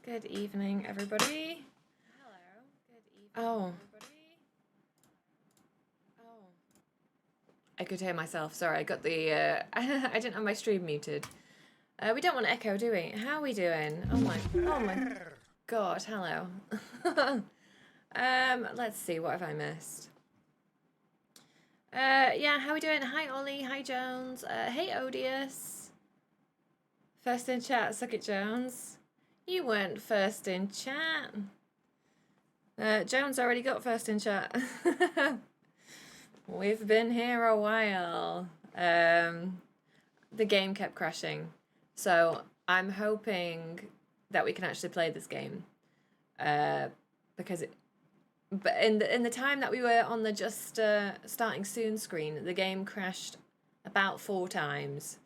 Good evening, everybody. Hello. Good evening, everybody. Oh. I could hear myself. Sorry, I got the. I didn't have my stream muted. We don't want echo, do we? How are we doing? Oh my God! Hello. Let's see. What have I missed? Yeah. How are we doing? Hi, Ollie. Hi, Jones. Hey, Odious. First in chat. Suck it, Jones. You weren't first in chat. Jones already got first in chat. We've been here a while. The game kept crashing. So I'm hoping that we can actually play this game. Because but in the time that we were on the just starting soon screen, the game crashed about 4 times.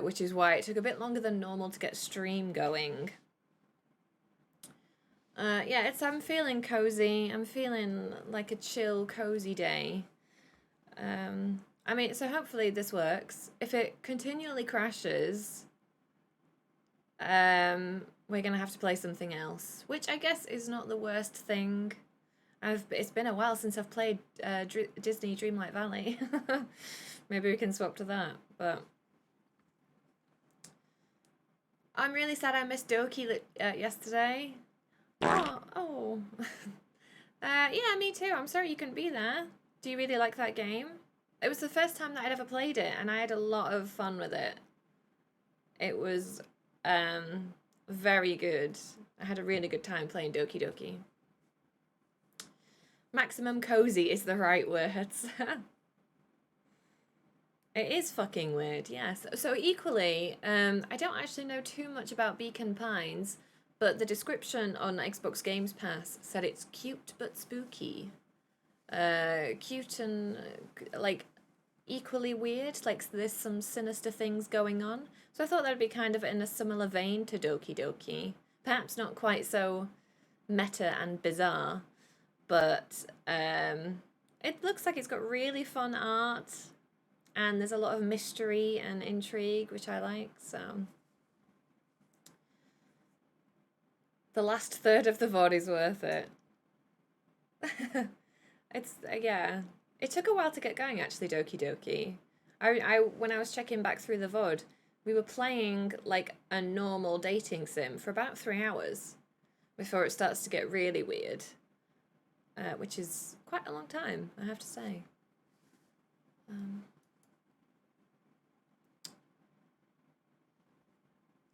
Which is why it took a bit longer than normal to get stream going. Yeah, I'm feeling cozy. I'm feeling like a chill, cozy day. I mean, so hopefully this works. If it continually crashes, we're gonna have to play something else, which I guess is not the worst thing. It's been a while since I've played Disney Dreamlight Valley. Maybe we can swap to that, but I'm really sad I missed Doki yesterday. Oh. Yeah, me too. I'm sorry you couldn't be there. Do you really like that game? It was the first time that I'd ever played it, and I had a lot of fun with it. It was very good. I had a really good time playing Doki Doki. Maximum cozy is the right words. It is fucking weird, yes. So equally, I don't actually know too much about Beacon Pines, but the description on Xbox Games Pass said it's cute but spooky. Cute and like equally weird, like there's some sinister things going on. So I thought that'd be kind of in a similar vein to Doki Doki. Perhaps not quite so meta and bizarre, but it looks like it's got really fun art. And there's a lot of mystery and intrigue, which I like, so. The last third of the VOD is worth it. It's, yeah. It took a while to get going, actually, Doki Doki. When I was checking back through the VOD, we were playing, like, a normal dating sim for about 3 hours before it starts to get really weird. Which is quite a long time, I have to say.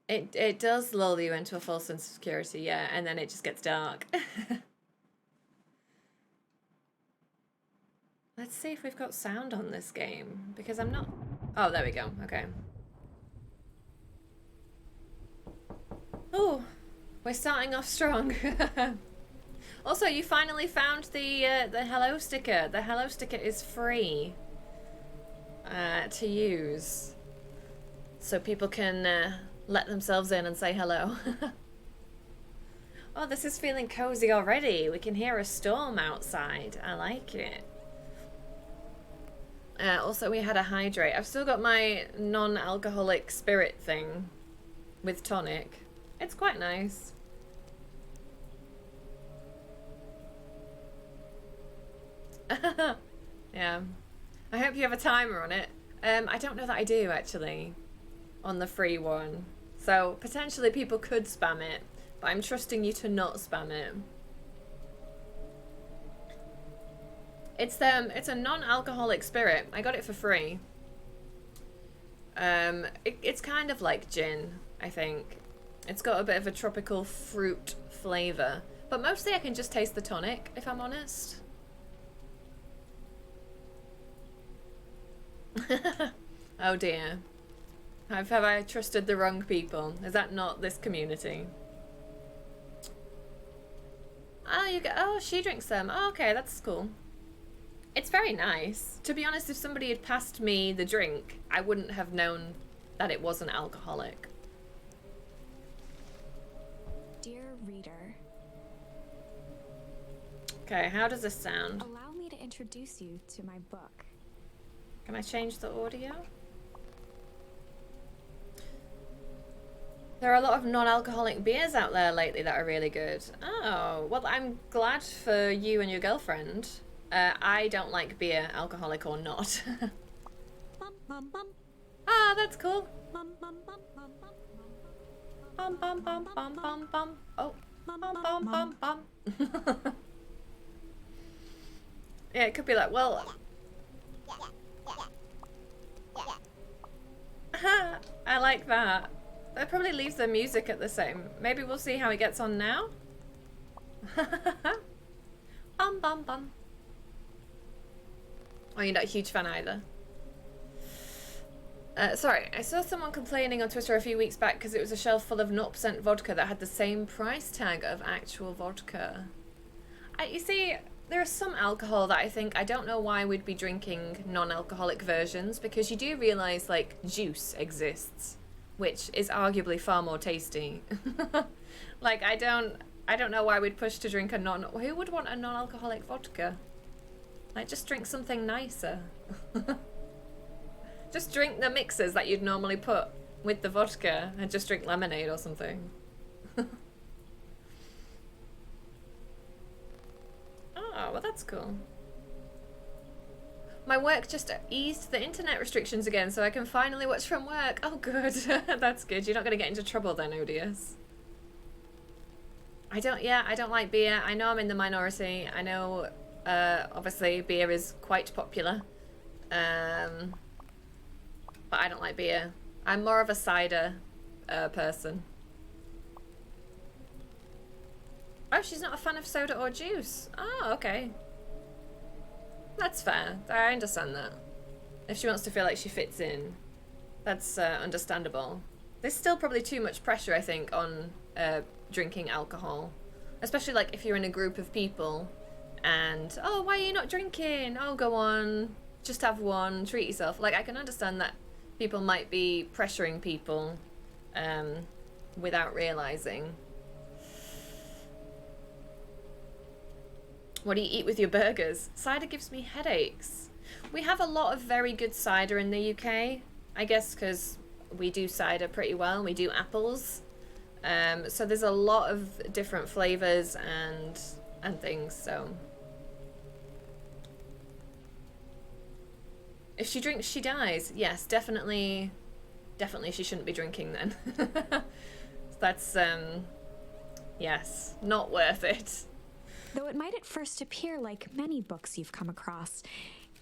It does lull you into a false sense of security, yeah, and then it just gets dark. Let's see if we've got sound on this game, because I'm not... Oh, there we go, okay. Oh, we're starting off strong. Also, you finally found the hello sticker. The hello sticker is free to use. So people can let themselves in and say hello. Oh, this is feeling cozy already. We can hear a storm outside. I like it. Also, we had a hydrate. I've still got my non-alcoholic spirit thing with tonic. It's quite nice. Yeah. I hope you have a timer on it. I don't know that I do, actually, on the free one. So, potentially people could spam it, but I'm trusting you to not spam it. It's a non-alcoholic spirit. I got it for free. It's kind of like gin, I think. It's got a bit of a tropical fruit flavor, but mostly I can just taste the tonic, if I'm honest. Oh dear. Have I trusted the wrong people? Is that not this community? Oh, she drinks them. Oh, okay, that's cool. It's very nice. To be honest, if somebody had passed me the drink, I wouldn't have known that it wasn't alcoholic. Dear reader. Okay, how does this sound? Allow me to introduce you to my book. Can I change the audio? There are a lot of non-alcoholic beers out there lately that are really good. Oh, well, I'm glad for you and your girlfriend. I don't like beer, alcoholic or not. Ah, that's cool. Bum bum bum bum bum bum. Oh, bum bum bum bum. Yeah, it could be like, well, I like that. That probably leaves the music at the same. Maybe we'll see how he gets on now. Bum bum bum. Oh, you're not a huge fan either. Sorry, I saw someone complaining on Twitter a few weeks back because it was a shelf full of 0% vodka that had the same price tag of actual vodka. You see, there is some alcohol that I don't know why we'd be drinking non-alcoholic versions, because you do realise, like, juice exists, which is arguably far more tasty. Like, I don't know why we'd push to drink who would want a non-alcoholic vodka? Like, just drink something nicer. Just drink the mixers that you'd normally put with the vodka and just drink lemonade or something. Oh, well, that's cool. My work just eased the internet restrictions again, so I can finally watch from work. Oh, good. That's good. You're not going to get into trouble then, Odious. I don't like beer. I know I'm in the minority. I know, obviously, beer is quite popular. But I don't like beer. I'm more of a cider person. Oh, she's not a fan of soda or juice. Oh, okay. That's fair. I understand that. If she wants to feel like she fits in, that's understandable. There's still probably too much pressure, I think, on drinking alcohol. Especially, like, if you're in a group of people and, oh, why are you not drinking? Oh, go on. Just have one. Treat yourself. Like, I can understand that people might be pressuring people without realizing. What do you eat with your burgers? Cider gives me headaches. We have a lot of very good cider in the UK, I guess because we do cider pretty well. We do apples. So there's a lot of different flavors and things, so. If she drinks, she dies. Yes, definitely she shouldn't be drinking then. That's, yes, not worth it. Though it might at first appear like many books you've come across,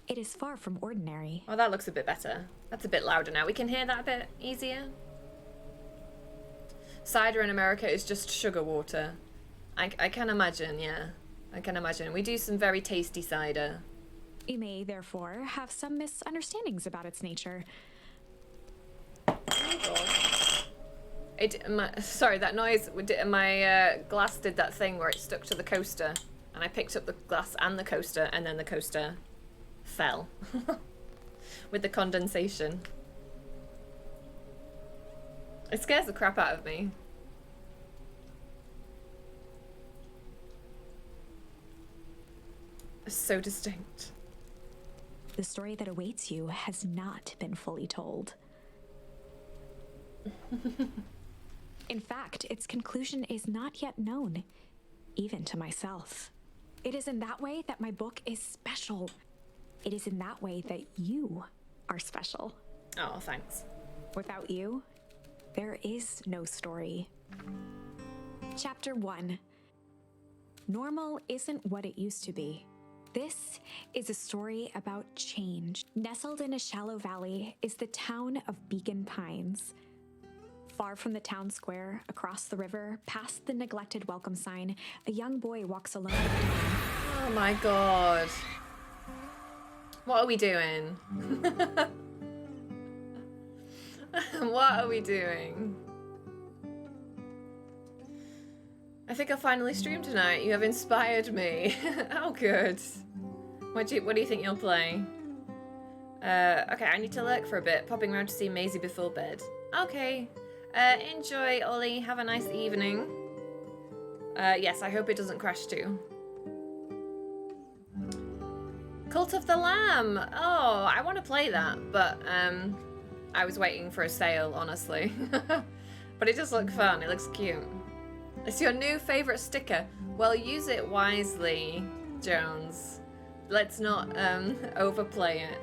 it is far from ordinary. Oh, that looks a bit better. That's a bit louder now. We can hear that a bit easier. Cider in America is just sugar water. I can imagine, yeah. I can imagine. We do some very tasty cider. You may, therefore, have some misunderstandings about its nature. Oh God. Sorry, that noise, my glass did that thing where it stuck to the coaster, and I picked up the glass and the coaster, and then the coaster fell with the condensation. It scares the crap out of me. It's so distinct. The story that awaits you has not been fully told. In fact, its conclusion is not yet known, even to myself. It is in that way that my book is special. It is in that way that you are special. Oh, thanks. Without you, there is no story. Chapter 1. Normal isn't what it used to be. This is a story about change. Nestled in a shallow valley is the town of Beacon Pines. Far from the town square, across the river, past the neglected welcome sign, a young boy walks alone at dawn. Oh my God. What are we doing? What are we doing? I think I'll finally stream tonight. You have inspired me. Oh, good. What do you think you'll play? Okay, I need to lurk for a bit, popping around to see Maisie before bed. Okay. Enjoy, Ollie. Have a nice evening. Yes, I hope it doesn't crash too. Cult of the Lamb. Oh, I want to play that, but I was waiting for a sale, honestly. But it does look fun. It looks cute. It's your new favorite sticker. Well, use it wisely, Jones. Let's not overplay it.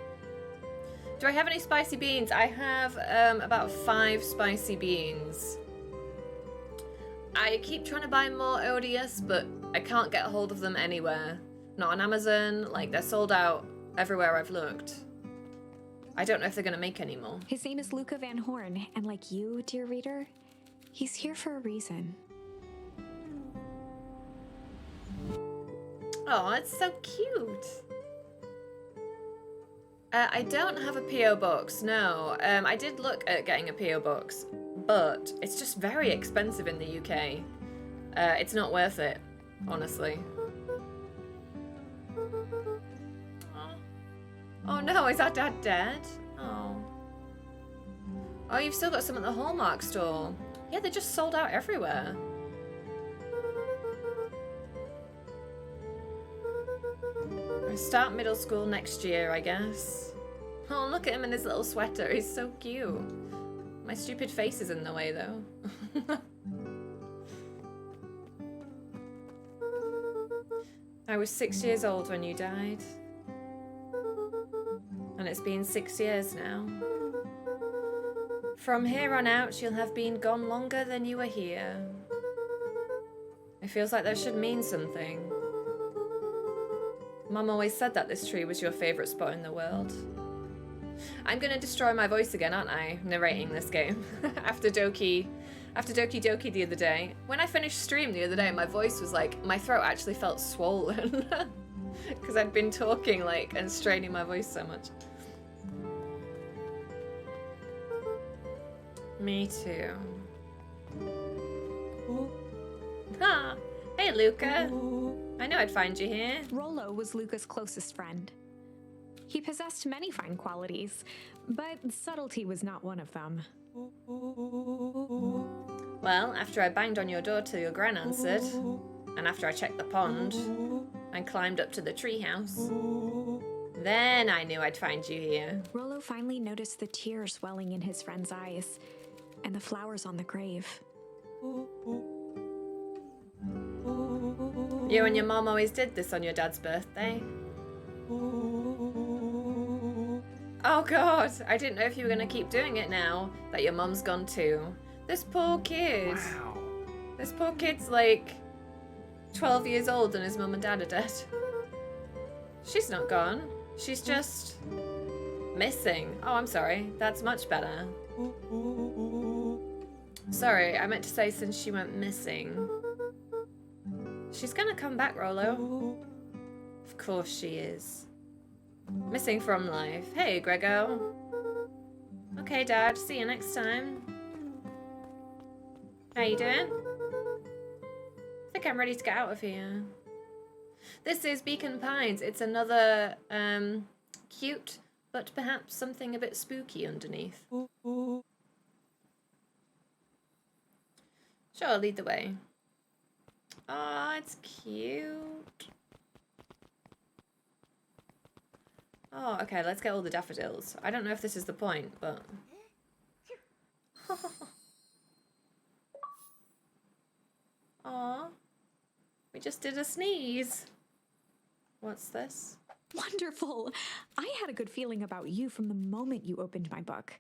Do I have any spicy beans? I have about 5 spicy beans. I keep trying to buy more Odious, but I can't get a hold of them anywhere. Not on Amazon. Like, they're sold out everywhere I've looked. I don't know if they're going to make any more. His name is Luca Van Horn, and like you, dear reader, he's here for a reason. Oh, it's so cute. I don't have a P.O. box, no. I did look at getting a P.O. box, but it's just very expensive in the UK. It's not worth it, honestly. Oh no, is our dad dead? Oh. Oh, you've still got some at the Hallmark store. Yeah, they just sold out everywhere. I start middle school next year, I guess. Oh, look at him in his little sweater. He's so cute. My stupid face is in the way, though. I was 6 years old when you died. And it's been 6 years now. From here on out, you'll have been gone longer than you were here. It feels like that should mean something. Mum always said that this tree was your favourite spot in the world. I'm gonna destroy my voice again, aren't I, narrating this game? After Doki Doki the other day. When I finished stream the other day, my voice was like, my throat actually felt swollen. Because I'd been talking like and straining my voice so much. Me too. Ha! Hey, Luca. I knew I'd find you here. Rollo was Luca's closest friend. He possessed many fine qualities, but subtlety was not one of them. Well, after I banged on your door till your gran answered, and after I checked the pond, and climbed up to the treehouse, then I knew I'd find you here. Rollo finally noticed the tears welling in his friend's eyes, and the flowers on the grave. You and your mom always did this on your dad's birthday. Oh god, I didn't know if you were gonna keep doing it now that your mom's gone too. This poor kid. Wow. This poor kid's like 12 years old and his mum and dad are dead. She's not gone. She's just missing. Oh, I'm sorry. That's much better. Sorry, I meant to say since she went missing. She's gonna come back, Rollo. Of course she is. Missing from life. Hey, Grego. Okay, Dad. See you next time. How you doing? I think I'm ready to get out of here. This is Beacon Pines. It's another cute, but perhaps something a bit spooky underneath. Sure, I'll lead the way. Oh, it's cute. Oh, okay, let's get all the daffodils. I don't know if this is the point, but... Aw. We just did a sneeze. What's this? Wonderful! I had a good feeling about you from the moment you opened my book.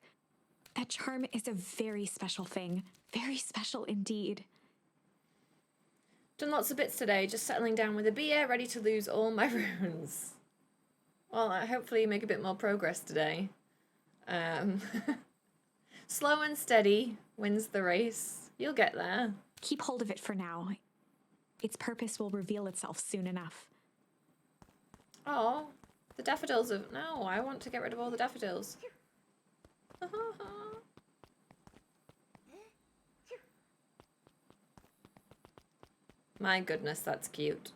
That charm is a very special thing. Very special indeed. Done lots of bits today, just settling down with a beer, ready to lose all my runes. Well, hopefully make a bit more progress today. Slow and steady wins the race. You'll get there. Keep hold of it for now. Its purpose will reveal itself soon enough. Oh, the daffodils have... No, I want to get rid of all the daffodils. My goodness, that's cute.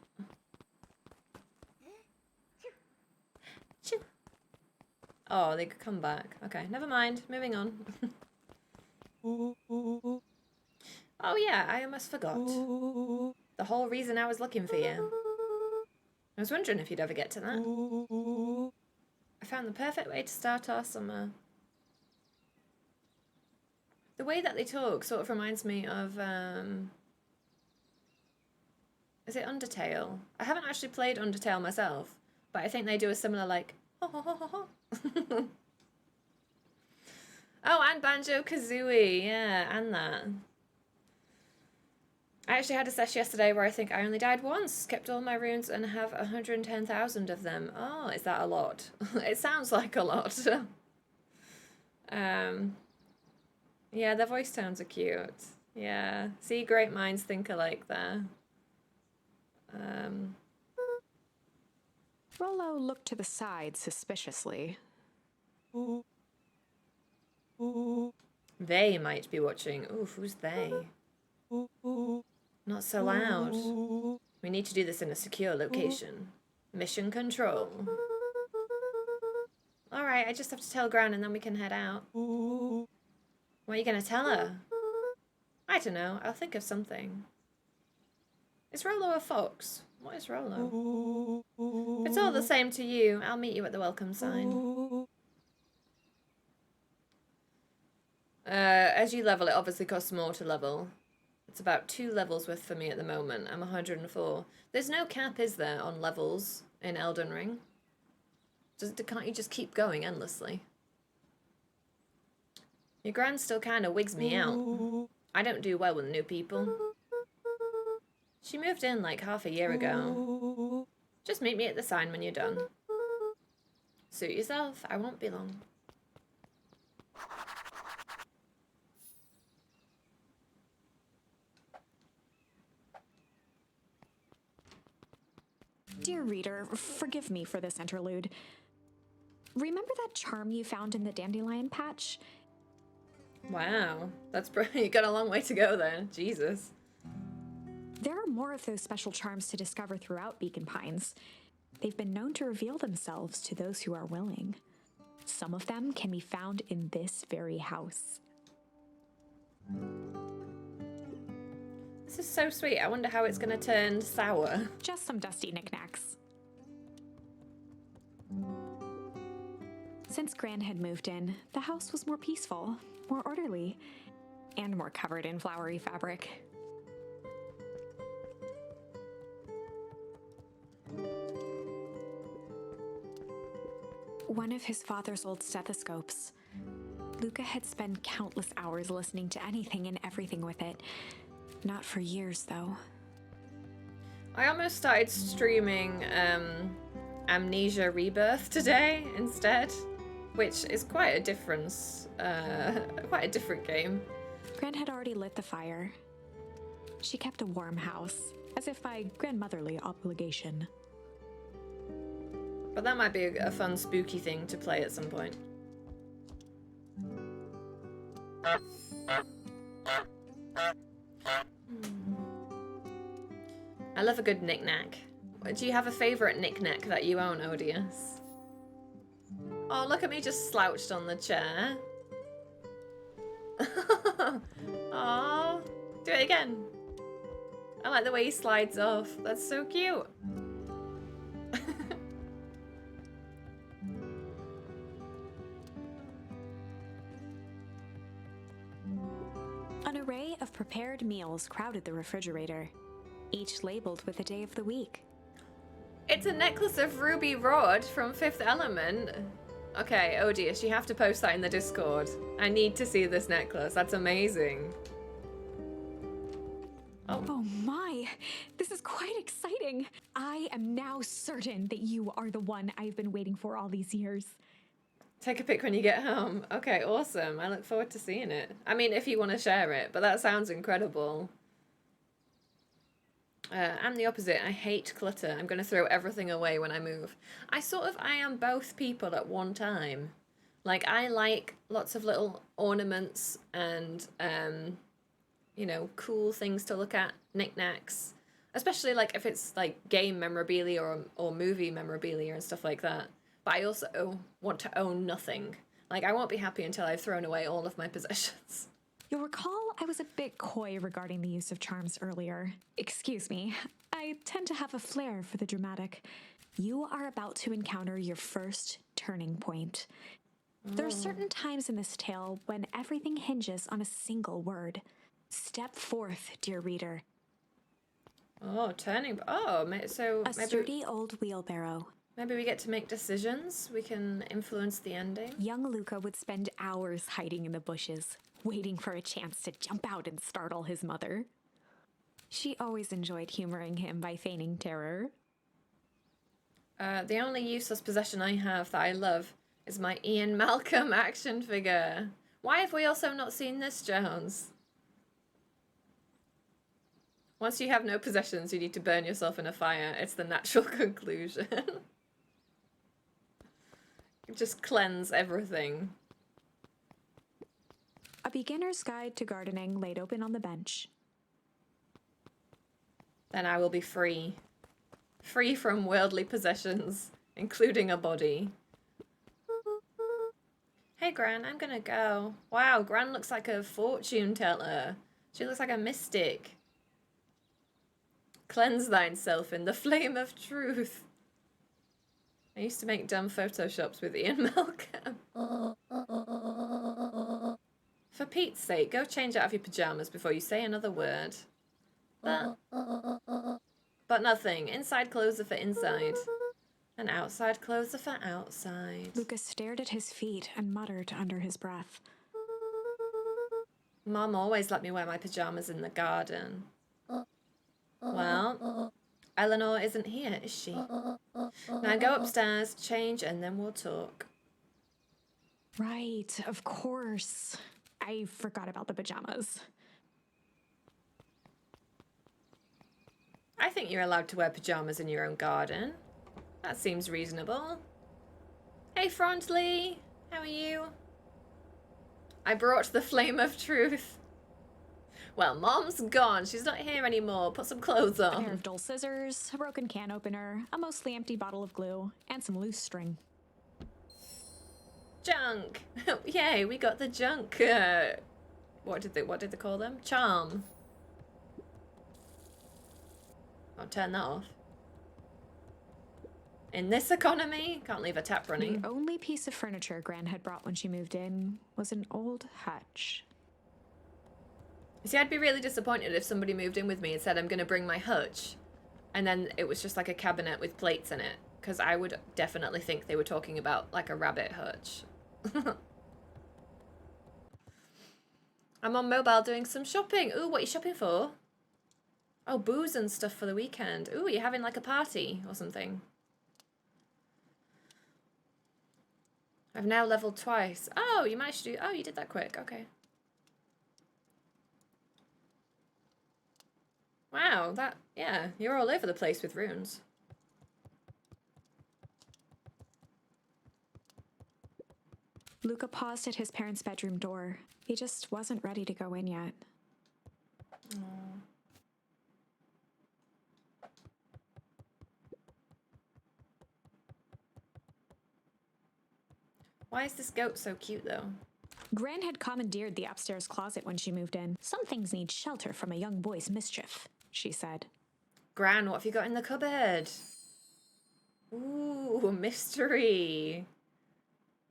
Choo. Oh, they could come back. Okay, never mind. Moving on. Oh yeah, I almost forgot. The whole reason I was looking for you. I was wondering if you'd ever get to that. I found the perfect way to start our summer. The way that they talk sort of reminds me of, is it Undertale? I haven't actually played Undertale myself, but I think they do a similar, like, ho ho ho ho ho. Oh, and Banjo-Kazooie, yeah, and that. I actually had a session yesterday where I think I only died once, kept all my runes, and have 110,000 of them. Oh, is that a lot? It sounds like a lot. Yeah, their voice tones are cute. Yeah, see, great minds think alike there. Rollo looked to the side suspiciously. They might be watching. Ooh, who's they? Not so loud. We need to do this in a secure location. Mission control. Alright, I just have to tell Gran and then we can head out. What are you gonna tell her? I don't know, I'll think of something. Is Rollo a fox? What is Rollo? If it's all the same to you, I'll meet you at the welcome sign. As you level, it obviously costs more to level. It's about 2 levels worth for me at the moment. I'm 104. There's no cap, is there, on levels in Elden Ring? Can't you just keep going endlessly? Your Gran still kind of wigs me out. I don't do well with new people. She moved in like half a year ago. Just meet me at the sign when you're done. Suit yourself, I won't be long. Dear reader, forgive me for this interlude. Remember that charm you found in the dandelion patch? Wow, that's you got a long way to go then. Jesus. There are more of those special charms to discover throughout Beacon Pines. They've been known to reveal themselves to those who are willing. Some of them can be found in this very house. This is so sweet. I wonder how it's going to turn sour. Just some dusty knickknacks. Since Gran had moved in, the house was more peaceful, more orderly, and more covered in flowery fabric. One of his father's old stethoscopes. Luca had spent countless hours listening to anything and everything with it. Not for years, though. I almost started streaming Amnesia Rebirth today instead, which is quite a difference, quite a different game. Gran had already lit the fire. She kept a warm house, as if by grandmotherly obligation. But that might be a fun, spooky thing to play at some point. I love a good knick-knack. Do you have a favourite knick-knack that you own, Odious? Oh, look at me just slouched on the chair. Oh, do it again. I like the way he slides off. That's so cute. An array of prepared meals crowded the refrigerator, each labeled with a day of the week. It's a necklace of ruby rod from Fifth Element. Okay, Odious, you have to post that in the Discord. I need to see this necklace. That's amazing. Oh my, this is quite exciting. I am now certain that you are the one I've been waiting for all these years. Take a pic when you get home. Okay, awesome. I look forward to seeing it. I mean, if you want to share it, but that sounds incredible. I'm the opposite. I hate clutter. I'm going to throw everything away when I move. I am both people at one time. Like, I like lots of little ornaments and, you know, cool things to look at, knickknacks. Especially, like, if it's, like, game memorabilia or movie memorabilia and stuff like that. But I also want to own nothing. Like, I won't be happy until I've thrown away all of my possessions. You'll recall I was a bit coy regarding the use of charms earlier. Excuse me, I tend to have a flair for the dramatic. You are about to encounter your first turning point. There are certain times in this tale when everything hinges on a single word. Step forth, dear reader. Oh, turning. Oh, so A sturdy old wheelbarrow. maybe we get to make decisions. We can influence the ending. Young Luca would spend hours hiding in the bushes, waiting for a chance to jump out and startle his mother. She always enjoyed humoring him by feigning terror. The only useless possession I have that I love is my Ian Malcolm action figure. Why have we also not seen this, Jones? Once you have no possessions, you need to burn yourself in a fire. It's the natural conclusion. Just cleanse everything. A beginner's guide to gardening laid open on the bench. Then I will be free. Free from worldly possessions, including a body. Hey, Gran, I'm gonna go. Wow, Gran looks like a fortune teller. She looks like a mystic. Cleanse thyself in the flame of truth. I used to make dumb photoshops with Ian Malcolm. For Pete's sake, go change out of your pajamas before you say another word. But nothing. Inside clothes are for inside. And outside clothes are for outside. Lucas stared at his feet and muttered under his breath. Mom always let me wear my pajamas in the garden. Well, Eleanor isn't here, is she? Now go upstairs, change, and then we'll talk. Right, of course. I forgot about the pajamas. I think you're allowed to wear pajamas in your own garden. That seems reasonable. Hey, Frontley. How are you? I brought the flame of truth. Well, Mom's gone. She's not here anymore. Put some clothes on. A pair of dull scissors, a broken can opener, a mostly empty bottle of glue, and some loose string. Junk. Yay, we got the junk. What did they call them? Charm. I'll turn that off. In this economy, can't leave a tap running. The only piece of furniture Gran had brought when she moved in was an old hutch. See, I'd be really disappointed if somebody moved in with me and said, I'm going to bring my hutch, and then it was just like a cabinet with plates in it, because I would definitely think they were talking about like a rabbit hutch. I'm on mobile doing some shopping. Ooh, what are you shopping for? Oh, booze and stuff for the weekend. Ooh, you're having like a party or something. I've now leveled twice. Oh, you managed to do... Oh, you did that quick. Okay. Wow, yeah, you're all over the place with runes. Luca paused at his parents' bedroom door. He just wasn't ready to go in yet. Aww. Why is this goat so cute, though? Gran had commandeered the upstairs closet when she moved in. Some things need shelter from a young boy's mischief, she said. Gran, what have you got in the cupboard? Ooh, mystery.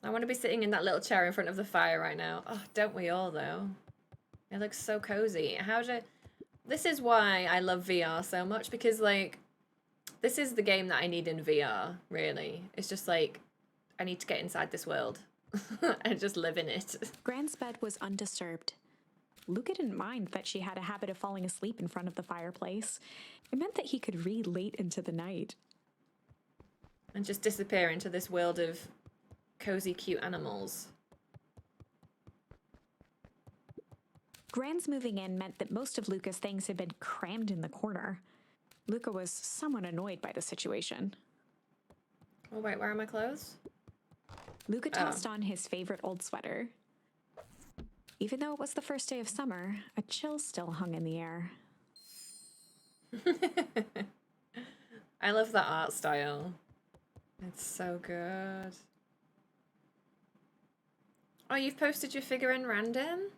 I want to be sitting in that little chair in front of the fire right now. Oh, don't we all, though? It looks so cozy. This is why I love VR so much, because, like, this is the game that I need in VR, really. It's just, like, I need to get inside this world and just live in it. Gran's bed was undisturbed. Luca didn't mind that she had a habit of falling asleep in front of the fireplace. It meant that he could read late into the night. And just disappear into this world of cozy, cute animals. Gran's moving in meant that most of Luca's things had been crammed in the corner. Luca was somewhat annoyed by the situation. Oh, wait, where are my clothes? Luca tossed on his favorite old sweater. Even though it was the first day of summer, a chill still hung in the air. I love that art style. It's so good. Oh, you've posted your figure in random?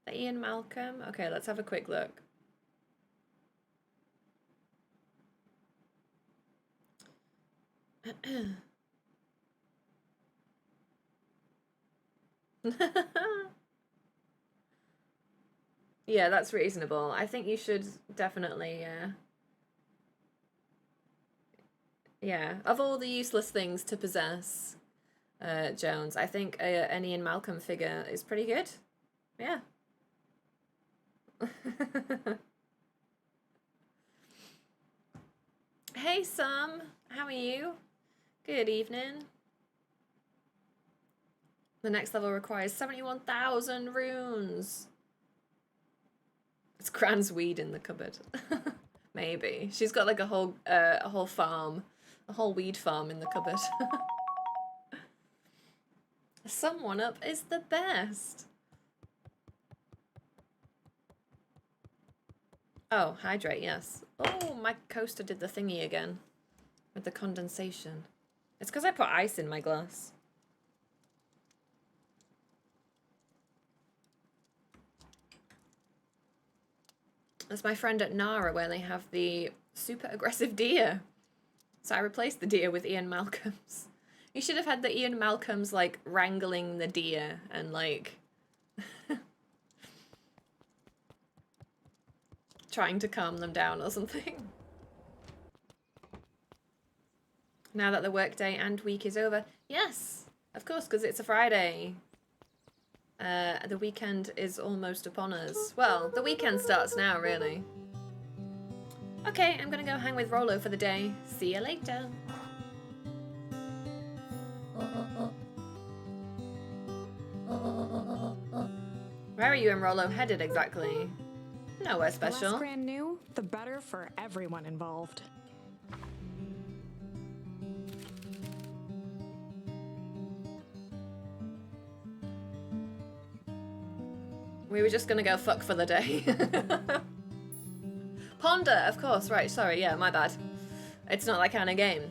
The Ian Malcolm? Okay, let's have a quick look. Yeah, that's reasonable. I think you should definitely, yeah. Of all the useless things to possess, Jones, I think an Ian Malcolm figure is pretty good. Yeah. Hey, Sam. How are you? Good evening. The next level requires 71,000 runes. It's Cran's weed in the cupboard. Maybe. She's got like a whole farm. A whole weed farm in the cupboard. Someone up is the best. Oh, hydrate, yes. Oh, my coaster did the thingy again. With the condensation. It's because I put ice in my glass. That's my friend at Nara where they have the super aggressive deer. So I replaced the deer with Ian Malcolm's. You should have had the Ian Malcolm's like wrangling the deer and like trying to calm them down or something. Now that the workday and week is over. Yes, of course, because it's a Friday. The weekend is almost upon us. Well, the weekend starts now, really. Okay, I'm gonna go hang with Rollo for the day. See you later. Where are you and Rollo headed exactly? Nowhere The special. less grand new, the better for everyone involved. We were just gonna go fuck for the day. Ponder, of course, right, sorry, yeah, my bad. It's not that kind of game.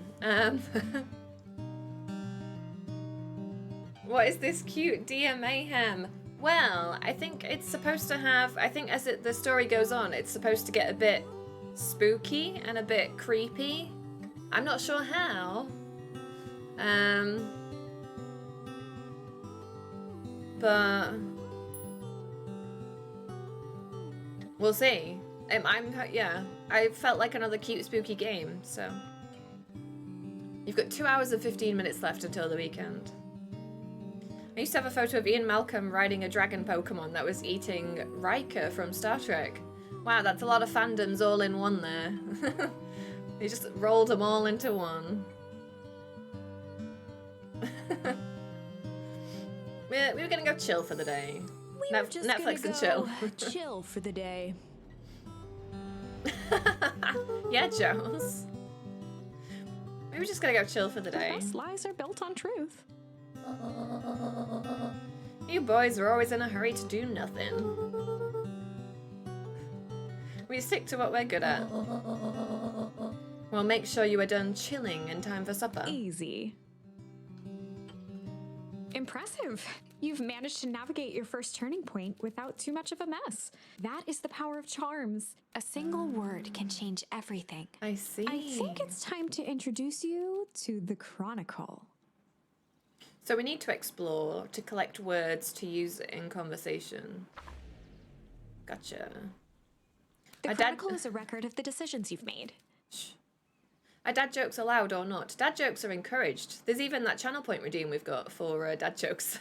What is this cute deer mayhem? Well, I think it's supposed to have, I think as the story goes on, it's supposed to get a bit spooky and a bit creepy. I'm not sure how. But we'll see. Yeah, I felt like another cute, spooky game, so. You've got 2 hours and 15 minutes left until the weekend. I used to have a photo of Ian Malcolm riding a dragon Pokemon that was eating Riker from Star Trek. Wow, that's a lot of fandoms all in one there. They just rolled them all into one. we were gonna go chill for the day. We were just Netflix and gonna chill. go chill for the day. Yeah, Jones. We were just gonna go chill for the The day. best lies are built on truth. You boys are always in a hurry to do nothing. We stick to what we're good at. Well, make sure you are done chilling in time for supper. Easy. Impressive. You've managed to navigate your first turning point without too much of a mess. That is the power of charms. A single word can change everything. I see. I think it's time to introduce you to the Chronicle. So we need to explore to collect words to use in conversation. Gotcha. The My dad- Chronicle is a record of the decisions you've made. Shh. Are dad jokes allowed or not? Dad jokes are encouraged. There's even that channel point redeem we've got for dad jokes.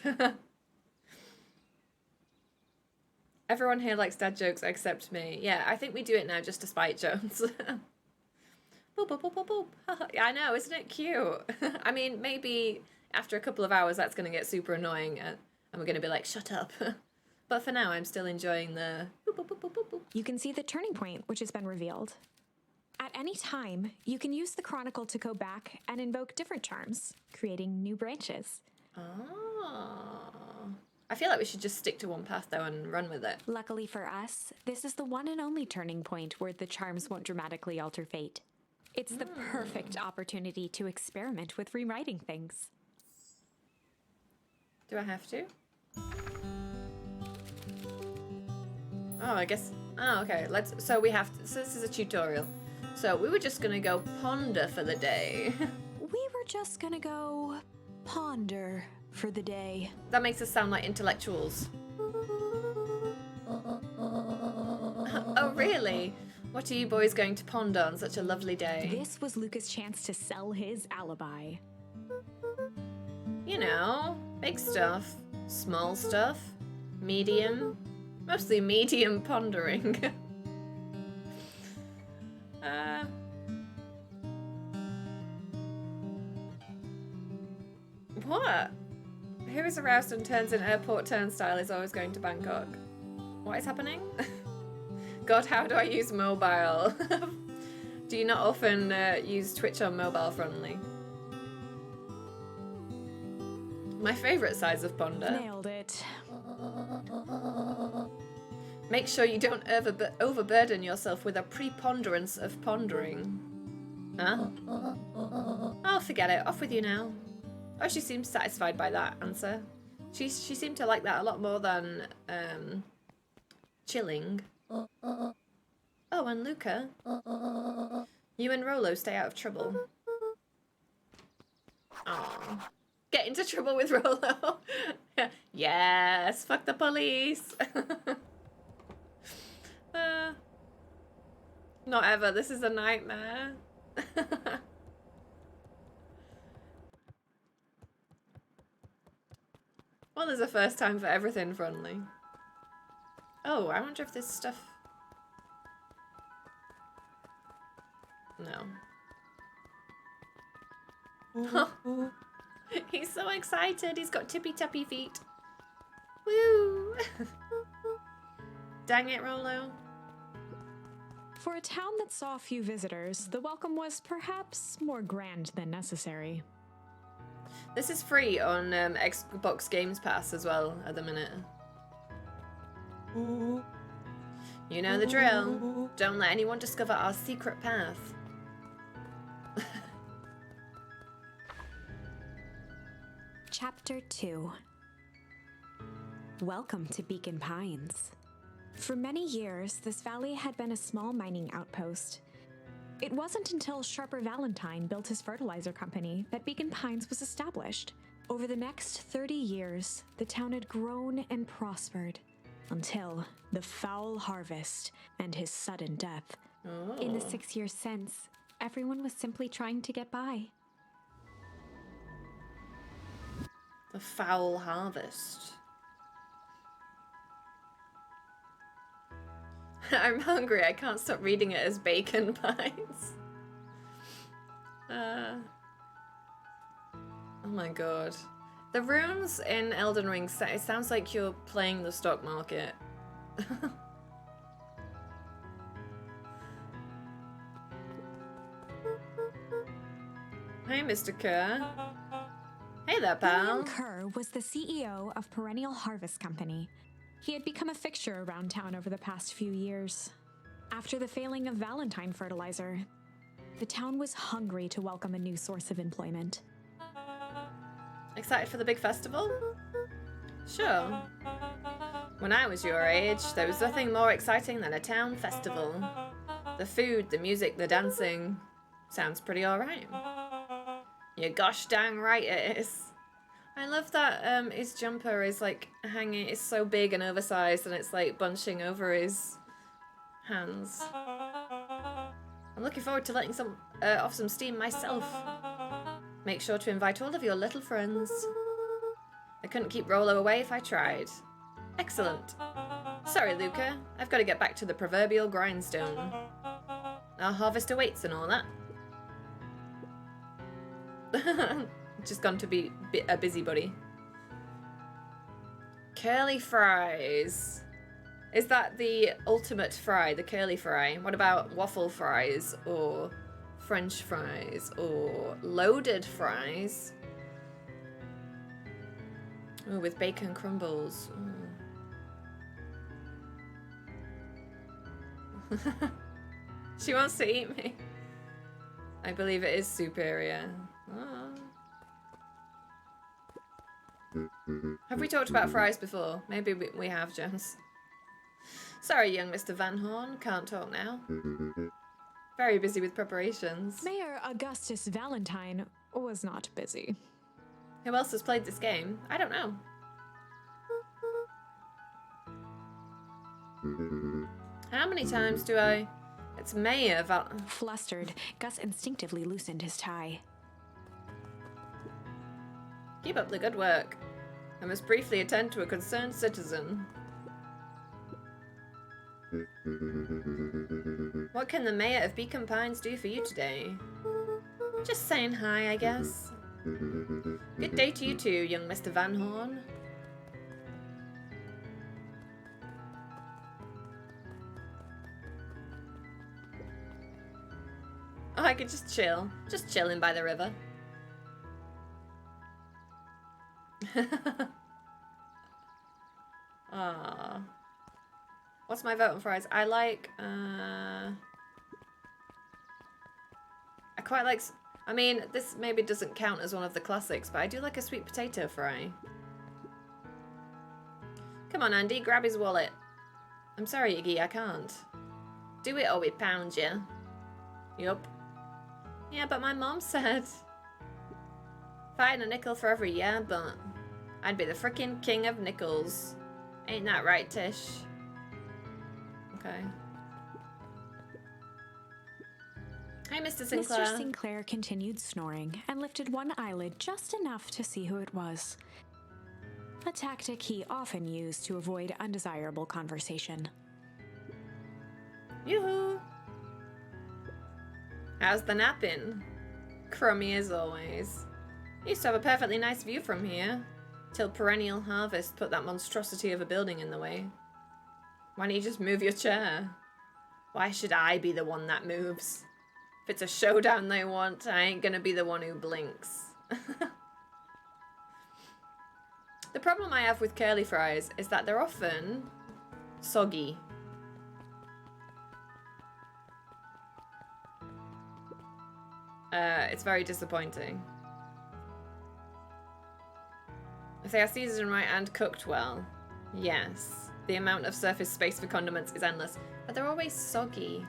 Everyone here likes dad jokes except me. Yeah, I think we do it now just to spite Jones. Boop, boop, boop, boop, boop. Yeah, I know, isn't it cute? I mean, maybe after a couple of hours that's going to get super annoying and we're going to be like, shut up. But for now, I'm still enjoying the boop, boop, boop, boop, boop, boop. You can see the turning point, which has been revealed. At any time, you can use the Chronicle to go back and invoke different charms, creating new branches. Oh. I feel like we should just stick to one path though and run with it. Luckily for us, this is the one and only turning point where the charms won't dramatically alter fate. It's the perfect opportunity to experiment with rewriting things. Do I have to? Oh, I guess. Oh, okay. So we have to. So this is a tutorial. So we were just gonna go ponder for the day. We were just gonna go ponder for the day. That makes us sound like intellectuals. Oh, really? What are you boys going to ponder on such a lovely day? This was Luca's chance to sell his alibi. You know, big stuff, small stuff, medium, mostly medium pondering. What? Who is aroused and turns an airport turnstile is always going to Bangkok. What is happening? God, how do I use mobile? Do you not often use Twitch on mobile friendly? My favourite size of ponder. Nailed it. Make sure you don't overburden yourself with a preponderance of pondering. Huh? Oh, forget it. Off with you now. Oh, she seems satisfied by that answer. She seemed to like that a lot more than chilling. Oh, and Luca. You and Rolo stay out of trouble. Oh. Get into trouble with Rolo. Yes, fuck the police. Not ever. This is a nightmare. Well, there's a first time for everything, friendly. Oh, I wonder if this stuff... No. He's so excited. He's got tippy-tappy feet. Woo! Dang it, Rolo. For a town that saw few visitors, the welcome was perhaps more grand than necessary. This is free on Xbox Games Pass as well at the minute. You know the drill. Don't let anyone discover our secret path. Chapter 2. Welcome to Beacon Pines. For many years, this valley had been a small mining outpost. It wasn't until Sharper Valentine built his fertilizer company that Beacon Pines was established. Over the next 30 years, the town had grown and prospered until the Foul Harvest and his sudden death. Oh. In the 6 years since, everyone was simply trying to get by. The Foul Harvest. I'm hungry. I can't stop reading it as Bacon Pines. Oh my god. The runes in Elden Ring, it sounds like you're playing the stock market. Hey, Mr. Kerr. Hey there, pal. William Kerr was the CEO of Perennial Harvest Company. He had become a fixture around town over the past few years. After the failing of Valentine fertilizer, the town was hungry to welcome a new source of employment. Excited for the big festival? Sure. When I was your age, there was nothing more exciting than a town festival. The food, the music, the dancing. Sounds pretty alright. You're gosh dang right it is. I love that his jumper is like hanging, it's so big and oversized and it's like bunching over his hands. I'm looking forward to letting off some steam myself. Make sure to invite all of your little friends. I couldn't keep Rolo away if I tried. Excellent. Sorry, Luca. I've got to get back to the proverbial grindstone. Our harvest awaits and all that. Just gone to be a busybody. Curly fries. Is that the ultimate fry, the curly fry? What about waffle fries or French fries or loaded fries? Oh, with bacon crumbles. She wants to eat me. I believe it is superior. Oh. Have we talked about fries before? Maybe we have, Jones. Sorry, young Mr. Van Horn. Can't talk now. Very busy with preparations. Mayor Augustus Valentine was not busy. Who else has played this game? I don't know. How many times do I... It's Mayor Flustered, Gus instinctively loosened his tie. Keep up the good work. I must briefly attend to a concerned citizen. What can the Mayor of Beacon Pines do for you today? Just saying hi, I guess. Good day to you too, young Mr. Van Horn. Oh, I could just chill. Just chilling by the river. Ah. What's my vote on fries? I like, I quite like... I mean, this maybe doesn't count as one of the classics, but I do like a sweet potato fry. Come on, Andy, grab his wallet. I'm sorry, Iggy, I can't. Do it or we pound you. Yup. Yeah, but my mom said... Fighting a nickel for every year, but... I'd be the frickin' king of nickels. Ain't that right, Tish? Okay. Hi, Mr. Sinclair. Mr. Sinclair continued snoring and lifted one eyelid just enough to see who it was. A tactic he often used to avoid undesirable conversation. Yoo-hoo! How's the napping? Crummy as always. Used to have a perfectly nice view from here, till Perennial Harvest put that monstrosity of a building in the way. Why don't you just move your chair? Why should I be the one that moves? If it's a showdown they want, I ain't gonna be the one who blinks. The problem I have with curly fries is that they're often soggy. It's very disappointing. If they are seasoned right and cooked well, yes. The amount of surface space for condiments is endless, but they're always soggy.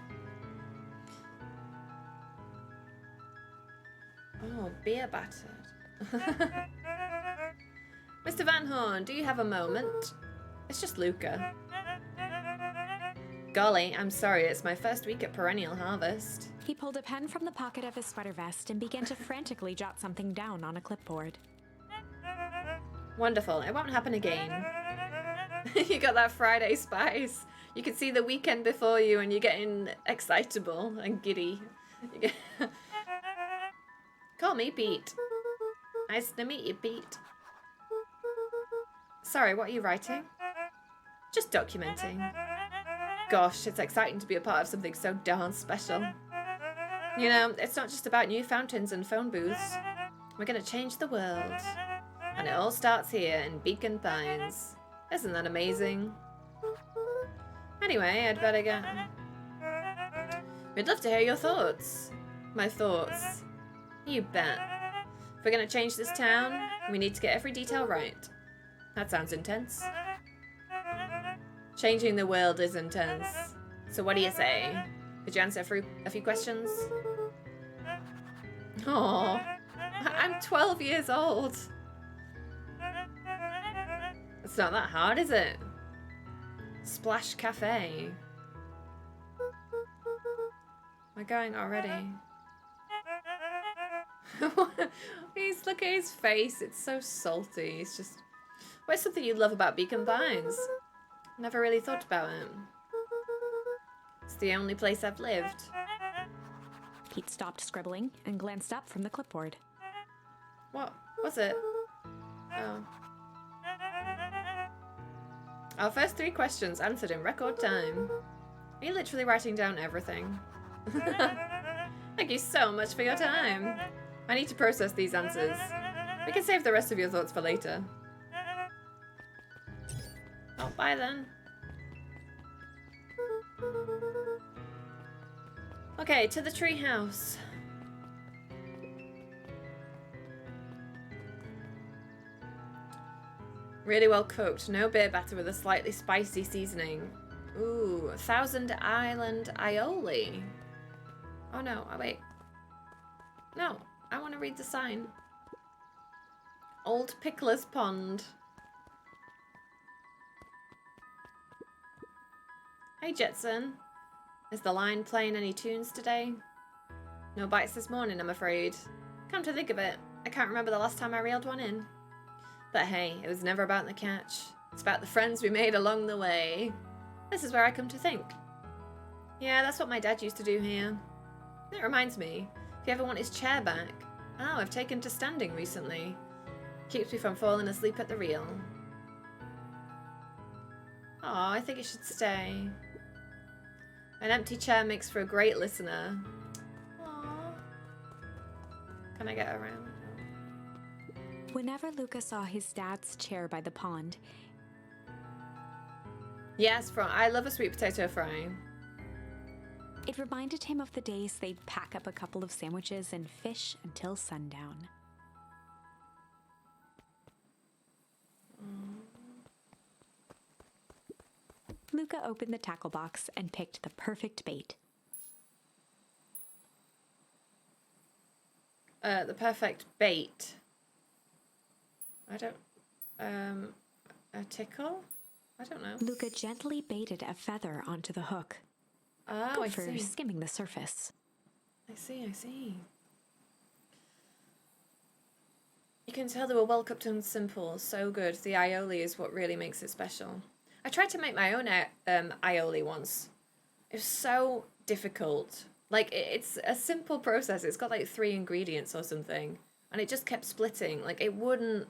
Oh, beer battered. Mr. Van Horn, do you have a moment? It's just Luca. Golly, I'm sorry, it's my first week at Perennial Harvest. He pulled a pen from the pocket of his sweater vest and began to frantically jot something down on a clipboard. Wonderful, it won't happen again. You got that Friday spice. You can see the weekend before you and you're getting excitable and giddy. Call me Pete. Nice to meet you, Pete. Sorry, what are you writing? Just documenting. Gosh, it's exciting to be a part of something so darn special. You know, it's not just about new fountains and phone booths. We're gonna change the world. And it all starts here in Beacon Pines. Isn't that amazing? Anyway, I'd better go. We'd love to hear your thoughts. My thoughts. You bet. If we're gonna change this town, we need to get every detail right. That sounds intense. Changing the world is intense. So what do you say? Could you answer a few questions? Aww. I'm 12 years old. It's not that hard, is it? Splash Cafe. We're going already. Look at his face. It's so salty. It's just... What's something you love about Beacon Pines? Never really thought about it. It's the only place I've lived. Pete stopped scribbling and glanced up from the clipboard. What was it? Oh. Our first 3 questions answered in record time. Are you literally writing down everything? Thank you so much for your time. I need to process these answers. We can save the rest of your thoughts for later. Oh, bye then. Okay, to the treehouse. Really well cooked. No beer batter with a slightly spicy seasoning. Ooh, Thousand Island aioli. Oh no, oh wait. No, I want to read the sign. Old Pickler's Pond. Hey Jetson. Is the line playing any tunes today? No bites this morning, I'm afraid. Come to think of it, I can't remember the last time I reeled one in. But hey, it was never about the catch. It's about the friends we made along the way. This is where I come to think. Yeah, that's what my dad used to do here. It reminds me, if you ever want his chair back. Oh, I've taken to standing recently. Keeps me from falling asleep at the reel. Oh, I think it should stay. An empty chair makes for a great listener. Aww. Can I get around? Whenever Luca saw his dad's chair by the pond, Yes, I love a sweet potato fry. it reminded him of the days they'd pack up a couple of sandwiches and fish until sundown. Luca opened the tackle box and picked the perfect bait. The perfect bait. I don't... a tickle? I don't know. Luca gently baited a feather onto the hook. Oh, Good I for see. skimming the surface. I see. You can tell they were well cooked and simple. So good. The aioli is what really makes it special. I tried to make my own aioli once. It was so difficult. Like, it's a simple process. It's got like 3 ingredients or something. And it just kept splitting. Like, it wouldn't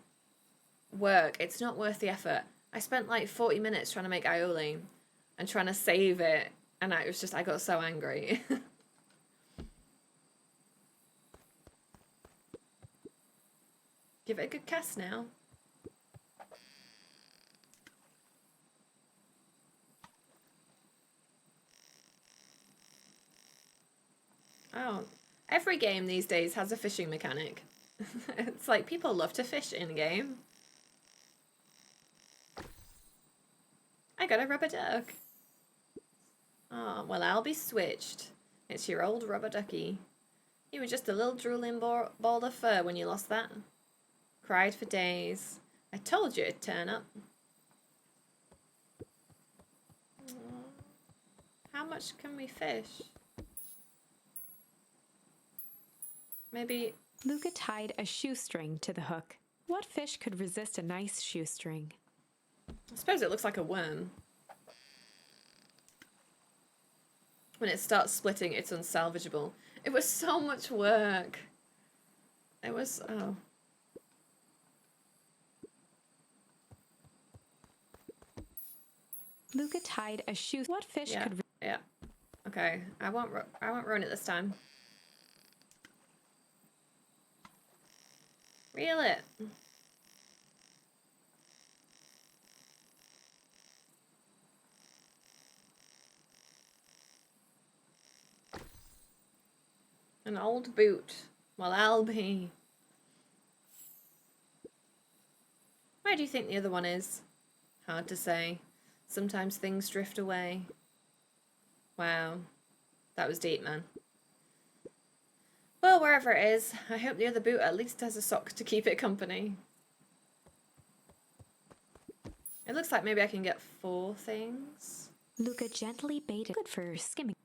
work. It's not worth the effort. I spent like 40 minutes trying to make aioli and trying to save it. And I got so angry. Give it a good cast now. Oh, every game these days has a fishing mechanic. It's like people love to fish in game. I got a rubber duck. Oh, well, I'll be switched. It's your old rubber ducky. You were just a little drooling ball of fur when you lost that. Cried for days. I told you it'd turn up. How much can we fish? Maybe... Luca tied a shoestring to the hook. What fish could resist a nice shoestring? I suppose it looks like a worm. When it starts splitting, it's unsalvageable. It was so much work. It was... oh. Luca tied a shoe. What fish Yeah, could? yeah. Okay, I won't ruin it this time. Reel it. An old boot. Well, I'll be. Where do you think the other one is? Hard to say. Sometimes things drift away. Wow. That was deep, man. Well, wherever it is, I hope the other boot at least has a sock to keep it company. It looks like maybe I can get 4 things. Luca gently baited. Good for skimming.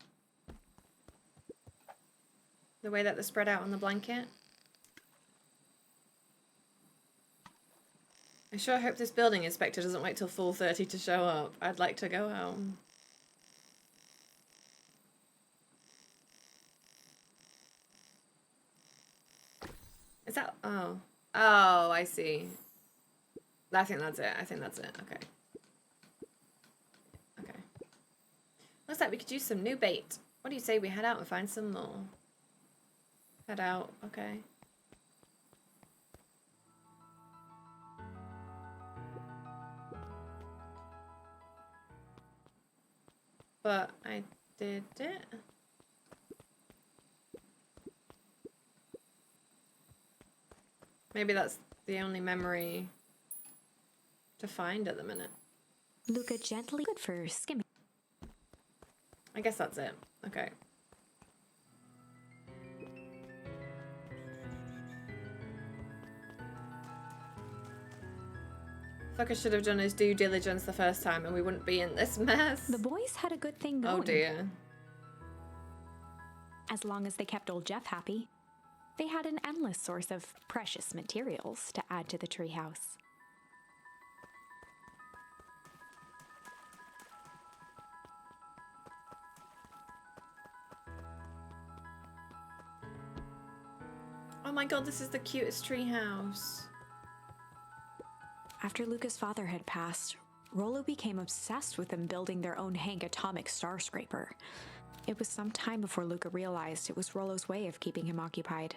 The way that they're spread out on the blanket. I sure hope this building inspector doesn't wait till 4:30 to show up. I'd like to go home. Is that... oh. Oh, I see. I think that's it. Okay. Okay. Looks like we could use some new bait. What do you say we head out and find some more? Head out. Okay. But I did it. Maybe that's the only memory to find at the minute. Luca gently. Good for skimming. I guess that's it. Okay. Fucker should have done his due diligence the first time and we wouldn't be in this mess. The boys had a good thing going. Oh dear. As long as they kept old Jeff happy, they had an endless source of precious materials to add to the treehouse. Oh my god, this is the cutest treehouse. After Luca's father had passed, Rollo became obsessed with them building their own Hank atomic star scraper. It was some time before Luca realized it was Rollo's way of keeping him occupied.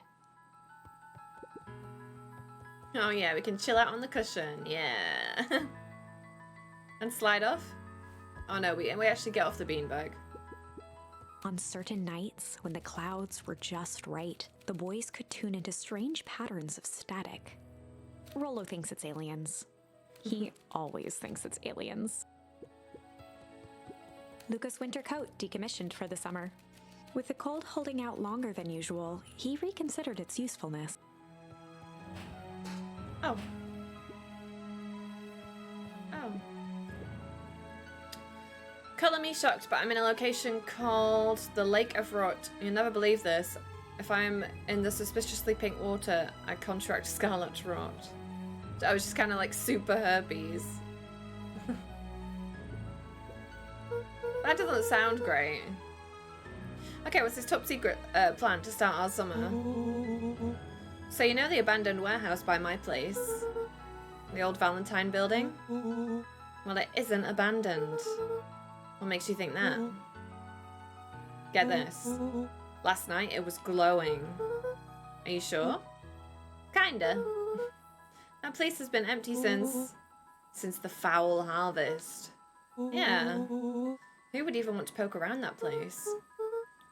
Oh yeah, we can chill out on the cushion, yeah. And slide off? Oh no, we actually get off the beanbag. On certain nights, when the clouds were just right, the boys could tune into strange patterns of static. Rollo thinks it's aliens. He always thinks it's aliens. Luca's winter coat decommissioned for the summer. With the cold holding out longer than usual, he reconsidered its usefulness. Oh. Oh. Color me shocked, but I'm in a location called the Lake of Rot. You'll never believe this. If I'm in the suspiciously pink water, I contract scarlet rot. I was just kind of like super herpes. That doesn't sound great. Okay, what's this top secret plan to start our summer? So you know the abandoned warehouse by my place? The old Valentine building? Well, it isn't abandoned. What makes you think that? Get this. Last night it was glowing. Are you sure? Kinda. That place has been empty since the foul harvest. Yeah. Who would even want to poke around that place?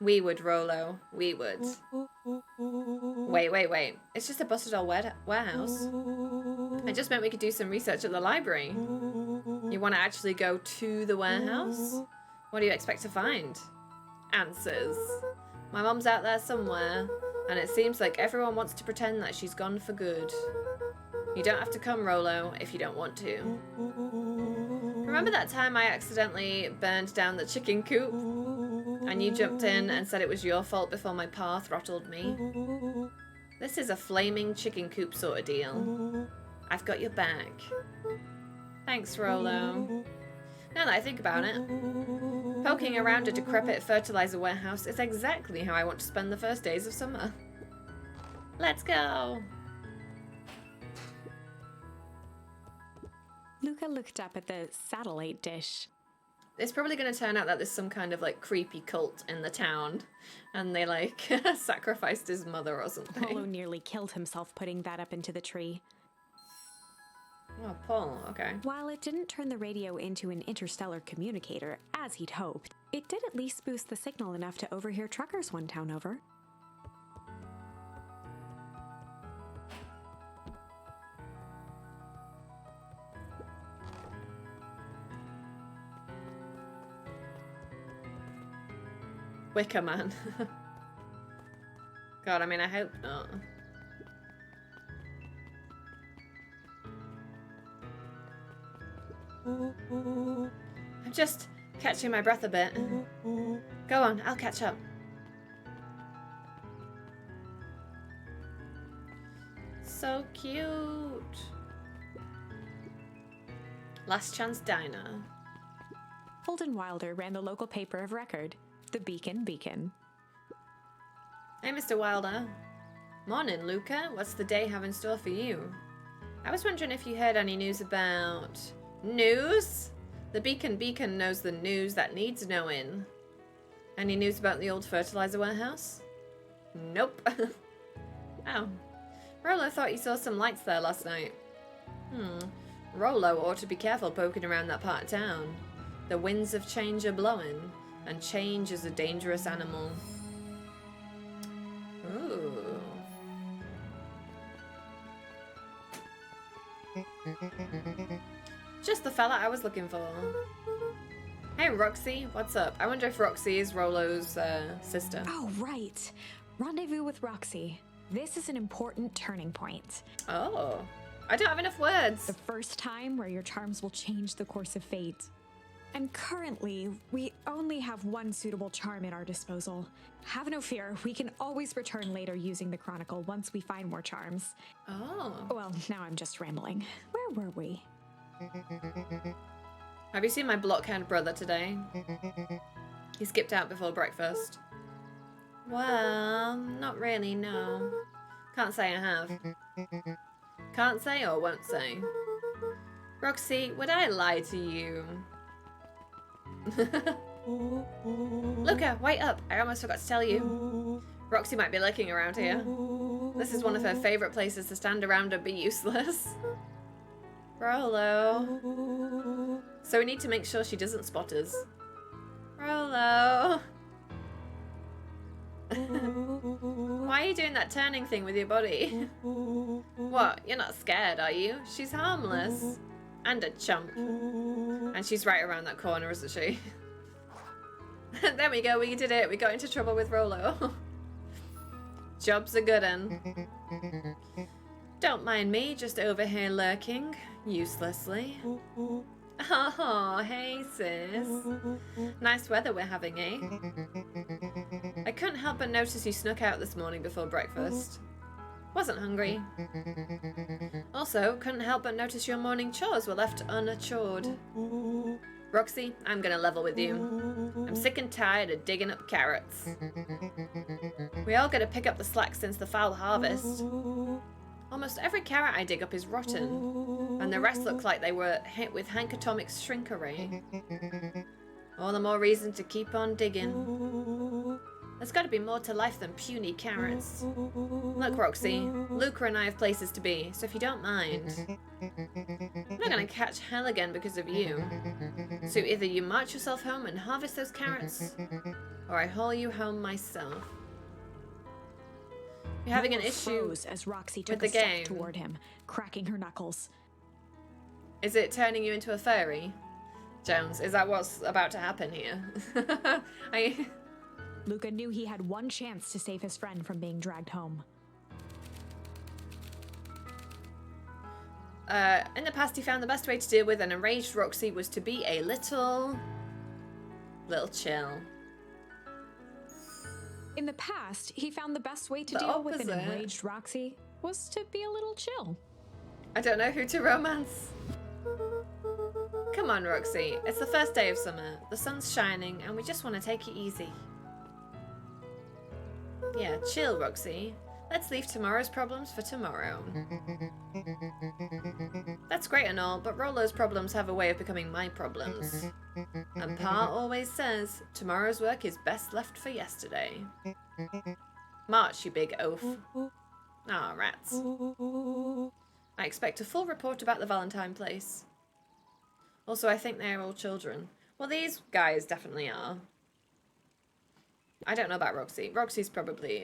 We would, Rollo. We would. Wait. It's just a busted old warehouse. I just meant we could do some research at the library. You want to actually go to the warehouse? What do you expect to find? Answers. My mom's out there somewhere, and it seems like everyone wants to pretend that she's gone for good. You don't have to come, Rollo, if you don't want to. Remember that time I accidentally burned down the chicken coop? And you jumped in and said it was your fault before my pa throttled me? This is a flaming chicken coop sort of deal. I've got your back. Thanks, Rollo. Now that I think about it, poking around a decrepit fertilizer warehouse is exactly how I want to spend the first days of summer. Let's go! Luca looked up at the satellite dish. It's probably going to turn out that there's some kind of like creepy cult in the town and they like sacrificed his mother or something. Rollo nearly killed himself putting that up into the tree. Oh, Paul, okay. While it didn't turn the radio into an interstellar communicator, as he'd hoped, it did at least boost the signal enough to overhear truckers one town over. Wicker Man. God, I mean, I hope not. I'm just catching my breath a bit. Go on, I'll catch up. So cute. Last Chance Diner. Holden Wilder ran the local paper of record, the Beacon. Hey, Mr. Wilder. Morning, Luca. What's the day have in store for you? I was wondering if you heard any news about... News? The Beacon knows the news that needs knowing. Any news about the old fertilizer warehouse? Nope. Oh. Rollo thought he saw some lights there last night. Rollo ought to be careful poking around that part of town. The winds of change are blowing, and change is a dangerous animal. Ooh. Just the fella I was looking for. Hey, Roxy, what's up? I wonder if Roxy is Rollo's sister. Oh, right. Rendezvous with Roxy. This is an important turning point. Oh. I don't have enough words. The first time where your charms will change the course of fate. And currently, we only have one suitable charm at our disposal. Have no fear, we can always return later using the Chronicle once we find more charms. Oh. Well, now I'm just rambling. Where were we? Have you seen my blockhead brother today? He skipped out before breakfast. Well, not really, no. Can't say I have. Can't say or won't say. Roxy, would I lie to you? Luca, wait up! I almost forgot to tell you. Roxy might be lurking around here. This is one of her favourite places to stand around and be useless. Rolo. So we need to make sure she doesn't spot us. Rolo. Why are you doing that turning thing with your body? What? You're not scared, are you? She's harmless. And a chump. And she's right around that corner, isn't she? There we go, we did it. We got into trouble with Rolo. Job's a good un. Don't mind me, just over here lurking, uselessly. Oh, hey sis. Nice weather we're having, eh? I couldn't help but notice you snuck out this morning before breakfast. Wasn't hungry. Also, couldn't help but notice your morning chores were left unachoured. Roxy, I'm gonna level with you. I'm sick and tired of digging up carrots. We all gotta pick up the slack since the foul harvest. Almost every carrot I dig up is rotten, and the rest look like they were hit with Hank Atomic's shrink array. All the more reason to keep on digging. There's gotta be more to life than puny carrots. Look, Roxy, Luca and I have places to be, so if you don't mind. I'm not gonna catch hell again because of you. So either you march yourself home and harvest those carrots, or I haul you home myself. You're having an issue as Roxy took with the a game. step toward him, cracking her knuckles. Is it turning you into a furry? Jones, is that what's about to happen here? Luca knew he had one chance to save his friend from being dragged home. In the past, he found the best way to deal with an enraged Roxy was to be a little chill. In the past, he found the best way to The deal with an opposite. enraged Roxy was to be a little chill. I don't know who to romance. Come on, Roxy. It's the first day of summer. The sun's shining, and we just want to take it easy. Yeah, chill, Roxy. Let's leave tomorrow's problems for tomorrow. That's great and all, but Rolo's problems have a way of becoming my problems. And Pa always says, tomorrow's work is best left for yesterday. March, you big oaf. Ah, rats. I expect a full report about the Valentine place. Also, I think they are all children. Well, these guys definitely are. I don't know about Roxy. Roxy's probably,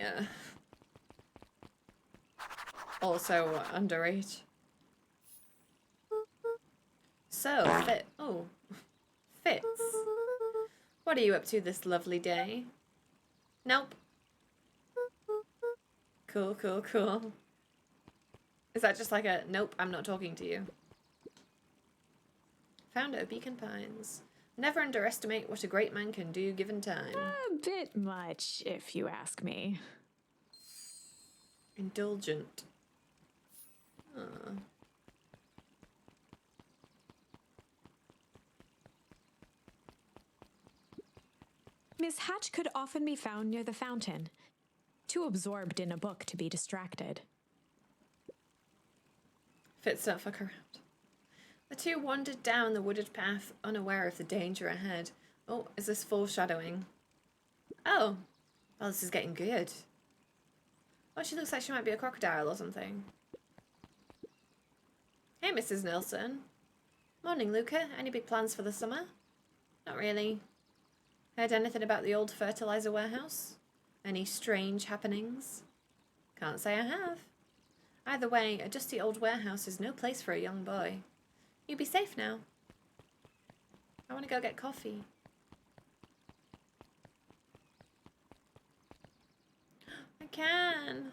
also underage. So, Fitz. What are you up to this lovely day? Nope. Cool, cool, cool. Is that just like a, nope, I'm not talking to you? Found at Beacon Pines. Never underestimate what a great man can do given time. A bit much, if you ask me. Indulgent. Aw. Miss Hatch could often be found near the fountain, too absorbed in a book to be distracted. Fitz, don't fuck around. The two wandered down the wooded path, unaware of the danger ahead. Oh, is this foreshadowing? Oh, well, this is getting good. Oh, she looks like she might be a crocodile or something. Hey, Mrs. Nilsson. Morning, Luca. Any big plans for the summer? Not really. Heard anything about the old fertilizer warehouse? Any strange happenings? Can't say I have. Either way, a dusty old warehouse is no place for a young boy. You be safe now. I want to go get coffee. I can.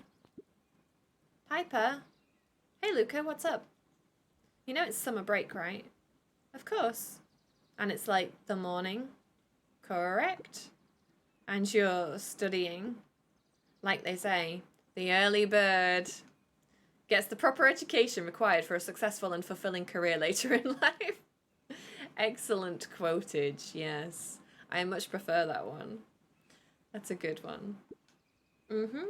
Piper. Hey, Luca, what's up? You know it's summer break, right? Of course. And it's like the morning. Correct. And you're studying. Like they say, the early bird gets the proper education required for a successful and fulfilling career later in life. Excellent quotage, yes. I much prefer that one. That's a good one. Mm-hmm.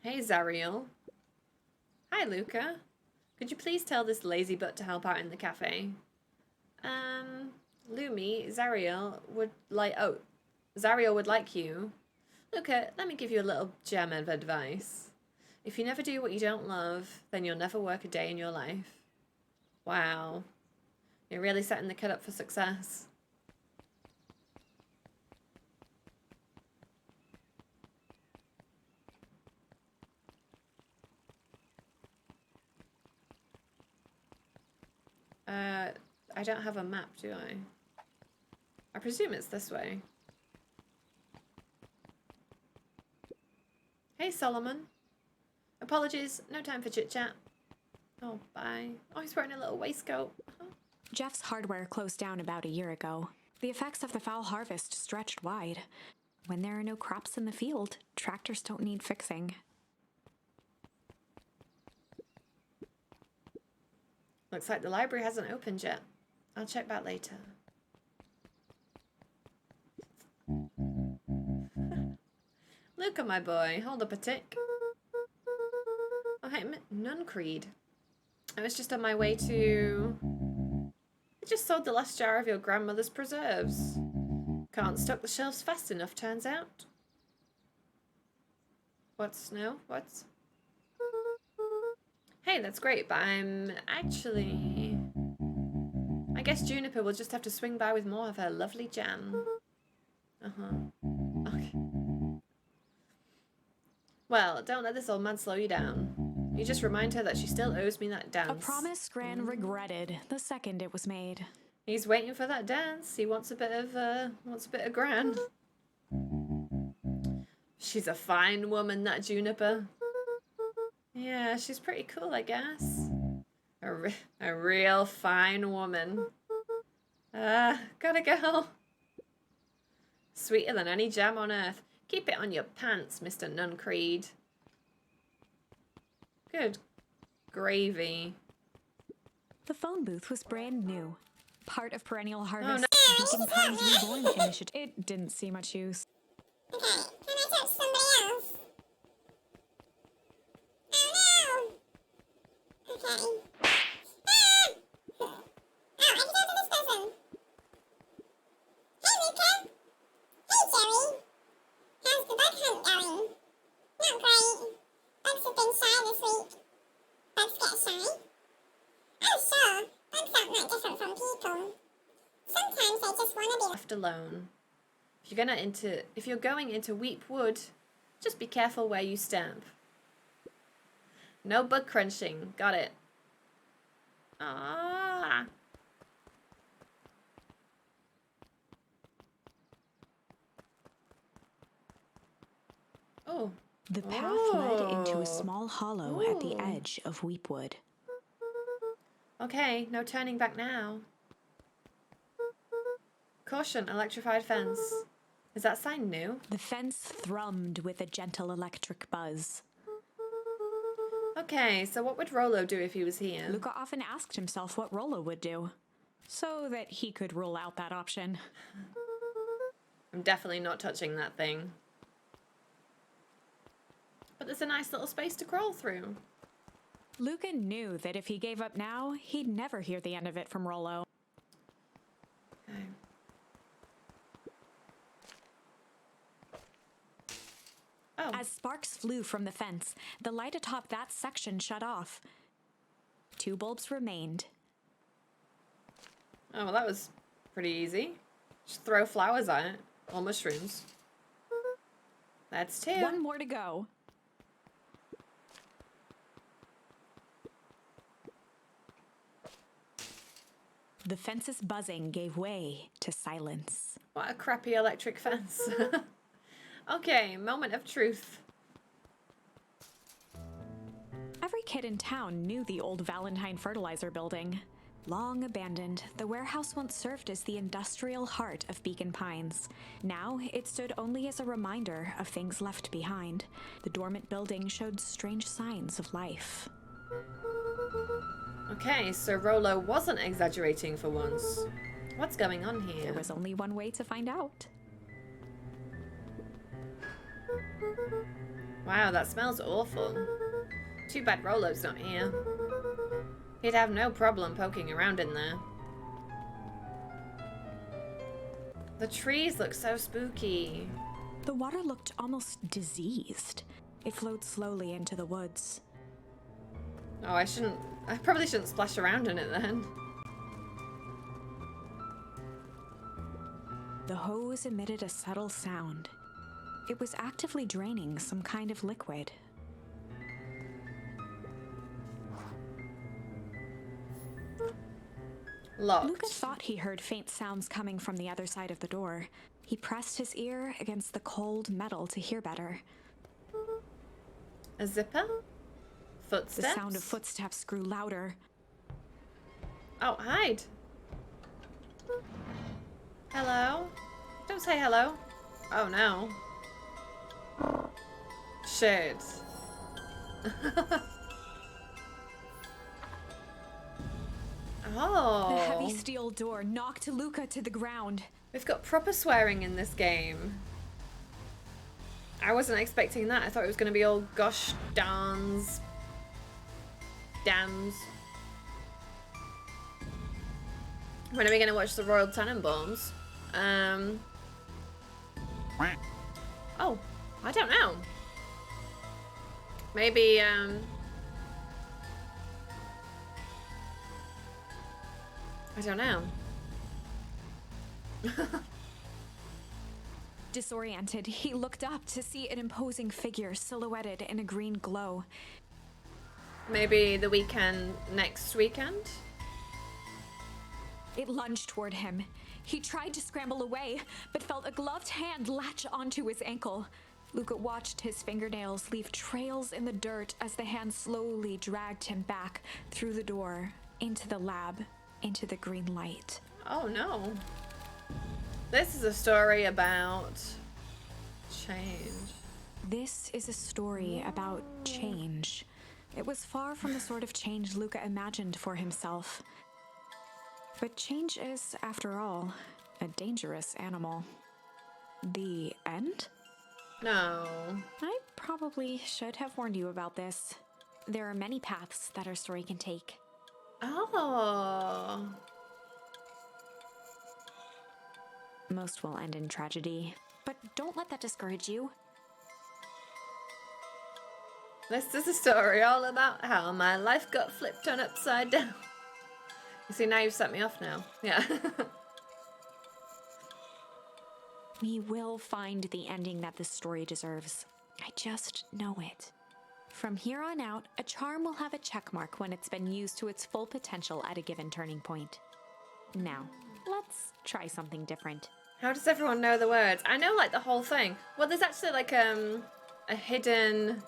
Hey, Zariel. Hi, Luca. Could you please tell this lazy butt to help out in the cafe? Lumi, Zariel would like... Oh, Zariel would like you. Luca, let me give you a little gem of advice. If you never do what you don't love, then you'll never work a day in your life. Wow. You're really setting the kid up for success. I don't have a map, do I? I presume it's this way. Hey, Solomon. Apologies, no time for chit-chat. Oh, bye. Oh, he's wearing a little waistcoat. Jeff's hardware closed down about a year ago. The effects of the foul harvest stretched wide. When there are no crops in the field, tractors don't need fixing. Looks like the library hasn't opened yet. I'll check back later. Luca, my boy, hold up a tick. Oh, hey, Nun Creed. I was just on my way to... I just sold the last jar of your grandmother's preserves. Can't stock the shelves fast enough, turns out. What's no? What's... Hey, that's great, but I'm actually... I guess Juniper will just have to swing by with more of her lovely jam. Okay. Well, don't let this old man slow you down. You just remind her that she still owes me that dance. A promise Gran regretted the second it was made. He's waiting for that dance. He wants a bit of Gran. She's a fine woman, that Juniper. Yeah, she's pretty cool, I guess. A real fine woman. Gotta go. Sweeter than any jam on earth. Keep it on your pants, Mr. Nuncreed. Good gravy. The phone booth was brand new. Part of Perennial Harvest. Oh, no. Beacon Pines Reborn initiative. It didn't see much use. Okay, can I touch somebody else? Oh no! Okay. Ah! Oh, I can talk to this person. Hey, Luca. Hey, Jerry. How's the bug hunt going? Not great. Bugs have been shy this week. Bugs get shy? Oh, sure. Bugs aren't that different from people. Sometimes they just want to be Left alone. If you're going into Weep Wood, just be careful where you stamp. No bug crunching. Got it. Ah. Oh. The path led into a small hollow at the edge of Weepwood. Okay, no turning back now. Caution, electrified fence. Is that sign new? The fence thrummed with a gentle electric buzz. Okay, so what would Rolo do if he was here? Luca often asked himself what Rolo would do, so that he could rule out that option. I'm definitely not touching that thing. But there's a nice little space to crawl through. Luca knew that if he gave up now, he'd never hear the end of it from Rolo. Okay. Oh. As sparks flew from the fence, the light atop that section shut off. 2 bulbs remained. Oh, well, that was pretty easy. Just throw flowers on it. Or mushrooms. That's 2. 1 more to go. The fence's buzzing gave way to silence. What a crappy electric fence. Okay, moment of truth. Every kid in town knew the old Valentine fertilizer building. Long abandoned, the warehouse once served as the industrial heart of Beacon Pines. Now, it stood only as a reminder of things left behind. The dormant building showed strange signs of life. Okay, so Rolo wasn't exaggerating for once. What's going on here? There was only one way to find out. Wow, that smells awful. Too bad Rolo's not here. He'd have no problem poking around in there. The trees look so spooky. The water looked almost diseased. It flowed slowly into the woods. Oh, I probably shouldn't splash around in it then. The hose emitted a subtle sound. It was actively draining some kind of liquid. Locked. Lucas thought he heard faint sounds coming from the other side of the door. He pressed his ear against the cold metal to hear better. A zipper? Footsteps? The sound of footsteps grew louder. Oh, hide. Hello? Don't say hello. Oh no. Shit. Oh. The heavy steel door knocked Luca to the ground. We've got proper swearing in this game. I wasn't expecting that. I thought it was going to be all gosh darns. Damns. When are we going to watch the Royal Tenenbaums? Oh, I don't know. Maybe, I don't know. Disoriented, he looked up to see an imposing figure silhouetted in a green glow. Maybe the weekend next weekend? It lunged toward him. He tried to scramble away, but felt a gloved hand latch onto his ankle. Luca watched his fingernails leave trails in the dirt as the hand slowly dragged him back through the door, into the lab, into the green light. Oh no. This is a story about change. This is a story about change. It was far from the sort of change Luca imagined for himself. But change is, after all, a dangerous animal. The end? No. I probably should have warned you about this. There are many paths that our story can take. Oh. Most will end in tragedy, but don't let that discourage you. This is a story all about how my life got flipped on upside down. You see, now you've set me off now. Yeah. We will find the ending that this story deserves. I just know it. From here on out, a charm will have a checkmark when it's been used to its full potential at a given turning point. Now, let's try something different. How does everyone know the words? I know like the whole thing. Well, there's actually like a hidden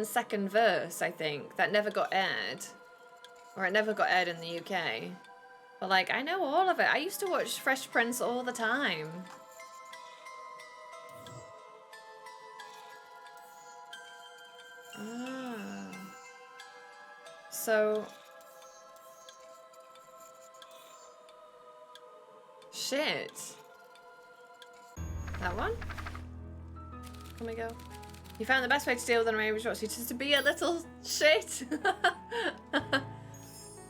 second verse, I think, that never got aired. Or it never got aired in the UK. But like, I know all of it. I used to watch Fresh Prince all the time. Ah. So... Shit. That one? Can we go? You found the best way to deal with an enraged Roxy just to be a little shit. In the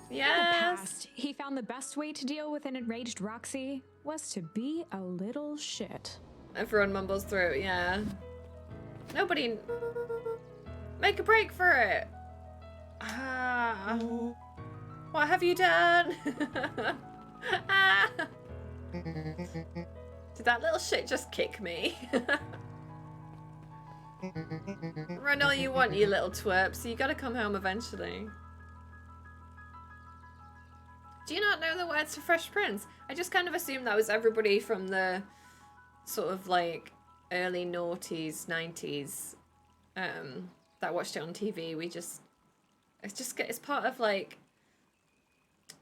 Yes. past, he found the best way to deal with an enraged Roxy was to be a little shit. Everyone mumbles through, yeah. Nobody... Make a break for it. Ah. What have you done? Ah. Did that little shit just kick me? Run all you want, you little twerp, so you gotta come home eventually. Do you not know the words to Fresh Prince? I just kind of assumed that was everybody from the sort of like early noughties, 90s that watched it on TV. It's part of like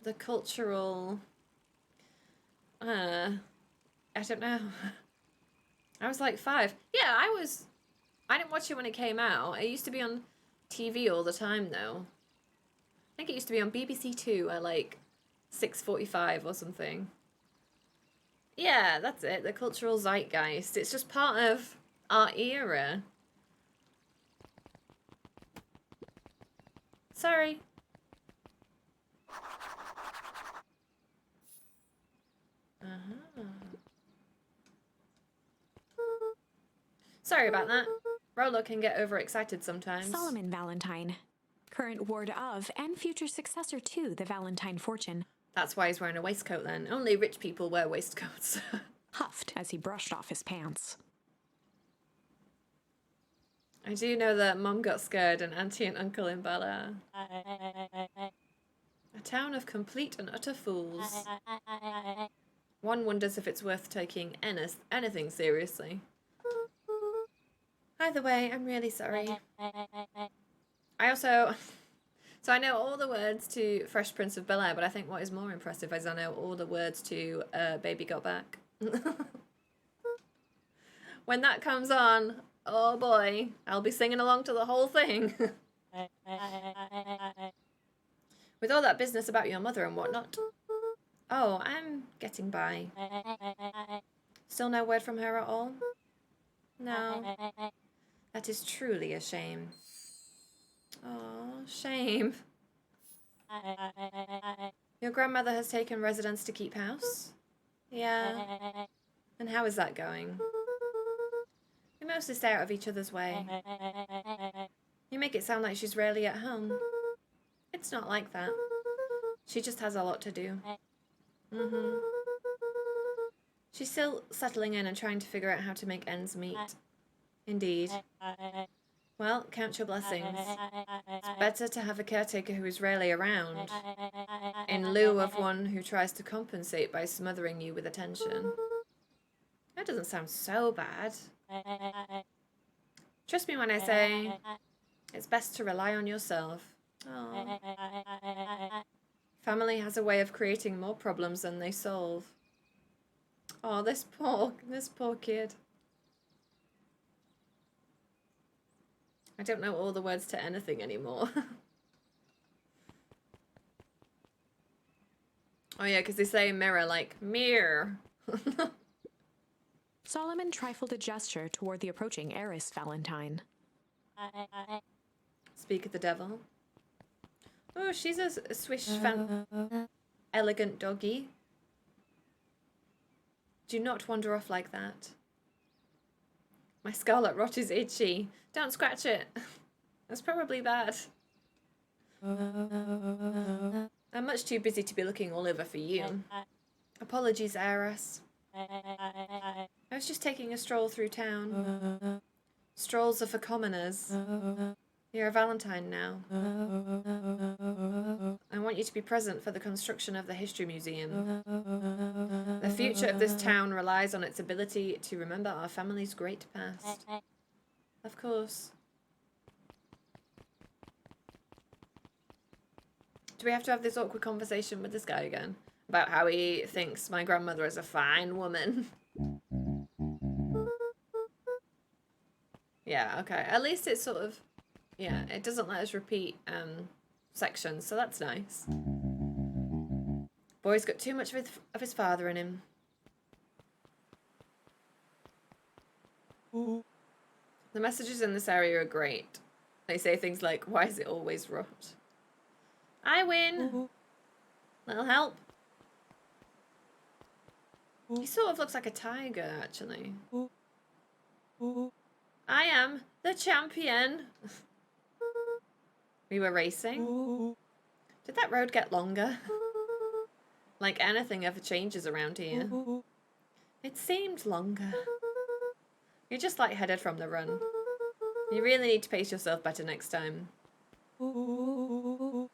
the cultural. I don't know. I was like 5. Yeah, I didn't watch it when it came out. It used to be on TV all the time though. I think it used to be on BBC Two at like 6:45 or something. Yeah, that's it. The cultural zeitgeist. It's just part of our era. Sorry. Uh-huh. Sorry about that. Rolo can get overexcited sometimes. Solomon Valentine, current ward of and future successor to the Valentine fortune, That's why he's wearing a waistcoat then. Only rich people wear waistcoats. huffed as he brushed off his pants. I do know that Mom got scared and Auntie and Uncle in Bella. A town of complete and utter fools. One wonders if it's worth taking anything seriously. Either way, I'm really sorry. I also... So I know all the words to Fresh Prince of Bel-Air, but I think what is more impressive is I know all the words to Baby Got Back. When that comes on, oh boy, I'll be singing along to the whole thing. With all that business about your mother and whatnot. Oh, I'm getting by. Still no word from her at all? No. That is truly a shame. Oh, shame. Your grandmother has taken residence to keep house? Yeah. And how is that going? We mostly stay out of each other's way. You make it sound like she's rarely at home. It's not like that. She just has a lot to do. She's still settling in and trying to figure out how to make ends meet. Indeed. Well, count your blessings. It's better to have a caretaker who is rarely around, in lieu of one who tries to compensate by smothering you with attention. That doesn't sound so bad. Trust me when I say it's best to rely on yourself. Aww. Family has a way of creating more problems than they solve. Oh, this poor kid. I don't know all the words to anything anymore. Oh yeah, because they say mirror like mirror. Solomon trifled a gesture toward the approaching heiress Valentine. Speak of the devil. Oh, she's a swish elegant doggy. Do not wander off like that. My scarlet rot is itchy. Don't scratch it. That's probably bad. I'm much too busy to be looking all over for you. Apologies, heiress. I was just taking a stroll through town. Strolls are for commoners. You're a Valentine now. I want you to be present for the construction of the History Museum. The future of this town relies on its ability to remember our family's great past. Of course. Do we have to have this awkward conversation with this guy again? About how he thinks my grandmother is a fine woman. Yeah, okay. At least it's sort of... Yeah, it doesn't let us repeat sections, so that's nice. Boy's got too much of his father in him. The messages in this area are great. They say things like, why is it always rot? I win! Little help. He sort of looks like a tiger, actually. I am the champion! We were racing. Did that road get longer? Like anything ever changes around here. It seemed longer. You're just lightheaded from the run. You really need to pace yourself better next time. Not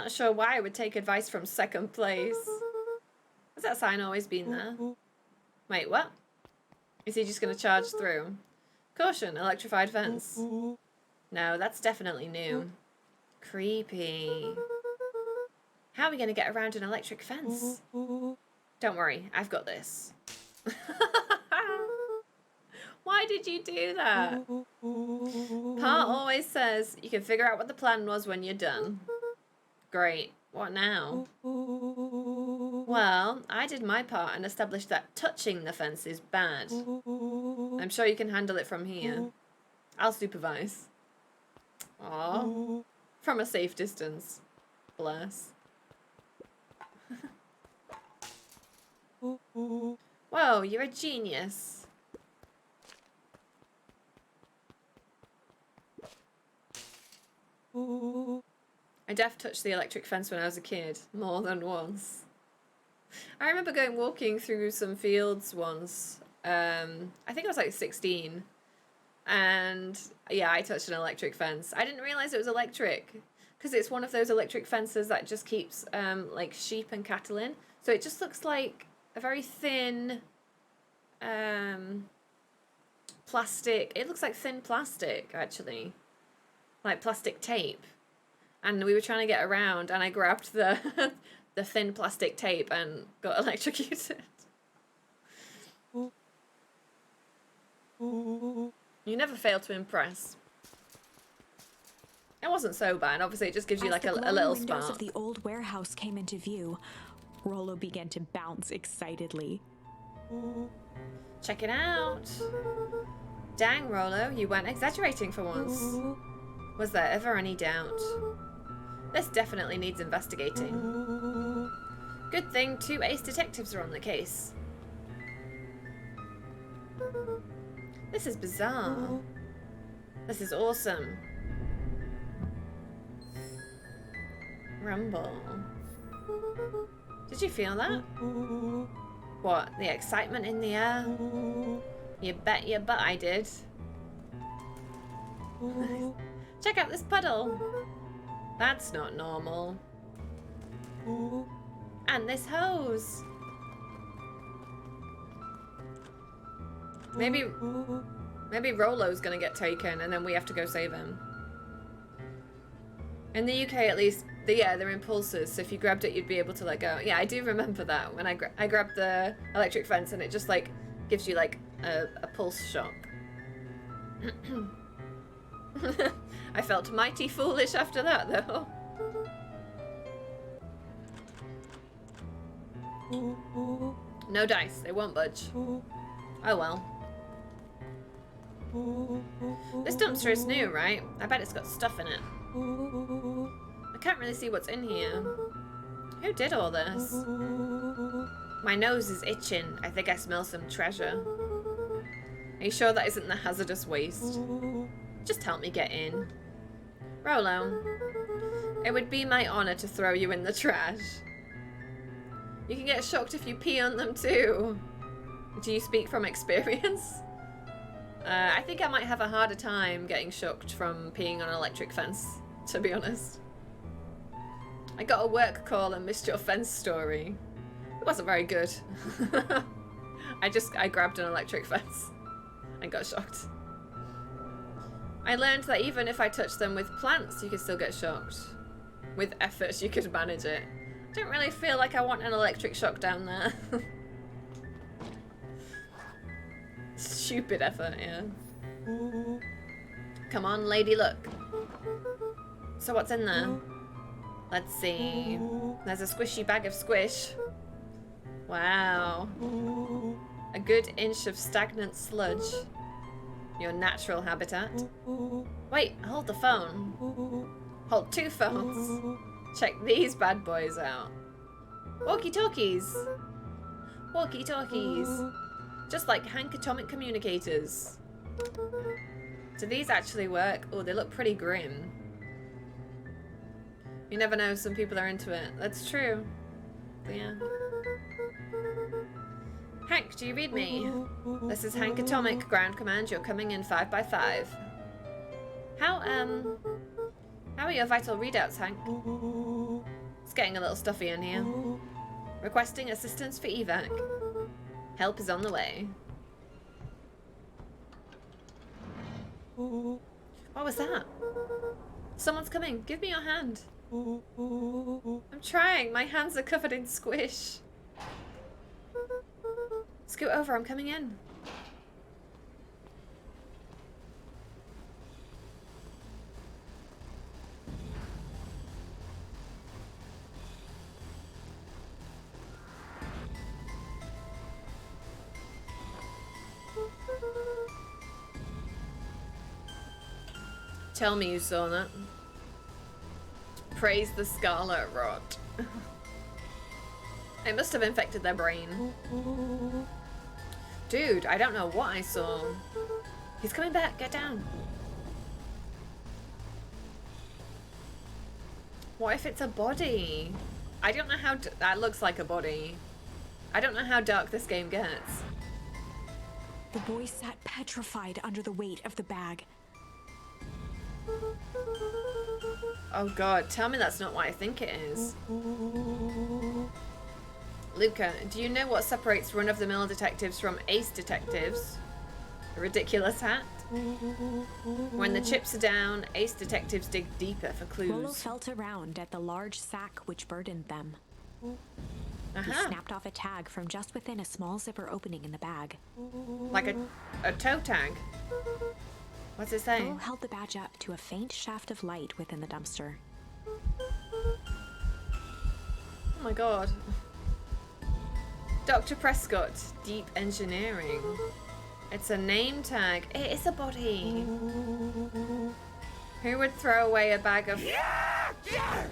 sure why I would take advice from second place. Has that sign always been there? Wait, what? Is he just going to charge through? Caution, electrified fence. No, that's definitely new. Creepy. How are we going to get around an electric fence? Don't worry, I've got this. Why did you do that? Pa always says you can figure out what the plan was when you're done. Great. What now? Well, I did my part and established that touching the fence is bad. I'm sure you can handle it from here. I'll supervise. Aww. From a safe distance. Bless. Whoa, you're a genius. I def touched the electric fence when I was a kid, more than once. I remember going walking through some fields once. I think I was like 16. And yeah, I touched an electric fence. I didn't realize it was electric because it's one of those electric fences that just keeps like sheep and cattle in. So it just looks like a very thin plastic. It looks like thin plastic, actually. Like plastic tape. And we were trying to get around and I grabbed the the thin plastic tape and got electrocuted. You never fail to impress. It wasn't so bad. Obviously, it just gives you like a little windows spark. of the old warehouse came into view, Rollo began to bounce excitedly. Check it out. Dang, Rollo, you weren't exaggerating for once. Was there ever any doubt? This definitely needs investigating. Good thing 2 ace detectives are on the case. This is bizarre. This is awesome. Rumble. Did you feel that? What, the excitement in the air? You bet your butt I did. Check out this puddle. That's not normal. And this hose. Maybe Rollo's gonna get taken and then we have to go save him. In the UK at least, they're impulses, so if you grabbed it you'd be able to let go. Yeah, I do remember that when I grabbed the electric fence and it just like gives you like a pulse shock. I felt mighty foolish after that though. No dice, they won't budge. Oh well. This dumpster is new, right? I bet it's got stuff in it. I can't really see what's in here. Who did all this? My nose is itching. I think I smell some treasure. Are you sure that isn't the hazardous waste? Just help me get in. Rollo, it would be my honor to throw you in the trash. You can get shocked if you pee on them too. Do you speak from experience? I think I might have a harder time getting shocked from peeing on an electric fence, to be honest. I got a work call and missed your fence story. It wasn't very good. I grabbed an electric fence and got shocked. I learned that even if I touched them with plants, you could still get shocked. With effort, you could manage it. I don't really feel like I want an electric shock down there. Stupid effort, yeah. Come on, lady, look. So what's in there? Let's see. There's a squishy bag of squish. Wow. A good inch of stagnant sludge. Your natural habitat. Wait, hold the phone. Hold 2 phones. Check these bad boys out. Walkie-talkies. Walkie-talkies. Just like Hank Atomic Communicators. Do these actually work? Oh, they look pretty grim. You never know, some people are into it. That's true. But yeah. Hank, do you read me? This is Hank Atomic, ground command. You're coming in 5 by 5. How are your vital readouts, Hank? It's getting a little stuffy in here. Requesting assistance for evac. Help is on the way. Oh, What was that? Someone's coming. Give me your hand. I'm trying. My hands are covered in squish. Scoot over. I'm coming in. Tell me you saw that. Praise the Scarlet Rot. It must have infected their brain. Dude, I don't know what I saw. He's coming back. Get down. What if it's a body? I don't know how... That looks like a body. I don't know how dark this game gets. The boy sat petrified under the weight of the bag. Oh god, tell me that's not what I think it is. Luca, do you know what separates run-of-the-mill detectives from ace detectives? A ridiculous hat? When the chips are down, ace detectives dig deeper for clues. Rollo felt around at the large sack which burdened them. He snapped off a tag from just within a small zipper opening in the bag. Like a toe tag? What's it say? Rollo held the badge up to a faint shaft of light within the dumpster. Oh my god. Dr. Prescott, Deep Engineering. It's a name tag. It is a body. Who would throw away a bag of... Oh god.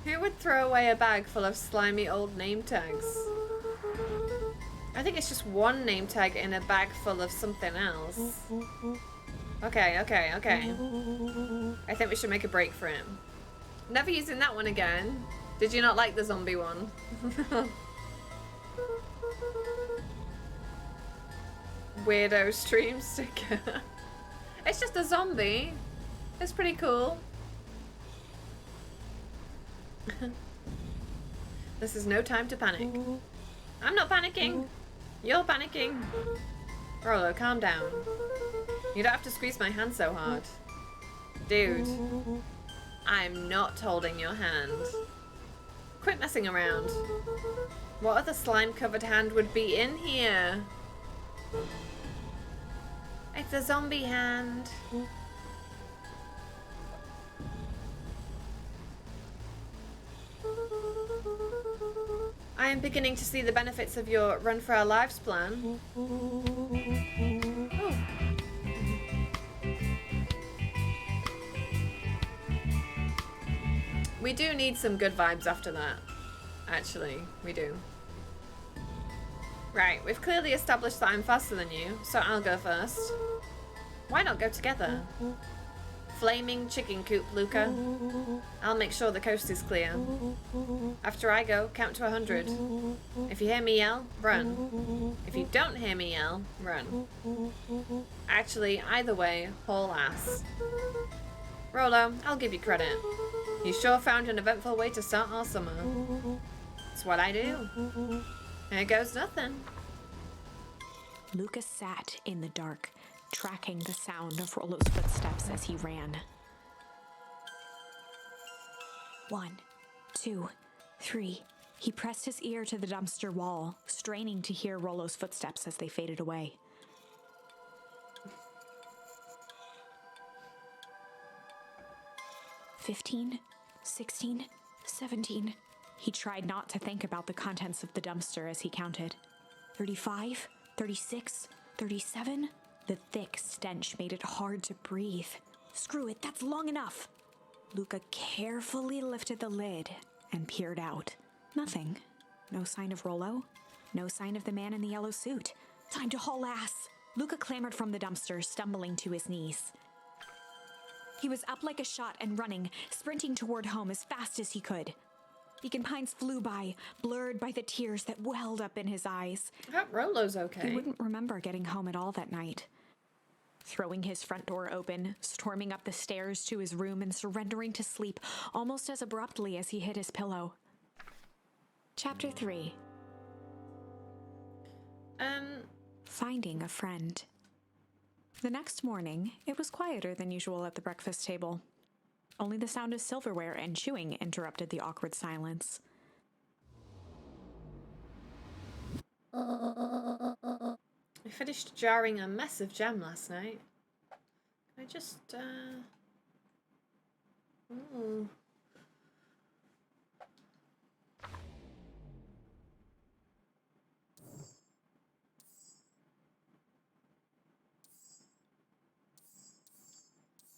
Who would throw away a bag full of slimy old name tags? I think it's just one name tag in a bag full of something else. Okay. I think we should make a break for him. Never using that one again. Did you not like the zombie one? Weirdo stream sticker. It's just a zombie. It's pretty cool. This is no time to panic. I'm not panicking. You're panicking. Rollo, calm down. You don't have to squeeze my hand so hard. Dude, I'm not holding your hand. Quit messing around. What other slime-covered hand would be in here? It's a zombie hand. I am beginning to see the benefits of your Run for Our Lives plan. Oh. We do need some good vibes after that. Actually, we do. Right, we've clearly established that I'm faster than you, so I'll go first. Why not go together? Flaming chicken coop, Luca. I'll make sure the coast is clear. After I go, count to 100. If you hear me yell, run. If you don't hear me yell, run. Actually, either way, haul ass. Rollo, I'll give you credit. You sure found an eventful way to start our summer. It's what I do. Here goes nothing. Lucas sat in the dark, tracking the sound of Rollo's footsteps as he ran. 1, 2, 3. He pressed his ear to the dumpster wall, straining to hear Rollo's footsteps as they faded away. 15, 16, 17. He tried not to think about the contents of the dumpster as he counted. 35, 36, 37. The thick stench made it hard to breathe. Screw it, that's long enough. Luca carefully lifted the lid and peered out. Nothing. No sign of Rollo. No sign of the man in the yellow suit. Time to haul ass. Luca clambered from the dumpster, stumbling to his knees. He was up like a shot and running, sprinting toward home as fast as he could. Beacon Pines flew by, blurred by the tears that welled up in his eyes. I hope Rollo's okay. He wouldn't remember getting home at all that night. Throwing his front door open, storming up the stairs to his room and surrendering to sleep almost as abruptly as he hit his pillow. Chapter 3. Finding a friend. The next morning, it was quieter than usual at the breakfast table. Only the sound of silverware and chewing interrupted the awkward silence. I finished jarring a mess of jam last night. Can I just, Ooh.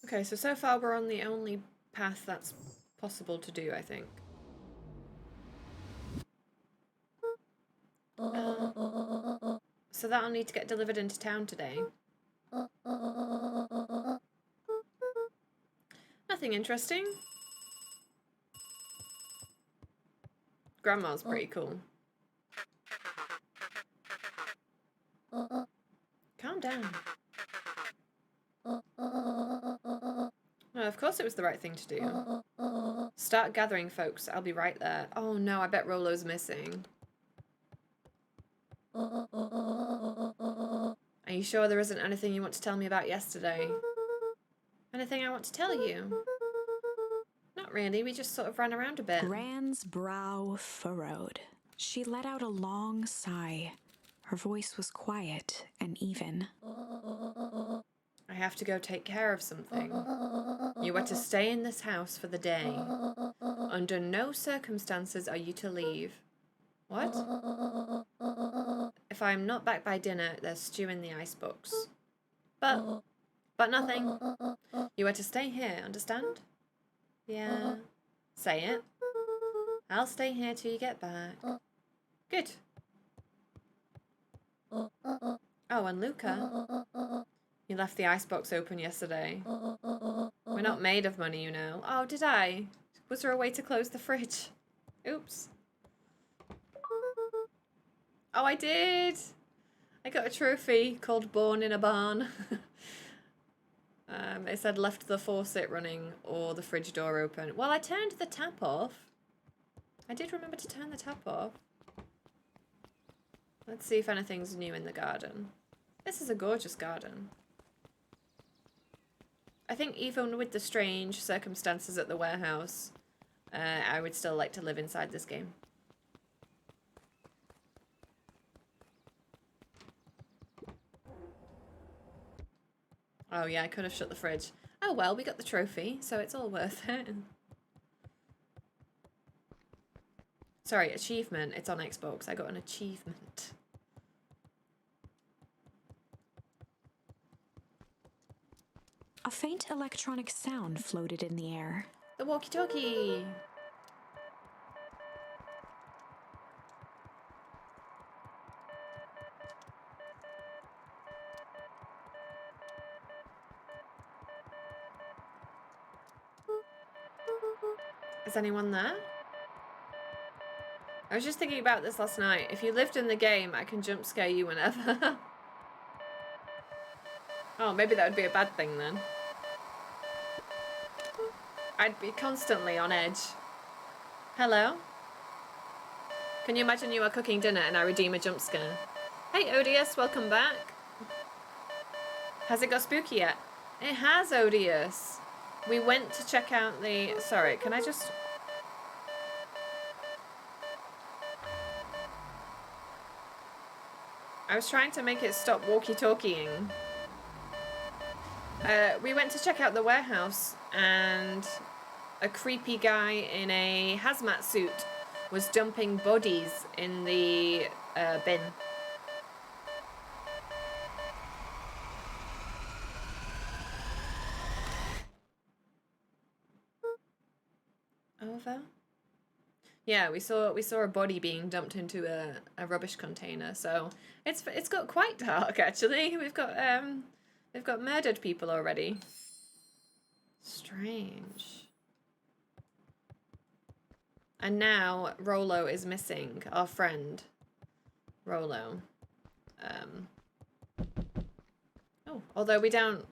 Okay, so far we're on the only path that's possible to do, I think. So that'll need to get delivered into town today. Nothing interesting. Grandma's pretty cool. Calm down. No, of course it was the right thing to do. Start gathering, folks. I'll be right there. Oh no, I bet Rolo's missing. Are you sure there isn't anything you want to tell me about yesterday? Anything I want to tell you? Not really, we just sort of ran around a bit. Gran's brow furrowed. She let out a long sigh. Her voice was quiet and even. I have to go take care of something. You are to stay in this house for the day. Under no circumstances are you to leave. What? If I am not back by dinner, there's stew in the icebox. But nothing. You are to stay here, understand? Yeah. Say it. I'll stay here till you get back. Good. Oh, and Luca. You left the icebox open yesterday. We're not made of money, you know. Oh, did I? Was there a way to close the fridge? Oops. Oh, I did! I got a trophy called Born in a Barn. It said left the faucet running or the fridge door open. Well, I turned the tap off. I did remember to turn the tap off. Let's see if anything's new in the garden. This is a gorgeous garden. I think even with the strange circumstances at the warehouse, I would still like to live inside this game. Oh yeah, I could have shut the fridge. Oh well, we got the trophy, so it's all worth it. Sorry, achievement. It's on Xbox. I got an achievement. A faint electronic sound floated in the air. The walkie-talkie! Is anyone there? I was just thinking about this last night. If you lived in the game, I can jump scare you whenever. Oh, maybe that would be a bad thing then. I'd be constantly on edge. Hello? Can you imagine you are cooking dinner and I redeem a jump scare? Hey Odious, welcome back. Has it got spooky yet? It has, Odious. We went to check out the... Sorry, can I just... I was trying to make it stop walkie-talkieing. We went to check out the warehouse and a creepy guy in a hazmat suit was dumping bodies in the bin. Over? Yeah, we saw a body being dumped into a rubbish container. So it's got quite dark actually. We've got murdered people already. Strange. And now Rolo is missing, our friend Rolo. Oh, although we don't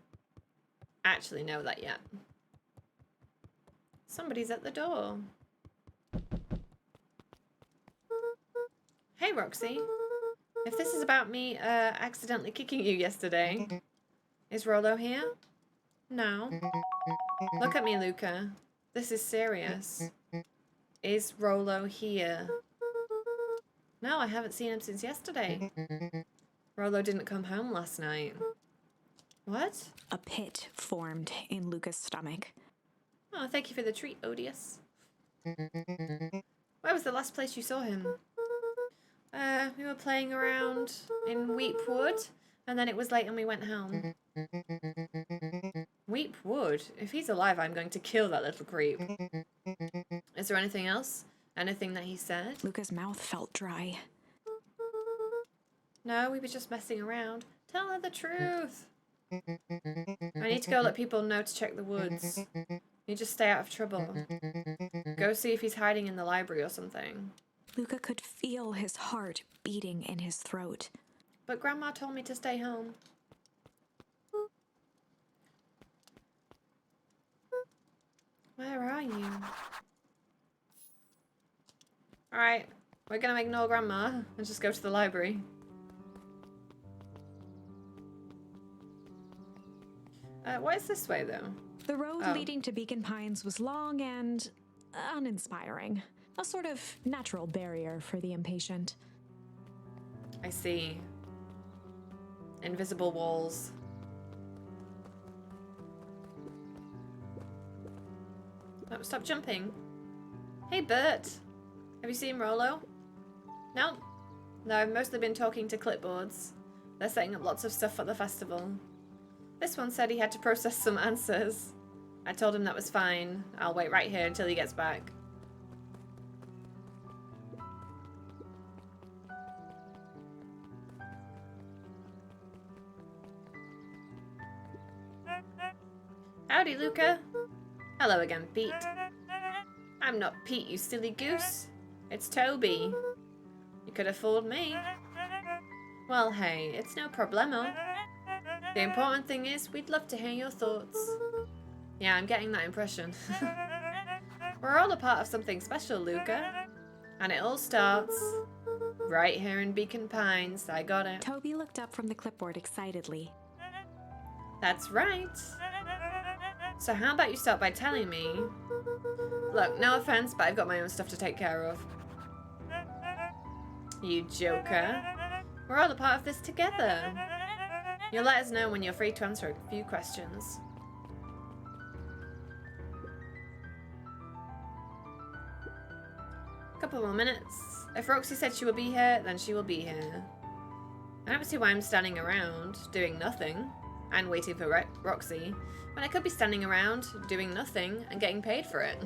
actually know that yet. Somebody's at the door. Hey, Roxy. If this is about me accidentally kicking you yesterday, is Rolo here? No. Look at me, Luca. This is serious. Is Rolo here? No, I haven't seen him since yesterday. Rolo didn't come home last night. What? A pit formed in Luca's stomach. Oh, thank you for the treat, Odious. Where was the last place you saw him? We were playing around in Weepwood, and then it was late and we went home. Weepwood? If he's alive, I'm going to kill that little creep. Is there anything else? Anything that he said? Luca's mouth felt dry. No, we were just messing around. Tell her the truth. I need to go let people know to check the woods. You just stay out of trouble. Go see if he's hiding in the library or something. Luca could feel his heart beating in his throat. But Grandma told me to stay home. Where are you? Alright, we're gonna ignore Grandma and just go to the library. What is this way, though? The road Oh. leading to Beacon Pines was long and uninspiring. A sort of natural barrier for the impatient. I see. Invisible walls. Oh, stop jumping. Hey, Bert. Have you seen Rolo? No. No, I've mostly been talking to clipboards. They're setting up lots of stuff for the festival. This one said he had to process some answers. I told him that was fine. I'll wait right here until he gets back. Howdy, Luca. Hello again, Pete. I'm not Pete, you silly goose. It's Toby. You could have fooled me. Well, hey, it's no problemo. The important thing is, we'd love to hear your thoughts. Yeah, I'm getting that impression. We're all a part of something special, Luca. And it all starts right here in Beacon Pines. I got it. Toby looked up from the clipboard excitedly. That's right. So how about you start by telling me... Look, no offense, but I've got my own stuff to take care of. You joker. We're all a part of this together. You'll let us know when you're free to answer a few questions. Couple more minutes. If Roxy said she will be here, then she will be here. I don't see why I'm standing around, doing nothing, and waiting for Roxy, when I could be standing around, doing nothing, and getting paid for it.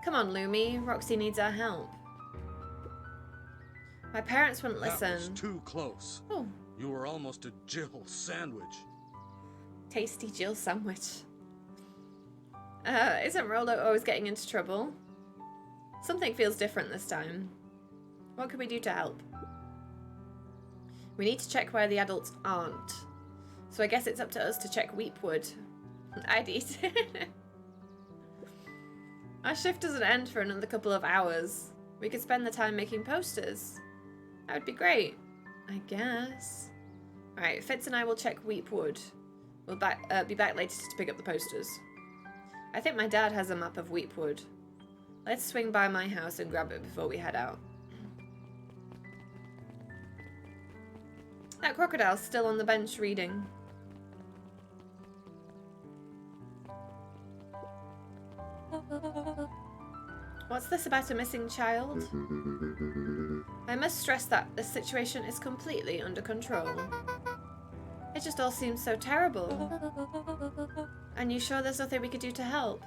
Come on, Lumi. Roxy needs our help. My parents wouldn't listen. That was too close. Oh, You were almost a Jill sandwich. tasty Jill sandwich. Isn't Rolo always getting into trouble? Something feels different this time. What can we do to help? We need to check where the adults aren't. So I guess it's up to us to check Weepwood. I'd eat. Our shift doesn't end for another couple of hours. We could spend the time making posters. That would be great, I guess. Alright, Fitz and I will check Weepwood. We'll be back later to pick up the posters. I think my dad has a map of Weepwood. Let's swing by my house and grab it before we head out. That crocodile's still on the bench reading. What's this about a missing child? I must stress that the situation is completely under control. It just all seems so terrible. And you sure there's nothing we could do to help?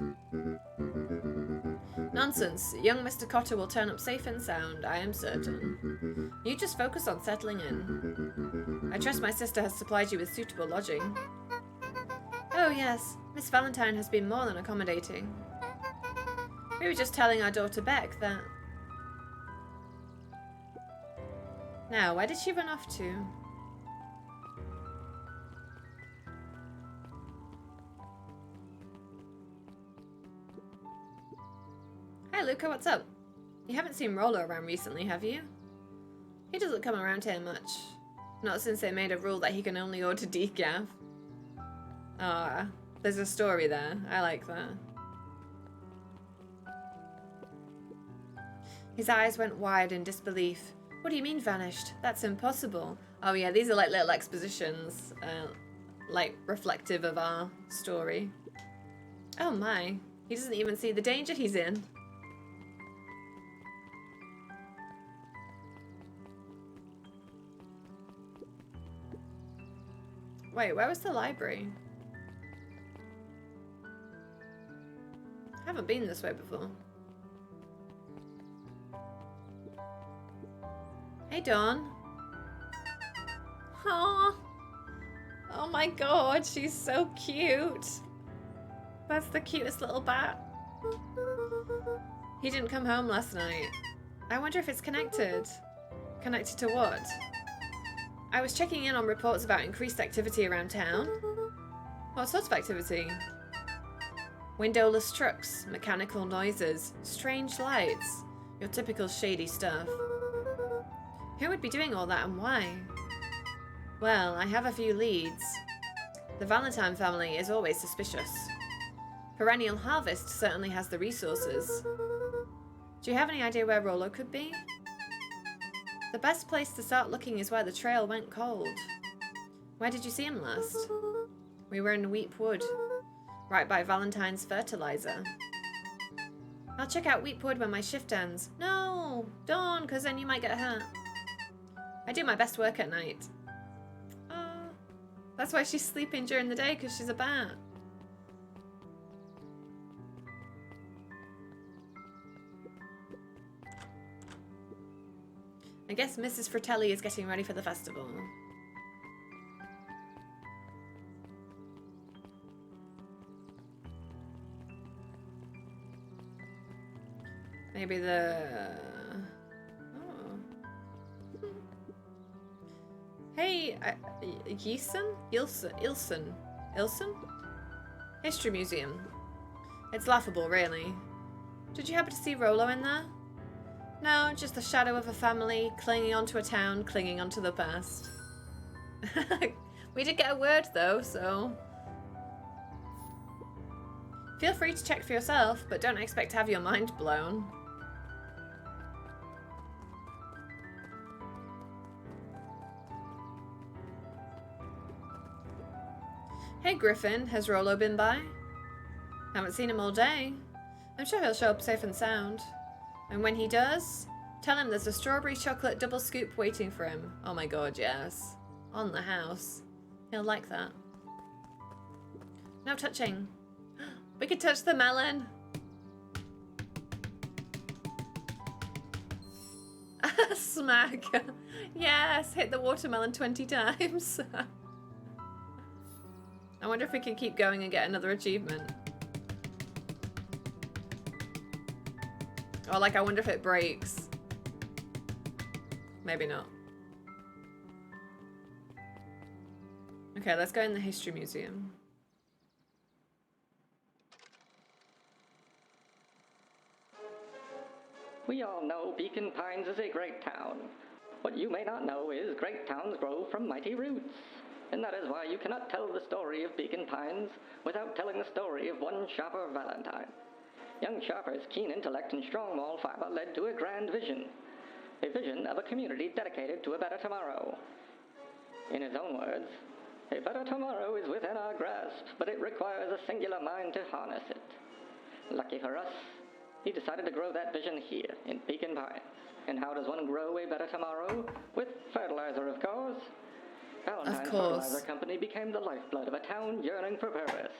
Nonsense. Young Mr. Cotter will turn up safe and sound, I am certain. You just focus on settling in. I trust my sister has supplied you with suitable lodging. Oh yes, Miss Valentine has been more than accommodating. We were just telling our daughter Beck that... Now, where did she run off to? Hi Luca, what's up? You haven't seen Rolo around recently, have you? He doesn't come around here much. Not since they made a rule that he can only order decaf. Ah, there's a story there. I like that. His eyes went wide in disbelief. What do you mean vanished? That's impossible. Oh yeah, these are like little expositions, like reflective of our story. Oh my, he doesn't even see the danger he's in. Wait, where was the library? I haven't been this way before. Hey, Dawn. Aww. Oh my god, she's so cute. That's the cutest little bat. He didn't come home last night. I wonder if it's connected. Connected to what? I was checking in on reports about increased activity around town. What sort of activity? Windowless trucks, mechanical noises, strange lights. Your typical shady stuff. Who would be doing all that and why? Well, I have a few leads. The Valentine family is always suspicious. Perennial Harvest certainly has the resources. Do you have any idea where Rollo could be? The best place to start looking is where the trail went cold. Where did you see him last? We were in Weep Wood, right by Valentine's fertilizer. I'll check out Weep Wood when my shift ends. No, don't, because then you might get hurt. I do my best work at night. That's why she's sleeping during the day, because she's a bat. I guess Mrs. Fratelli is getting ready for the festival. Maybe the... Oh. Hey, Ilson? History Museum. It's laughable, really. Did you happen to see Rollo in there? No, just the shadow of a family, clinging onto a town, clinging onto the past. We did get a word, though, so... Feel free to check for yourself, but don't expect to have your mind blown. Hey Griffin, has Rollo been by? Haven't seen him all day. I'm sure he'll show up safe and sound. And when he does, tell him there's a strawberry chocolate double scoop waiting for him. Oh my god, yes. On the house. He'll like that. No touching. We could touch the melon. Smack. Yes, hit the watermelon 20 times. I wonder if we can keep going and get another achievement. Or like, I wonder if it breaks. Maybe not. Okay, let's go in the History Museum. We all know Beacon Pines is a great town. What you may not know is great towns grow from mighty roots. And that is why you cannot tell the story of Beacon Pines without telling the story of one Sharper Valentine. Young Sharper's keen intellect and strong moral fiber led to a grand vision. A vision of a community dedicated to a better tomorrow. In his own words, a better tomorrow is within our grasp, but it requires a singular mind to harness it. Lucky for us, he decided to grow that vision here in Beacon Pines. And how does one grow a better tomorrow? With fertilizer, of course. Valentine's Fertilizer Company became the lifeblood of a town yearning for purpose.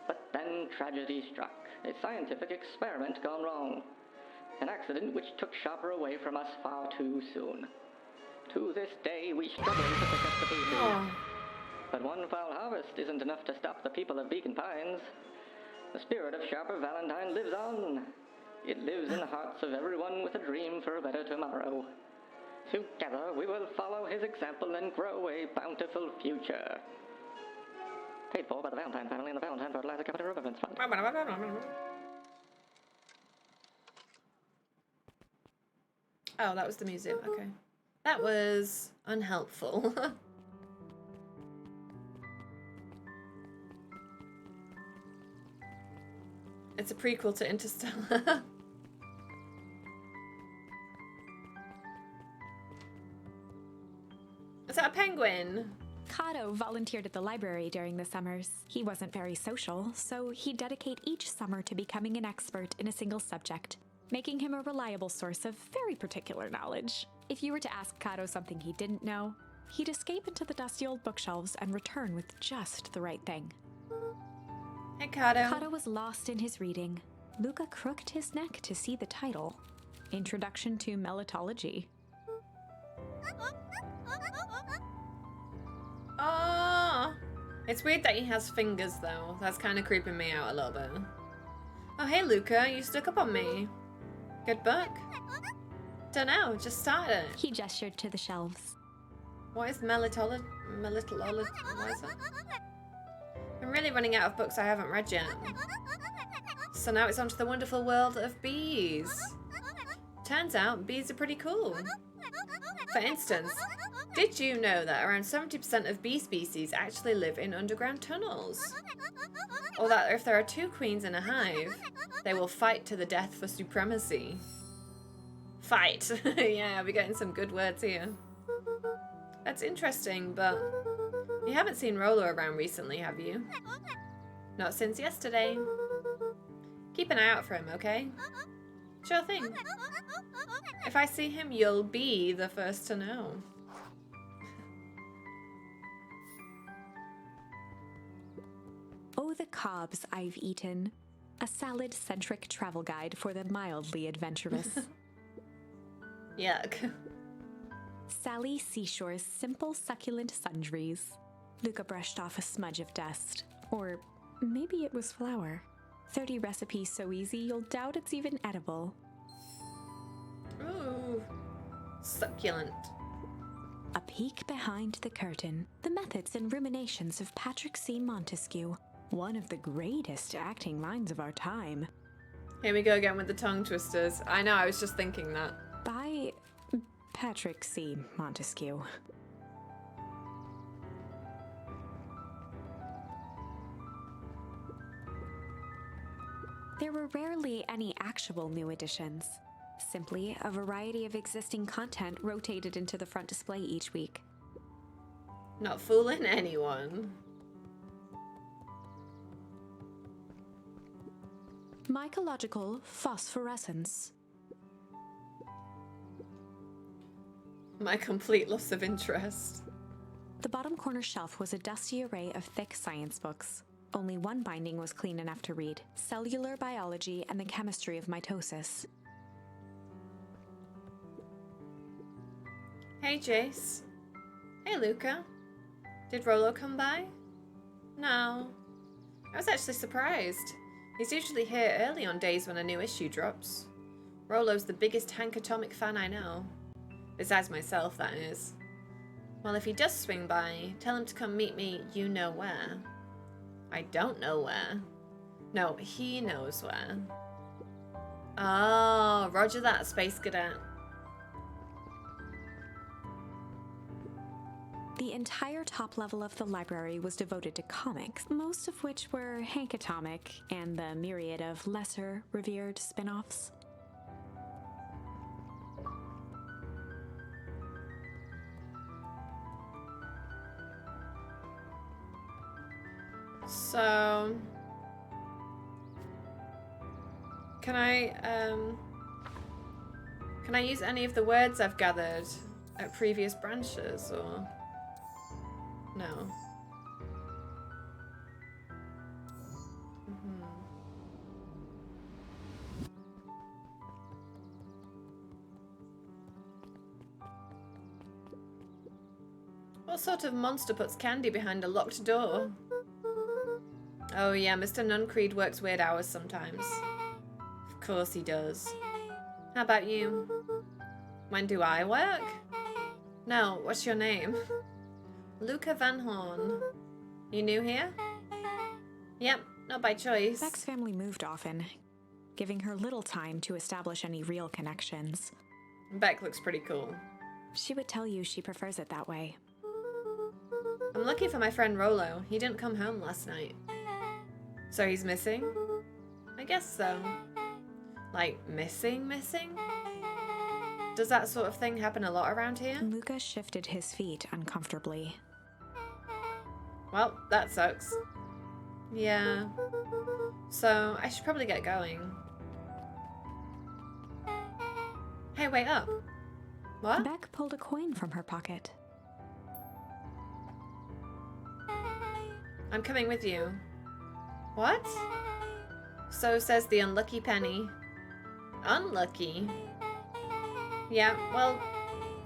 But then tragedy struck. A scientific experiment gone wrong. An accident which took Sharper away from us far too soon. To this day, we struggle to pick up the pieces. Oh. But one foul harvest isn't enough to stop the people of Beacon Pines. The spirit of Sharper Valentine lives on. It lives in the hearts of everyone with a dream for a better tomorrow. Together, we will follow his example and grow a bountiful future. Paid for by the Valentine family and the Valentine Fertilizer Company Remembrance Fund. Oh, that was the museum. Okay. That was unhelpful. It's a prequel to Interstellar. Is that a penguin? Kato volunteered at the library during the summers. He wasn't very social, so he'd dedicate each summer to becoming an expert in a single subject, making him a reliable source of very particular knowledge. If you were to ask Kato something he didn't know, he'd escape into the dusty old bookshelves and return with just the right thing. Hey, Kato. Kato was lost in his reading. Luca crooked his neck to see the title, Introduction to Melitology. Oh, it's weird that he has fingers, though. That's kind of creeping me out a little bit. Oh, hey, Luca, you stuck up on me. Good book? Dunno, just started. He gestured to the shelves. What is melitology? What is that? I'm really running out of books I haven't read yet. So now it's onto the wonderful world of bees. Turns out bees are pretty cool. For instance, did you know that around 70% of bee species actually live in underground tunnels? Or that if there are two queens in a hive, they will fight to the death for supremacy. Fight. Yeah, we're getting some good words here. That's interesting, but you haven't seen Rolo around recently, have you? Not since yesterday. Keep an eye out for him, okay? Sure thing. If I see him, you'll be the first to know. Oh, the cobs I've eaten. A salad-centric travel guide for the mildly adventurous. Yuck. Sally Seashore's simple succulent sundries. Luca brushed off a smudge of dust. Or maybe it was flour. 30 recipes so easy you'll doubt it's even edible. Ooh. Succulent. A peek behind the curtain. The methods and ruminations of Patrick C. Montesquieu. One of the greatest acting minds of our time. Here we go again with the tongue twisters. I know, I was just thinking that. By Patrick C. Montesquieu. There were rarely any actual new additions. Simply a variety of existing content rotated into the front display each week. Not fooling anyone. Mycological phosphorescence. My complete loss of interest. The bottom corner shelf was a dusty array of thick science books. Only one binding was clean enough to read: Cellular Biology and the Chemistry of Mitosis. Hey, Jace. Hey, Luca. Did Rolo come by? No. I was actually surprised. He's usually here early on days when a new issue drops. Rolo's the biggest Hank Atomic fan I know. Besides myself, that is. Well, if he does swing by, tell him to come meet me you know where. I don't know where. No, he knows where. Oh, roger that, Space Cadet. The entire top level of the library was devoted to comics, most of which were Hank Atomic and the myriad of lesser revered spin-offs. So, can I use any of the words I've gathered at previous branches, or no? What sort of monster puts candy behind a locked door? Oh yeah, Mr. Nuncreed works weird hours sometimes. Of course he does. How about you? When do I work? No, what's your name? Luca Van Horn. You new here? Yep, not by choice. Beck's family moved often, giving her little time to establish any real connections. Beck looks pretty cool. she would tell you she prefers it that way. I'm looking for my friend Rolo. He didn't come home last night. So he's missing? I guess so. Like, missing? Does that sort of thing happen a lot around here? Luca shifted his feet uncomfortably. Well, that sucks. Yeah. So, I should probably get going. Hey, wait up. What? Beck pulled a coin from her pocket. I'm coming with you. What? So says the unlucky penny. Unlucky? Yeah, well,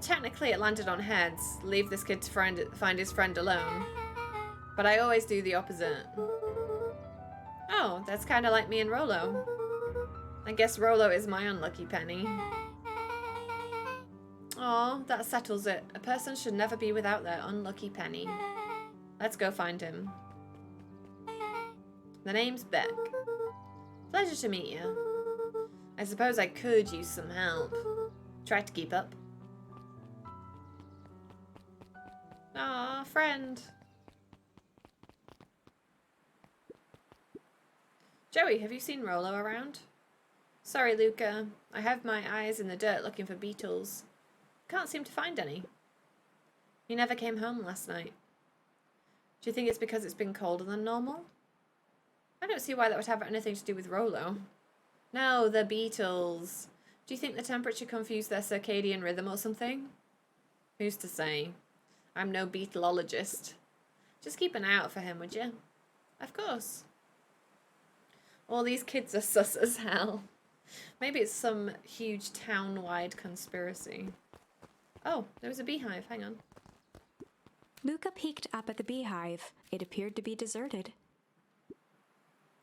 technically it landed on heads. Leave this kid to find his friend alone. But I always do the opposite. Oh, that's kind of like me and Rolo. I guess Rolo is my unlucky penny. Aw, that settles it. A person should never be without their unlucky penny. Let's go find him. The name's Beck. Pleasure to meet you. I suppose I could use some help. Try to keep up. Aw, friend. Joey, have you seen Rolo around? Sorry, Luca. I have my eyes in the dirt looking for beetles. Can't seem to find any. He never came home last night. Do you think it's because it's been colder than normal? I don't see why that would have anything to do with Rolo. No, the beetles. Do you think the temperature confused their circadian rhythm or something? Who's to say? I'm no beetleologist. Just keep an eye out for him, would you? Of course. All these kids are sus as hell. Maybe it's some huge town-wide conspiracy. Oh, there was a beehive. Hang on. Luca peeked up at the beehive. It appeared to be deserted.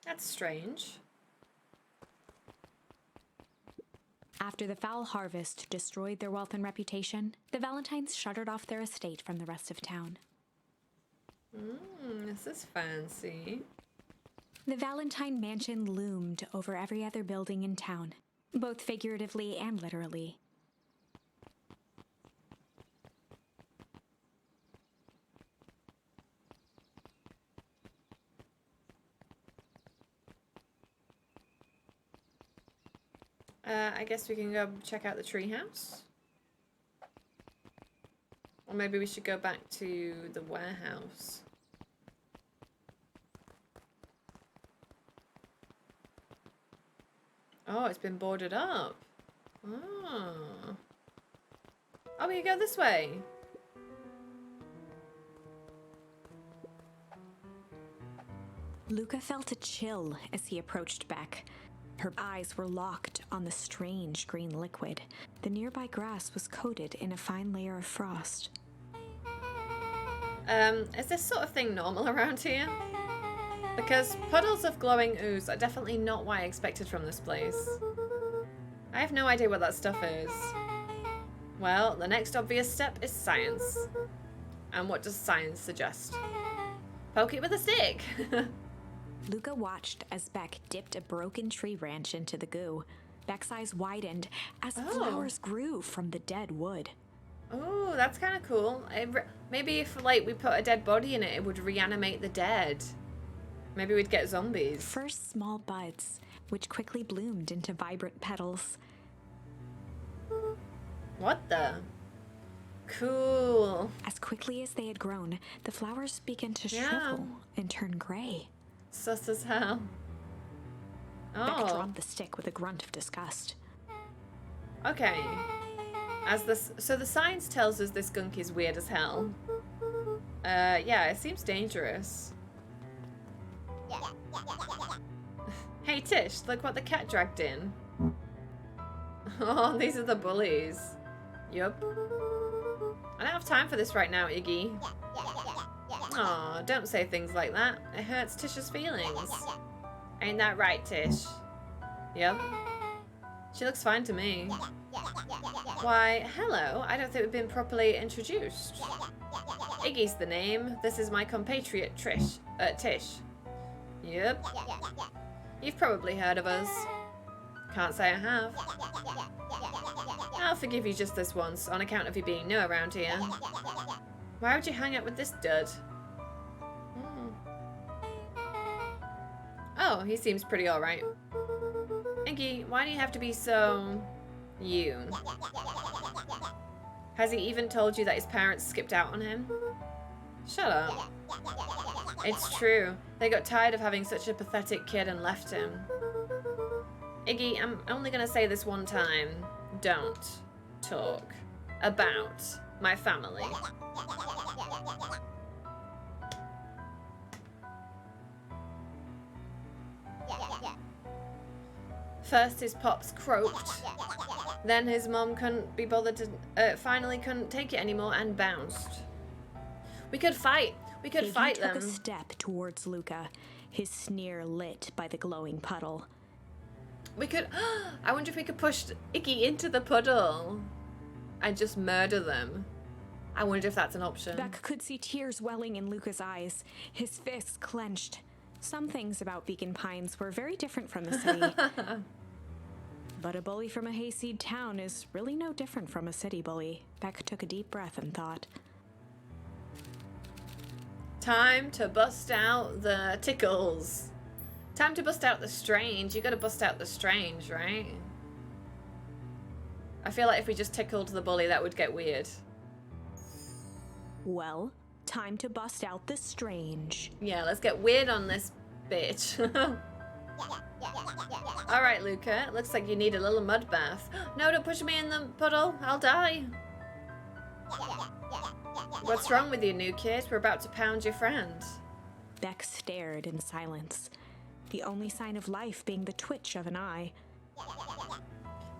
That's strange. After the foul harvest destroyed their wealth and reputation, the Valentines shuttered off their estate from the rest of town. This is fancy. The Valentine mansion loomed over every other building in town, both figuratively and literally. I guess we can go check out the treehouse. Or maybe we should go back to the warehouse. Oh, it's been boarded up. Oh. Oh, we can go this way. Luca felt a chill as he approached Beck. Her eyes were locked on the strange green liquid. The nearby grass was coated in a fine layer of frost. Is this sort of thing normal around here? Because puddles of glowing ooze are definitely not what I expected from this place. I have no idea what that stuff is. Well, the next obvious step is science. And what does science suggest? Poke it with a stick! Luca watched as Beck dipped a broken tree branch into the goo. Beck's eyes widened as flowers grew from the dead wood. Oh, that's kind of cool. Maybe if, like, we put a dead body in it, it would reanimate the dead. Maybe we'd get zombies. First small buds, which quickly bloomed into vibrant petals. What the? Cool. As quickly as they had grown, the flowers began to shrivel and turn gray. Sus as hell. Beck Oh. dropped the stick with a grunt of disgust. Okay. So the science tells us this gunk is weird as hell. Yeah, it seems dangerous. Hey Tish, look what the cat dragged in. Oh, these are the bullies. Yup. I don't have time for this right now, Iggy. Aw, don't say things like that. It hurts Tish's feelings. Ain't that right, Tish? Yep. She looks fine to me. Why, hello. I don't think we've been properly introduced. Iggy's the name. This is my compatriot, Tish. Yep. You've probably heard of us. Can't say I have. I'll forgive you just this once, on account of you being new around here. Why would you hang out with this dud? Hmm. Oh, he seems pretty alright. Iggy, why do you have to be so... you? Has he even told you that his parents skipped out on him? Shut up. It's true. They got tired of having such a pathetic kid and left him. Iggy, I'm only gonna say this one time. Don't talk about my family. First his pops croaked, then his mom couldn't be bothered to, finally couldn't take it anymore and bounced. We could fight. We could fight Iggy took them. a step towards Luca, his sneer lit by the glowing puddle. We could. I wonder if we could push Iggy into the puddle and just murder them. I wonder if that's an option. Beck could see tears welling in Luca's eyes, his fists clenched. Some things about Beacon Pines were very different from the city. But a bully from a hayseed town is really no different from a city bully. Beck took a deep breath and thought. Time to bust out the tickles. Time to bust out the strange. You gotta bust out the strange, right? I feel like if we just tickled the bully, that would get weird. Well, time to bust out the strange. Yeah, let's get weird on this bitch. Alright, Luca. Looks like you need a little mud bath. No, don't push me in the puddle. I'll die. What's wrong with you, new kid? We're about to pound your friend. Beck stared in silence, the only sign of life being the twitch of an eye.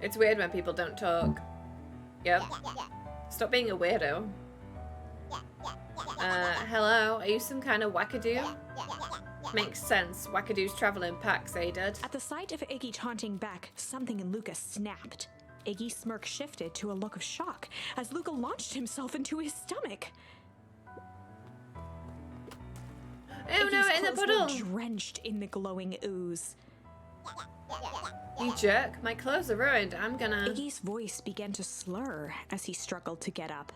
It's weird when people don't talk. Yep. Stop being a weirdo. Hello? Are you some kind of wackadoo? Makes sense. Wackadoos travel in packs, eh, Dad? At the sight of Iggy taunting Beck, something in Luca snapped. Iggy's smirk shifted to a look of shock as Luca launched himself into his stomach. Oh no, Iggy's in the clothes puddle! were drenched in the glowing ooze. You jerk. My clothes are ruined. I'm gonna... Iggy's voice began to slur as he struggled to get up.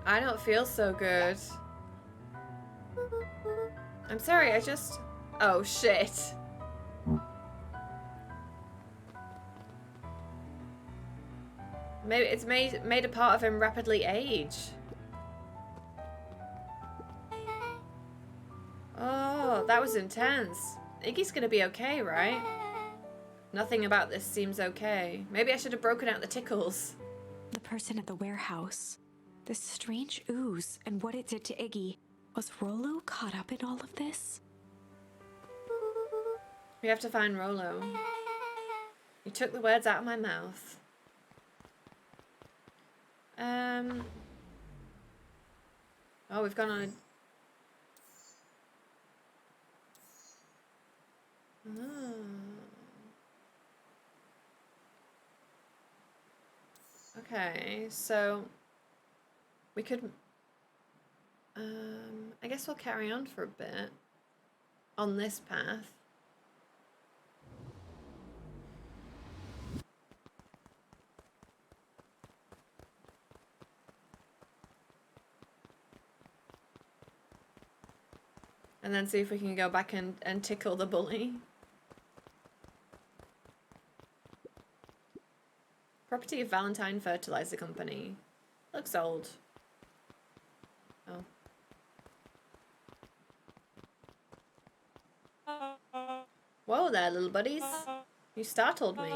I don't feel so good. I'm sorry, I just... Oh, shit. Maybe it's made a part of him rapidly age. Oh, that was intense. Iggy's gonna be okay, right? Nothing about this seems okay. Maybe I should have broken out the tickles. The person at the warehouse. This strange ooze and what it did to Iggy. Was Rollo caught up in all of this? We have to find Rollo. You took the words out of my mouth. Oh, we've gone on a... Oh. Okay, so we could... I guess we'll carry on for a bit on this path. And then see if we can go back and tickle the bully. Property of Valentine Fertilizer Company. Looks old. Oh. Whoa there, little buddies. You startled me.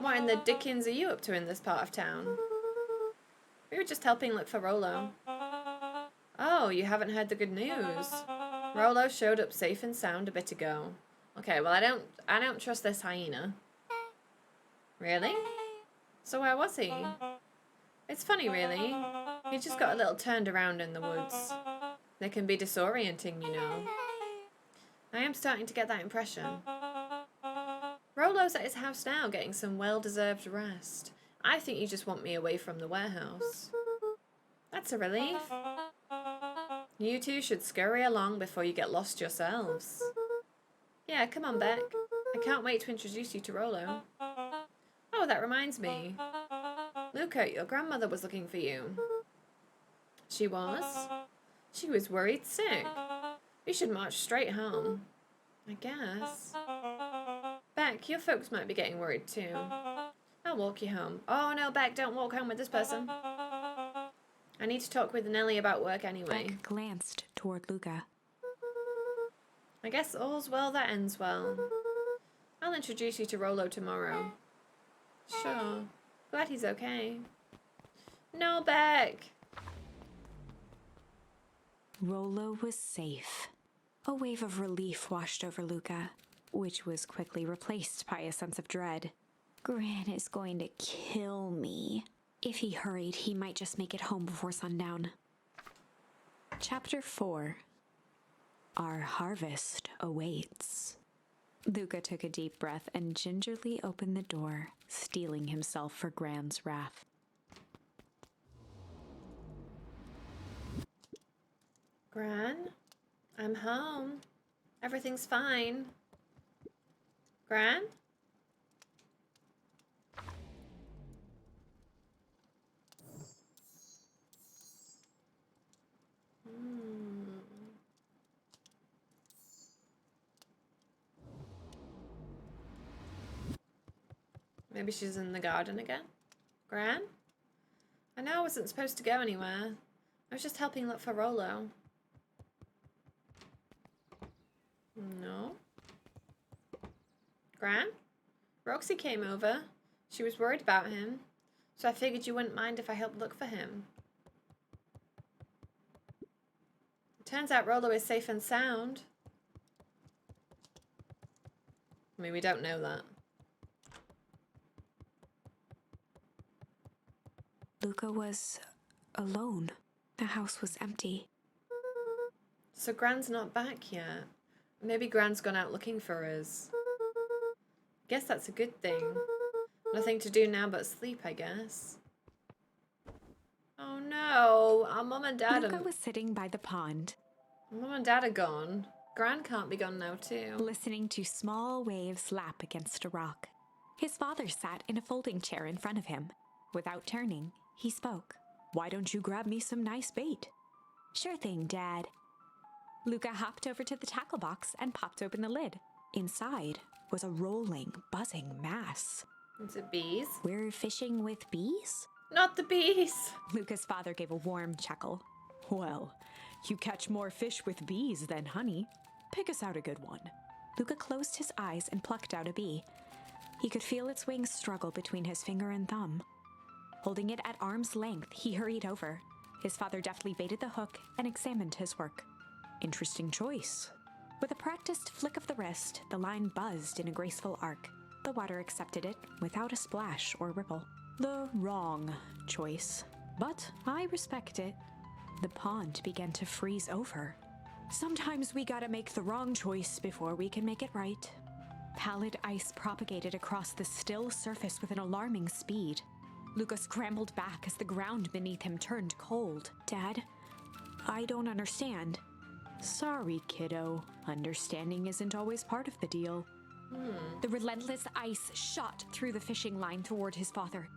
What in the dickens are you up to in this part of town? We were just helping look for Rollo. Oh, you haven't heard the good news. Rollo showed up safe and sound a bit ago. Okay, well I don't trust this hyena. Really? So where was he? It's funny, really. He just got a little turned around in the woods. They can be disorienting, you know. I am starting to get that impression. Rollo's at his house now, getting some well-deserved rest. I think you just want me away from the warehouse. That's a relief. You two should scurry along before you get lost yourselves. Yeah, come on, Beck. I can't wait to introduce you to Rolo. Oh, that reminds me. Luca, your grandmother was looking for you. She was? She was worried sick. We should march straight home. I guess. Beck, your folks might be getting worried too. I'll walk you home. Oh no, Beck, don't walk home with this person. I need to talk with Nellie about work anyway. Beck glanced toward Luca. I guess all's well that ends well. I'll introduce you to Rolo tomorrow. Sure. Glad he's okay. No, Beck! Rolo was safe. A wave of relief washed over Luca, which was quickly replaced by a sense of dread. Gran is going to kill me. If he hurried, he might just make it home before sundown. Chapter 4. Our harvest awaits. Luca took a deep breath and gingerly opened the door, steeling himself for Gran's wrath. Gran? I'm home. Everything's fine. Gran? Maybe she's in the garden again? Gran? I know I wasn't supposed to go anywhere. I was just helping look for Rolo. No. Gran? Roxy came over. She was worried about him, so I figured you wouldn't mind if I helped look for him. Turns out Rolo is safe and sound. I mean, we don't know that. Luca was alone. The house was empty. So Gran's not back yet. Maybe Gran's gone out looking for us. Guess that's a good thing. Nothing to do now but sleep, I guess. Oh no, our mum and dad Luca was sitting by the pond, Mum and dad are gone. Gran can't be gone now too. listening to small waves lap against a rock. His father sat in a folding chair in front of him. Without turning, he spoke. "Why don't you grab me some nice bait?" "Sure thing, Dad." Luca hopped over to the tackle box and popped open the lid. Inside was a rolling, buzzing mass. Is it bees? "We're fishing with bees?" Not the bees! Luca's father gave a warm chuckle. "Well, you catch more fish with bees than honey. Pick us out a good one." Luca closed his eyes and plucked out a bee. He could feel its wings struggle between his finger and thumb. Holding it at arm's length, he hurried over. His father deftly baited the hook and examined his work. "Interesting choice." With a practiced flick of the wrist, the line buzzed in a graceful arc. The water accepted it without a splash or ripple. The wrong choice. But I respect it. The pond began to freeze over. "Sometimes we gotta make the wrong choice before we can make it right." Pallid ice propagated across the still surface with an alarming speed. Luca scrambled back as the ground beneath him turned cold. "Dad, I don't understand." "Sorry, kiddo. Understanding isn't always part of the deal." The relentless ice shot through the fishing line toward his father.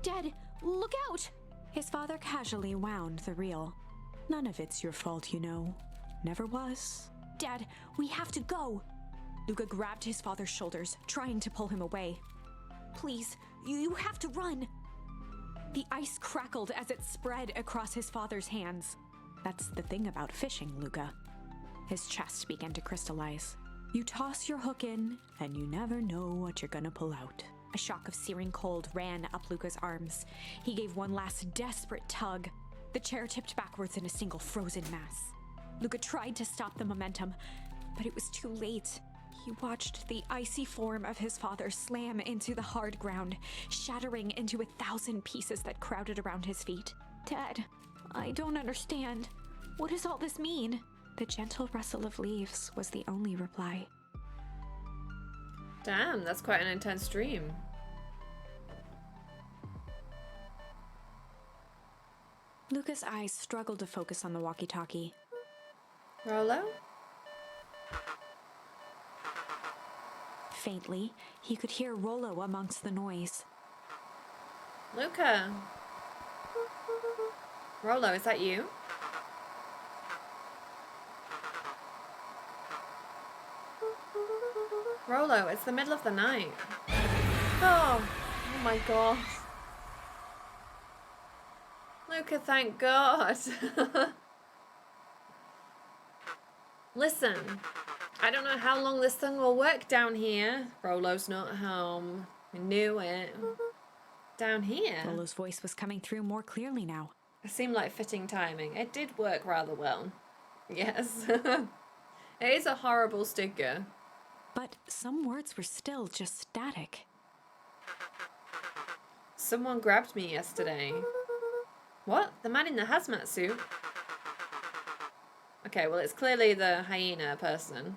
"Dad, look out!" His father casually wound the reel. "None of it's your fault, you know. Never was." "Dad, we have to go!" Luca grabbed his father's shoulders, trying to pull him away. "Please, you have to run!" The ice crackled as it spread across his father's hands. "That's the thing about fishing, Luca." His chest began to crystallize. "You toss your hook in, and you never know what you're gonna pull out." A shock of searing cold ran up Luca's arms. He gave one last desperate tug. The chair tipped backwards in a single frozen mass. Luca tried to stop the momentum, but it was too late. He watched the icy form of his father slam into the hard ground, shattering into 1,000 pieces that crowded around his feet. "Dad, I don't understand. What does all this mean?" The gentle rustle of leaves was the only reply. Damn, that's quite an intense dream. Luca's eyes struggled to focus on the walkie-talkie. Rolo? Faintly, he could hear Rollo amongst the noise. Luca. Rollo, is that you? Rollo, it's the middle of the night. Oh my god. Luca, thank God. Listen, I don't know how long this thing will work down here. Rollo's not home. I knew it. Down here? Rollo's voice was coming through more clearly now. It seemed like fitting timing. It did work rather well. Yes. It is a horrible sticker. But some words were still just static. Someone grabbed me yesterday. What? The man in the hazmat suit? Okay, well, it's clearly the hyena person.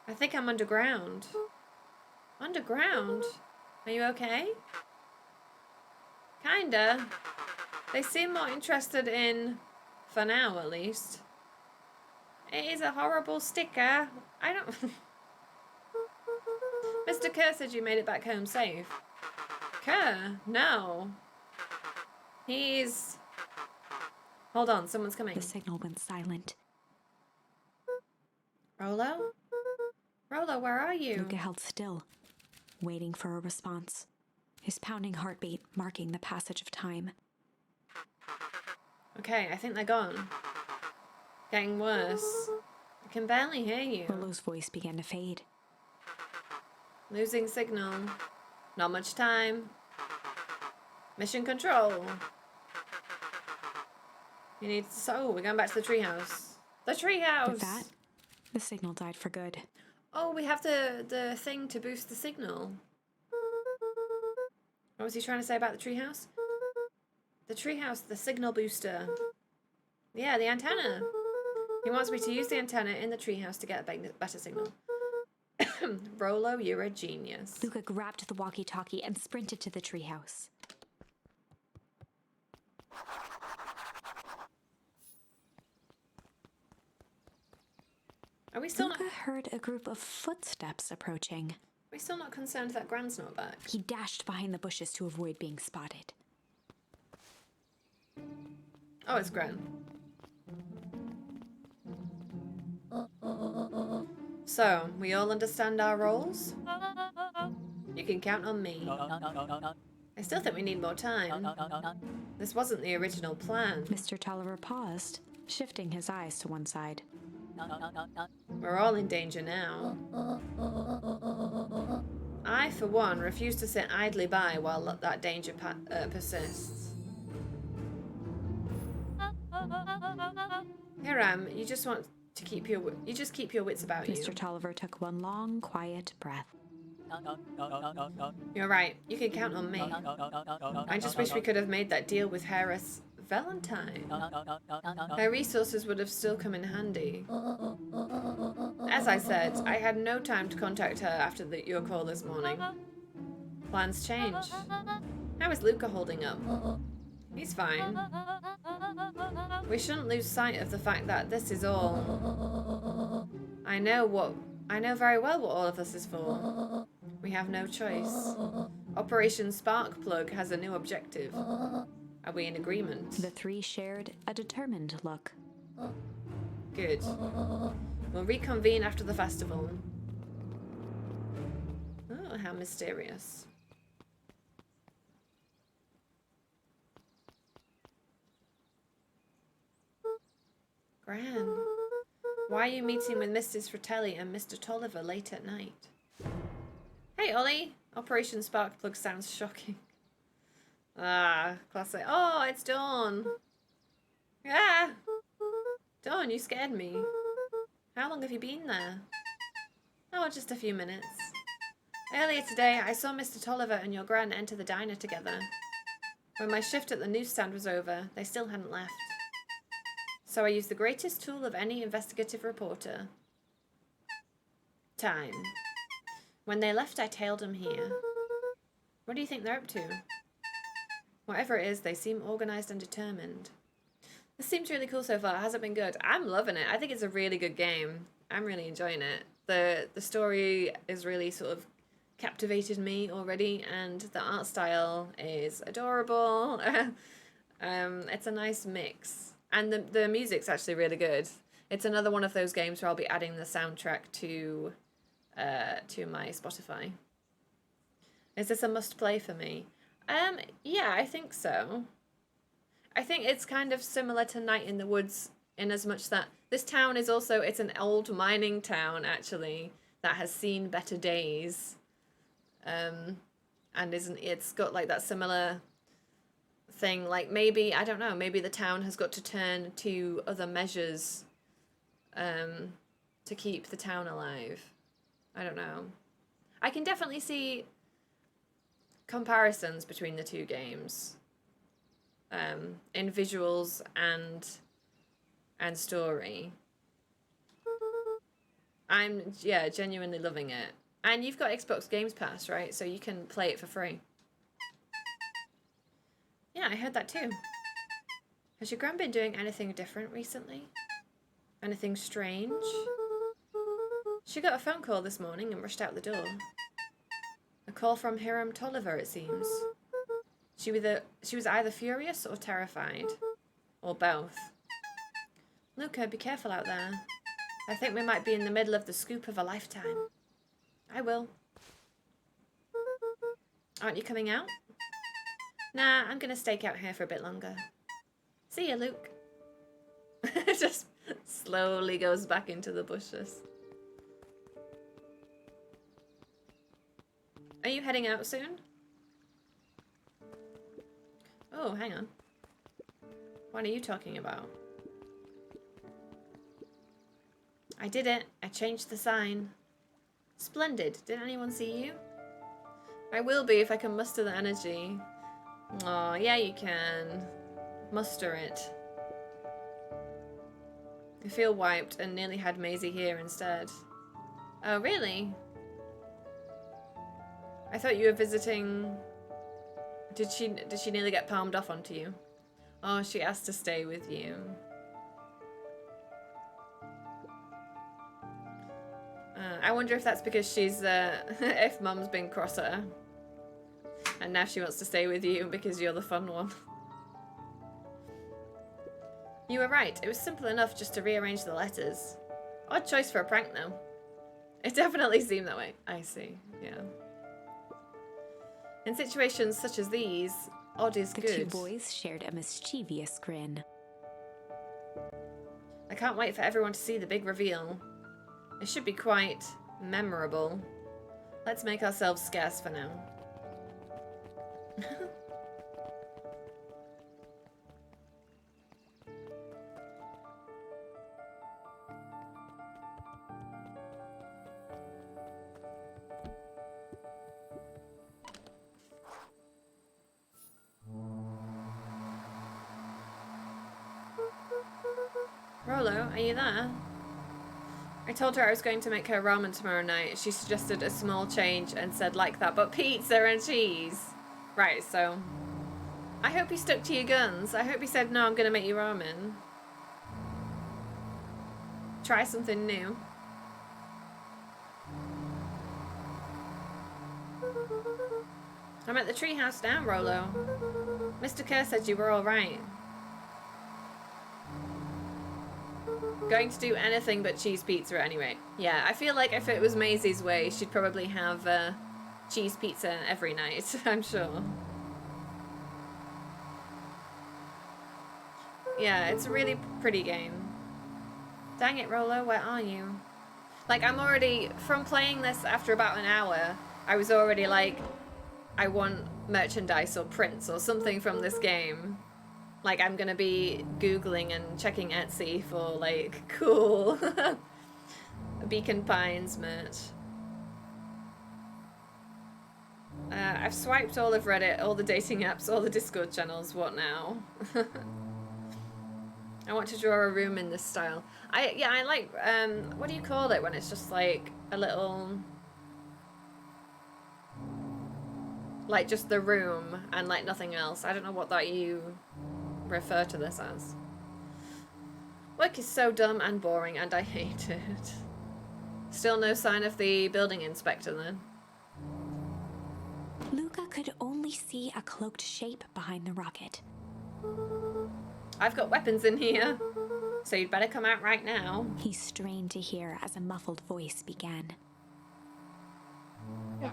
I think I'm underground. Underground? Are you okay? Kinda. They seem more interested in, for now at least. It is a horrible sticker. I don't... Mr. Kerr said you made it back home safe. Kerr? No. He's... Hold on, someone's coming. The signal went silent. Rollo? Rollo, where are you? Luca held still, waiting for a response, his pounding heartbeat marking the passage of time. Okay, I think they're gone. Getting worse. I can barely hear you. Rollo's voice began to fade. Losing signal. Not much time. Mission control. You need... So, we're going back to the treehouse. The treehouse! With that, the signal died for good. Oh, we have the thing to boost the signal. What was he trying to say about the treehouse? The treehouse, the signal booster. Yeah, the antenna. He wants me to use the antenna in the treehouse to get a better signal. Rollo, you're a genius. Luca grabbed the walkie-talkie and sprinted to the treehouse. Are we still not... Luca heard a group of footsteps approaching. We're still not concerned that Gran's not back. He dashed behind the bushes to avoid being spotted. Oh, it's Gran. So, we all understand our roles? You can count on me. I still think we need more time. This wasn't the original plan. Mr. Tolliver paused, shifting his eyes to one side. We're all in danger now. I, for one, refuse to sit idly by while that danger persists. Hiram, you just want to keep your wits about you. Mr. Tolliver took one long, quiet breath. You're right. You can count on me. I just wish we could have made that deal with Harris Valentine. Her resources would have still come in handy. As I said, I had no time to contact her after your call this morning. Plans change. How is Luca holding up? He's fine. We shouldn't lose sight of the fact that this is all. I know very well what all of this is for. We have no choice. Operation Sparkplug has a new objective. Are we in agreement? The three shared a determined look. Good. We'll reconvene after the festival. Oh, how mysterious. Gran, why are you meeting with Mrs. Fratelli and Mr. Tolliver late at night? Hey, Ollie. Operation Sparkplug sounds shocking. Ah, classic. Oh, it's Dawn. Ah! Dawn, you scared me. How long have you been there? Oh, just a few minutes. Earlier today, I saw Mr. Tolliver and your Gran enter the diner together. When my shift at the newsstand was over, they still hadn't left. So I used the greatest tool of any investigative reporter. Time. When they left, I tailed them here. What do you think they're up to? Whatever it is, they seem organized and determined. This seems really cool so far. Has it been good? I'm loving it. I think it's a really good game. I'm really enjoying it. The story is really sort of captivated me already, and the art style is adorable. It's a nice mix, and the music's actually really good. It's another one of those games where I'll be adding the soundtrack to my Spotify. Is this a must play for me? Yeah, I think so. I think it's kind of similar to Night in the Woods in as much that this town is also, it's an old mining town actually that has seen better days. And it's got like that similar thing, like maybe, I don't know, maybe the town has got to turn to other measures to keep the town alive. I don't know. I can definitely see comparisons between the two games. In visuals and story. I'm genuinely loving it. And you've got Xbox Games Pass, right? So you can play it for free. Yeah, I heard that too. Has your gran been doing anything different recently? Anything strange? She got a phone call this morning and rushed out the door. A call from Hiram Tolliver, it seems. She was either furious or terrified. Or both. Luca, be careful out there. I think we might be in the middle of the scoop of a lifetime. I will. Aren't you coming out? Nah, I'm gonna stake out here for a bit longer. See ya, Luke. Just slowly goes back into the bushes. Are you heading out soon? Oh, hang on. What are you talking about? I did it. I changed the sign. Splendid. Did anyone see you? I will be if I can muster the energy. Oh, yeah, you can. Muster it. I feel wiped and nearly had Maisie here instead. Oh, really? I thought you were visiting... Did she nearly get palmed off onto you? Oh, she asked to stay with you. I wonder if that's because she's, if Mum's been cross at her. And now she wants to stay with you because you're the fun one. You were right. It was simple enough just to rearrange the letters. Odd choice for a prank, though. It definitely seemed that way. I see, yeah. In situations such as these, odd is good. The two boys shared a mischievous grin. I can't wait for everyone to see the big reveal. It should be quite memorable. Let's make ourselves scarce for now. Rolo, are you there? I told her I was going to make her ramen tomorrow night. She suggested a small change and said like that, but pizza and cheese. Right, so... I hope you stuck to your guns. I hope you said, no, I'm going to make you ramen. Try something new. I'm at the treehouse now, Rolo. Mr. Kerr said you were alright. Going to do anything but cheese pizza anyway. Yeah, I feel like if it was Maisie's way, she'd probably have cheese pizza every night, I'm sure. Yeah, it's a really pretty game. Dang it, Rolo, where are you? Like, I'm already, from playing this after about an hour, I was already like, I want merchandise or prints or something from this game. Like, I'm gonna be Googling and checking Etsy for, like, cool Beacon Pines merch. I've swiped all of Reddit, all the dating apps, all the Discord channels. What now? I want to draw a room in this style. I like, what do you call it when it's just, like, a little... Like, just the room and, like, nothing else. I don't know what that you... refer to this as. Work is so dumb and boring and I hate it. Still no sign of the building inspector then? Luca could only see a cloaked shape behind the rocket. I've got weapons in here, so you'd better come out right now. He strained to hear as a muffled voice began. It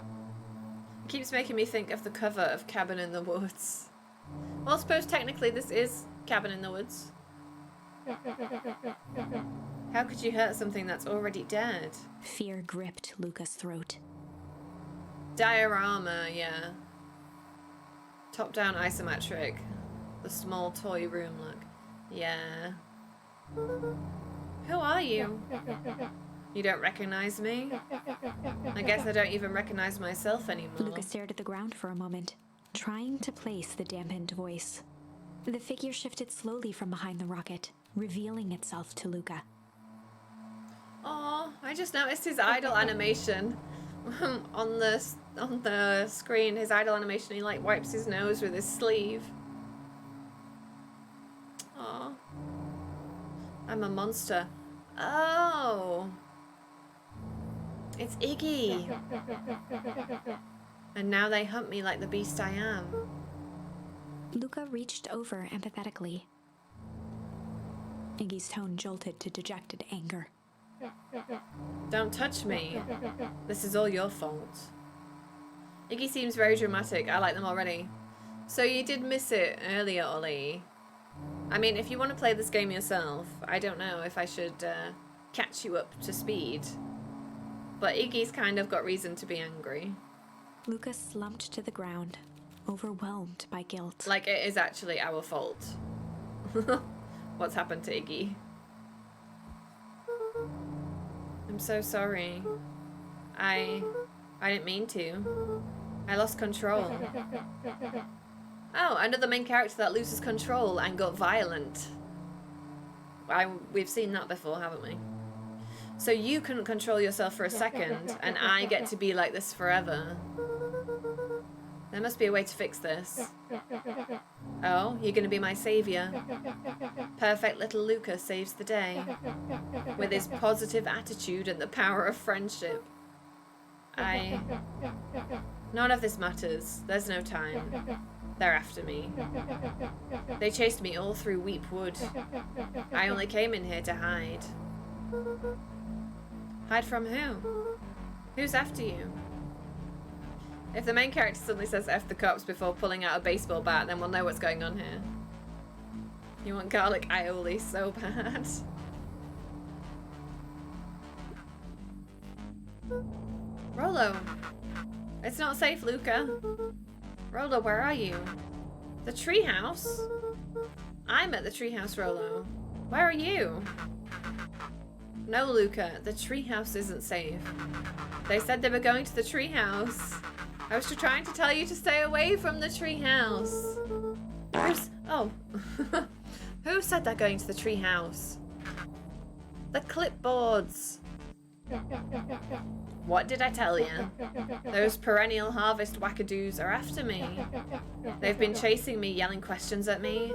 keeps making me think of the cover of Cabin in the Woods. Well, I suppose technically this is Cabin in the Woods. How could you hurt something that's already dead? Fear gripped Luca's throat. Diorama, yeah. Top-down isometric. The small toy room look. Yeah. Who are you? You don't recognize me? I guess I don't even recognize myself anymore. Luca stared at the ground for a moment, trying to place the dampened voice. The figure shifted slowly from behind the rocket, revealing itself to Luca. Oh, I just noticed his idle animation on the screen. His idle animation, he like wipes his nose with his sleeve. Oh, I'm a monster. Oh, it's Iggy. And now they hunt me like the beast I am. Luca reached over empathetically. Iggy's tone jolted to dejected anger. Don't touch me. This is all your fault. Iggy seems very dramatic. I like them already. So you did miss it earlier, Ollie. I mean, if you want to play this game yourself, I don't know if I should catch you up to speed. But Iggy's kind of got reason to be angry. Luca slumped to the ground, overwhelmed by guilt. Like it is actually our fault. What's happened to Iggy? I'm so sorry. I didn't mean to. I lost control. Oh, another main character that loses control and got violent. We've seen that before, haven't we? So you couldn't control yourself for a second, and I get to be like this forever. There must be a way to fix this. Oh, you're gonna be my savior. Perfect little Luca saves the day. With his positive attitude and the power of friendship. None of this matters. There's no time. They're after me. They chased me all through Weep Wood. I only came in here to hide. Hide from who? Who's after you? If the main character suddenly says F the cops before pulling out a baseball bat, then we'll know what's going on here. You want garlic aioli so bad. Rolo! It's not safe, Luca. Rolo, where are you? The treehouse? I'm at the treehouse, Rolo. Where are you? No, Luca, the treehouse isn't safe. They said they were going to the treehouse. I was trying to tell you to stay away from the treehouse. Oh. Who said they're going to the treehouse? The clipboards. What did I tell you? Those perennial harvest wackadoos are after me. They've been chasing me, yelling questions at me.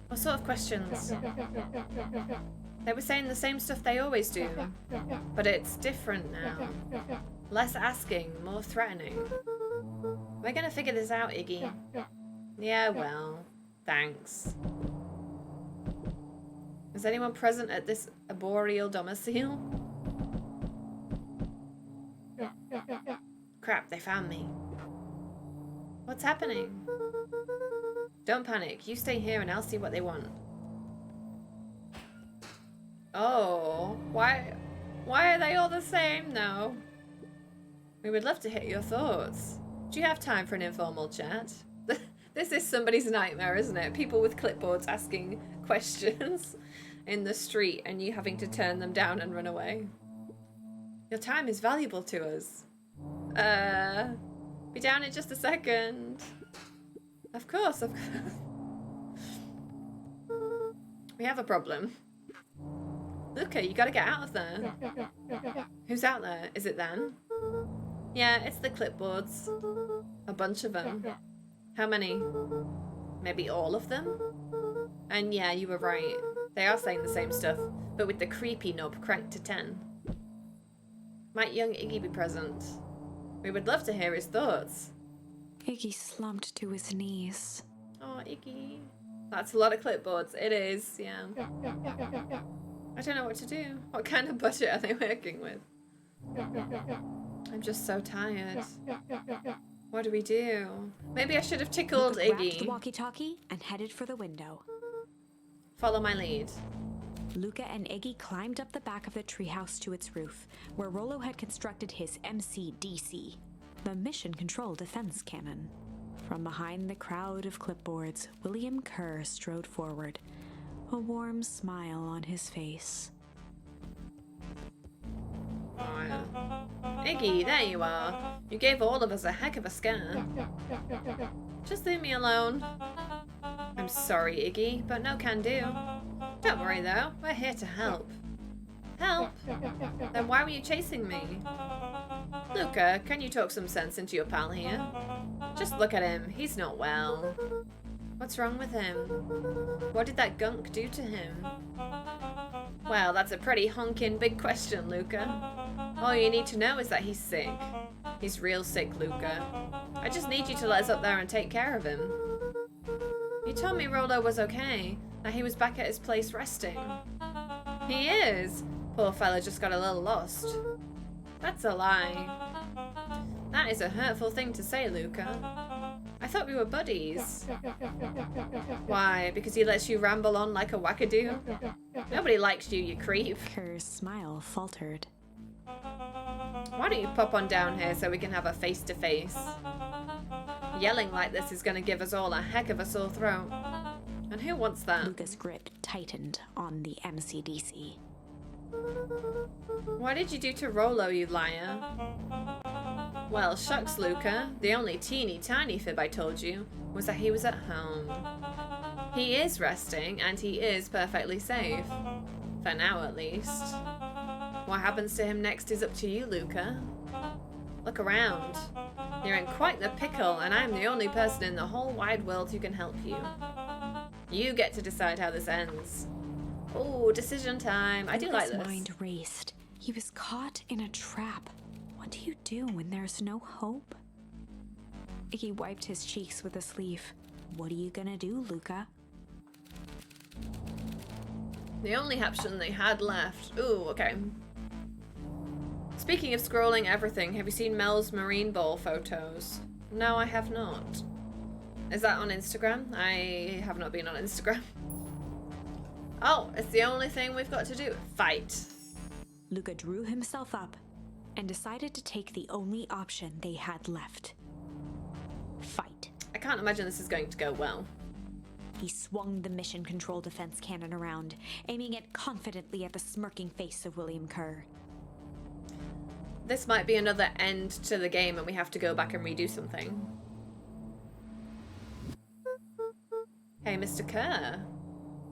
What sort of questions? They were saying the same stuff they always do. But it's different now. Less asking, more threatening. We're gonna figure this out, Iggy. Yeah, well, thanks. Is anyone present at this arboreal domicile? Crap, they found me. What's happening? Don't panic. You stay here and I'll see what they want. Oh, why are they all the same now? We would love to hear your thoughts. Do you have time for an informal chat? This is somebody's nightmare, isn't it? People with clipboards asking questions in the street and you having to turn them down and run away. Your time is valuable to us. Be down in just a second. Of course, of course. We have a problem. Luca, you gotta get out of there. Who's out there? Is it them? Yeah, it's the clipboards. A bunch of them. How many? Maybe all of them? And yeah, you were right. They are saying the same stuff, but with the creepy knob cranked to 10. Might young Iggy be present? We would love to hear his thoughts. Iggy slumped to his knees. Oh, Iggy. That's a lot of clipboards. It is, yeah. I don't know what to do. What kind of budget are they working with? I'm just so tired. What do we do? Maybe I should have tickled Luca grabbed the Iggy. walkie-talkie and headed for the window. Follow my lead. Luca and Iggy climbed up the back of the treehouse to its roof, where Rollo had constructed his MCDC, the Mission Control Defense Cannon. From behind the crowd of clipboards, William Kerr strode forward, a warm smile on his face. Oh, yeah. Iggy, there you are. You gave all of us a heck of a scare. Just leave me alone. I'm sorry, Iggy, but no can do. Don't worry though, we're here to help. Help? Then why were you chasing me? Luca, can you talk some sense into your pal here? Just look at him, he's not well. What's wrong with him? What did that gunk do to him? Well, that's a pretty honkin' big question, Luca. All you need to know is that he's sick. He's real sick, Luca. I just need you to let us up there and take care of him. You told me Rollo was okay, that he was back at his place resting. He is. Poor fella just got a little lost. That's a lie. That is a hurtful thing to say, Luca. I thought we were buddies. Why? Because he lets you ramble on like a wackadoo? Nobody likes you, you creep. Kerr's smile faltered. Why don't you pop on down here so we can have a face-to-face? Yelling like this is going to give us all a heck of a sore throat. And who wants that? Luca's grip tightened on the MCDC. What did you do to Rollo, you liar? Well, shucks, Luca. The only teeny tiny fib I told you was that he was at home. He is resting, and he is perfectly safe. For now, at least. What happens to him next is up to you, Luca. Look around. You're in quite the pickle, and I'm the only person in the whole wide world who can help you. You get to decide how this ends. Oh, decision time. I do like Luca's this. mind raced. He was caught in a trap. What do you do when there's no hope? Iggy wiped his cheeks with a sleeve. What are you gonna do, Luca? The only option they had left. Ooh, okay. Speaking of scrolling everything, have you seen Mel's marine ball photos? No, I have not. Is that on Instagram? I have not been on Instagram. Oh, it's the only thing we've got to do. Fight. Luca drew himself up and decided to take the only option they had left. Fight. I can't imagine this is going to go well. He swung the Mission Control Defense Cannon around, aiming it confidently at the smirking face of William Kerr. This might be another end to the game and we have to go back and redo something. Hey, Mr. Kerr.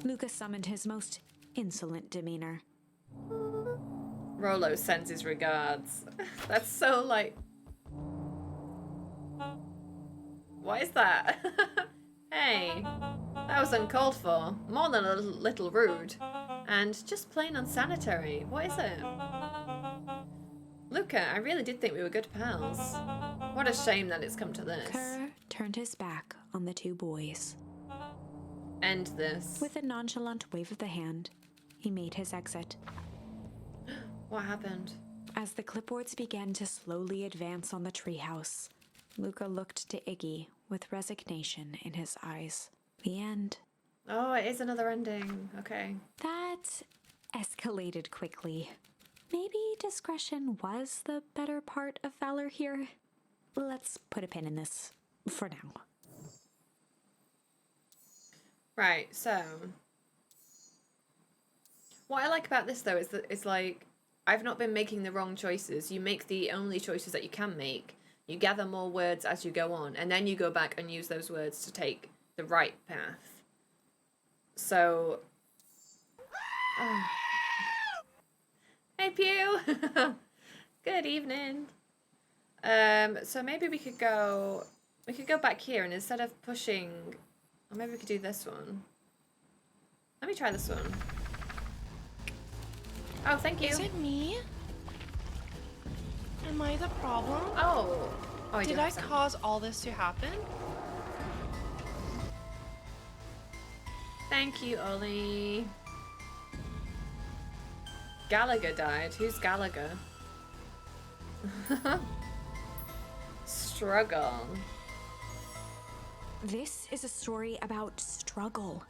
Luca summoned his most insolent demeanor. Rollo sends his regards. That's so like... What is that? Hey, that was uncalled for. More than a little rude. And just plain unsanitary. What is it? Luca, I really did think we were good pals. What a shame that it's come to this. Kerr turned his back on the two boys. End this. With a nonchalant wave of the hand, he made his exit. What happened? As the clipboards began to slowly advance on the treehouse, Luca looked to Iggy with resignation in his eyes. The end. Oh, it is another ending. Okay. That escalated quickly. Maybe discretion was the better part of valor here. Let's put a pin in this for now. Right, so what I like about this though is that it's like I've not been making the wrong choices. You make the only choices that you can make. You gather more words as you go on, and then you go back and use those words to take the right path. So Hey Pew. Good evening. So maybe we could go back here, and instead of pushing, or maybe we could do this one. Let me try this one. Oh, thank you. Is it me? Am I the problem? Oh. Oh, I do Did have I some. cause all this to happen? Thank you, Ollie. Gallagher died. Who's Gallagher? Struggle. This is a story about struggle.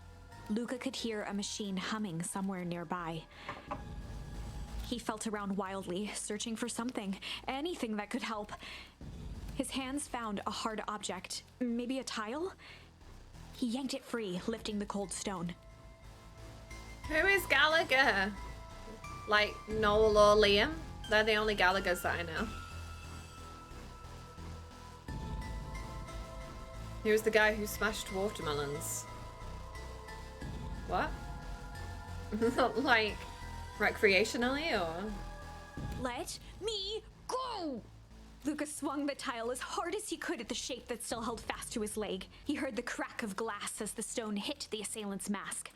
Luca could hear a machine humming somewhere nearby. He felt around wildly, searching for something, anything that could help. His hands found a hard object, maybe a tile? He yanked it free, lifting the cold stone. Who is Gallagher? Like Noel or Liam? They're the only Gallaghers that I know. He was the guy who smashed watermelons. What? Like, recreationally or? Let me go! Luca swung the tile as hard as he could at the shape that still held fast to his leg. He heard the crack of glass as the stone hit the assailant's mask.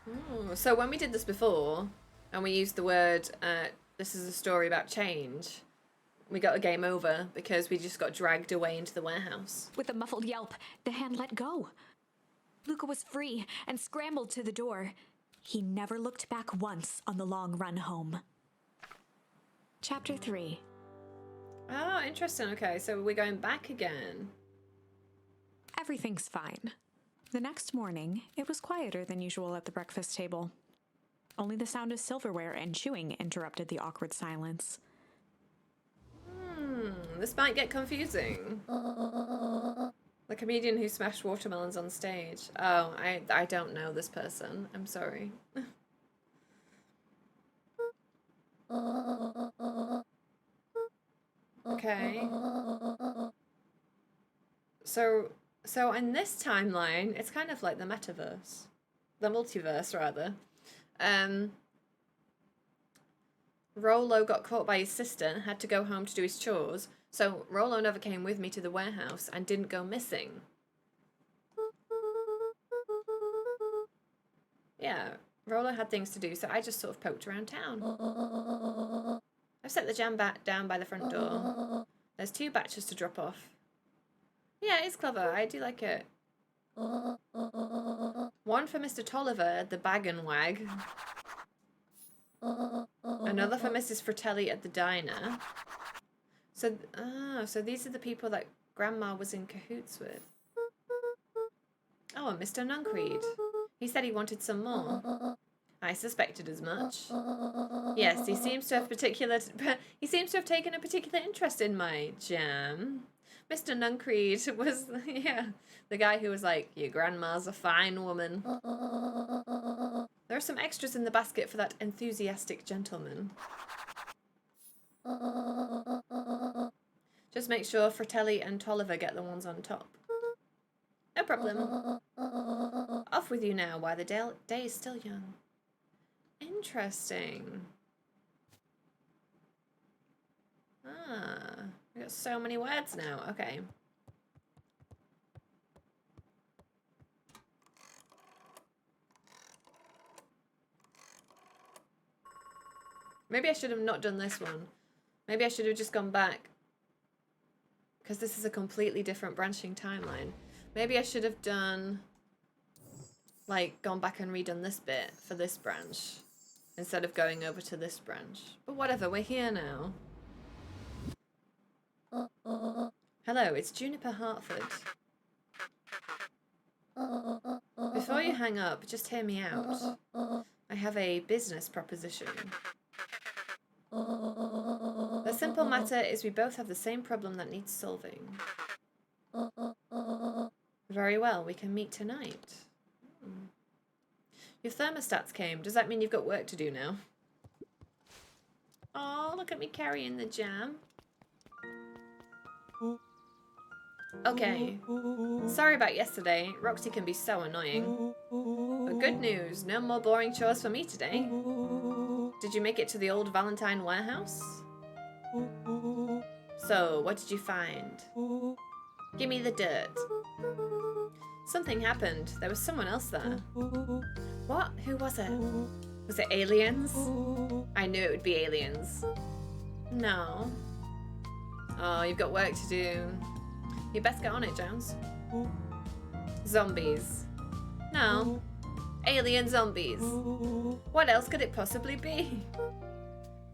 Oh, so when we did this before, and we used the word, this is a story about change, we got a game over because we just got dragged away into the warehouse. With a muffled yelp, the hand let go. Luca was free and scrambled to the door. He never looked back once on the long run home. Chapter 3. Oh, interesting. Okay, so we're going back again. Everything's fine. The next morning, it was quieter than usual at the breakfast table. Only the sound of silverware and chewing interrupted the awkward silence. This might get confusing. The comedian who smashed watermelons on stage. Oh, I don't know this person. I'm sorry. Okay. So in this timeline, it's kind of like the metaverse. The multiverse, rather. Rolo got caught by his sister and had to go home to do his chores, so Rolo never came with me to the warehouse and didn't go missing. Yeah, Rolo had things to do, so I just sort of poked around town. I've set the jam back down by the front door. There's 2 batches to drop off. Yeah, it's clever. I do like it. One for Mr. Tolliver at the Bag and Wag. Another for Mrs. Fratelli at the diner. So these are the people that Grandma was in cahoots with. Oh, and Mr. Nuncreed. He said he wanted some more. I suspected as much. Yes, he seems to have taken a particular interest in my jam. Mr. Nuncreed was, yeah, the guy who was like, your grandma's a fine woman. There are some extras in the basket for that enthusiastic gentleman. Just make sure Fratelli and Tolliver get the ones on top. No problem. Off with you now while the day is still young. Interesting. Ah, we got so many words now. Okay. Maybe I should have not done this one. Maybe I should have just gone back. Because this is a completely different branching timeline. Maybe I should have done, like, gone back and redone this bit for this branch. Instead of going over to this branch. But whatever, we're here now. Hello, it's Juniper Hartford. Before you hang up, just hear me out. I have a business proposition. The simple matter is we both have the same problem that needs solving. Very well, we can meet tonight. Your thermostats came. Does that mean you've got work to do now? Oh, look at me carrying the jam. Okay. Sorry about yesterday. Roxy can be so annoying. But good news, no more boring chores for me today. Did you make it to the old Valentine warehouse? So, what did you find? Give me the dirt. Something happened. There was someone else there. What? Who was it? Was it aliens? I knew it would be aliens. No. Oh, you've got work to do. You best get on it, Jones. Zombies. No. Alien zombies. What else could it possibly be?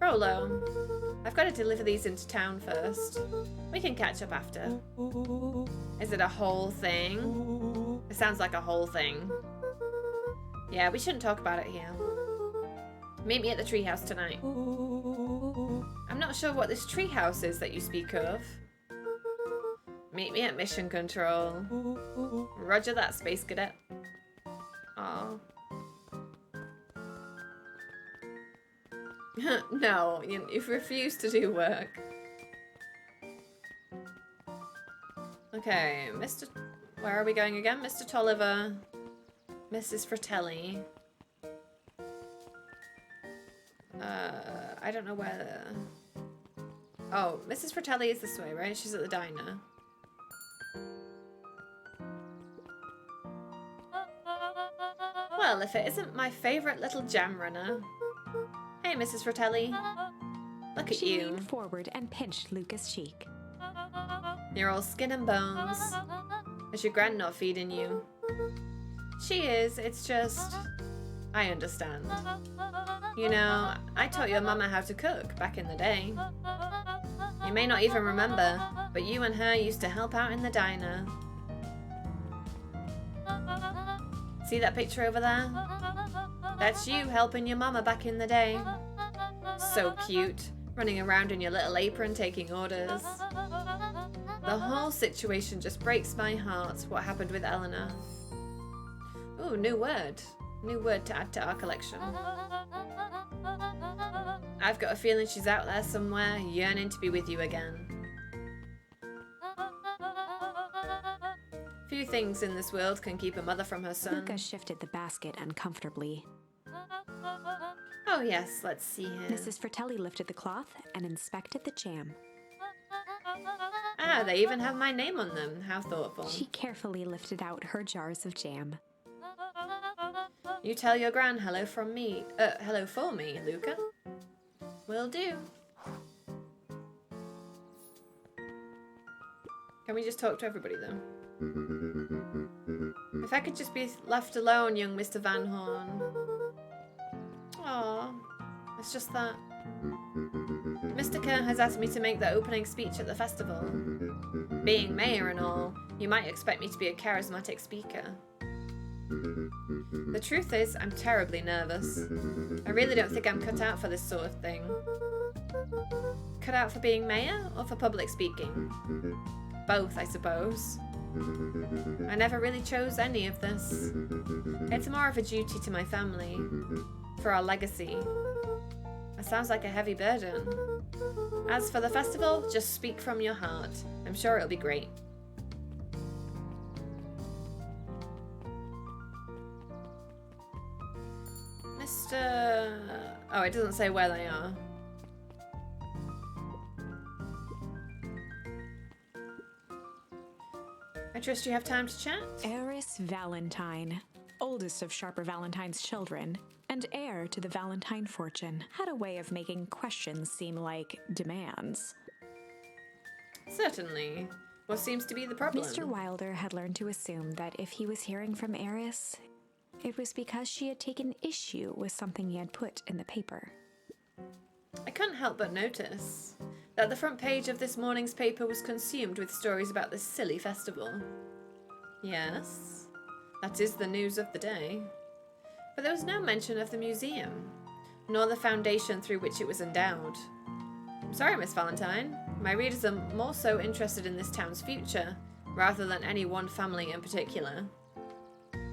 Rolo, I've got to deliver these into town first. We can catch up after. Is it a whole thing? It sounds like a whole thing. Yeah, we shouldn't talk about it here. Meet me at the treehouse tonight. I'm not sure what this treehouse is that you speak of. Meet me at mission control. Roger that, Space Cadet. Aw. No, you've refused to do work. Okay, Mr. Where are we going again? Mr. Tolliver. Mrs. Fratelli. I don't know where... Oh, Mrs. Fratelli is this way, right? She's at the diner. Well, if it isn't my favorite little jam runner. Hey, Mrs. Fratelli. Look at She you. leaned forward and pinched Luca's cheek. You're all skin and bones. Is your grand not feeding you? She is, it's just... I understand. You know, I taught your mama how to cook back in the day. You may not even remember, but you and her used to help out in the diner. See that picture over there? That's you helping your mama back in the day. So cute, running around in your little apron taking orders. The whole situation just breaks my heart, what happened with Eleanor. Ooh, new word. New word to add to our collection. I've got a feeling she's out there somewhere, yearning to be with you again. Few things in this world can keep a mother from her son. Luca shifted the basket uncomfortably. Oh yes, let's see here. Mrs. Fratelli lifted the cloth and inspected the jam. Ah, they even have my name on them. How thoughtful. She carefully lifted out her jars of jam. You tell your gran hello from me. Hello for me, Luca. Will do. Can we just talk to everybody though? If I could just be left alone, young Mr. Van Horn. Aww, it's just that. Mr. Kerr has asked me to make the opening speech at the festival. Being mayor and all, you might expect me to be a charismatic speaker. The truth is, I'm terribly nervous. I really don't think I'm cut out for this sort of thing. Cut out for being mayor or for public speaking? Both, I suppose. I never really chose any of this. It's more of a duty to my family, for our legacy. It sounds like a heavy burden. As for the festival, just speak from your heart. I'm sure it'll be great. Mr... Oh, it doesn't say where they are. I trust you have time to chat? Eris Valentine, oldest of Sharper Valentine's children, and heir to the Valentine fortune, had a way of making questions seem like demands. Certainly. What seems to be the problem? Mr. Wilder had learned to assume that if he was hearing from Eris, it was because she had taken issue with something he had put in the paper. I couldn't help but notice that the front page of this morning's paper was consumed with stories about this silly festival. Yes, that is the news of the day. But there was no mention of the museum, nor the foundation through which it was endowed. I'm sorry, Miss Valentine. My readers are more so interested in this town's future, rather than any one family in particular.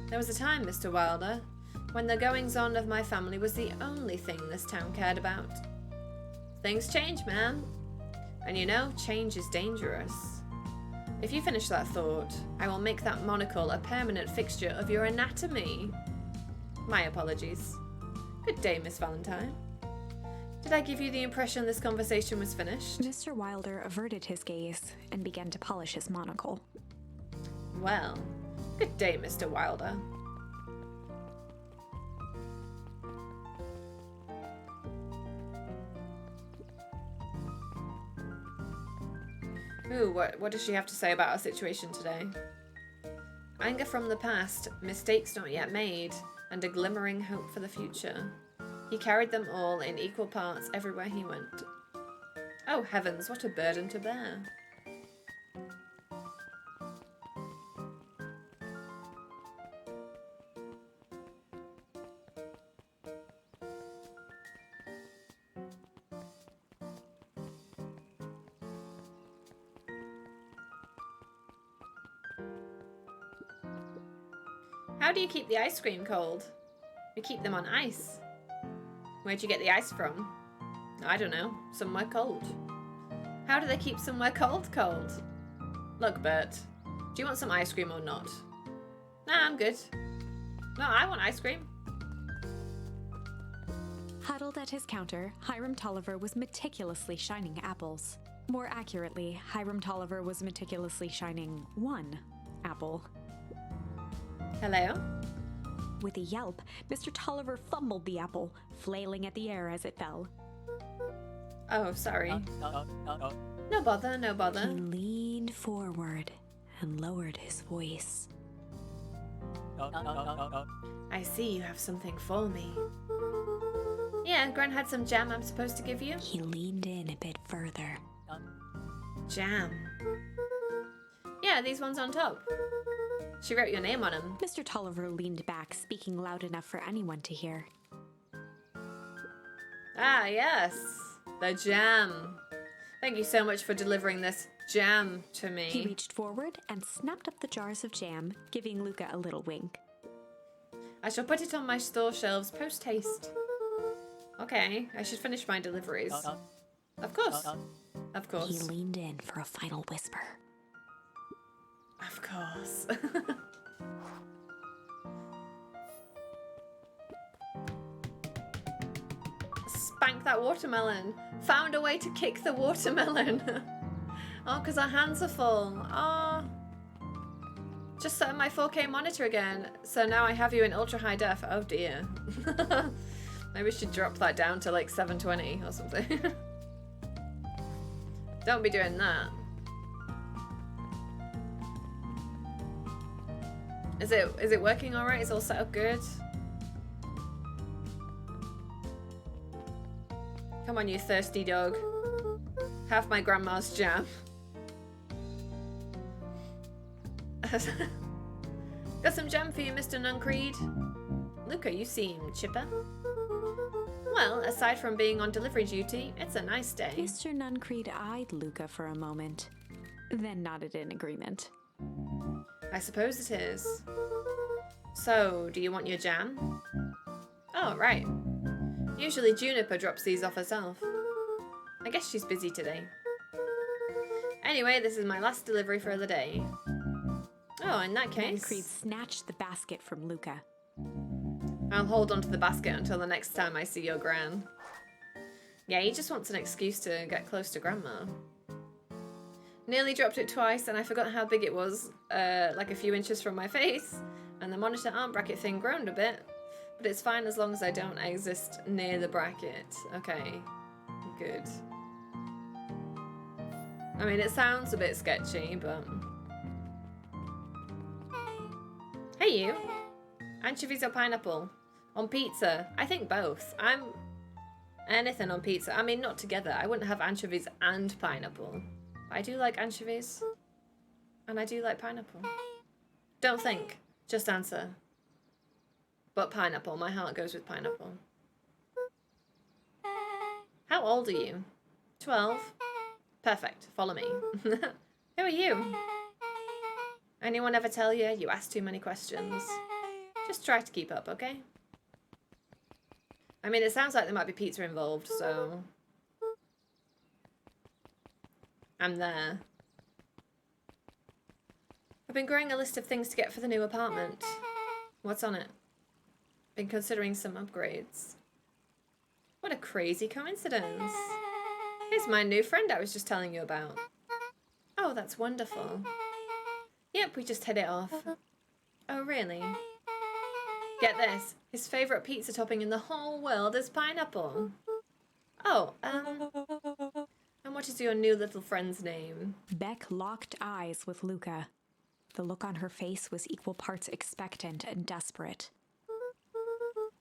There was a time, Mr. Wilder, when the goings-on of my family was the only thing this town cared about. Things change, man. And you know, change is dangerous. If you finish that thought, I will make that monocle a permanent fixture of your anatomy. My apologies. Good day, Miss Valentine. Did I give you the impression this conversation was finished? Mr. Wilder averted his gaze and began to polish his monocle. Well, good day, Mr. Wilder. Ooh, what does she have to say about our situation today? Anger from the past, mistakes not yet made, and a glimmering hope for the future. He carried them all in equal parts everywhere he went. Oh heavens, what a burden to bear. How do you keep the ice cream cold? You keep them on ice. Where'd you get the ice from? I don't know. Somewhere cold. How do they keep somewhere cold? Look, Bert. Do you want some ice cream or not? Nah, I'm good. No, I want ice cream. Huddled at his counter, Hiram Tolliver was meticulously shining apples. More accurately, Hiram Tolliver was meticulously shining one apple. Hello? With a yelp, Mr. Tolliver fumbled the apple, flailing at the air as it fell. Oh, sorry. No bother, no He bother. leaned forward and lowered his voice. I see you have something for me. Yeah, Gran had some jam I'm supposed to give you. He leaned in a bit further. Jam. Yeah, these ones on top. She wrote your name on them. Mr. Tolliver leaned back, speaking loud enough for anyone to hear. Ah, yes. The jam. Thank you so much for delivering this jam to me. He reached forward and snapped up the jars of jam, giving Luca a little wink. I shall put it on my store shelves post-haste. Okay, I should finish my deliveries. Of course. Of He course. leaned in for a final whisper. Of course. Spank that watermelon. Found a way to kick the watermelon. Oh, because our hands are full. Oh. Just set up my 4K monitor again. So now I have you in ultra high def. Oh dear. Maybe we should drop that down to like 720 or something. Don't be doing that. Is it working all right? Is it all set up good? Come on, you thirsty dog. Have my grandma's jam. Got some jam for you, Mr. Nuncreed. Luca, you seem chipper. Well, aside from being on delivery duty, it's a nice day. Mr. Nuncreed eyed Luca for a moment, then nodded in agreement. I suppose it is. So, do you want your jam? Oh, right. Usually Juniper drops these off herself. I guess she's busy today. Anyway, this is my last delivery for the day. Oh, in that case, Nuncreed snatched the basket from Luca. I'll hold onto the basket until the next time I see your gran. Yeah, he just wants an excuse to get close to Grandma. Nearly dropped it twice and I forgot how big it was, like a few inches from my face, and the monitor arm bracket thing groaned a bit, but it's fine as long as I don't exist near the bracket. Okay, good. I mean, it sounds a bit sketchy, but... Hey you! Anchovies or pineapple? On pizza? I think both. I'm... anything on pizza. I mean, not together. I wouldn't have anchovies and pineapple. I do like anchovies. And I do like pineapple. Don't think. Just answer. But pineapple. My heart goes with pineapple. How old are you? 12? Perfect. Follow me. Who are you? Anyone ever tell you you ask too many questions? Just try to keep up, okay? I mean, it sounds like there might be pizza involved, so... I'm there. I've been growing a list of things to get for the new apartment. What's on it? Been considering some upgrades. What a crazy coincidence. Here's my new friend I was just telling you about. Oh, that's wonderful. Yep, we just hit it off. Oh, really? Get this. His favourite pizza topping in the whole world is pineapple. Oh, and what What is your new little friend's name? Beck locked eyes with Luca. The look on her face was equal parts expectant and desperate.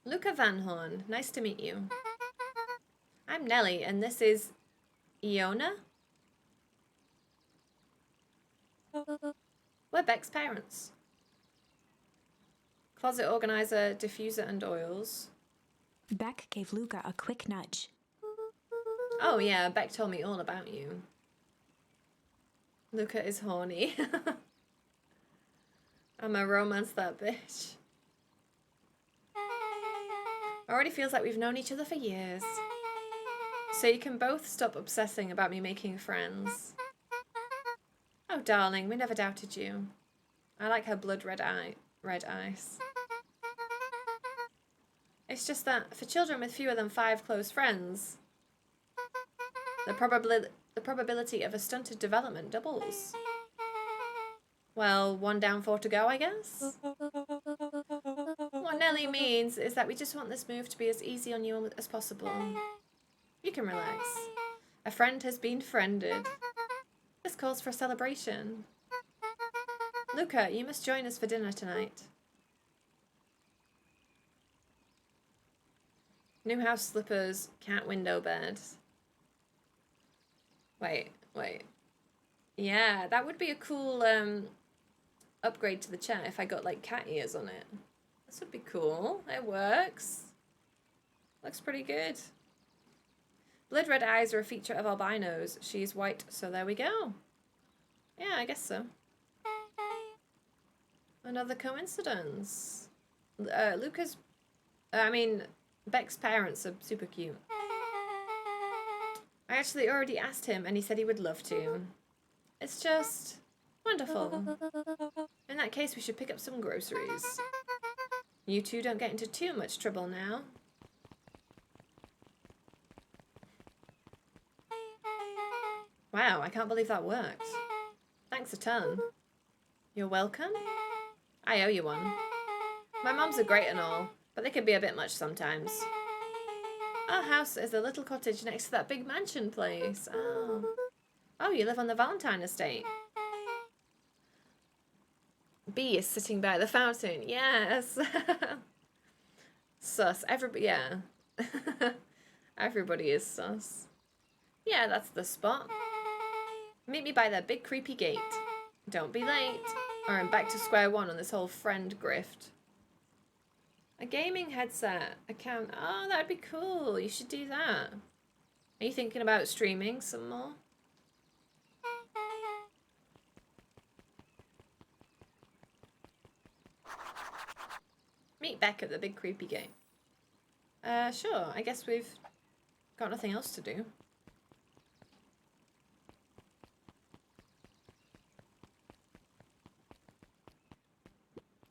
Luca Van Horn. Nice to meet you. I'm Nellie, and this is Iona? We're Beck's parents. Closet organizer, diffuser, and oils. Beck gave Luca a quick nudge. Oh yeah, Beck told me all about you. Luca is horny. I'ma romance that bitch. Already feels like we've known each other for years. So you can both stop obsessing about me making friends. Oh darling, we never doubted you. I like her blood red eyes. It's just that for children with fewer than 5 close friends, the probability of a stunted development doubles. Well, 1 down, 4 to go, I guess? What Nelly means is that we just want this move to be as easy on you as possible. You can relax. A friend has been friended. This calls for a celebration. Luca, you must join us for dinner tonight. New house slippers, cat window bed. Wait. Yeah, that would be a cool upgrade to the chair if I got like cat ears on it. This would be cool. It works. Looks pretty good. Blood red eyes are a feature of albinos. She's white, so there we go. Yeah, I guess so. Another coincidence. Beck's parents are super cute. I actually already asked him and he said he would love to. It's just wonderful. In that case, we should pick up some groceries. You two don't get into too much trouble now. Wow, I can't believe that worked. Thanks a ton. You're welcome? I owe you one. My moms are great and all, but they can be a bit much sometimes. Our house is a little cottage next to that big mansion place. Oh, you live on the Valentine estate. B is sitting by the fountain. Yes. Sus. Yeah. Everybody is sus. Yeah, that's the spot. Meet me by that big creepy gate. Don't be late, or I'm back to square one on this whole friend grift. A gaming headset account. Oh, that'd be cool. You should do that. Are you thinking about streaming some more? Meet Beck at the big creepy gate. Sure. I guess we've got nothing else to do.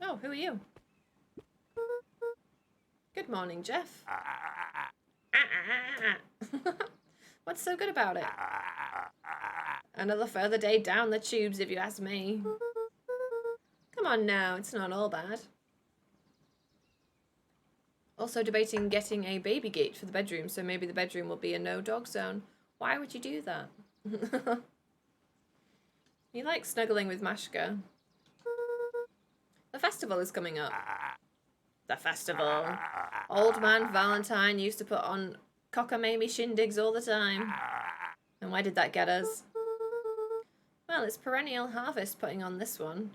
Oh, who are you? Good morning, Jeff. What's so good about it? Another further day down the tubes, if you ask me. Come on now, it's not all bad. Also debating getting a baby gate for the bedroom, so maybe the bedroom will be a no-dog zone. Why would you do that? You like snuggling with Mashka. The festival is coming up. The festival. Old man Valentine used to put on cockamamie shindigs all the time. And why did that get us? Well, it's Perennial Harvest putting on this one.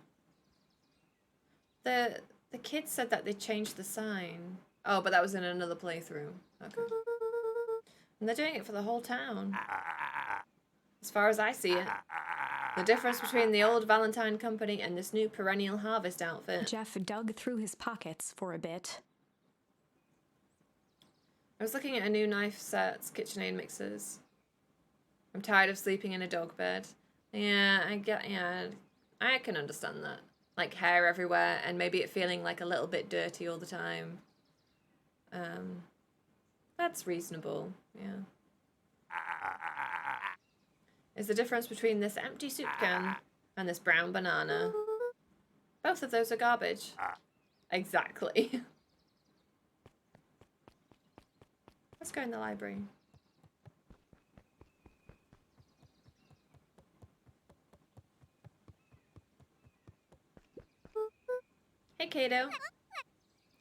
The kids said that they changed the sign. Oh, but that was in another playthrough. Okay. And they're doing it for the whole town. As far as I see it. The difference between the old Valentine Company and this new Perennial Harvest outfit. Jeff dug through his pockets for a bit. I was looking at a new knife sets, KitchenAid mixers. I'm tired of sleeping in a dog bed. Yeah, I can understand that. Like hair everywhere and maybe it feeling like a little bit dirty all the time. That's reasonable, yeah. Is the difference between this empty soup can and this brown banana. Both of those are garbage. Exactly. Let's go in the library. Hey, Kato.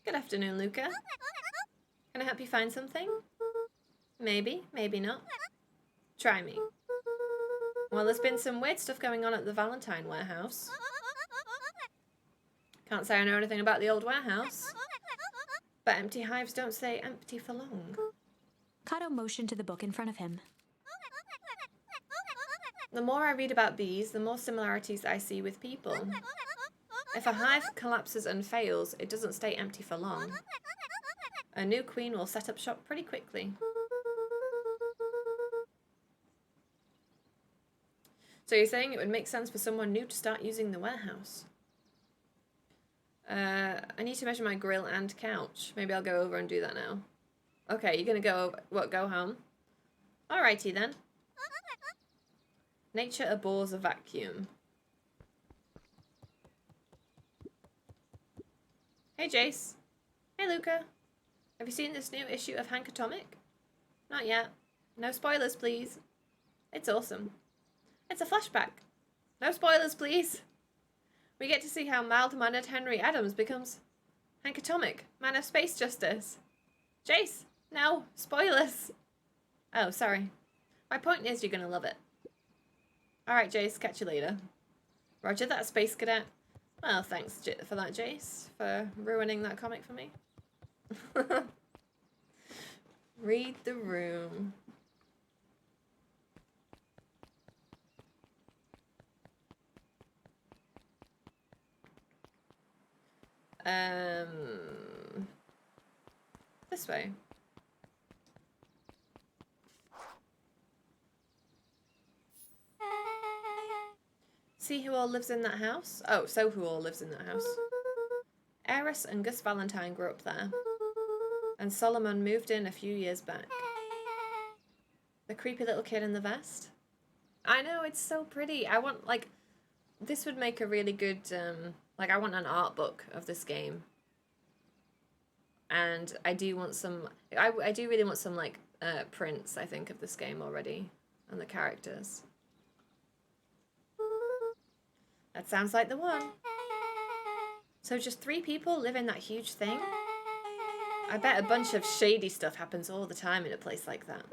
Good afternoon, Luca. Can I help you find something? Maybe, maybe not. Try me. Well, there's been some weird stuff going on at the Valentine warehouse. Can't say I know anything about the old warehouse. But empty hives don't stay empty for long. Kato motioned to the book in front of him. The more I read about bees, the more similarities I see with people. If a hive collapses and fails, it doesn't stay empty for long. A new queen will set up shop pretty quickly. So you're saying it would make sense for someone new to start using the warehouse? I need to measure my grill and couch. Maybe I'll go over and do that now. Okay, you're gonna go home? Alrighty then. Nature abhors a vacuum. Hey Jace. Hey Luca. Have you seen this new issue of Hank Atomic? Not yet. No spoilers, please. It's awesome. It's a flashback. No spoilers, please. We get to see how mild-mannered Henry Adams becomes Hank Atomic, man of space justice. Jace, no, spoilers. Oh, sorry. My point is you're gonna love it. Alright, Jace, catch you later. Roger that, Space Cadet. Well, thanks for that, Jace, for ruining that comic for me. Read the room. This way. See who all lives in that house? Oh, so who all lives in that house? Eris and Gus Valentine grew up there. And Solomon moved in a few years back. The creepy little kid in the vest? I know, it's so pretty. I want, like, this would make a really good, like, I want an art book of this game. And I do want some, I do really want some, like, prints, I think, of this game already. And the characters. That sounds like the one. So just 3 people live in that huge thing? I bet a bunch of shady stuff happens all the time in a place like that.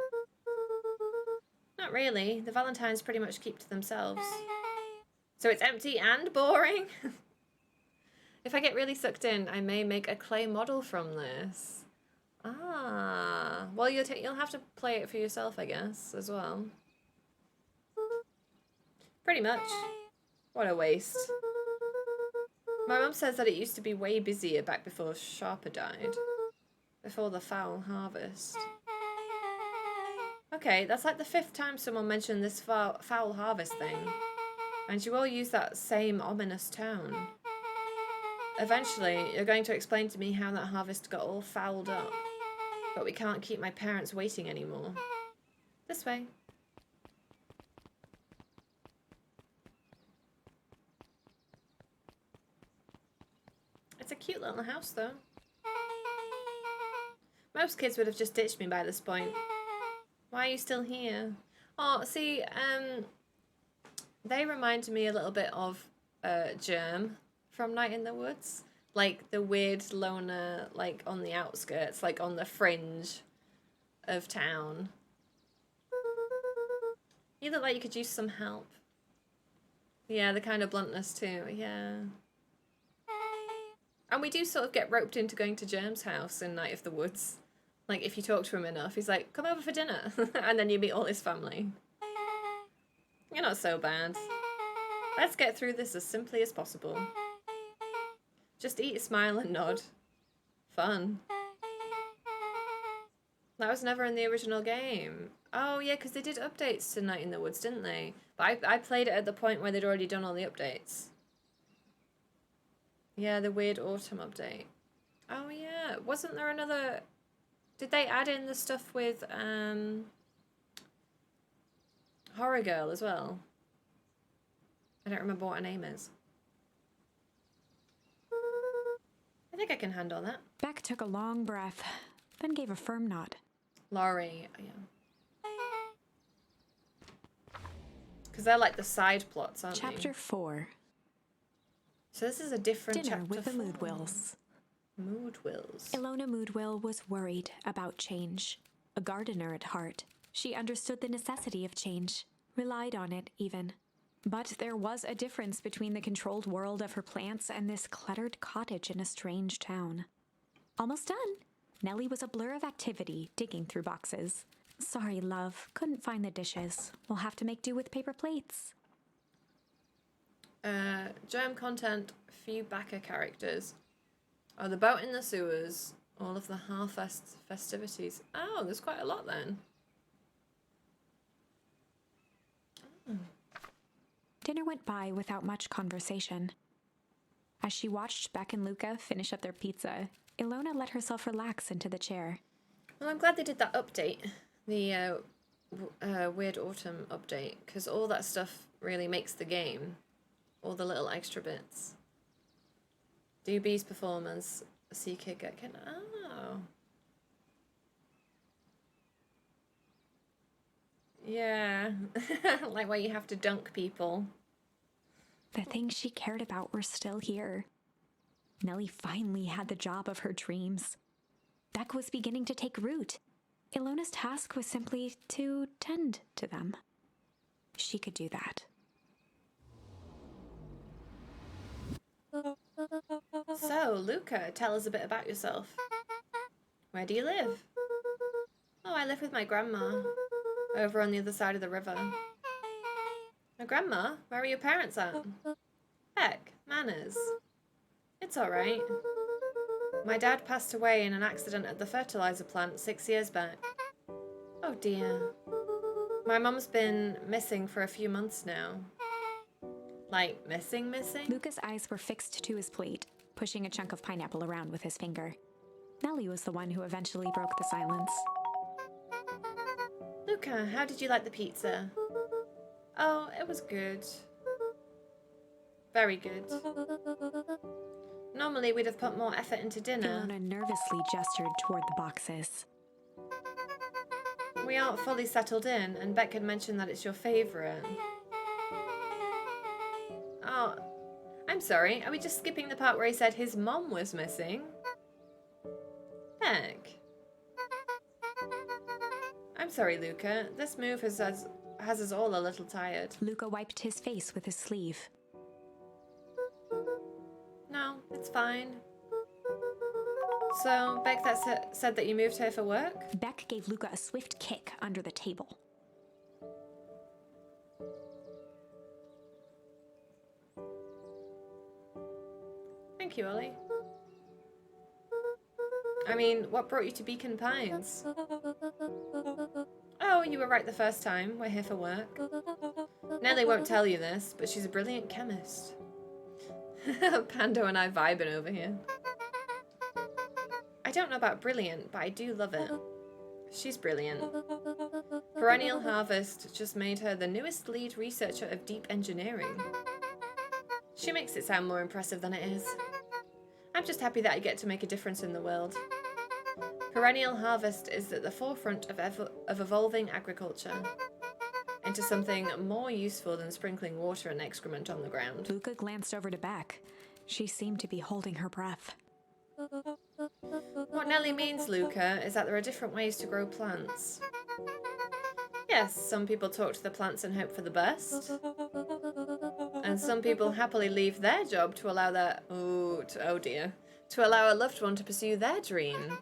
Not really. The Valentines pretty much keep to themselves. So it's empty and boring? If I get really sucked in, I may make a clay model from this. Ah. Well, you'll have to play it for yourself, I guess, as well. Pretty much. What a waste. My mum says that it used to be way busier back before Sharper died. Before the foul harvest. Okay, that's like the 5th time someone mentioned this foul harvest thing. And you all use that same ominous tone. Eventually, you're going to explain to me how that harvest got all fouled up. But we can't keep my parents waiting anymore. This way. It's a cute little house, though. Most kids would have just ditched me by this point. Why are you still here? Oh, see, they remind me a little bit of Germ from Night in the Woods. Like, the weird loner, like, on the outskirts, like, on the fringe of town. You look like you could use some help. Yeah, the kind of bluntness, too, yeah. And we do sort of get roped into going to Germ's house in Night of the Woods. Like, if you talk to him enough, he's like, come over for dinner. And then you meet all his family. You're not so bad. Let's get through this as simply as possible. Just eat, smile, and nod. Fun. That was never in the original game. Oh, yeah, because they did updates to Night in the Woods, didn't they? But I played it at the point where they'd already done all the updates. Yeah, the weird autumn update. Oh, yeah. Wasn't there another... Did they add in the stuff with Horror Girl as well? I don't remember what her name is. I think I can handle that. Beck took a long breath, then gave a firm nod. Laurie, yeah. Because they're like the side plots, aren't they? Chapter 4. So this is a different Dinner chapter with the 4. Moodwills. Moodwills. Ilona Moodwill was worried about change. A gardener at heart, she understood the necessity of change, relied on it even. But there was a difference between the controlled world of her plants and this cluttered cottage in a strange town. Almost done. Nellie was a blur of activity, digging through boxes. Sorry, love, couldn't find the dishes. We'll have to make do with paper plates. Germ content, few backer characters. Oh, the boat in the sewers, all of the Harfest festivities. Oh, there's quite a lot then. Dinner went by without much conversation. As she watched Beck and Luca finish up their pizza, Ilona let herself relax into the chair. Well, I'm glad they did that update, the Weird Autumn update, because all that stuff really makes the game. All the little extra bits. DB's performance, CK Gutkin. Oh. Yeah. Like why you have to dunk people. The things she cared about were still here. Nellie finally had the job of her dreams. Beck was beginning to take root. Ilona's task was simply to tend to them. She could do that. So, Luca, tell us a bit about yourself. Where do you live? Oh, I live with my grandma. Over on the other side of the river. My grandma? Where are your parents at? Beck, manners. It's alright. My dad passed away in an accident at the fertilizer plant 6 years back. Oh dear. My mum's been missing for a few months now. Like, missing? Luca's eyes were fixed to his plate, pushing a chunk of pineapple around with his finger. Nellie was the one who eventually broke the silence. Luca, how did you like the pizza? Oh, it was good. Very good. Normally we'd have put more effort into dinner. Ilona nervously gestured toward the boxes. We aren't fully settled in, and Beck had mentioned that it's your favourite. Oh, I'm sorry. Are we just skipping the part where he said his mom was missing? Beck. I'm sorry, Luca. This move has us all a little tired. Luca wiped his face with his sleeve. No, it's fine. So, Beck said that you moved here for work? Beck gave Luca a swift kick under the table. Thank you, Ollie. I mean, what brought you to Beacon Pines? Oh, you were right the first time. We're here for work. Nellie won't tell you this, but she's a brilliant chemist. Pando and I vibing over here. I don't know about brilliant, but I do love it. She's brilliant. Perennial Harvest just made her the newest lead researcher of deep engineering. She makes it sound more impressive than it is. I'm just happy that I get to make a difference in the world. Perennial Harvest is at the forefront of evolving agriculture into something more useful than sprinkling water and excrement on the ground. Luca glanced over to Beck. She seemed to be holding her breath. What Nellie means, Luca, is that there are different ways to grow plants. Yes, some people talk to the plants and hope for the best. And some people happily leave their job to allow to allow a loved one to pursue their dream.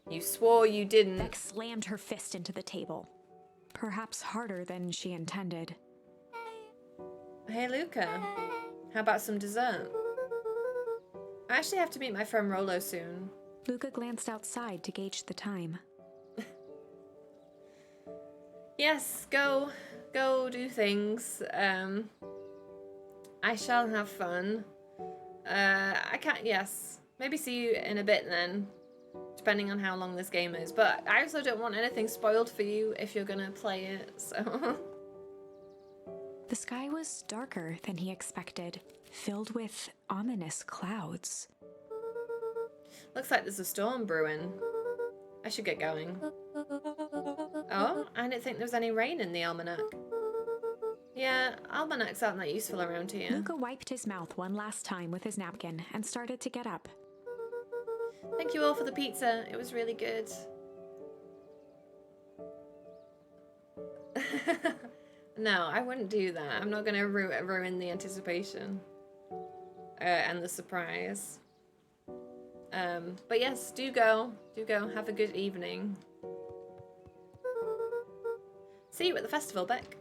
You swore you didn't. Beck slammed her fist into the table, perhaps harder than she intended. Hey, Luca, how about some dessert? I actually have to meet my friend Rolo soon. Luca glanced outside to gauge the time. Yes, go do things. I shall have fun. Yes. Maybe see you in a bit then, depending on how long this game is. But I also don't want anything spoiled for you if you're gonna play it, so. The sky was darker than he expected, filled with ominous clouds. Looks like there's a storm brewing. I should get going. Oh, I didn't think there was any rain in the almanac. Yeah, almanacs aren't that useful around here. Luca wiped his mouth one last time with his napkin and started to get up. Thank you all for the pizza. It was really good. No, I wouldn't do that. I'm not going to ruin the anticipation and the surprise. But yes, do go. Do go. Have a good evening. See you at the festival, Beck.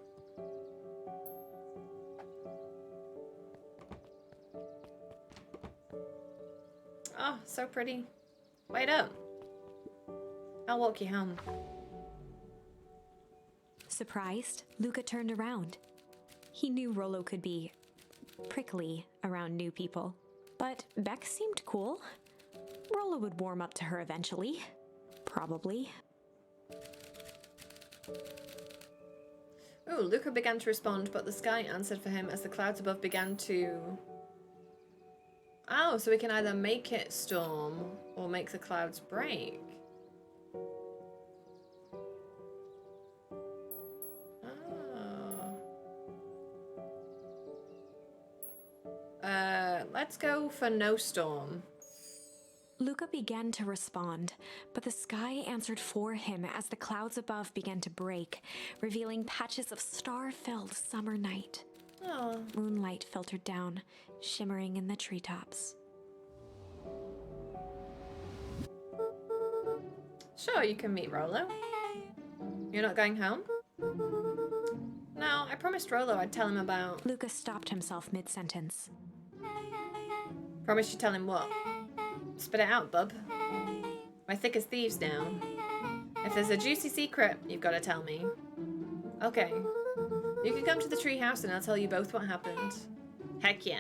Oh, so pretty. Wait up. I'll walk you home. Surprised, Luca turned around. He knew Rollo could be prickly around new people, but Beck seemed cool. Rollo would warm up to her eventually. Probably. Ooh, Luca began to respond, but the sky answered for him as the clouds above began to... Oh, so we can either make it storm or make the clouds break. Let's go for no storm. Luca began to respond, but the sky answered for him as the clouds above began to break, revealing patches of star-filled summer night. Oh. Moonlight filtered down, shimmering in the treetops. Sure, you can meet Rollo. You're not going home? No, I promised Rollo I'd tell him about... Luca stopped himself mid-sentence. Promise you tell him what? Spit it out, bub. We're thick as thieves now. If there's a juicy secret, you've got to tell me. Okay. You can come to the treehouse and I'll tell you both what happened. Heck yeah.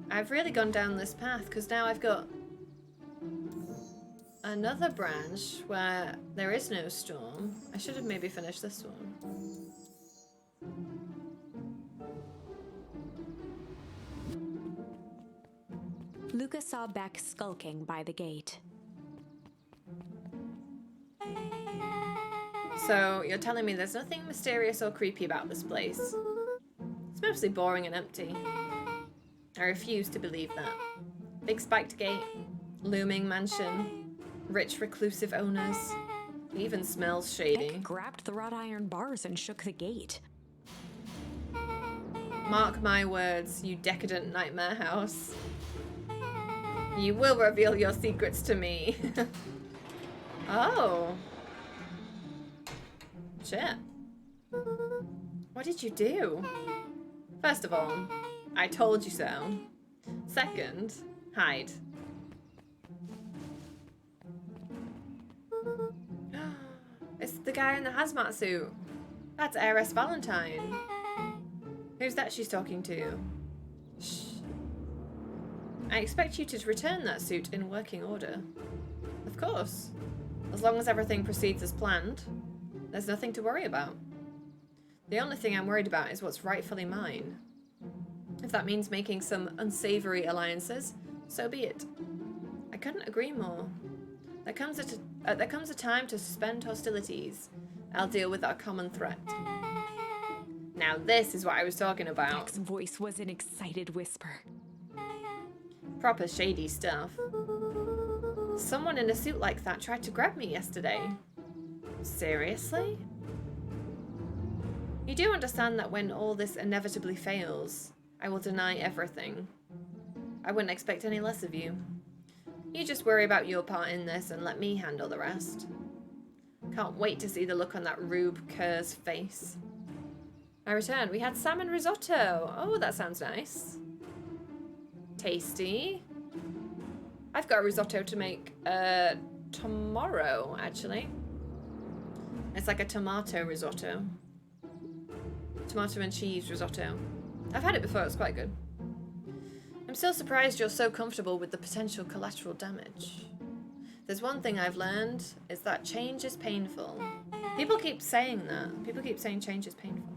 I've really gone down this path because now I've got another branch where there is no storm. I should have maybe finished this one. Luca saw Beck skulking by the gate. So, you're telling me there's nothing mysterious or creepy about this place? It's mostly boring and empty. I refuse to believe that. Big spiked gate, looming mansion, rich reclusive owners. It even smells shady. Beck grabbed the wrought iron bars and shook the gate. Mark my words, you decadent nightmare house. You will reveal your secrets to me. Oh. Shit. What did you do? First of all, I told you so. Second, hide. It's the guy in the hazmat suit. That's Heiress Valentine. Who's that she's talking to? Shh. I expect you to return that suit in working order. Of course. As long as everything proceeds as planned, there's nothing to worry about. The only thing I'm worried about is what's rightfully mine. If that means making some unsavory alliances, so be it. I couldn't agree more. There comes a time to suspend hostilities. I'll deal with our common threat. Now this is what I was talking about. Beck's voice was an excited whisper. Proper shady stuff. Someone in a suit like that tried to grab me yesterday. Seriously? You do understand that when all this inevitably fails, I will deny everything. I wouldn't expect any less of you. You just worry about your part in this and let me handle the rest. Can't wait to see the look on that Rube Kerr's face. I returned. We had salmon risotto. Oh, that sounds nice. Tasty. I've got a risotto to make tomorrow, actually. It's like a tomato risotto. Tomato and cheese risotto. I've had it before, it's quite good. I'm still surprised you're so comfortable with the potential collateral damage. There's one thing I've learned, is that change is painful. People keep saying that. People keep saying change is painful.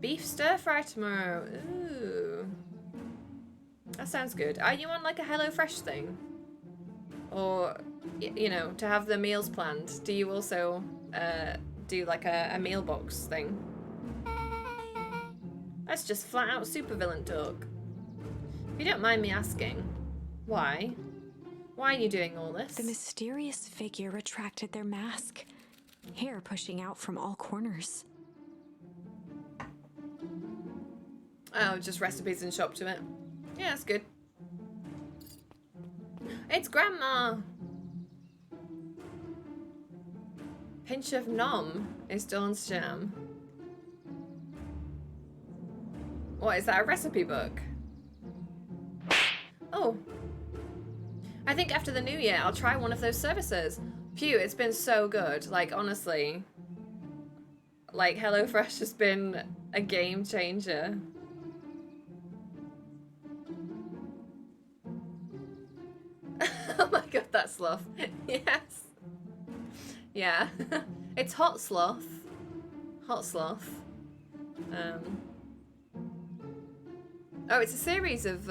Beef stir fry tomorrow. Ooh. That sounds good. Are you on like a HelloFresh thing? Or, you know, to have the meals planned, do you also do like a meal box thing. That's just flat out supervillain talk. If you don't mind me asking, why? Why are you doing all this? The mysterious figure retracted their mask, hair pushing out from all corners. Oh, just recipes and shop to it. Yeah, that's good. It's Grandma! Pinch of Nom is Dawn's jam. What, is that a recipe book? Oh. I think after the new year, I'll try one of those services. Phew, it's been so good. Like, honestly. Like, HelloFresh has been a game changer. Oh my god, that sloth. Yes. Yeah. It's hot sloth. Hot sloth. Oh, it's a series of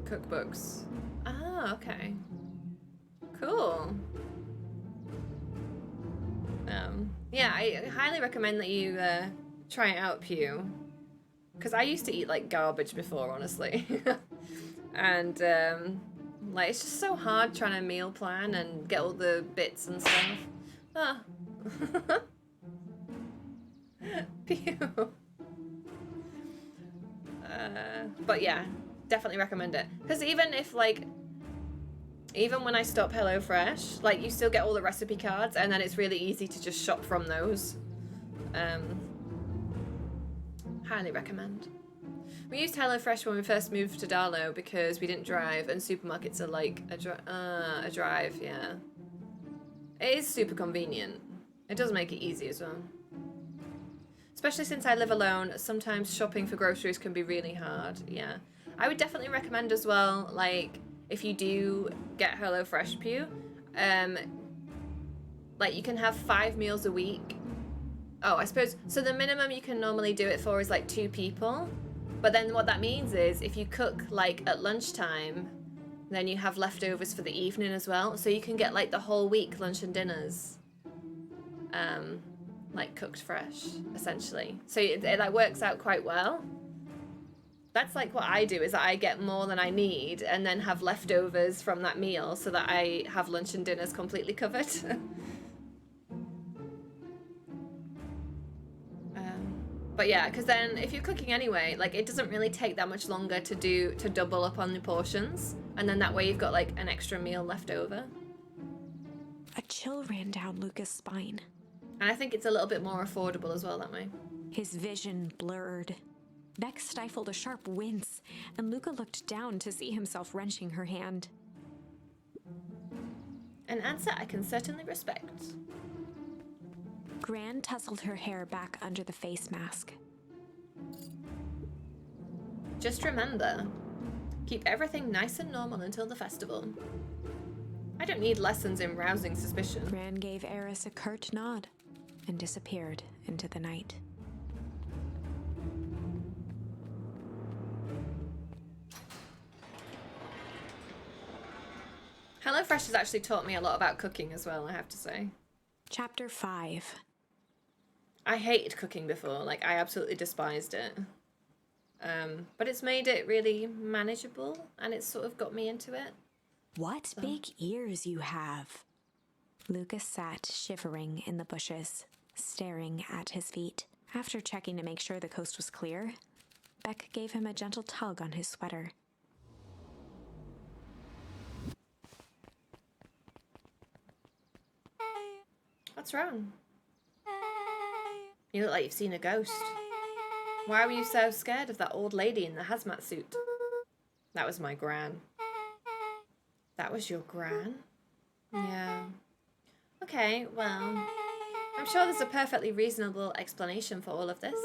cookbooks. Ah, okay. Cool. Yeah, I highly recommend that you try it out, Pew. Because I used to eat like garbage before, honestly. And like it's just so hard trying to meal plan and get all the bits and stuff. Ah. Pew. But yeah, definitely recommend it. Because even if like, even when I stop HelloFresh, like you still get all the recipe cards and then it's really easy to just shop from those. Highly recommend. We used HelloFresh when we first moved to Darlow because we didn't drive and supermarkets are like a drive, yeah. It is super convenient. It does make it easy as well. Especially since I live alone, sometimes shopping for groceries can be really hard, yeah. I would definitely recommend as well, like, if you do get HelloFresh, Pew, like you can have 5 meals a week. Oh, I suppose, so the minimum you can normally do it for is like 2 people. But then what that means is if you cook like at lunchtime, then you have leftovers for the evening as well. So you can get like the whole week lunch and dinners, like cooked fresh, essentially. So it like works out quite well. That's like what I do, is that I get more than I need and then have leftovers from that meal so that I have lunch and dinners completely covered. But yeah, because then if you're cooking anyway, like it doesn't really take that much longer to double up on the portions. And then that way you've got like an extra meal left over. A chill ran down Luca's spine. And I think it's a little bit more affordable as well that way. His vision blurred. Beck stifled a sharp wince, and Luca looked down to see himself wrenching her hand. An answer I can certainly respect. Gran tousled her hair back under the face mask. Just remember, keep everything nice and normal until the festival. I don't need lessons in rousing suspicion. Gran gave Eris a curt nod and disappeared into the night. HelloFresh has actually taught me a lot about cooking as well, I have to say. Chapter 5. I hated cooking before, like I absolutely despised it. But it's made it really manageable and it's sort of got me into it. What big ears you have. Lucas sat shivering in the bushes, staring at his feet. After checking to make sure the coast was clear, Beck gave him a gentle tug on his sweater. What's wrong? You look like you've seen a ghost. Why were you so scared of that old lady in the hazmat suit? That was my gran. That was your gran? Yeah. Okay, well, I'm sure there's a perfectly reasonable explanation for all of this.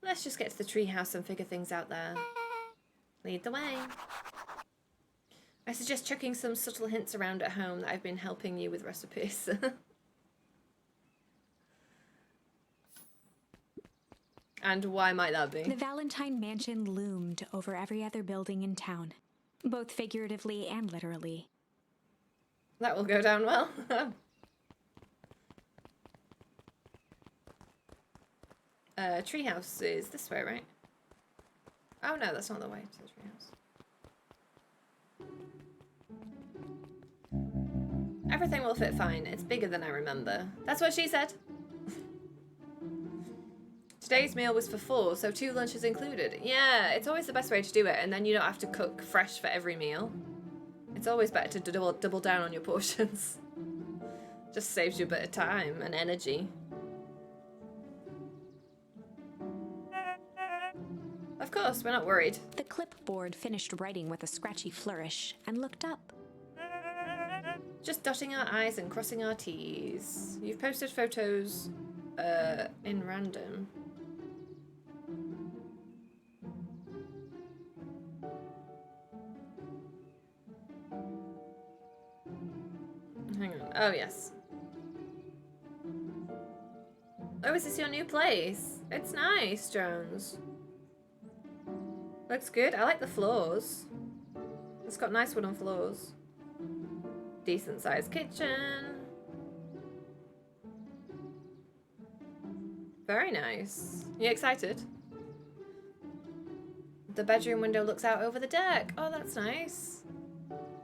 Let's just get to the treehouse and figure things out there. Lead the way. I suggest chucking some subtle hints around at home that I've been helping you with recipes. And why might that be? The Valentine Mansion loomed over every other building in town, both figuratively and literally. That will go down well. treehouse is this way, right? Oh no, that's not the way to the treehouse. Everything will fit fine. It's bigger than I remember. That's what she said. Today's meal was for 4, so 2 lunches included. Yeah, it's always the best way to do it, and then you don't have to cook fresh for every meal. It's always better to double down on your portions. Just saves you a bit of time and energy. Of course, we're not worried. The clipboard finished writing with a scratchy flourish and looked up. Just dotting our I's and crossing our T's. You've posted photos in random. Hang on. Oh, yes. Oh, is this your new place? It's nice, Jones. Looks good. I like the floors. It's got nice wooden floors. Decent sized kitchen. Very nice. You excited? The bedroom window looks out over the deck. Oh, that's nice.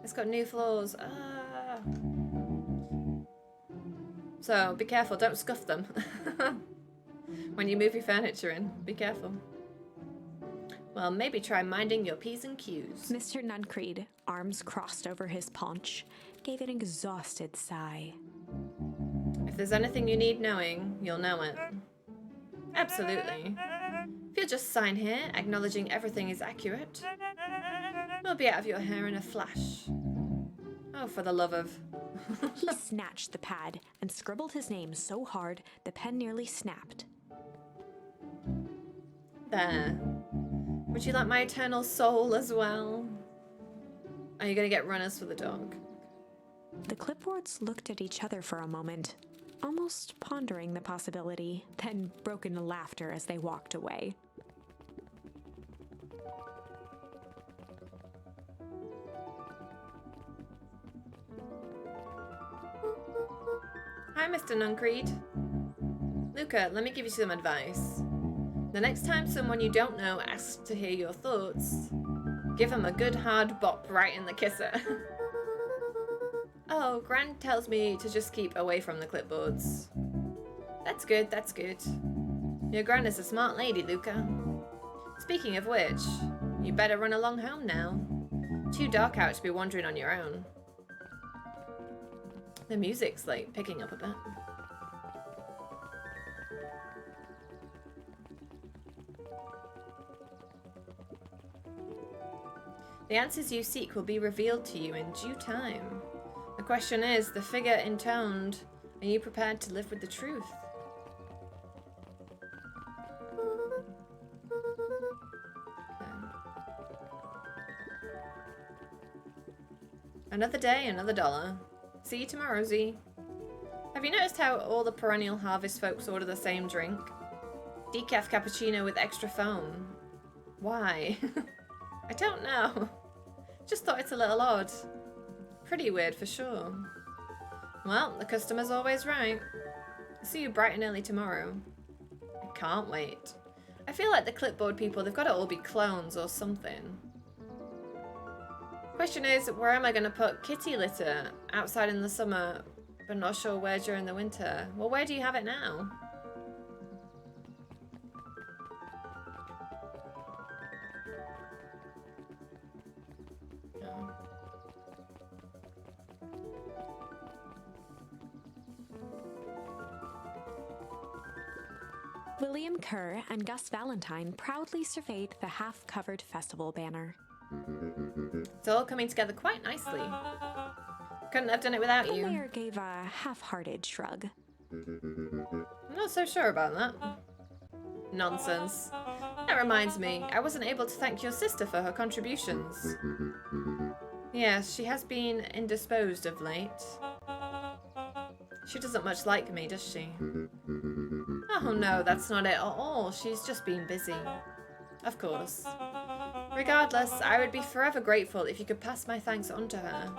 It's got new floors. Ah. So be careful, don't scuff them. When you move your furniture in, be careful. Well, maybe try minding your P's and Q's. Mr. Nuncreed, arms crossed over his paunch, gave an exhausted sigh. If there's anything you need knowing, you'll know it. Absolutely. If you'll just sign here, acknowledging everything is accurate, we'll be out of your hair in a flash. Oh, for the love of... He snatched the pad and scribbled his name so hard the pen nearly snapped. There. Would you like my eternal soul as well? Are you going to get runners for the dog? The clipboards looked at each other for a moment, almost pondering the possibility, then broke into laughter as they walked away. Hi, Mr. Nuncreed. Luca, let me give you some advice. The next time someone you don't know asks to hear your thoughts, give them a good hard bop right in the kisser. Oh, Gran tells me to just keep away from the clipboards. That's good, that's good. Your Gran is a smart lady, Luca. Speaking of which, you better run along home now. Too dark out to be wandering on your own. The music's like picking up a bit. The answers you seek will be revealed to you in due time. The question is, the figure intoned, are you prepared to live with the truth? Okay. Another day, another dollar. See you tomorrow, Z. Have you noticed how all the perennial harvest folks order the same drink? Decaf cappuccino with extra foam. Why? I don't know. Just thought it's a little odd. Pretty weird for sure. Well, the customer's always right. See you bright and early tomorrow. I can't wait. I feel like the clipboard people, they've got to all be clones or something. Question is, where am I going to put kitty litter? Outside in the summer, but not sure where during the winter. Well, where do you have it now? Oh. William Kerr and Gus Valentine proudly surveyed the half-covered festival banner. It's all coming together quite nicely. Couldn't have done it without The you. mayor gave a half-hearted shrug. I'm not so sure about that. Nonsense. That reminds me, I wasn't able to thank your sister for her contributions. Yes, she has been indisposed of late. She doesn't much like me, does she? Oh no, that's not it at all. She's just been busy. Of course. Regardless, I would be forever grateful if you could pass my thanks on to her.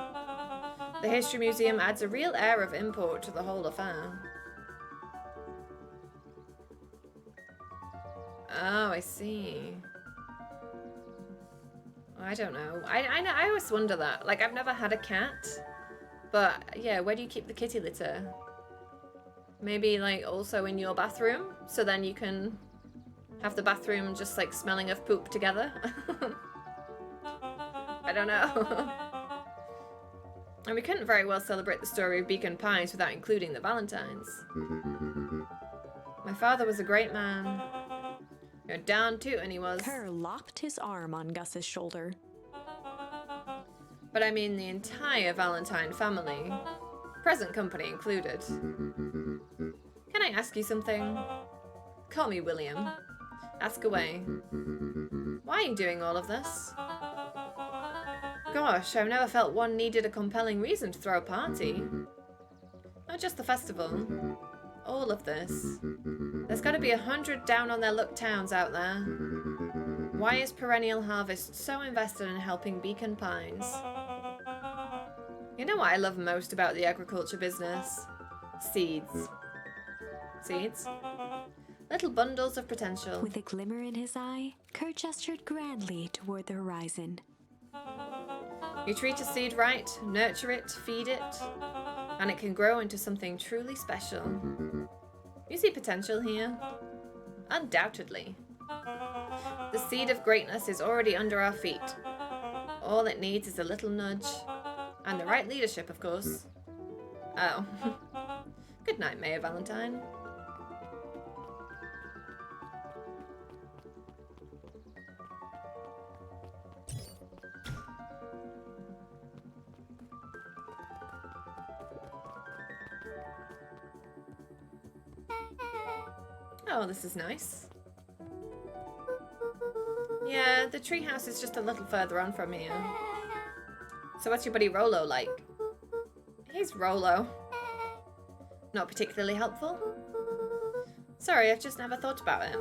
The History Museum adds a real air of import to the whole affair. I see. I don't know. I always wonder that. Like, I've never had a cat. But, yeah, where do you keep the kitty litter? Maybe, like, also in your bathroom? So then you can have the bathroom just, like, smelling of poop together? I don't know. And we couldn't very well celebrate the story of Beacon Pines without including the Valentines. My father was a great man. You're down tootin' he was. Kerr locked his arm on Gus's shoulder. But I mean the entire Valentine family. Present company included. Can I ask you something? Call me William. Ask away. Why are you doing all of this? Gosh, I've never felt one needed a compelling reason to throw a party. Not just the festival. All of this. There's gotta be 100 down-on-their-luck towns out there. Why is Perennial Harvest so invested in helping Beacon Pines? You know what I love most about the agriculture business? Seeds. Seeds? Little bundles of potential. With a glimmer in his eye, Kerr gestured grandly toward the horizon. You treat a seed right, nurture it, feed it, and it can grow into something truly special. You see potential here? Undoubtedly. The seed of greatness is already under our feet. All it needs is a little nudge. And the right leadership, of course. Oh. Good night, Mayor Valentine. Oh, this is nice. Yeah, the treehouse is just a little further on from here. So what's your buddy Rolo like? He's Rolo. Not particularly helpful? Sorry, I've just never thought about it.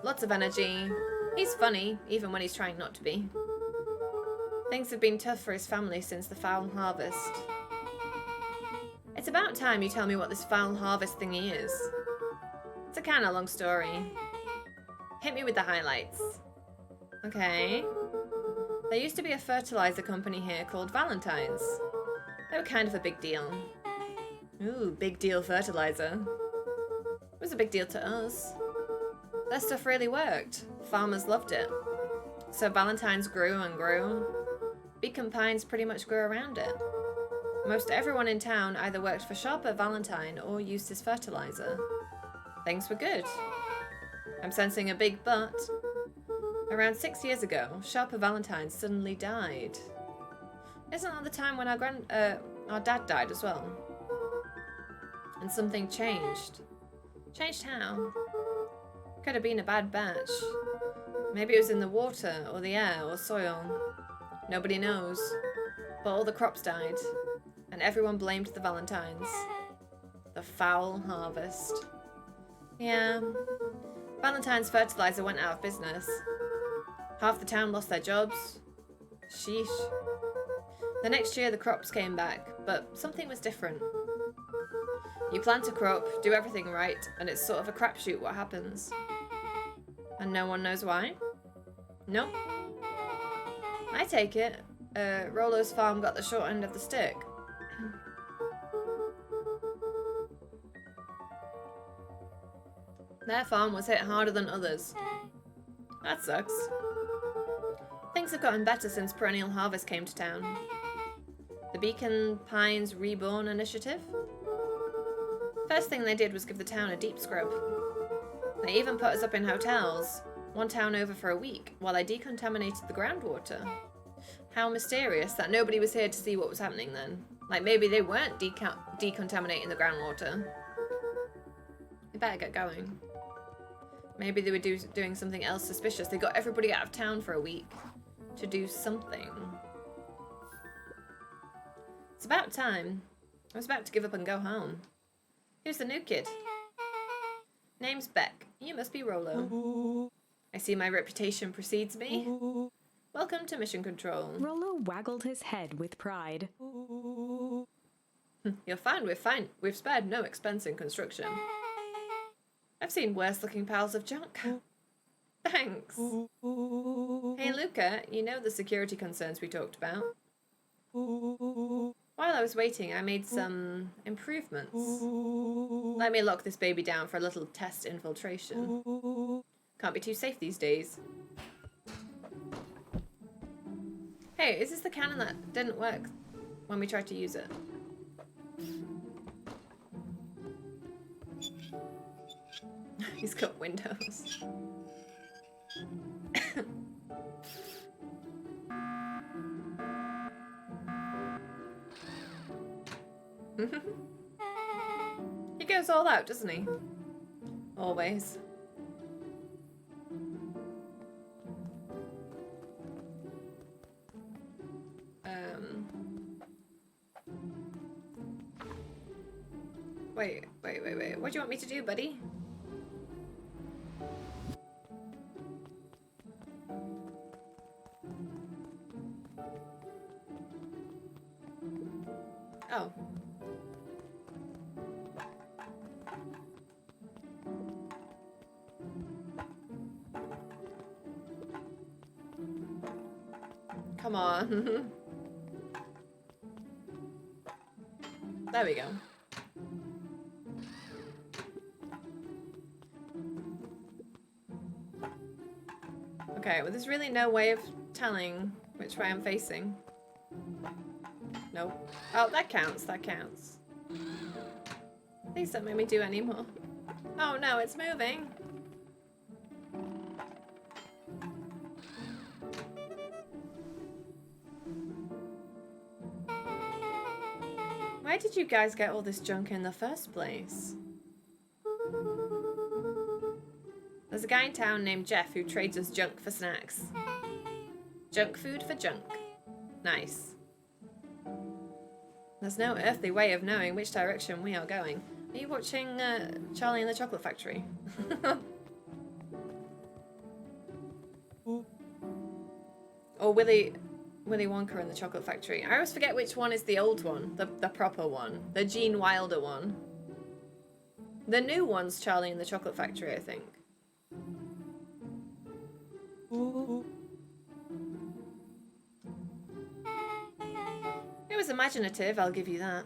Lots of energy. He's funny, even when he's trying not to be. Things have been tough for his family since the foul harvest. It's about time you tell me what this foul harvest thingy is. It's a kinda long story. Hit me with the highlights. Okay. There used to be a fertilizer company here called Valentine's. They were kind of a big deal. Ooh, big deal fertilizer. It was a big deal to us. Their stuff really worked. Farmers loved it. So Valentine's grew and grew. Beacon Pines pretty much grew around it. Most everyone in town either worked for Sharper Valentine or used his fertilizer. Things were good. I'm sensing a big but. Around 6 years ago, Sharper Valentine suddenly died. Isn't that the time when our dad died as well? And something changed. Changed how? Could have been a bad batch. Maybe it was in the water, or the air, or soil. Nobody knows. But all the crops died, and everyone blamed the Valentines. The foul harvest. Yeah. Valentine's fertilizer went out of business. Half the town lost their jobs. Sheesh. The next year the crops came back, but something was different. You plant a crop, do everything right, and it's sort of a crapshoot what happens. And no one knows why? Nope. I take it, Rolo's farm got the short end of the stick. Their farm was hit harder than others. That sucks. Things have gotten better since Perennial Harvest came to town. The Beacon Pines Reborn Initiative? First thing they did was give the town a deep scrub. They even put us up in hotels, one town over for a week, while they decontaminated the groundwater. How mysterious that nobody was here to see what was happening then. Like maybe they weren't decontaminating the groundwater. We better get going. Maybe they were doing something else suspicious. They got everybody out of town for a week to do something. It's about time. I was about to give up and go home. Who's the new kid? Name's Beck. You must be Rolo. I see my reputation precedes me. Welcome to Mission Control. Rolo waggled his head with pride. You're fine. We've spared no expense in construction. I've seen worse looking piles of junk. Thanks. Hey, Luca, you know the security concerns we talked about? While I was waiting, I made some improvements. Let me lock this baby down for a little test infiltration. Can't be too safe these days. Hey, is this the cannon that didn't work when we tried to use it? He's got windows. He goes all out, doesn't he? Always. Wait. What do you want me to do, buddy? Oh. Come on. There we go. Okay, well there's really no way of telling which way I'm facing. Nope. Oh, that counts, that counts. Please don't make me do any more. Oh no, it's moving. Why did you guys get all this junk in the first place? There's a guy in town named Jeff who trades us junk for snacks. Junk food for junk. Nice. There's no earthly way of knowing which direction we are going. Are you watching Charlie and the Chocolate Factory? Or Willy Wonka and the Chocolate Factory. I always forget which one is the old one, the proper one, the Gene Wilder one. The new one's Charlie and the Chocolate Factory, I think. It was imaginative, I'll give you that.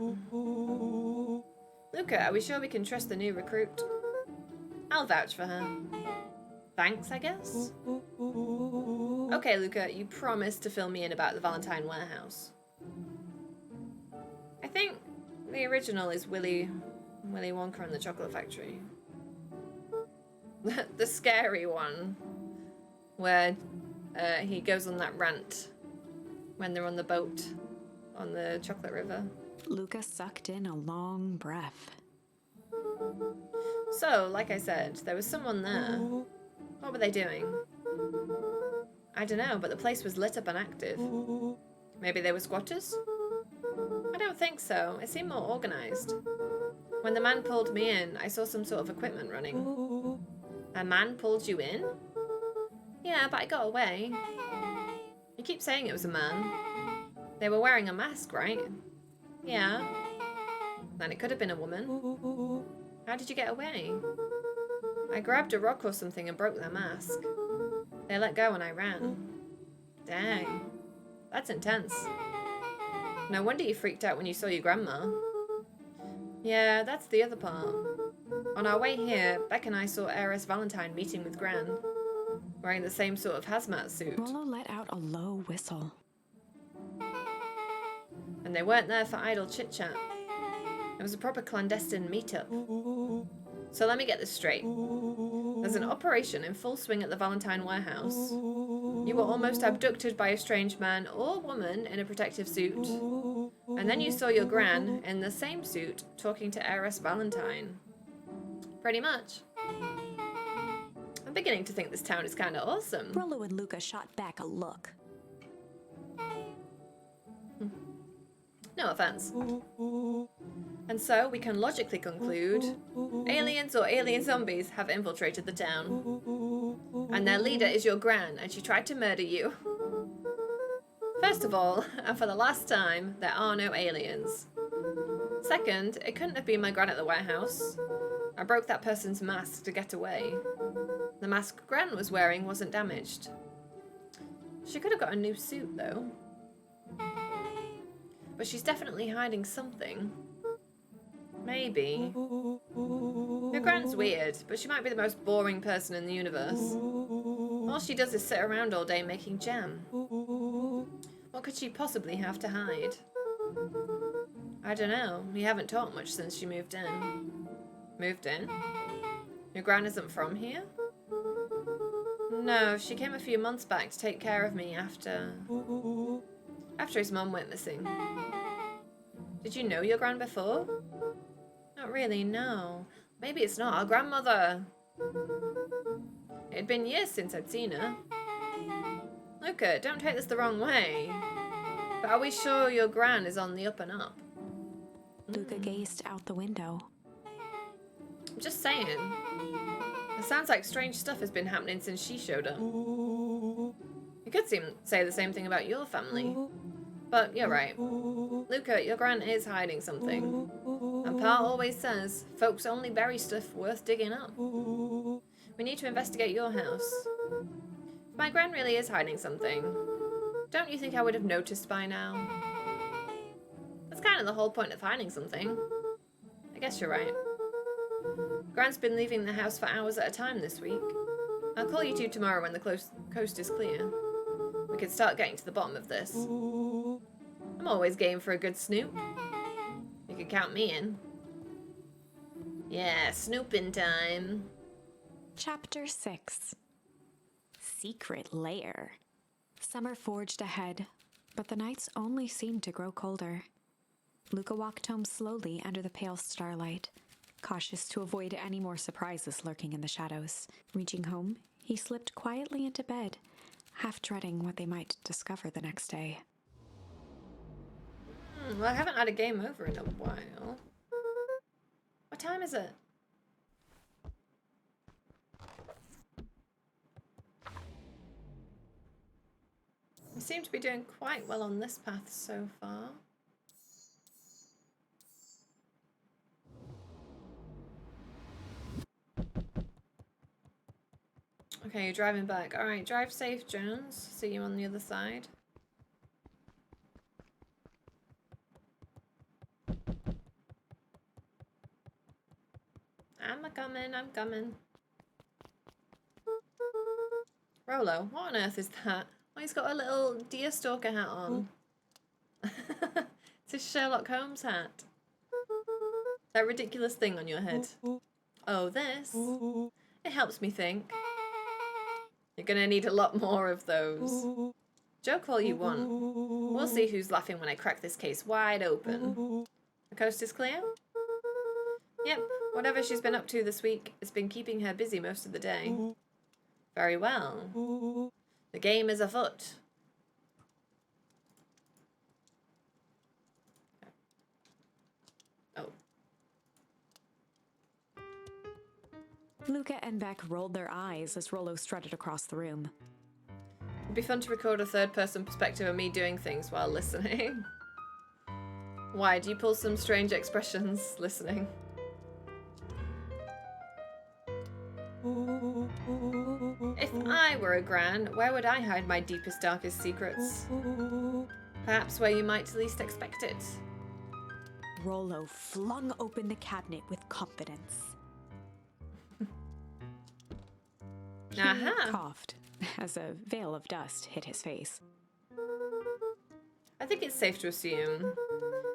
Luca, are we sure we can trust the new recruit? I'll vouch for her. Thanks, I guess? Okay, Luca, you promised to fill me in about the Valentine warehouse. I think the original is Willy Wonka and the Chocolate Factory. The scary one, where he goes on that rant when they're on the boat on the Chocolate River. Luca sucked in a long breath. So, like I said, there was someone there. What were they doing? I don't know, but the place was lit up and active. Maybe they were squatters? I don't think so. It seemed more organized. When the man pulled me in, I saw some sort of equipment running. A man pulled you in? Yeah, but I got away. You keep saying it was a man. They were wearing a mask, right? Yeah. Then it could have been a woman. How did you get away? I grabbed a rock or something and broke their mask. They let go and I ran. Dang. That's intense. No wonder you freaked out when you saw your grandma. Yeah, that's the other part. On our way here, Beck and I saw Heiress Valentine meeting with Gran, wearing the same sort of hazmat suit. Rollo let out a low whistle. And they weren't there for idle chit-chat. It was a proper clandestine meetup. So let me get this straight. There's an operation in full swing at the Valentine warehouse. You were almost abducted by a strange man or woman in a protective suit. And then you saw your Gran in the same suit talking to Heiress Valentine. Pretty much. I'm beginning to think this town is kind of awesome. Rollo and Luca shot back a look. No offense. And so we can logically conclude aliens or alien zombies have infiltrated the town. And their leader is your Gran, and she tried to murder you. First of all, and for the last time, there are no aliens. Second, it couldn't have been my Gran at the warehouse. I broke that person's mask to get away. The mask Gran was wearing wasn't damaged. She could have got a new suit, though. But she's definitely hiding something. Maybe. Her Gran's weird, but she might be the most boring person in the universe. All she does is sit around all day making jam. What could she possibly have to hide? I don't know. We haven't talked much since she moved in. Moved in? Your Gran isn't from here? No, she came a few months back to take care of me after his mum went missing. Did you know your Gran before? Not really, no. Maybe it's not our grandmother. It'd been years since I'd seen her. Luca, don't take this the wrong way. But are we sure your Gran is on the up and up? Luca gazed out the window. I'm just saying. It sounds like strange stuff has been happening since she showed up. You could say the same thing about your family. But you're right. Luca, your Gran is hiding something. And Pa always says, folks only bury stuff worth digging up. We need to investigate your house. If my Gran really is hiding something, don't you think I would have noticed by now? That's kind of the whole point of hiding something. I guess you're right. Gran's been leaving the house for hours at a time this week. I'll call you two tomorrow when the coast is clear. We could start getting to the bottom of this. I'm always game for a good snoop. You can count me in. Yeah, snooping time. Chapter 6. Secret Lair. Summer forged ahead, but the nights only seemed to grow colder. Luca walked home slowly under the pale starlight, cautious to avoid any more surprises lurking in the shadows. Reaching home, he slipped quietly into bed, half dreading what they might discover the next day. Well, I haven't had a game over in a while. What time is it? We seem to be doing quite well on this path so far. Okay, you're driving back. Alright, drive safe, Jones. See you on the other side. I'm coming. Rolo, what on earth is that? Oh, he's got a little deer stalker hat on. It's his Sherlock Holmes hat. That ridiculous thing on your head. Oh, this. It helps me think. You're gonna need a lot more of those. Joke all you want. We'll see who's laughing when I crack this case wide open. The coast is clear? Yep, whatever she's been up to this week, it's been keeping her busy most of the day. Very well. The game is afoot. Oh. Luca and Beck rolled their eyes as Rollo strutted across the room. It'd be fun to record a third-person perspective of me doing things while listening. Why, do you pull some strange expressions listening? If I were a Gran, where would I hide my deepest, darkest secrets? Perhaps where you might least expect it. Rollo flung open the cabinet with confidence. He coughed as a veil of dust hit his face. I think it's safe to assume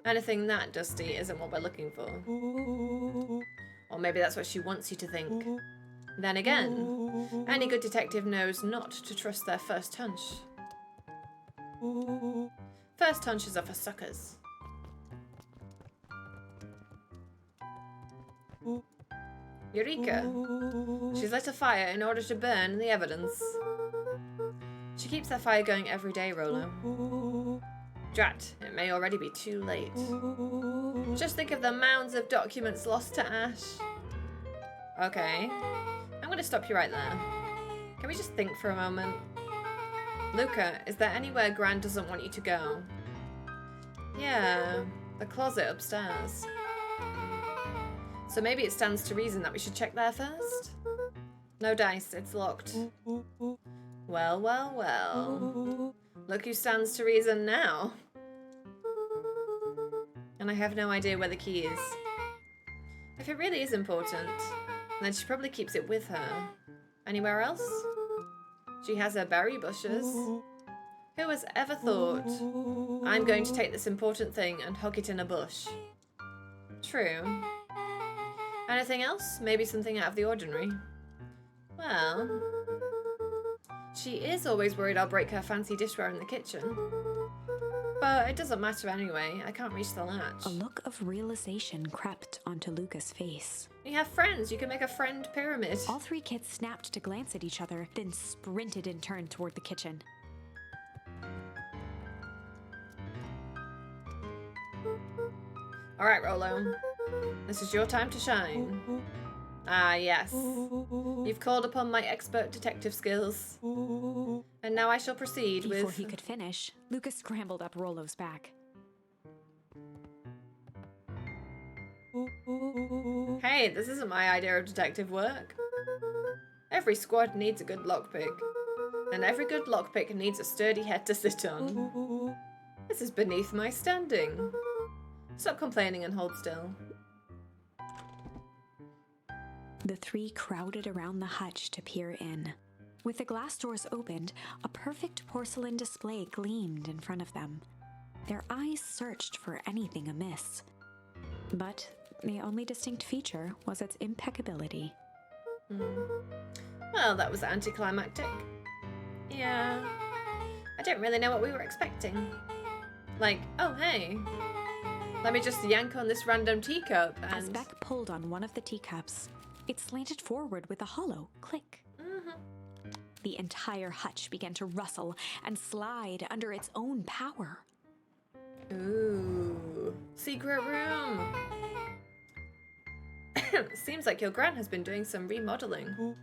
anything that dusty isn't what we're looking for. Or maybe that's what she wants you to think. Then again, any good detective knows not to trust their first hunch. First hunches are for suckers. Eureka! She's lit a fire in order to burn the evidence. She keeps that fire going every day, Rollo. Drat, it may already be too late. Just think of the mounds of documents lost to ash. Okay, I'm gonna stop you right there. Can we just think for a moment? Luca, is there anywhere Gran doesn't want you to go? Yeah, the closet upstairs. So maybe it stands to reason that we should check there first? No dice, it's locked. Well, well, well. Look who stands to reason now. And I have no idea where the key is. If it really is important, then she probably keeps it with her. Anywhere else? She has her berry bushes. Who has ever thought, I'm going to take this important thing and hug it in a bush? True. Anything else? Maybe something out of the ordinary? Well, she is always worried I'll break her fancy dishware in the kitchen. But it doesn't matter anyway. I can't reach the latch. A look of realization crept onto Luca's face. You have friends. You can make a friend pyramid. All three kids snapped to glance at each other, then sprinted in turn toward the kitchen. All right, Rolo. This is your time to shine. Ah, yes. You've called upon my expert detective skills. And now I shall proceed with... Before he could finish, Luca scrambled up Rolo's back. Hey, this isn't my idea of detective work. Every squad needs a good lockpick. And every good lockpick needs a sturdy head to sit on. This is beneath my standing. Stop complaining and hold still. The three crowded around the hutch to peer in. With the glass doors opened, a perfect porcelain display gleamed in front of them. Their eyes searched for anything amiss. But the only distinct feature was its impeccability. Well, that was anticlimactic. Yeah. I didn't really know what we were expecting. Like, oh hey, let me just yank on this random teacup and... As Beck pulled on one of the teacups, it slanted forward with a hollow click. The entire hutch began to rustle and slide under its own power. Ooh, secret room. Seems like your gran has been doing some remodeling.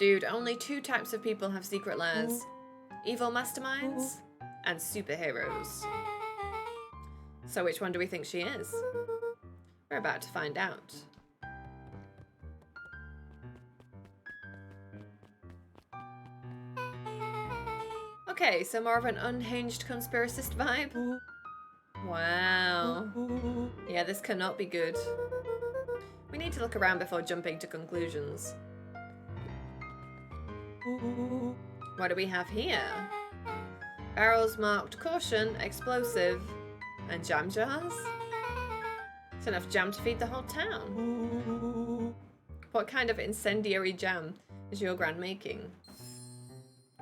Dude, only two types of people have secret lairs. Evil masterminds and superheroes. So which one do we think she is? We're about to find out. Okay, so more of an unhinged conspiracist vibe. Wow. Yeah, this cannot be good. We need to look around before jumping to conclusions. What do we have here? Barrels marked caution, explosive, and jam jars? It's enough jam to feed the whole town. What kind of incendiary jam is your gran making?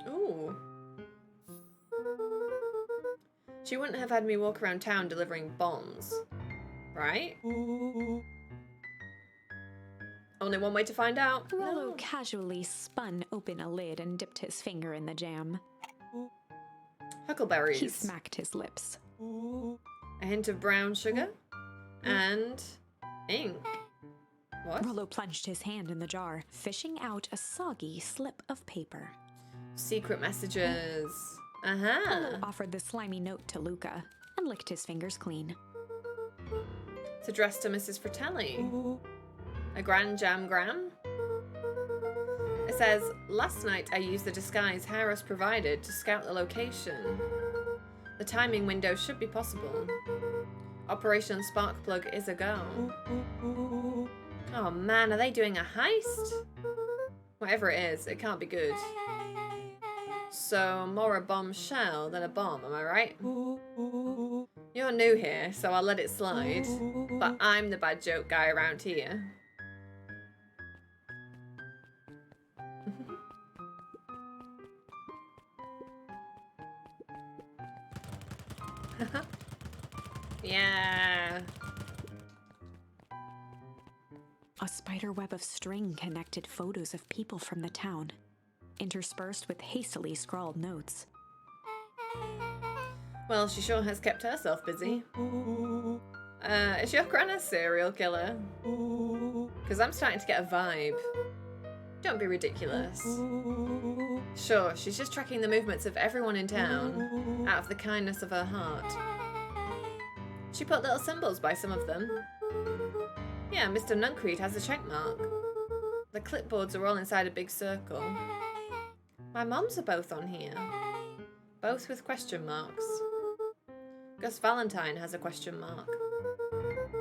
Ooh. She wouldn't have had me walk around town delivering bombs, right? Only one way to find out. Rollo casually spun open a lid and dipped his finger in the jam. Huckleberries. He smacked his lips. A hint of brown sugar. And ink. What? Rollo plunged his hand in the jar, fishing out a soggy slip of paper. Secret messages. Rollo offered the slimy note to Luca and licked his fingers clean. It's addressed to Mrs. Fratelli. A grand jam gram? It says, last night I used the disguise Harris provided to scout the location. The timing window should be possible. Operation Sparkplug is a go. Oh man, are they doing a heist? Whatever it is, it can't be good. So, more a bombshell than a bomb, am I right? You're new here, so I'll let it slide. But I'm the bad joke guy around here. Yeah. A spider web of string connected photos of people from the town, interspersed with hastily scrawled notes. Well, she sure has kept herself busy. Is your gran a serial killer? Because I'm starting to get a vibe. Don't be ridiculous. Sure, she's just tracking the movements of everyone in town, out of the kindness of her heart. She put little symbols by some of them. Yeah, Mr. Nuncreed has a check mark. The clipboards are all inside a big circle. My mums are both on here. Both with question marks. Gus Valentine has a question mark.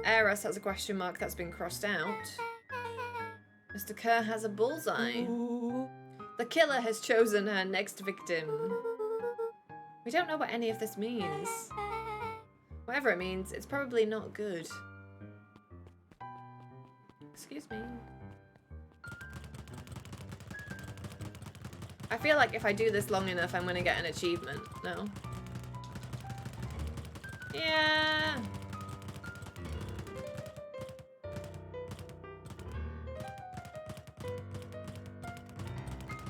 Eris has a question mark that's been crossed out. Mr. Kerr has a bullseye. The killer has chosen her next victim. We don't know what any of this means. Whatever it means, it's probably not good. Excuse me. I feel like if I do this long enough, I'm gonna get an achievement. No? Yeah.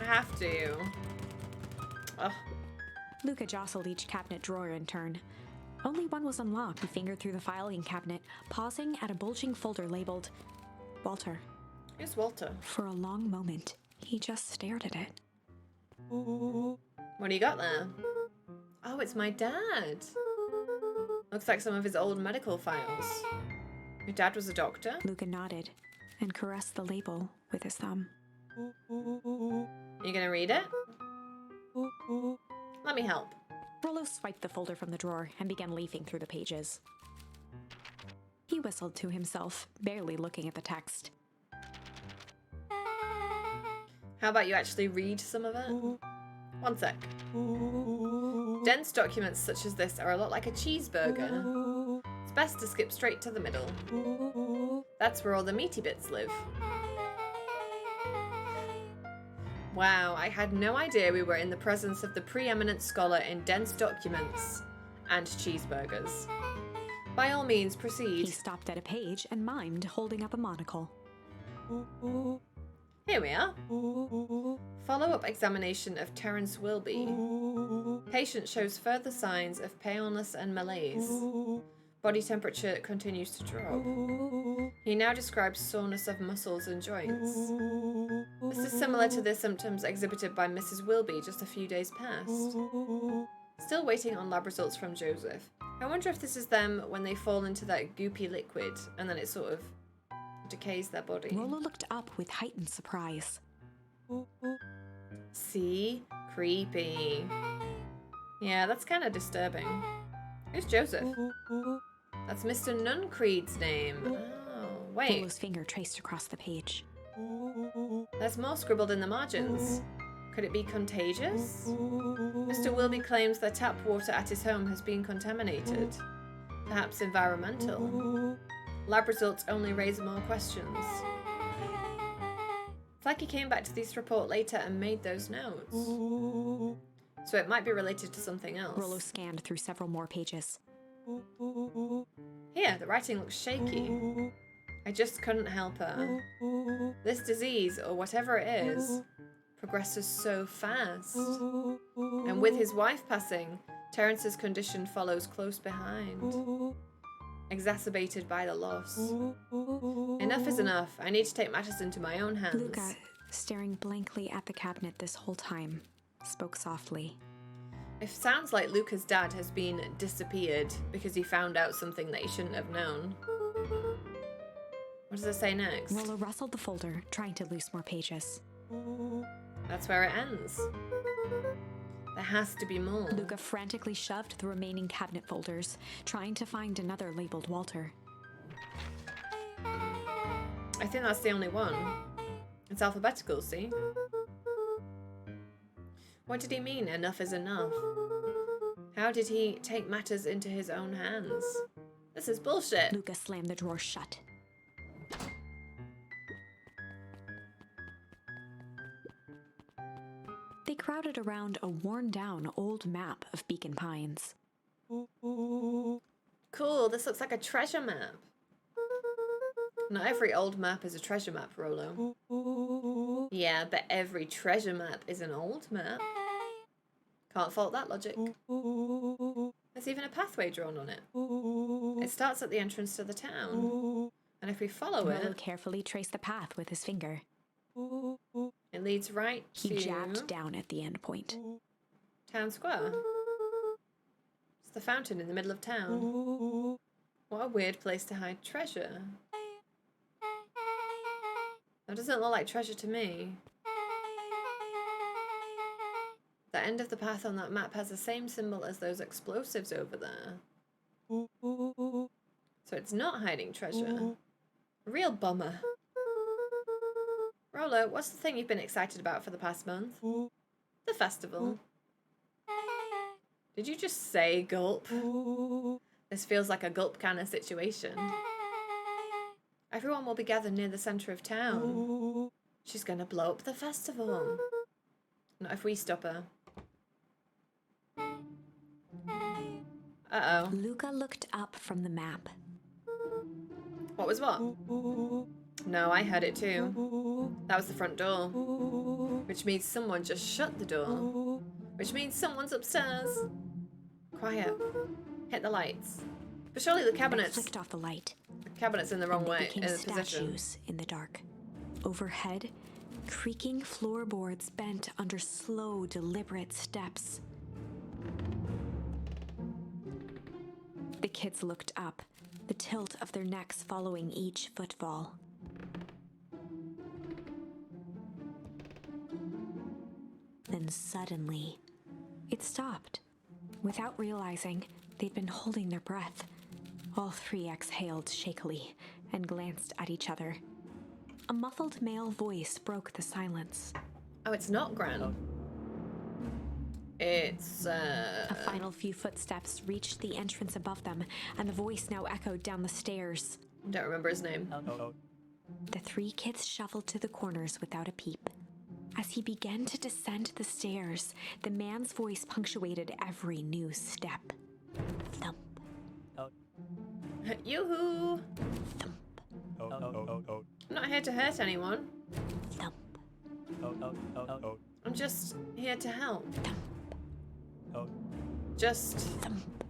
I have to. Ugh. Luca jostled each cabinet drawer in turn. Only one was unlocked. He fingered through the filing cabinet, pausing at a bulging folder labeled Walter. Who's Walter? For a long moment, he just stared at it. What do you got there? Oh, it's my dad. Looks like some of his old medical files. Your dad was a doctor? Luca nodded and caressed the label with his thumb. Are you gonna read it? Let me help. Rollo swiped the folder from the drawer and began leafing through the pages. He whistled to himself, barely looking at the text. How about you actually read some of it? One sec. Dense documents such as this are a lot like a cheeseburger. It's best to skip straight to the middle. That's where all the meaty bits live. Wow, I had no idea we were in the presence of the preeminent scholar in dense documents and cheeseburgers. By all means, He proceed. stopped at a page and mimed, holding up a monocle. Here we are. Follow-up examination of Terence Wilby. Patient shows further signs of paleness and malaise. Body temperature continues to drop. He now describes soreness of muscles and joints. This is similar to the symptoms exhibited by Mrs. Wilby just a few days past. Still waiting on lab results from Joseph. I wonder if this is them when they fall into that goopy liquid and then it sort of decays their body. Rollo looked up with heightened surprise. See? Creepy. Yeah, that's kind of disturbing. Who's Joseph? That's Mr. Nuncreed's name. Oh, wait. Rollo's finger traced across the page. There's more scribbled in the margins. Could it be contagious? Mr. Wilby claims the tap water at his home has been contaminated. Perhaps environmental. Lab results only raise more questions. It's like he came back to this report later and made those notes. So it might be related to something Rollo else. scanned through several more pages. Here, the writing looks shaky. I just couldn't help her. This disease, or whatever it is, progresses so fast. And with his wife passing, Terence's condition follows close behind. Exacerbated by the loss. Enough is enough. I need to take matters into my own hands. Luca, staring blankly at the cabinet this whole time, spoke softly. It sounds like Luca's dad has been disappeared because he found out something that he shouldn't have known. What does it say next? Rollo rustled the folder, trying to loose more pages. That's where it ends. There has to be more. Luca frantically shoved the remaining cabinet folders, trying to find another labeled Walter. I think that's the only one. It's alphabetical, see? What did he mean, enough is enough? How did he take matters into his own hands? This is bullshit. Luca slammed the drawer shut. They crowded around a worn-down old map of Beacon Pines. Cool, this looks like a treasure map. Not every old map is a treasure map, Rollo. Yeah, but every treasure map is an old map. Can't fault that logic. There's even a pathway drawn on it. It starts at the entrance to the town. And if we follow Rollo it, carefully traced the path with his finger. it leads right He to jabbed down at the end point. Town Square. It's the fountain in the middle of town. What a weird place to hide treasure. That doesn't look like treasure to me. The end of the path on that map has the same symbol as those explosives over there. So it's not hiding treasure. A real bummer. Rolo, what's the thing you've been excited about for the past month? The festival. Did you just say gulp? This feels like a gulp kind of situation. Everyone will be gathered near the centre of town. She's gonna blow up the festival. Not if we stop her. Uh-oh. Luca looked up from the map. What was what? No, I heard it too. That was the front door. Which means someone just shut the door. Which means someone's upstairs. Quiet. Hit the lights. But surely the Beck cabinet's flicked off the light. in the wrong and they way, became in the position. statues in the dark. Overhead, creaking floorboards bent under slow, deliberate steps. The kids looked up, the tilt of their necks following each footfall. Then suddenly, it stopped. Without realizing, they'd been holding their breath. All three exhaled shakily and glanced at each other. A muffled male voice broke the silence. Oh, it's not Gran. It's, A final few footsteps reached the entrance above them, and the voice now echoed down the stairs. don't remember his name. The three kids shuffled to the corners without a peep. As he began to descend the stairs, the man's voice punctuated every new step. Thump, Yoo-hoo! thump, I'm not here to hurt anyone. thump, I'm just here to help. Just... thump.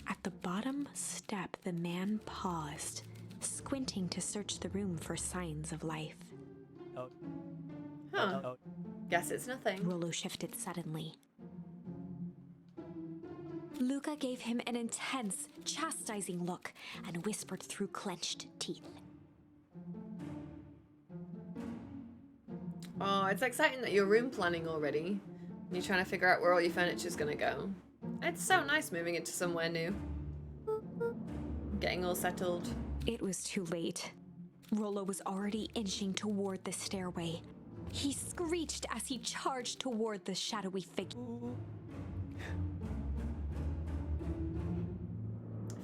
At the bottom step, the man paused, squinting to search the room for signs of life. Huh. Guess it's nothing. Rollo shifted suddenly. Luca gave him an intense, chastising look and whispered through clenched teeth. Oh, it's exciting that you're room planning already. And you're trying to figure out where all your furniture's gonna go. It's so nice moving into somewhere new. Getting all settled. It was too late. Rollo was already inching toward the stairway. He screeched as he charged toward the shadowy figure.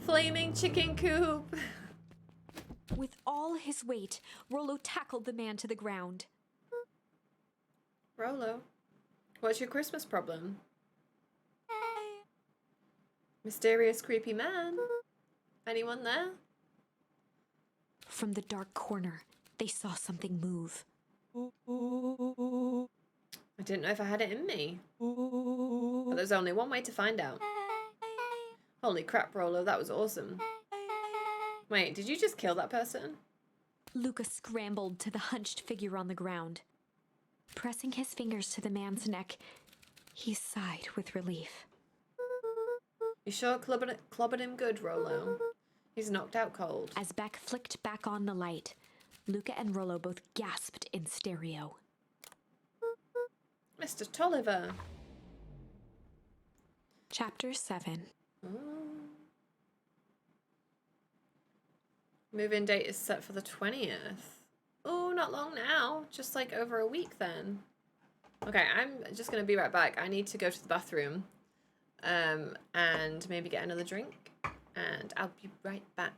Flaming chicken coop! With all his weight, Rollo tackled the man to the ground. Rolo, what's your Christmas problem? Mysterious creepy man? Anyone there? From the dark corner, they saw something move. I didn't know if I had it in me. But there's only one way to find out. Holy crap, Rolo, that was awesome. Wait, did you just kill that person? Luca scrambled to the hunched figure on the ground. Pressing his fingers to the man's neck, he sighed with relief. You sure clobbered him good, Rolo? He's knocked out cold. As Beck flicked back on the light, Luca and Rollo both gasped in stereo. Mr. Tolliver. Chapter 7. Move-in date is set for the 20th. Oh, not long now. Just like over a week then. Okay, I'm just going to be right back. I need to go to the bathroom. And maybe get another drink. And I'll be right back.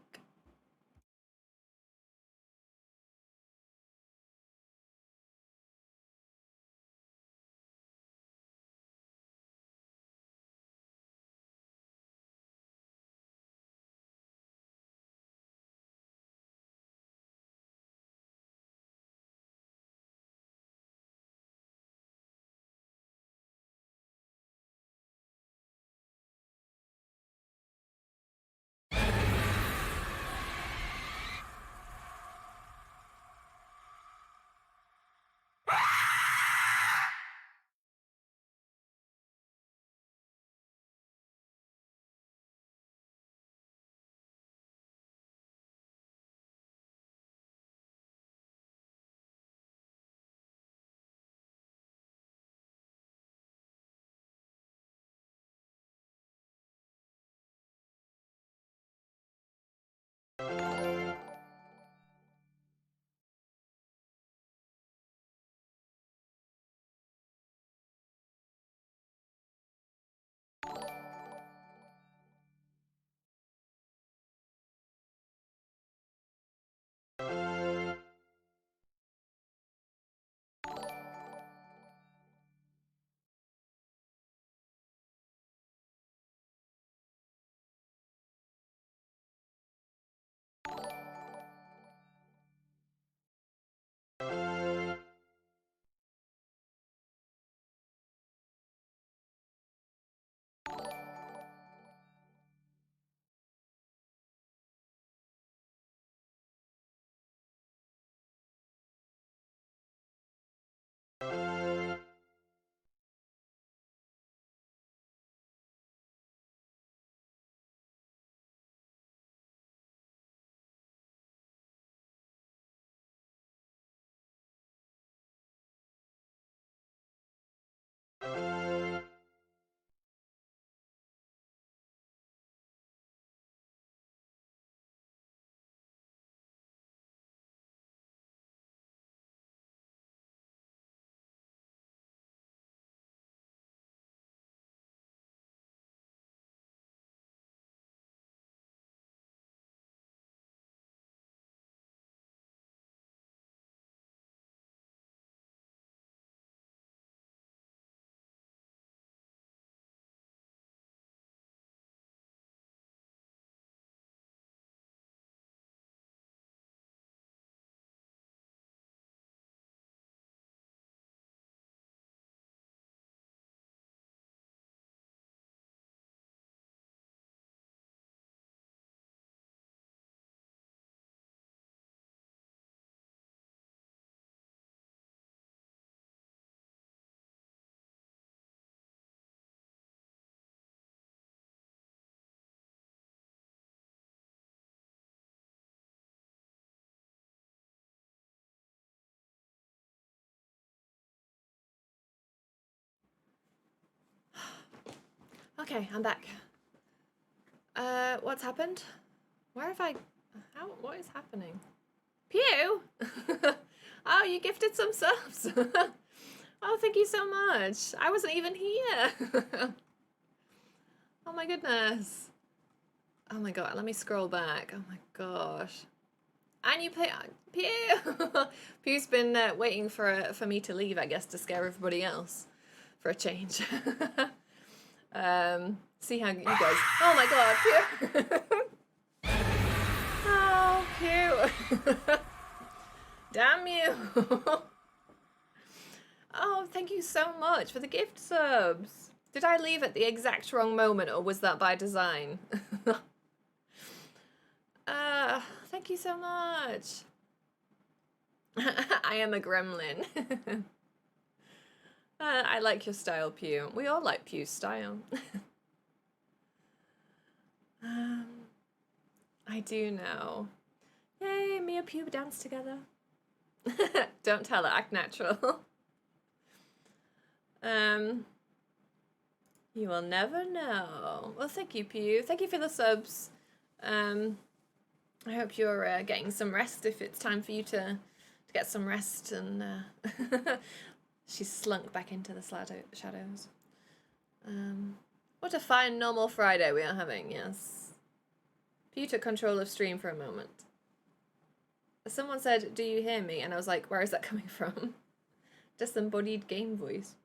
Okay, I'm back. What's happened? Where have I... How... What is happening? Pew! Oh, you gifted some subs. Oh, thank you so much. I wasn't even here. Oh my goodness. Oh my god, let me scroll back. Oh my gosh. And you play... Pew! Pew's been waiting for me to leave, I guess, to scare everybody else. For a change. See how you guys... Oh my god, Pew! Oh, Pew! Damn you! Oh, thank you so much for the gift subs. Did I leave at the exact wrong moment, or was that by design? Thank you so much. I am a gremlin. I like your style, Pew. We all like Pew's style. I do know. Yay, me and Pew dance together. Don't tell her, act natural. You will never know. Well, thank you, Pew. Thank you for the subs. I hope you're getting some rest if it's time for you to get some rest. And she's slunk back into the shadows. What a fine normal Friday we are having, yes. Pew took control of stream for a moment. Someone said, "Do you hear me?" And I was like, where is that coming from? Disembodied game voice.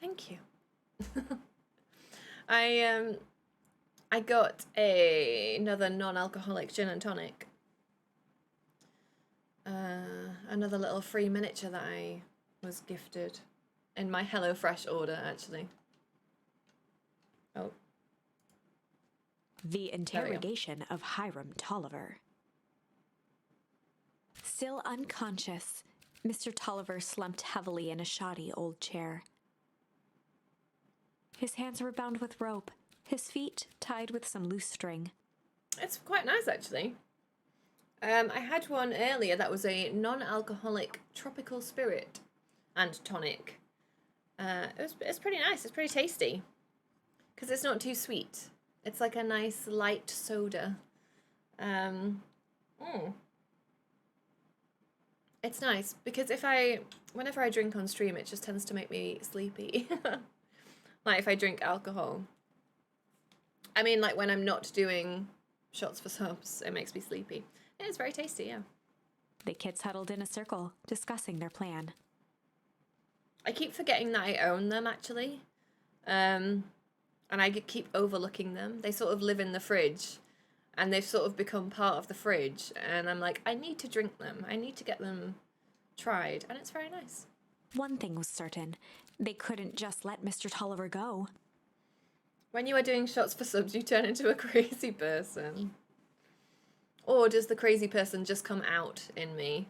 Thank you. I got another non-alcoholic gin and tonic. Another little free miniature that I was gifted in my HelloFresh order, actually. Oh. The interrogation of Hiram Tolliver. Still unconscious, Mr. Tolliver slumped heavily in a shoddy old chair. His hands were bound with rope, his feet tied with some loose string. It's quite nice, actually. I had one earlier that was a non-alcoholic tropical spirit and tonic. It's pretty nice. It's pretty tasty. because it's not too sweet. It's like a nice light soda. It's nice because whenever I drink on stream, it just tends to make me sleepy. Like if I drink alcohol. I mean, like when I'm not doing shots for subs, it makes me sleepy. And it's very tasty, yeah. The kids huddled in a circle, discussing their plan. I keep forgetting that I own them, actually. And I keep overlooking them. They sort of live in the fridge, and they've sort of become part of the fridge. And I'm like, I need to drink them. I need to get them tried. And it's very nice. One thing was certain. They couldn't just let Mr. Tolliver go. When you are doing shots for subs, you turn into a crazy person. Or does the crazy person just come out in me?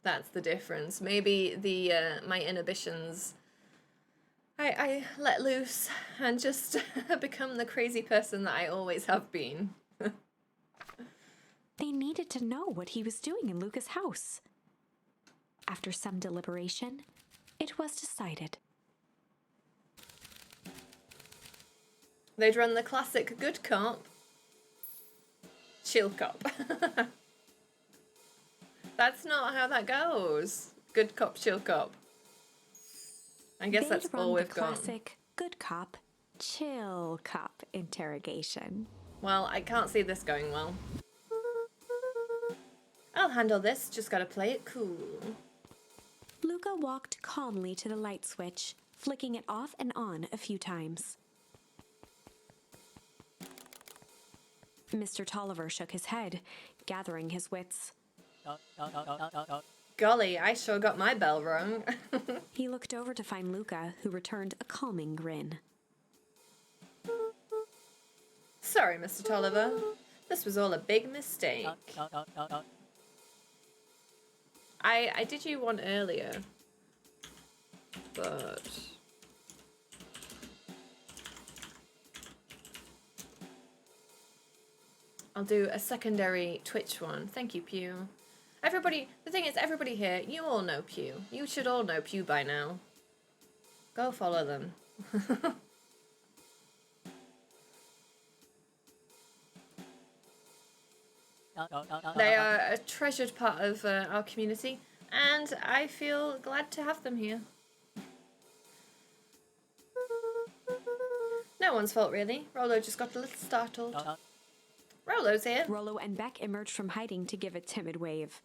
That's the difference. Maybe the my inhibitions, I let loose and just become the crazy person that I always have been. They needed to know what he was doing in Luca's house. After some deliberation, it was decided. They'd run the classic good cop, chill cop. That's not how that goes. Good cop, chill cop. I guess that's They'd run all the we've got. classic good cop, chill cop interrogation. Well, I can't see this going well. I'll handle this, just gotta play it cool. Luca walked calmly to the light switch, flicking it off and on a few times. Mr. Tolliver shook his head, gathering his wits. Golly, I sure got my bell rung. He looked over to find Luca, who returned a calming grin. Sorry, Mr. Tolliver. This was all a big mistake. I did you one earlier, but I'll do a secondary Twitch one. Thank you, Pew. Everybody, the thing is, everybody here, you all know Pew. You should all know Pew by now. Go follow them. They are a treasured part of our community, and I feel glad to have them here. No one's fault, really. Rolo just got a little startled. Rolo's here. Rollo and Beck emerged from hiding to give a timid wave.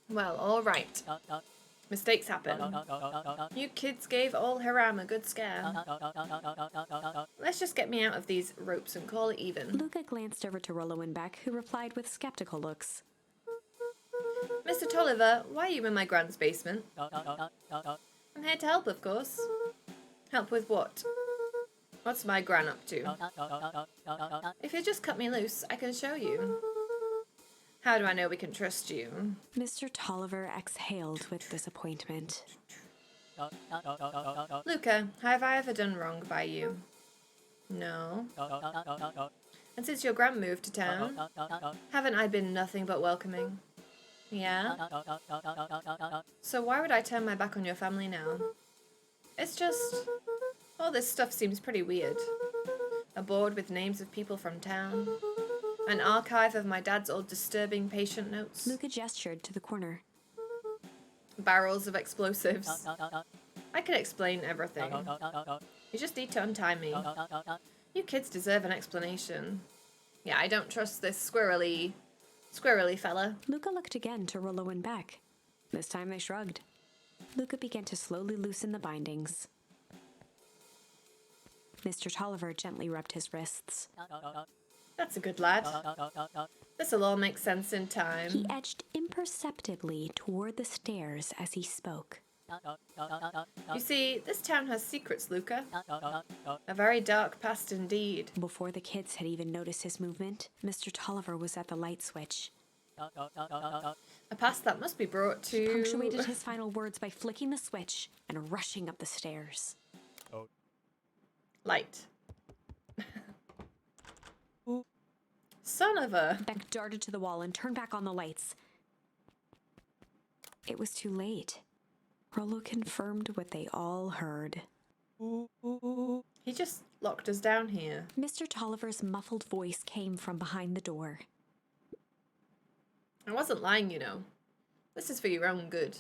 Well, all right. Mistakes happen. You kids gave all Hiram a good scare. Let's just get me out of these ropes and call it even. Luca glanced over to Rollo and Beck, who replied with skeptical looks. Mr. Tolliver, why are you in my grand's basement? I'm here to help, of course. Help with what? What's my gran up to? If you just cut me loose, I can show you. How do I know we can trust you? Mr. Tolliver exhaled with disappointment. Luca, have I ever done wrong by you? No. And since your gran moved to town, haven't I been nothing but welcoming? Yeah? So why would I turn my back on your family now? It's just... all this stuff seems pretty weird. A board with names of people from town. An archive of my dad's old disturbing patient notes. Luca gestured to the corner. Barrels of explosives. I could explain everything. You just need to untie me. You kids deserve an explanation. Yeah, I don't trust this squirrely fella. Luca looked again to Rollo and Beck. This time they shrugged. Luca began to slowly loosen the bindings. Mr. Tolliver gently rubbed his wrists. That's a good lad. This'll all make sense in time. He edged imperceptibly toward the stairs as he spoke. You see, this town has secrets, Luca. A very dark past indeed. Before the kids had even noticed his movement, Mr. Tolliver was at the light switch. A past that must be brought to... Punctuated his final words by flicking the switch and rushing up the stairs. Light. Son of a... Beck darted to the wall and turned back on the lights. It was too late. Rollo confirmed what they all heard. He just locked us down here. Mr. Tolliver's muffled voice came from behind the door. I wasn't lying, you know. This is for your own good.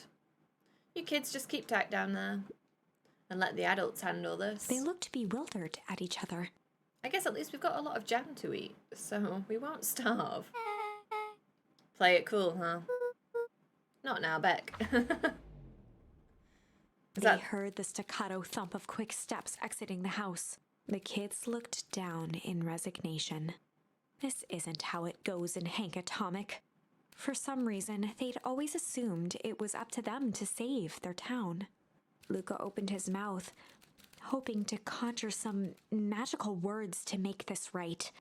You kids just keep tight down there and let the adults handle this. They looked bewildered at each other. I guess at least we've got a lot of jam to eat, so we won't starve. Play it cool, huh? Not now, Beck. They heard the staccato thump of quick steps exiting the house. The kids looked down in resignation. This isn't how it goes in Hank Atomic. For some reason, they'd always assumed it was up to them to save their town. Luca opened his mouth, hoping to conjure some magical words to make this right.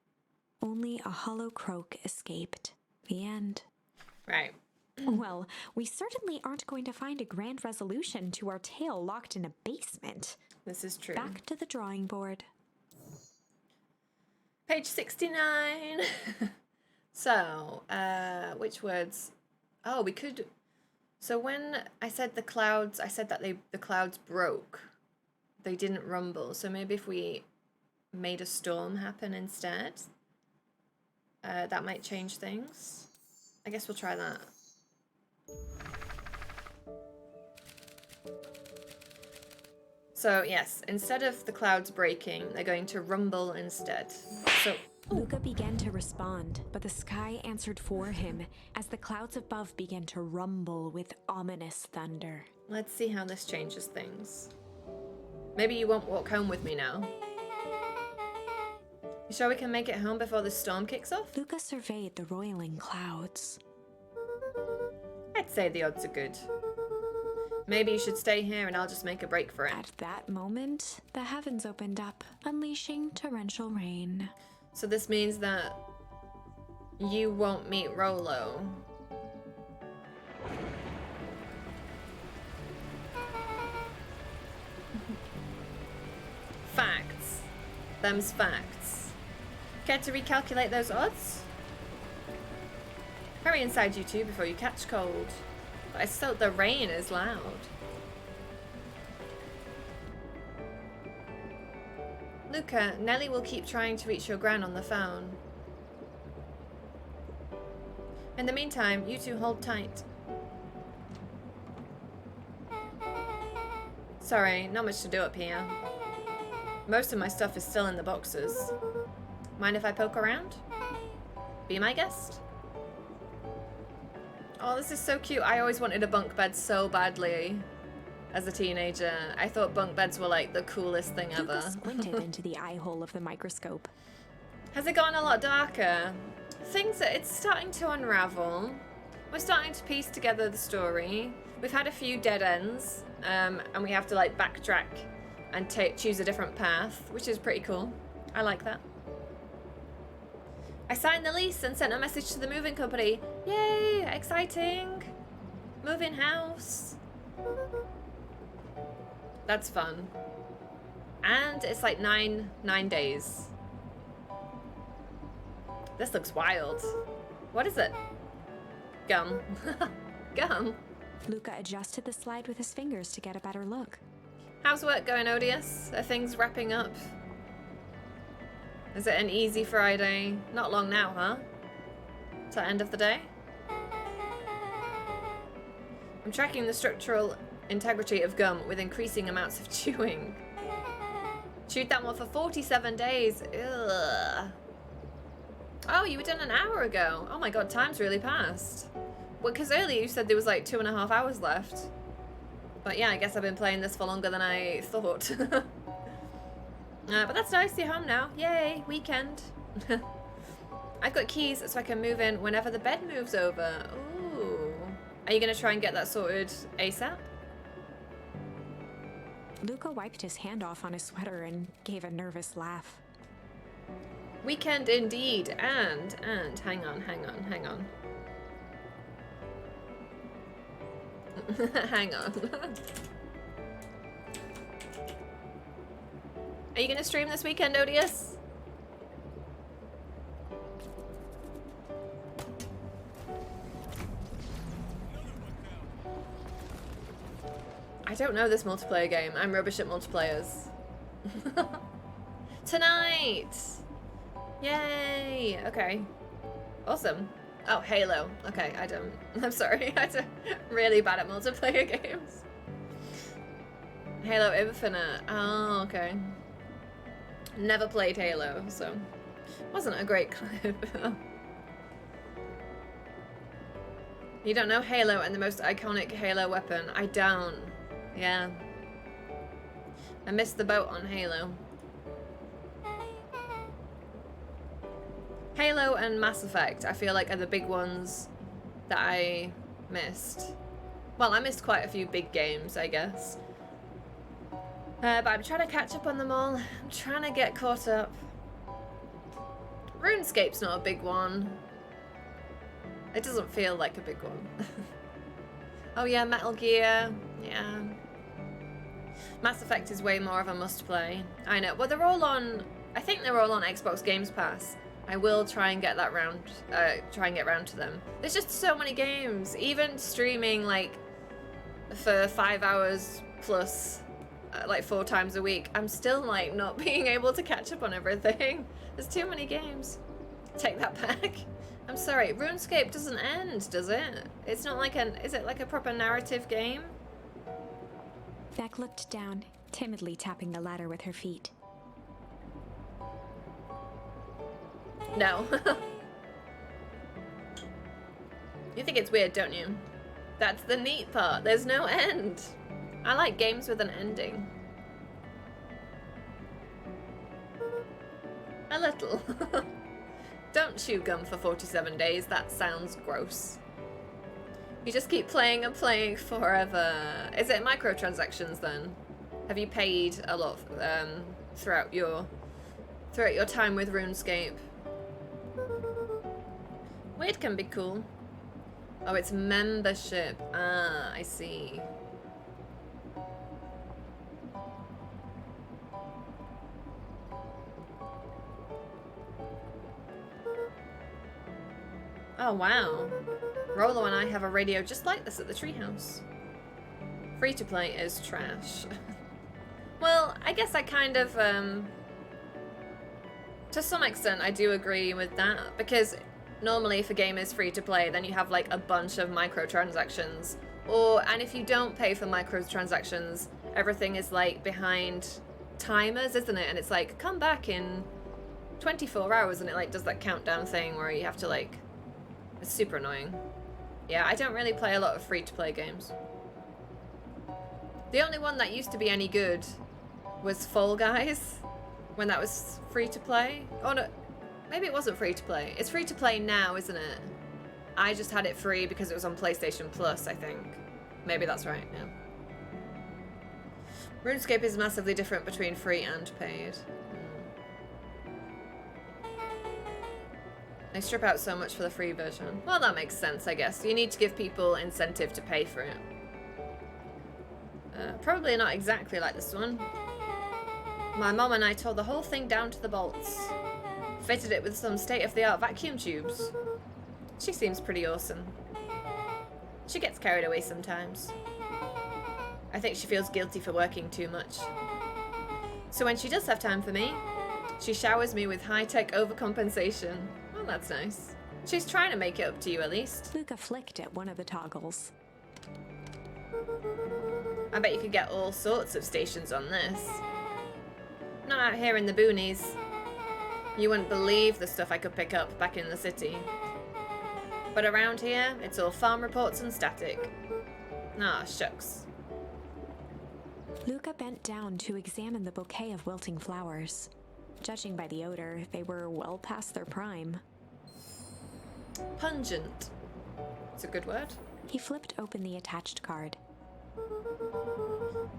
Only a hollow croak escaped. The end. Right. Well, we certainly aren't going to find a grand resolution to our tale locked in a basement. This is true. Back to the drawing board. Page 69. So, which words? Oh, we could... So when I said the clouds, I said that the clouds broke. They didn't rumble. So maybe if we made a storm happen instead, that might change things. I guess we'll try that. So yes, instead of the clouds breaking, they're going to rumble instead. So Luca began to respond, but the sky answered for him as the clouds above began to rumble with ominous thunder. let's see how this changes things. Maybe you won't walk home with me now. You sure we can make it home before the storm kicks off? Luca surveyed the roiling clouds. I'd say the odds are good. Maybe you should stay here and I'll just make a break for it. At that moment, the heavens opened up, unleashing torrential rain. So this means that you won't meet Rollo. Facts. Them's facts. Care to recalculate those odds? Hurry inside, you two, before you catch cold. I still, the rain is loud. Luca, Nellie will keep trying to reach your gran on the phone. In the meantime, you two hold tight. Sorry, not much to do up here. Most of my stuff is still in the boxes. Mind if I poke around? Be my guest? Oh, this is so cute. I always wanted a bunk bed so badly as a teenager. I thought bunk beds were like the coolest thing ever. Luca squinted into the eye hole of the microscope. Has it gotten a lot darker? It's starting to unravel. We're starting to piece together the story. We've had a few dead ends, and we have to like backtrack and choose a different path, which is pretty cool. I like that. I signed the lease and sent a message to the moving company. Yay, exciting. Moving house. That's fun. And it's like nine days. This looks wild. What is it? Gum. Gum. Luca adjusted the slide with his fingers to get a better look. How's work going, Odious? Are things wrapping up? Is it an easy Friday? Not long now, huh? It's the end of the day? I'm tracking the structural integrity of gum with increasing amounts of chewing. Chewed that one for 47 days. Ugh. Oh, you were done an hour ago. Oh my god, time's really passed. Well, because earlier you said there was like 2.5 hours left. But yeah, I guess I've been playing this for longer than I thought. But that's nice, you're home now. Yay, weekend. I've got keys so I can move in whenever the bed moves over. Ooh. Are you going to try and get that sorted ASAP? Luca wiped his hand off on his sweater and gave a nervous laugh. Weekend indeed. And, hang on. Hang on. Are you going to stream this weekend, Odious? don't know this multiplayer game. I'm rubbish at multiplayers. Tonight! Yay! Okay. Awesome. Oh, Halo. Okay, I don't... I'm sorry. I'm really bad at multiplayer games. Halo Infinite. Oh, okay. Never played Halo, so... Wasn't a great clip. You don't know Halo and the most iconic Halo weapon? I don't. Yeah. I missed the boat on Halo. Halo and Mass Effect, I feel like, are the big ones that I missed. Well, I missed quite a few big games, I guess. But I'm trying to catch up on them all. I'm trying to get caught up. RuneScape's not a big one. It doesn't feel like a big one. Oh yeah, Metal Gear. Yeah. Mass Effect is way more of a must-play. I know. Well, they're all on... I think they're all on Xbox Games Pass. I will try and get that round... try and get round to them. There's just so many games. Even streaming, like, for 5 hours plus, like, 4 times a week, I'm still, like, not being able to catch up on everything. There's too many games. Take that back. I'm sorry. RuneScape doesn't end, does it? It's not like an... Is it like a proper narrative game? Vec looked down, timidly tapping the ladder with her feet. No. You think it's weird, don't you? That's the neat part. There's no end. I like games with an ending. A little. Don't chew gum for 47 days. That sounds gross. You just keep playing and playing forever. Is it microtransactions then? Have you paid a lot throughout your time with RuneScape? Weird can be cool. Oh, it's membership. Ah, I see. Oh, wow. Rolo and I have a radio just like this at the treehouse. Free to play is trash. Well, I guess I kind of, to some extent, I do agree with that, because normally if a game is free to play, then you have like a bunch of microtransactions. And if you don't pay for microtransactions, everything is like behind timers, isn't it? And it's like, come back in 24 hours, and it like does that countdown thing where you have to like, it's super annoying. Yeah, I don't really play a lot of free-to-play games. The only one that used to be any good was Fall Guys, when that was free-to-play. Oh no, maybe it wasn't free-to-play. It's free-to-play now, isn't it? I just had it free because it was on PlayStation Plus, I think. Maybe that's right, yeah. RuneScape is massively different between free and paid. They strip out so much for the free version. Well, that makes sense, I guess. You need to give people incentive to pay for it. Probably not exactly like this one. My mom and I tore the whole thing down to the bolts. Fitted it with some state-of-the-art vacuum tubes. She seems pretty awesome. She gets carried away sometimes. I think she feels guilty for working too much. So when she does have time for me, she showers me with high-tech overcompensation. Well, that's nice. She's trying to make it up to you, at least. Luca flicked at one of the toggles. I bet you could get all sorts of stations on this. Not out here in the boonies. You wouldn't believe the stuff I could pick up back in the city. But around here, it's all farm reports and static. Ah, shucks. Luca bent down to examine the bouquet of wilting flowers. Judging by the odor, they were well past their prime. Pungent. It's a good word. He flipped open the attached card.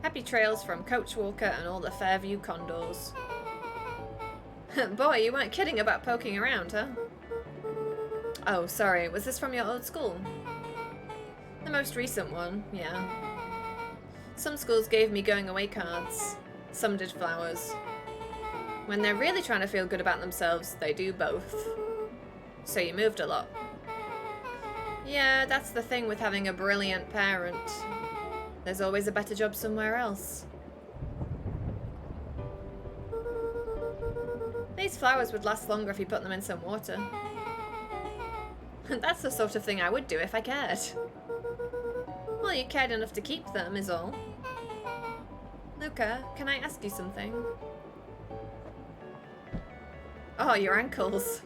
Happy trails from Coach Walker and all the Fairview Condors. Boy, you weren't kidding about poking around, huh? Oh, sorry. Was this from your old school? The most recent one, yeah. Some schools gave me going away cards. Some did flowers. When they're really trying to feel good about themselves, they do both. So you moved a lot. Yeah, that's the thing with having a brilliant parent. There's always a better job somewhere else. These flowers would last longer if you put them in some water. That's the sort of thing I would do if I cared. Well, you cared enough to keep them, is all. Luca, can I ask you something? Oh, your ankles.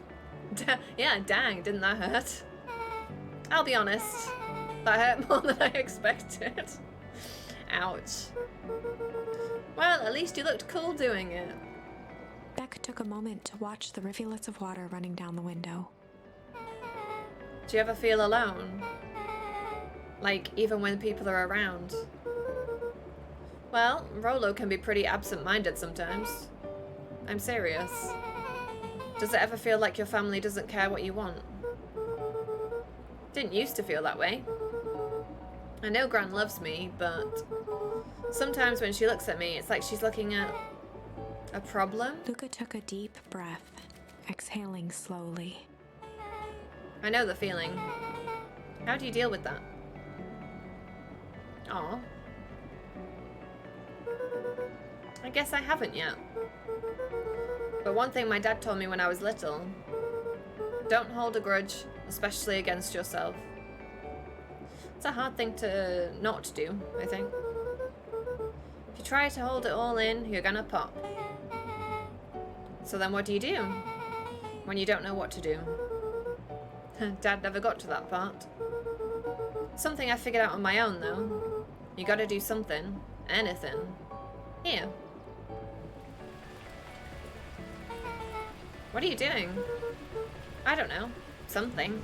Yeah, dang, didn't that hurt? I'll be honest, that hurt more than I expected. Ouch. Well, at least you looked cool doing it. Beck took a moment to watch the rivulets of water running down the window. Do you ever feel alone? Like, even when people are around? Well, Rolo can be pretty absent-minded sometimes. I'm serious. Does it ever feel like your family doesn't care what you want? Didn't used to feel that way. I know Gran loves me, but sometimes when she looks at me, it's like she's looking at a problem. Luca took a deep breath, exhaling slowly. I know the feeling. How do you deal with that? Aw. I guess I haven't yet. But one thing my dad told me when I was little: don't hold a grudge, especially against yourself. It's a hard thing to not do, I think. If you try to hold it all in, you're gonna pop. So then what do you do when you don't know what to do? Dad never got to that part. Something I figured out on my own, though. You gotta do something. Anything. Here. What are you doing? I don't know. Something.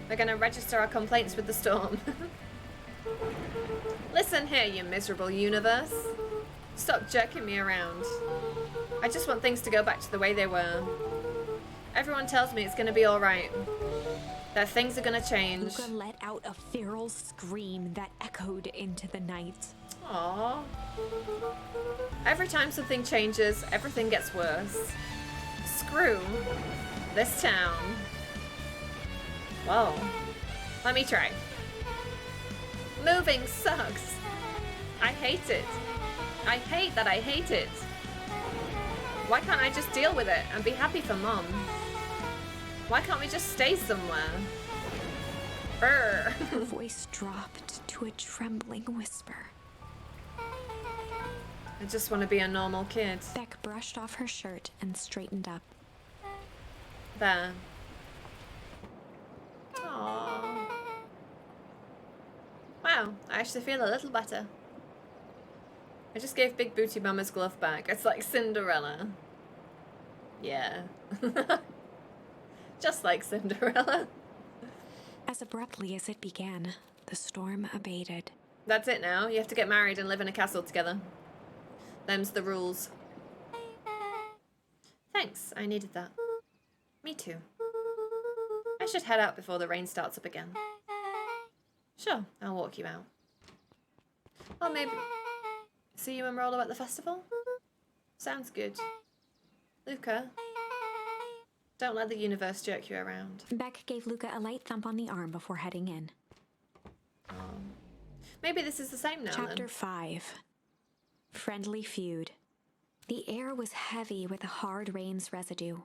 We're gonna register our complaints with the storm. Listen here, you miserable universe. Stop jerking me around. I just want things to go back to the way they were. Everyone tells me it's gonna be alright. That things are gonna change. Luca let out a feral scream that echoed into the night. Aww. Every time something changes, everything gets worse. Screw this town. Whoa. Let me try. Moving sucks. I hate it. I hate that I hate it. Why can't I just deal with it and be happy for Mom? Why can't we just stay somewhere? Brr. Her voice dropped to a trembling whisper. I just want to be a normal kid. Beck brushed off her shirt and straightened up. There. Aww. Wow, I actually feel a little better. I just gave Big Booty Mama's glove back. It's like Cinderella. Yeah. Just like Cinderella. As abruptly as it began, the storm abated. That's it now. You have to get married and live in a castle together. Them's the rules. Thanks, I needed that. Me too. I should head out before the rain starts up again. Sure, I'll walk you out. Or maybe see you and Rolo at the festival? Sounds good. Luca, don't let the universe jerk you around. Beck gave Luca a light thump on the arm before heading in. Maybe this is the same now Chapter then. 5. Friendly Feud. The air was heavy with the hard rain's residue,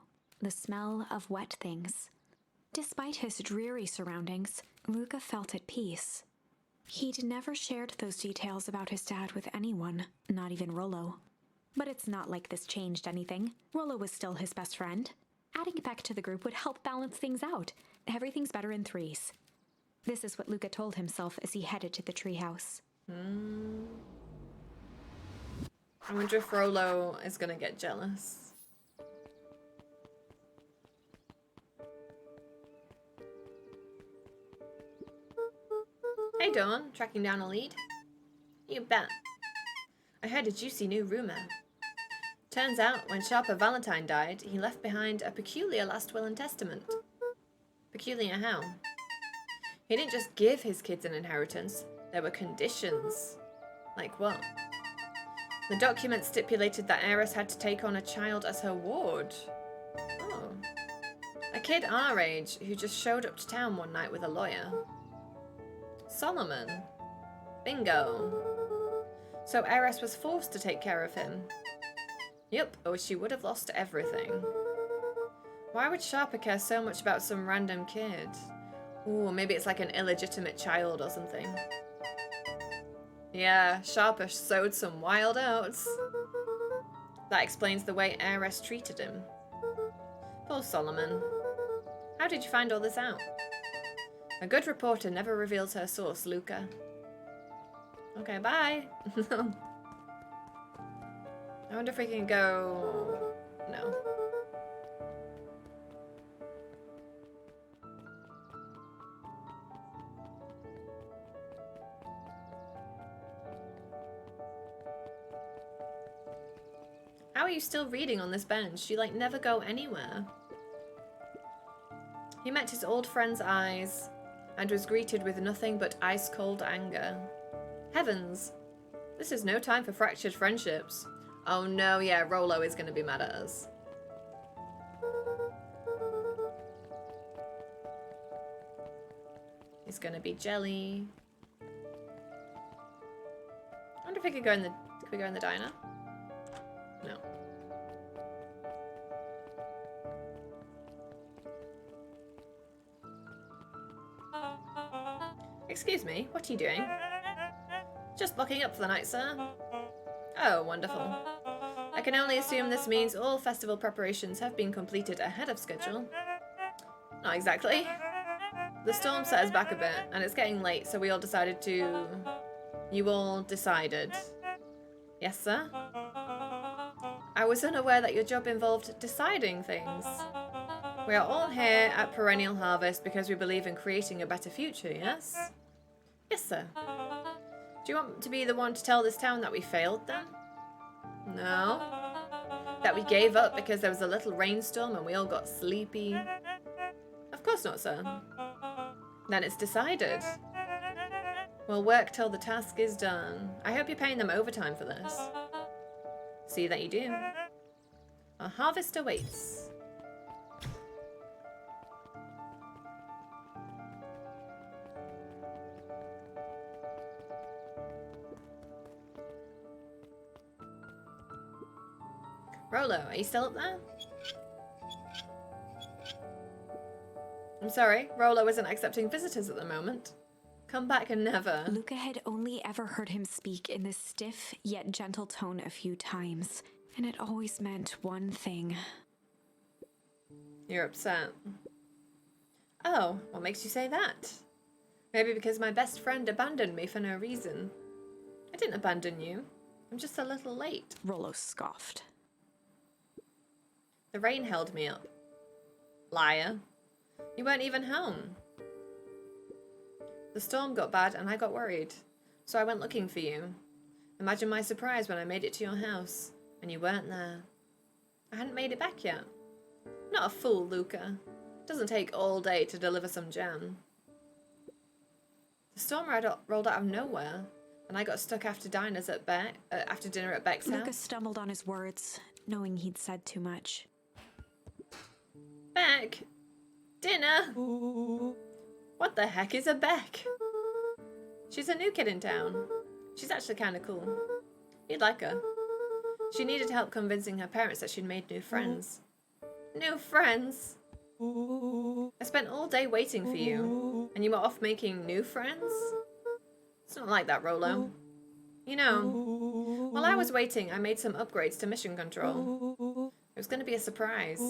the smell of wet things. Despite his dreary surroundings, Luca felt at peace. He'd never shared those details about his dad with anyone, not even Rolo. But it's not like this changed anything. Rolo was still his best friend. Adding Beck to the group would help balance things out. Everything's better in threes. This is what Luca told himself as he headed to the treehouse. I wonder if Rolo is gonna get jealous. Hey Dawn, tracking down a lead? You bet. I heard a juicy new rumor. Turns out, when Sharper Valentine died, he left behind a peculiar last will and testament. Peculiar how? He didn't just give his kids an inheritance, there were conditions. Like what? The document stipulated that Eris had to take on a child as her ward. Oh. A kid our age who just showed up to town one night with a lawyer. Solomon. Bingo. So Eris was forced to take care of him. Yep, or she would have lost everything. Why would Sharper care so much about some random kid? Ooh, maybe it's like an illegitimate child or something. Yeah, Sharper sowed some wild oats. That explains the way Eris treated him. Poor Solomon. How did you find all this out? A good reporter never reveals her source, Luca. Okay, bye. I wonder if we can go... No. How are you still reading on this bench? You like never go anywhere. He met his old friend's eyes and was greeted with nothing but ice-cold anger. Heavens! This is no time for fractured friendships. Oh no, yeah, Rolo is going to be mad at us. He's going to be jelly. I wonder if we could go in the... Could we go in the diner? No. Excuse me, what are you doing? Just locking up for the night, sir. Oh, wonderful. I can only assume this means all festival preparations have been completed ahead of schedule. Not exactly. The storm set us back a bit, and it's getting late, so we all decided to... You all decided. Yes, sir? I was unaware that your job involved deciding things. We are all here at Perennial Harvest because we believe in creating a better future, yes? Yes, sir. Do you want to be the one to tell this town that we failed them? No. That we gave up because there was a little rainstorm and we all got sleepy? Of course not, sir. Then it's decided. We'll work till the task is done. I hope you're paying them overtime for this. See that you do. Our harvest awaits. Rolo, are you still up there? I'm sorry, Rolo isn't accepting visitors at the moment. Come back and never. Luca had only ever heard him speak in this stiff yet gentle tone a few times, and it always meant one thing. You're upset. Oh, what makes you say that? Maybe because my best friend abandoned me for no reason. I didn't abandon you. I'm just a little late. Rolo scoffed. The rain held me up. Liar. You weren't even home. The storm got bad and I got worried, so I went looking for you. Imagine my surprise when I made it to your house, and you weren't there. I hadn't made it back yet. Not a fool, Luca. It doesn't take all day to deliver some jam. The storm rolled out of nowhere, and I got stuck after dinner at Beck's house. Luca stumbled on his words, knowing he'd said too much. Beck? Dinner? What the heck is a Beck? She's a new kid in town. She's actually kind of cool. You'd like her. She needed help convincing her parents that she'd made new friends. New friends? I spent all day waiting for you, and you were off making new friends? It's not like that, Rolo. You know, while I was waiting, I made some upgrades to mission control. It was going to be a surprise.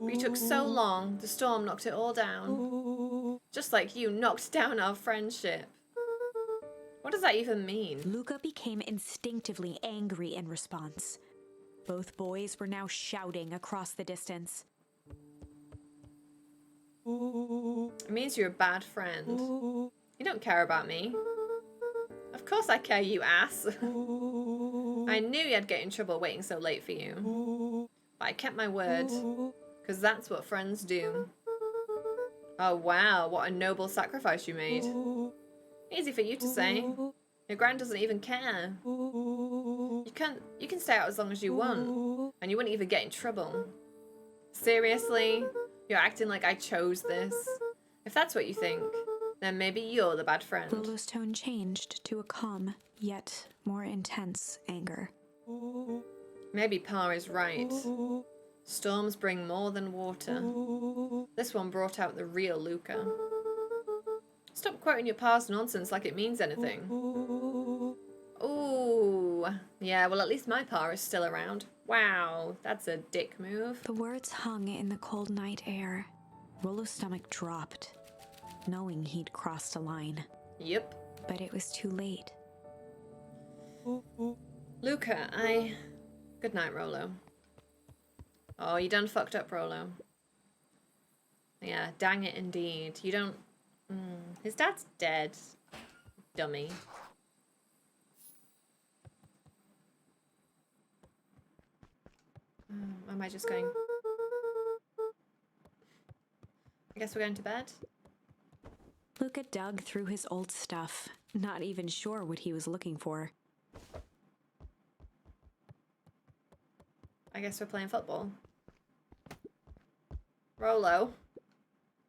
But you took so long, the storm knocked it all down. Just like you knocked down our friendship. What does that even mean? Luca became instinctively angry in response. Both boys were now shouting across the distance. It means you're a bad friend. You don't care about me. Of course I care, you ass. I knew you'd get in trouble waiting so late for you. But I kept my word. Because that's what friends do. Oh wow, what a noble sacrifice you made. Easy for you to say. Your grand doesn't even care. You can stay out as long as you want. And you wouldn't even get in trouble. Seriously? You're acting like I chose this? If that's what you think, Then maybe you're the bad friend. Rolo's tone changed to a calm, yet more intense anger. Maybe Pa is right. Storms bring more than water. This one brought out the real Luca. Stop quoting your past nonsense like it means anything. Ooh. Yeah, well, at least my Pa is still around. Wow, that's a dick move. The words hung in the cold night air. Rolo's stomach dropped, knowing he'd crossed a line. Yep. But it was too late. Luca, Good night, Rolo. Oh, you done fucked up, Rolo. Yeah, dang it indeed. You don't... His dad's dead. Dummy. Am I just going... I guess we're going to bed? Luca dug through his old stuff, not even sure what he was looking for. I guess we're playing football. Rolo.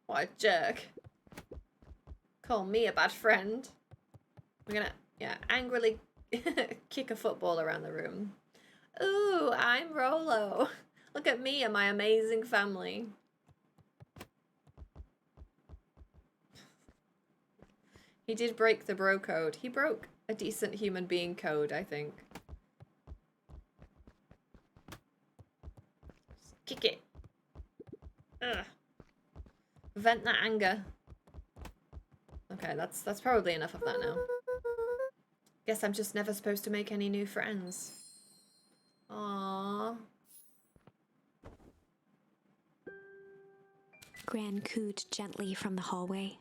What a jerk. Call me a bad friend. We're gonna, angrily kick a football around the room. Ooh, I'm Rolo. Look at me and my amazing family. He did break the bro code. He broke a decent human being code, I think. Just kick it. Ugh. Vent that anger. Okay, that's probably enough of that now. Guess I'm just never supposed to make any new friends. Aww. Gran cooed gently from the hallway.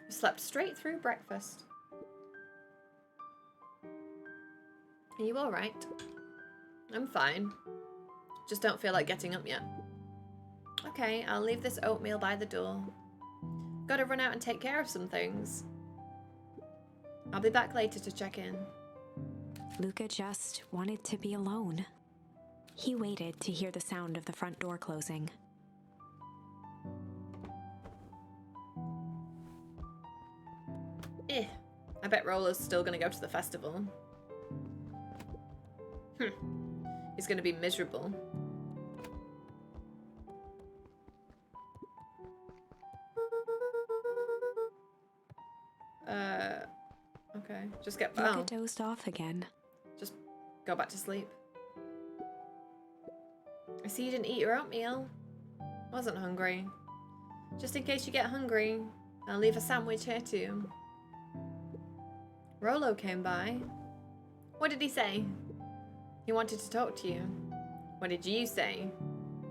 Slept straight through breakfast. Are you alright? I'm fine. Just don't feel like getting up yet. Okay, I'll leave this oatmeal by the door. Gotta run out and take care of some things. I'll be back later to check in. Luca just wanted to be alone. He waited to hear the sound of the front door closing. I bet Rolo's still gonna go to the festival. He's gonna be miserable. Okay. Just get... Luca dozed off again. Just go back to sleep. I see you didn't eat your oatmeal. Wasn't hungry. Just in case you get hungry, I'll leave a sandwich here too. Rolo came by. What did he say? He wanted to talk to you. What did you say?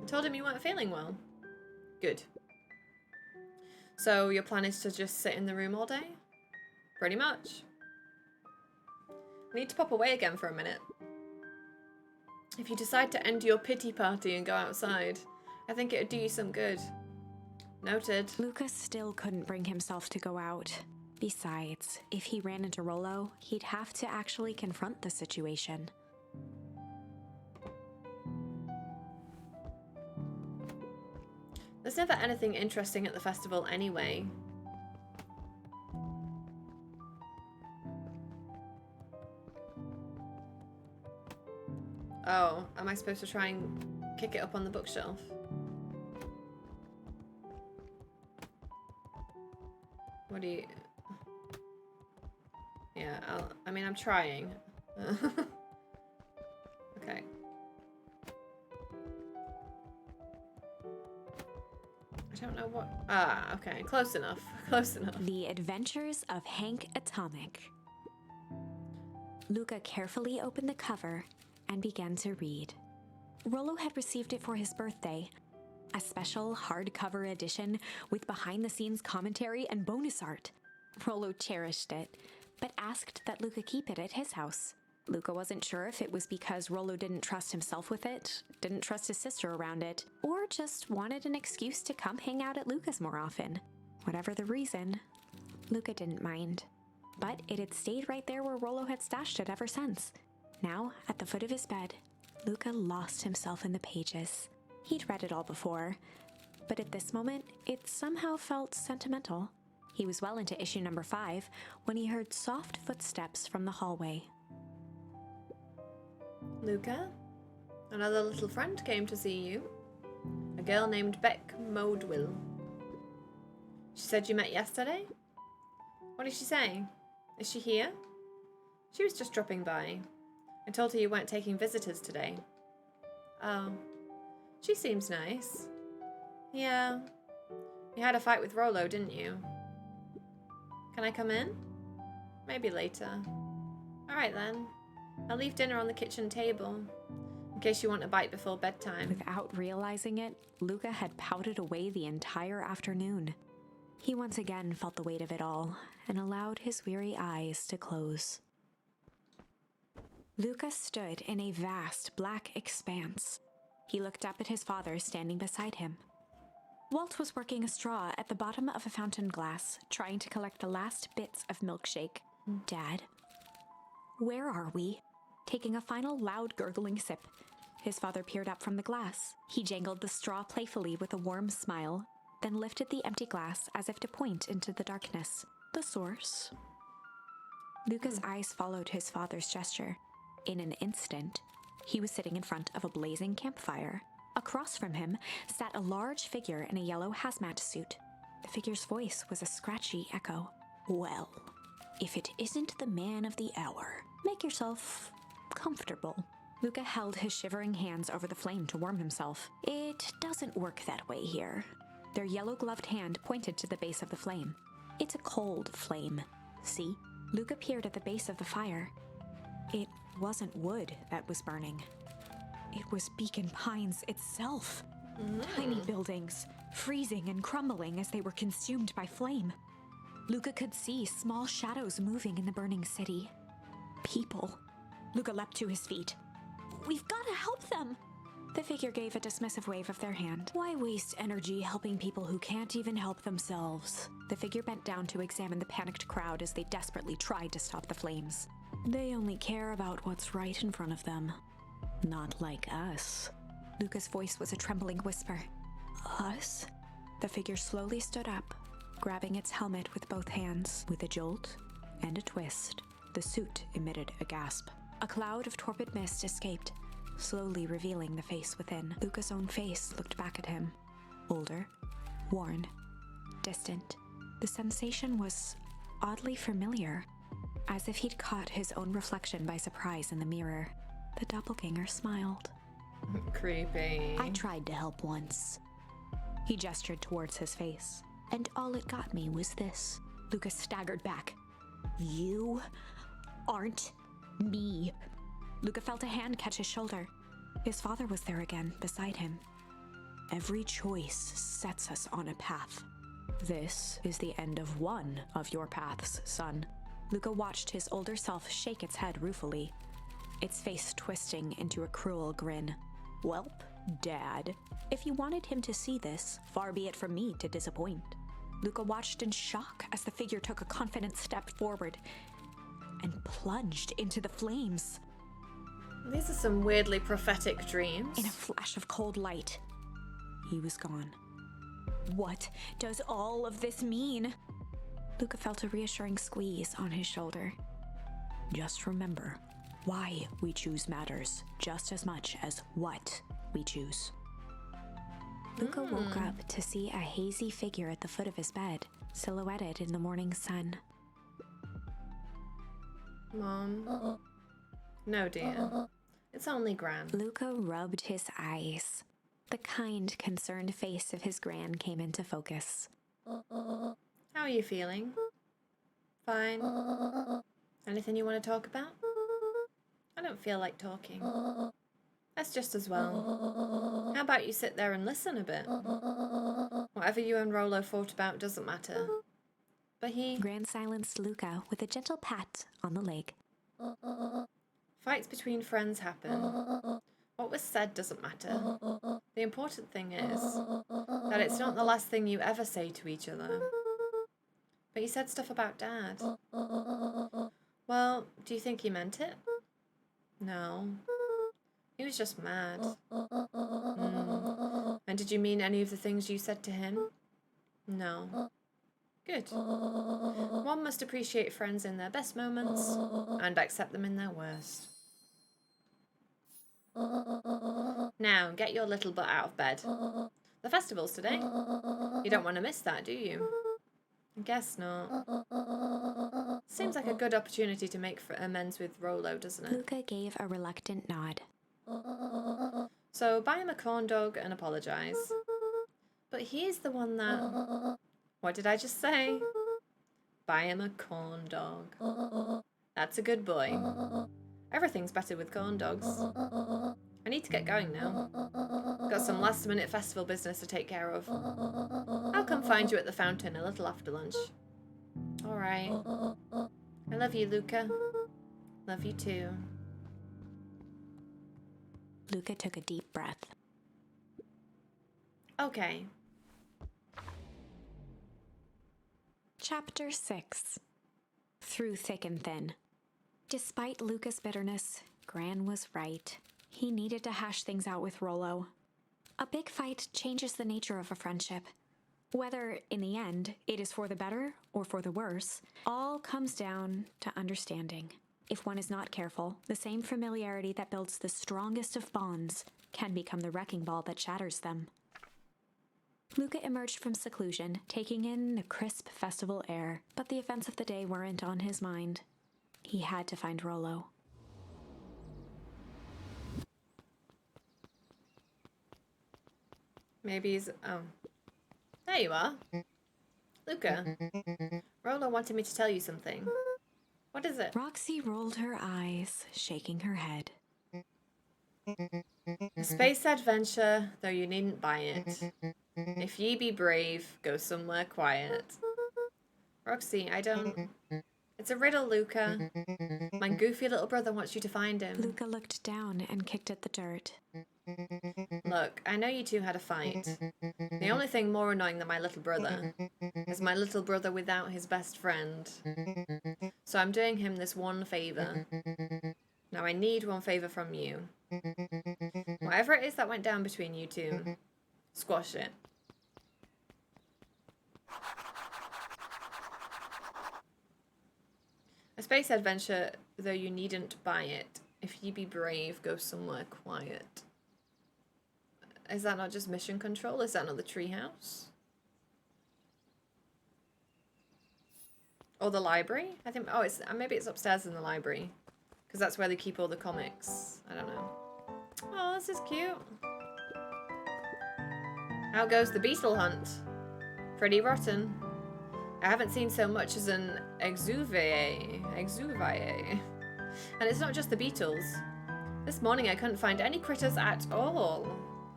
I told him you weren't feeling well. Good. So your plan is to just sit in the room all day? Pretty much. We need to pop away again for a minute. If you decide to end your pity party and go outside, I think it would do you some good. Noted. Luca still couldn't bring himself to go out. Besides, if he ran into Rolo, he'd have to actually confront the situation. There's never anything interesting at the festival anyway. Oh, am I supposed to try and kick it up on the bookshelf? What do you... Yeah, I'm trying. Okay. I don't know what... Ah, okay. Close enough. Close enough. The Adventures of Hank Atomic. Luca carefully opened the cover and began to read. Rolo had received it for his birthday. A special hardcover edition with behind-the-scenes commentary and bonus art. Rolo cherished it, but asked that Luca keep it at his house. Luca wasn't sure if it was because Rolo didn't trust himself with it, didn't trust his sister around it, or just wanted an excuse to come hang out at Luca's more often. Whatever the reason, Luca didn't mind. But it had stayed right there where Rolo had stashed it ever since. Now, at the foot of his bed, Luca lost himself in the pages. He'd read it all before, but at this moment, it somehow felt sentimental. He was well into issue number 5 when he heard soft footsteps from the hallway. Luca, another little friend came to see you. A girl named Beck Modwill. She said you met yesterday? What did she say? Is she here? She was just dropping by. I told her you weren't taking visitors today. Oh. She seems nice. Yeah. You had a fight with Rollo, didn't you? Can I come in? Maybe later. Alright then. I'll leave dinner on the kitchen table, in case you want a bite before bedtime. Without realizing it, Luca had pouted away the entire afternoon. He once again felt the weight of it all and allowed his weary eyes to close. Luca stood in a vast black expanse. He looked up at his father standing beside him. Walt was working a straw at the bottom of a fountain glass, trying to collect the last bits of milkshake. Dad, where are we? Taking a final loud gurgling sip, his father peered up from the glass. He jangled the straw playfully with a warm smile, then lifted the empty glass as if to point into the darkness. The source. Luca's eyes followed his father's gesture. In an instant, he was sitting in front of a blazing campfire. Across from him sat a large figure in a yellow hazmat suit. The figure's voice was a scratchy echo. Well, if it isn't the man of the hour, make yourself comfortable. Luca held his shivering hands over the flame to warm himself. It doesn't work that way here. Their yellow-gloved hand pointed to the base of the flame. It's a cold flame. See? Luca peered at the base of the fire. It wasn't wood that was burning. It was Beacon Pines itself. Tiny buildings, freezing and crumbling as they were consumed by flame. Luca could see small shadows moving in the burning city. People. Luca leapt to his feet. We've got to help them! The figure gave a dismissive wave of their hand. Why waste energy helping people who can't even help themselves? The figure bent down to examine the panicked crowd as they desperately tried to stop the flames. They only care about what's right in front of them. Not like us. Luca's voice was a trembling whisper. Us? The figure slowly stood up, grabbing its helmet with both hands. With a jolt and a twist, the suit emitted a gasp. A cloud of torpid mist escaped, slowly revealing the face within. Luca's own face looked back at him. Older, worn, distant. The sensation was oddly familiar, as if he'd caught his own reflection by surprise in the mirror. The doppelganger smiled. Creepy. I tried to help once. He gestured towards his face. And all it got me was this. Lucas staggered back. You aren't me. Luca felt a hand catch his shoulder. His father was there again, beside him. Every choice sets us on a path. This is the end of one of your paths, son. Luca watched his older self shake its head ruefully, its face twisting into a cruel grin. Welp, Dad. If you wanted him to see this, far be it from me to disappoint. Luca watched in shock as the figure took a confident step forward and plunged into the flames. These are some weirdly prophetic dreams. In a flash of cold light, he was gone. What does all of this mean? Luca felt a reassuring squeeze on his shoulder. Just remember, why we choose matters just as much as what we choose. Luca woke up to see a hazy figure at the foot of his bed, silhouetted in the morning sun. Mom? No, dear. It's only Gran. Luca rubbed his eyes. The kind, concerned face of his Gran came into focus. How are you feeling? Fine. Anything you want to talk about? I don't feel like talking. That's just as well. How about you sit there and listen a bit? Whatever you and Rollo fought about doesn't matter. But Gran silenced Luca with a gentle pat on the leg. Fights between friends happen. What was said doesn't matter. The important thing is that it's not the last thing you ever say to each other. But you said stuff about Dad. Well, do you think he meant it? No. He was just mad. And did you mean any of the things you said to him? No. Good. One must appreciate friends in their best moments and accept them in their worst. Now, get your little butt out of bed. The festival's today. You don't want to miss that, do you? I guess not. Seems like a good opportunity to make amends with Rolo, doesn't it? Luca gave a reluctant nod. So buy him a corn dog and apologize. But he's the one that... What did I just say? Buy him a corn dog. That's a good boy. Everything's better with corn dogs. I need to get going now. Got some last-minute festival business to take care of. I'll come find you at the fountain a little after lunch. All right. I love you, Luca. Love you too. Luca took a deep breath. Okay. Chapter 6. Through thick and thin. Despite Luca's bitterness, Gran was right. He needed to hash things out with Rolo. A big fight changes the nature of a friendship. Whether, in the end, it is for the better or for the worse, all comes down to understanding. If one is not careful, the same familiarity that builds the strongest of bonds can become the wrecking ball that shatters them. Luca emerged from seclusion, taking in the crisp festival air, but the events of the day weren't on his mind. He had to find Rolo. Maybe he's... Oh. There you are. Luca. Rolo wanted me to tell you something. What is it? Roxy rolled her eyes, shaking her head. A space adventure, though you needn't buy it. If ye be brave, go somewhere quiet. Roxy, I don't... It's a riddle, Luca. My goofy little brother wants you to find him. Luca looked down and kicked at the dirt. Look, I know you two had a fight. The only thing more annoying than my little brother is my little brother without his best friend. So I'm doing him this one favor. Now I need one favor from you. Whatever it is that went down between you two, squash it. A space adventure, though you needn't buy it. If ye be brave, go somewhere quiet. Is that not just mission control? Is that not the treehouse? Or the library? I think, oh, it's maybe it's upstairs in the library. Because that's where they keep all the comics. I don't know. Oh, this is cute. How goes the beetle hunt? Pretty rotten. I haven't seen so much as an exuviae. And it's not just the beetles. This morning I couldn't find any critters at all.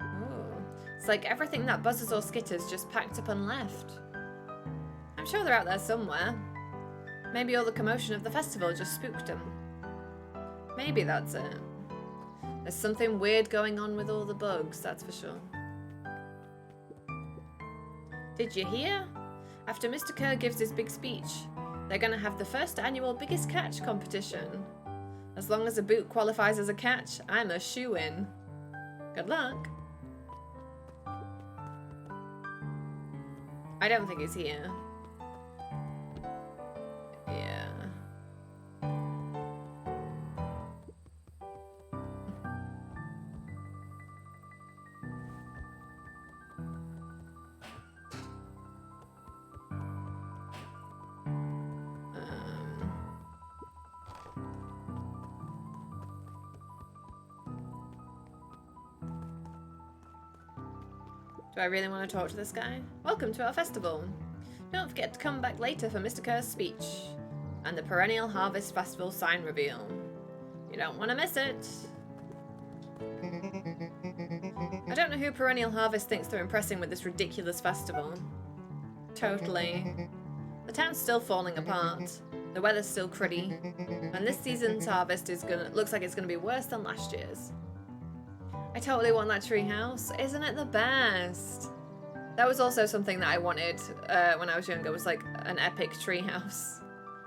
Ooh. It's like everything that buzzes or skitters just packed up and left. I'm sure they're out there somewhere. Maybe all the commotion of the festival just spooked them. Maybe that's it. There's something weird going on with all the bugs, that's for sure. Did you hear? After Mr. Kerr gives his big speech, they're gonna have the first annual Biggest Catch competition. As long as a boot qualifies as a catch, I'm a shoo-in. Good luck. I don't think he's here. Yeah. Do I really want to talk to this guy? Welcome to our festival. Don't forget to come back later for Mr. Kerr's speech and the Perennial Harvest Festival sign reveal. You don't want to miss it. I don't know who Perennial Harvest thinks they're impressing with this ridiculous festival. Totally. The town's still falling apart. The weather's still cruddy. And this season's harvest looks like it's gonna be worse than last year's. I totally want that tree house. Isn't it the best? That was also something that I wanted when I was younger, was like an epic tree house.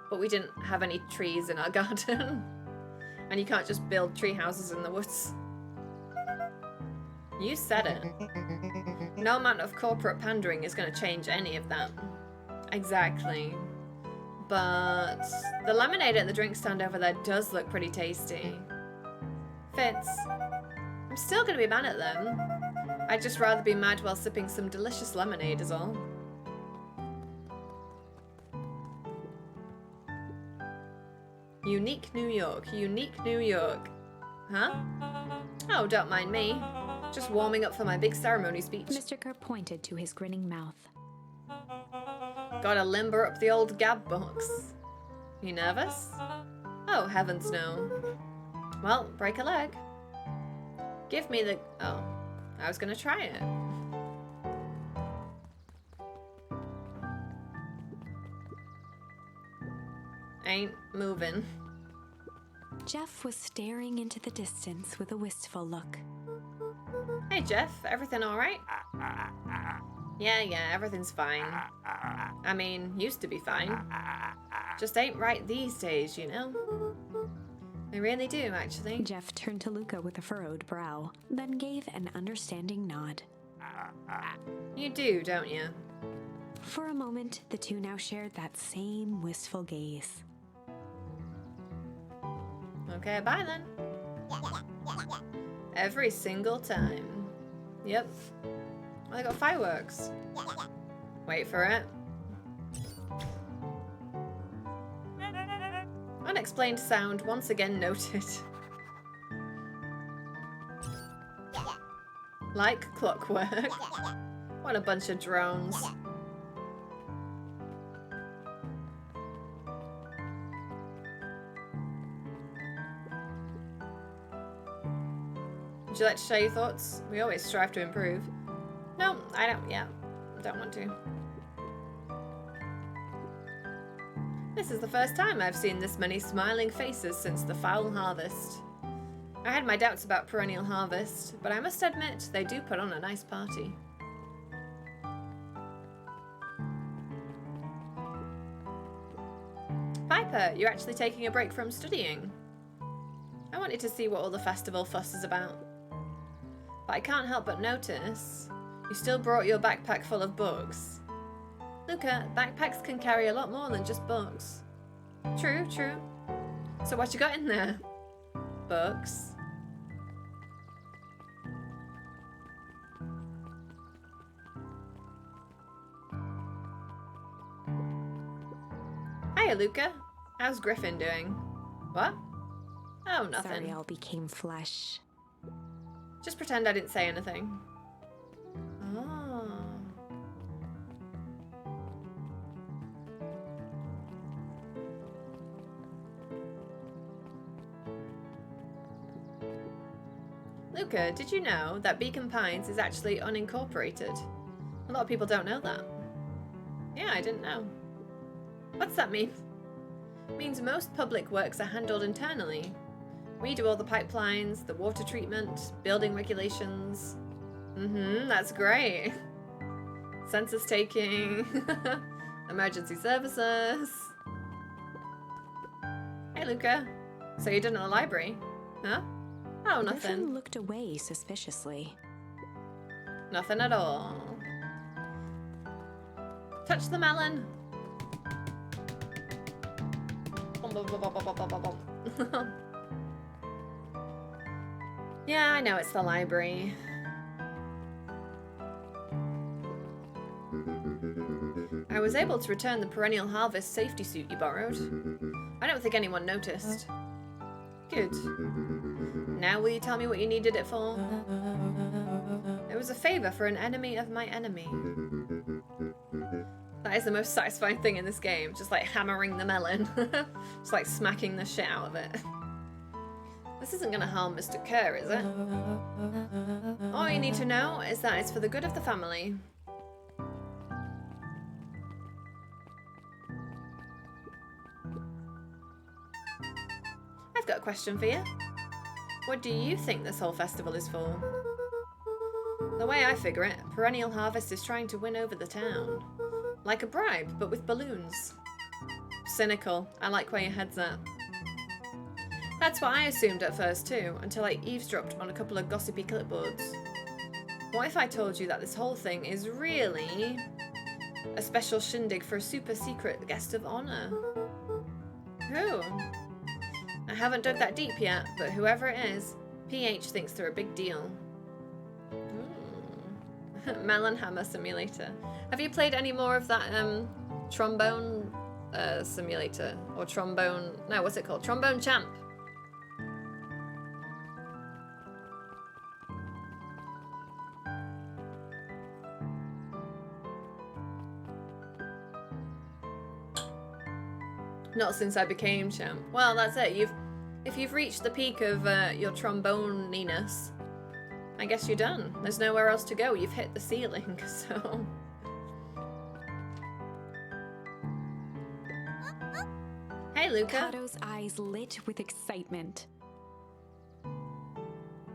But we didn't have any trees in our garden. And you can't just build tree houses in the woods. You said it. No amount of corporate pandering is going to change any of that. Exactly. But the lemonade at the drink stand over there does look pretty tasty. Fitz, I'm still going to be mad at them. I'd just rather be mad while sipping some delicious lemonade is all. Unique New York, unique New York. Huh? Oh, don't mind me. Just warming up for my big ceremony speech. Mr. Kerr pointed to his grinning mouth. Gotta limber up the old gab box. You nervous? Oh, heavens no. Well, break a leg. Give me the... Oh, I was gonna try it. Ain't moving. Jeff was staring into the distance with a wistful look. Hey Jeff, everything alright? Yeah, everything's fine. I mean, used to be fine. Just ain't right these days, you know? I really do, actually. Jeff turned to Luca with a furrowed brow, then gave an understanding nod. You do, don't you? For a moment, the two now shared that same wistful gaze. Okay, bye then. Every single time. Yep. Well, they got fireworks. Wait for it. Unexplained sound once again noted. Like clockwork. What a bunch of drones. Would you like to share your thoughts? We always strive to improve. No, I don't. Yeah, don't want to. This is the first time I've seen this many smiling faces since the foul harvest. I had my doubts about Perennial Harvest, but I must admit they do put on a nice party. Piper, you're actually taking a break from studying. I wanted to see what all the festival fuss is about. But I can't help but notice you still brought your backpack full of books. Luca, backpacks can carry a lot more than just books. True. So what you got in there? Books. Hiya, Luca. How's Griffin doing? What? Oh, nothing. Zariel became flesh. Just pretend I didn't say anything. Oh. Luca, did you know that Beacon Pines is actually unincorporated? A lot of people don't know that. Yeah, I didn't know. What's that mean? It means most public works are handled internally. We do all the pipelines, the water treatment, building regulations. That's great. Census taking, emergency services. Hey, Luca. So you did in the library? Huh? Oh, nothing. Griffin looked away suspiciously. Nothing at all. Touch the melon. Yeah, I know it's the library. I was able to return the Perennial Harvest safety suit you borrowed. I don't think anyone noticed. Good. Now will you tell me what you needed it for? It was a favor for an enemy of my enemy. That is the most satisfying thing in this game. Just like hammering the melon. Just like smacking the shit out of it. This isn't gonna harm Mr. Kerr, is it? All you need to know is that it's for the good of the family. I've got a question for you. What do you think this whole festival is for? The way I figure it, Perennial Harvest is trying to win over the town. Like a bribe, but with balloons. Cynical. I like where your head's at. That's what I assumed at first too, until I eavesdropped on a couple of gossipy clipboards. What if I told you that this whole thing is really a special shindig for a super secret guest of honor? Who? I haven't dug that deep yet, but whoever it is, PH thinks they're a big deal. Melon Hammer Simulator. Have you played any more of that trombone simulator? Or trombone... No, what's it called? Trombone Champ. Not since I became champ. Well, that's it. If you've reached the peak of your tromboniness, I guess you're done. There's nowhere else to go. You've hit the ceiling, so... Hey, Luca. Kato's eyes lit with excitement.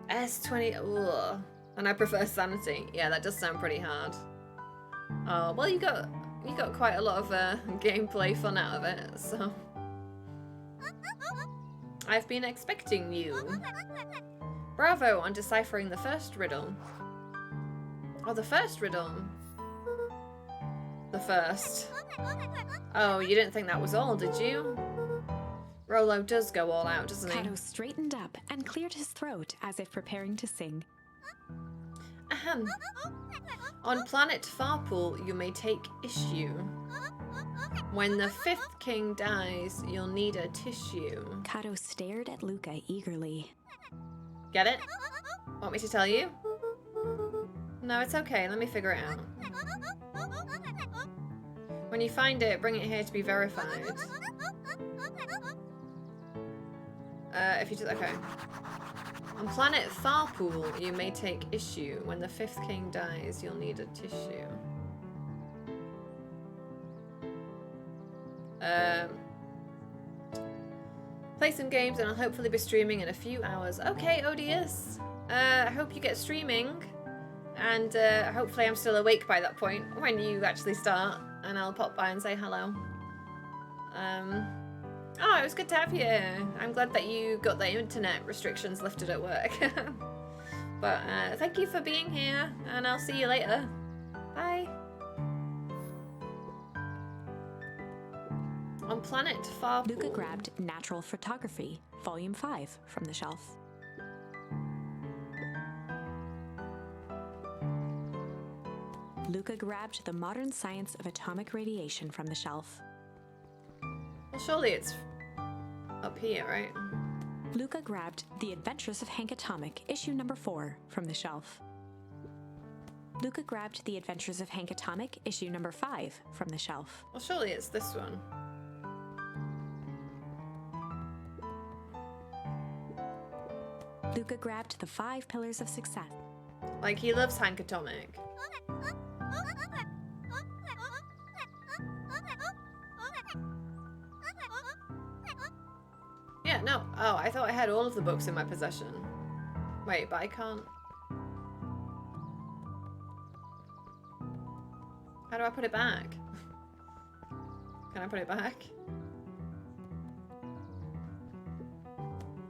S20... Ugh. And I prefer Sanity. Yeah, that does sound pretty hard. Oh, well, you got quite a lot of gameplay fun out of it, so... I've been expecting you. Bravo on deciphering the first riddle. Oh, the first riddle. The first. Oh, you didn't think that was all, did you? Rolo does go all out, doesn't he? Kato straightened up and cleared his throat as if preparing to sing. Ahem. On planet Farpool, you may take issue. When the fifth king dies, you'll need a tissue. Kato stared at Luca eagerly. Get it? Want me to tell you? No, it's okay. Let me figure it out. When you find it, bring it here to be verified. If you just... Okay. On planet Farpool, you may take issue. When the fifth king dies, you'll need a tissue. Play some games and I'll hopefully be streaming in a few hours. Okay, Odious. I hope you get streaming. And hopefully I'm still awake by that point when you actually start. And I'll pop by and say hello. Oh, it was good to have you. I'm glad that you got the internet restrictions lifted at work. But thank you for being here, and I'll see you later. Bye. On planet Farpool. Luca grabbed Natural Photography, Volume 5, from the shelf. Luca grabbed The Modern Science of Atomic Radiation from the shelf. Well, surely it's up here, right? Luca grabbed The Adventures of Hank Atomic, issue number 4, from the shelf. Luca grabbed The Adventures of Hank Atomic, issue number 5, from the shelf. Well, surely it's this one. Luca grabbed The 5 Pillars of Success. Like, he loves Hank Atomic. Yeah, no. Oh, I thought I had all of the books in my possession. Wait, but I can't... How do I put it back? Can I put it back?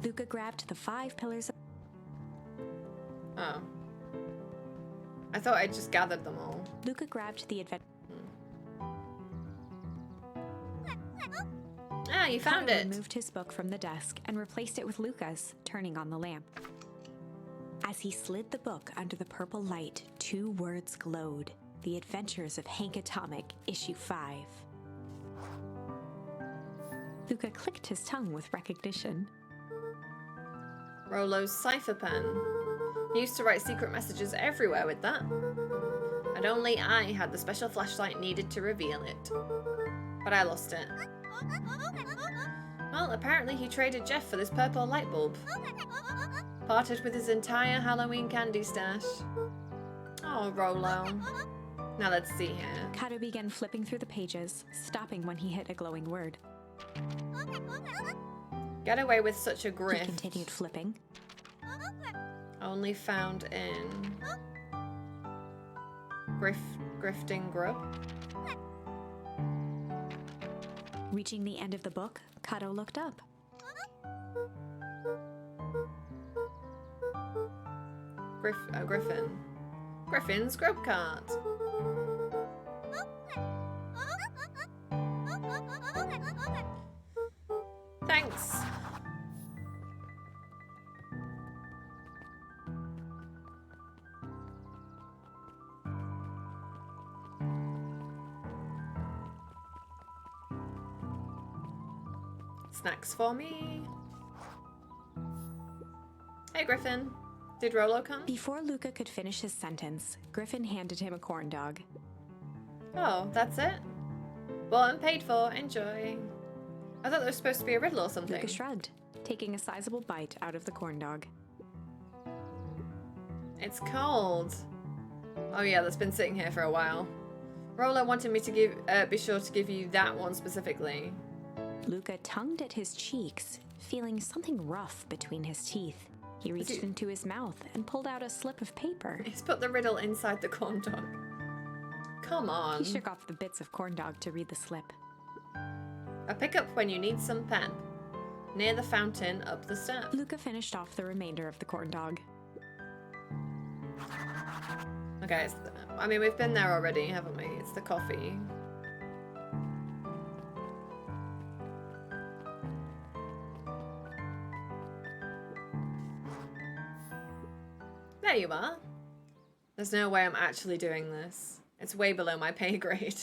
Luca grabbed The 5 Pillars of... Oh. I thought I just gathered them all. Luca grabbed The Advent... Ah, you found Kato it! removed his book from the desk and replaced it with Luca's, turning on the lamp. As he slid the book under the purple light, 2 words glowed. The Adventures of Hank Atomic, issue 5. Luca clicked his tongue with recognition. Rolo's cipher pen. He used to write secret messages everywhere with that. And only I had the special flashlight needed to reveal it. But I lost it. Well, apparently he traded Jeff for this purple light bulb. Parted with his entire Halloween candy stash. Oh, Rolo. Now let's see here. Kato began flipping through the pages, stopping when he hit a glowing word. Get away with such a He grift. continued flipping. Only found in... Grifting Grub? Reaching the end of the book, Kato looked up. Griffin. Griffin's grub cart. Thanks. Snacks for me. Hey, Griffin. Did Rolo come? Before Luca could finish his sentence, Griffin handed him a corn dog. Oh, that's it? Bought and paid for. Enjoy. I thought there was supposed to be a riddle or something. Luca shrugged, taking a sizable bite out of the corn dog. It's cold. Oh yeah, that's been sitting here for a while. Rolo wanted me to be sure to give you that one specifically. Luca tongued at his cheeks, feeling something rough between his teeth. He reached into his mouth and pulled out a slip of paper. He's put the riddle inside the corn dog. Come on. He shook off the bits of corn dog to read the slip. A pickup when you need some pep. Near the fountain up the step. Luca finished off the remainder of the corn dog. Okay, I mean, we've been there already, haven't we? It's the coffee. There you are. There's no way I'm actually doing this. It's way below my pay grade.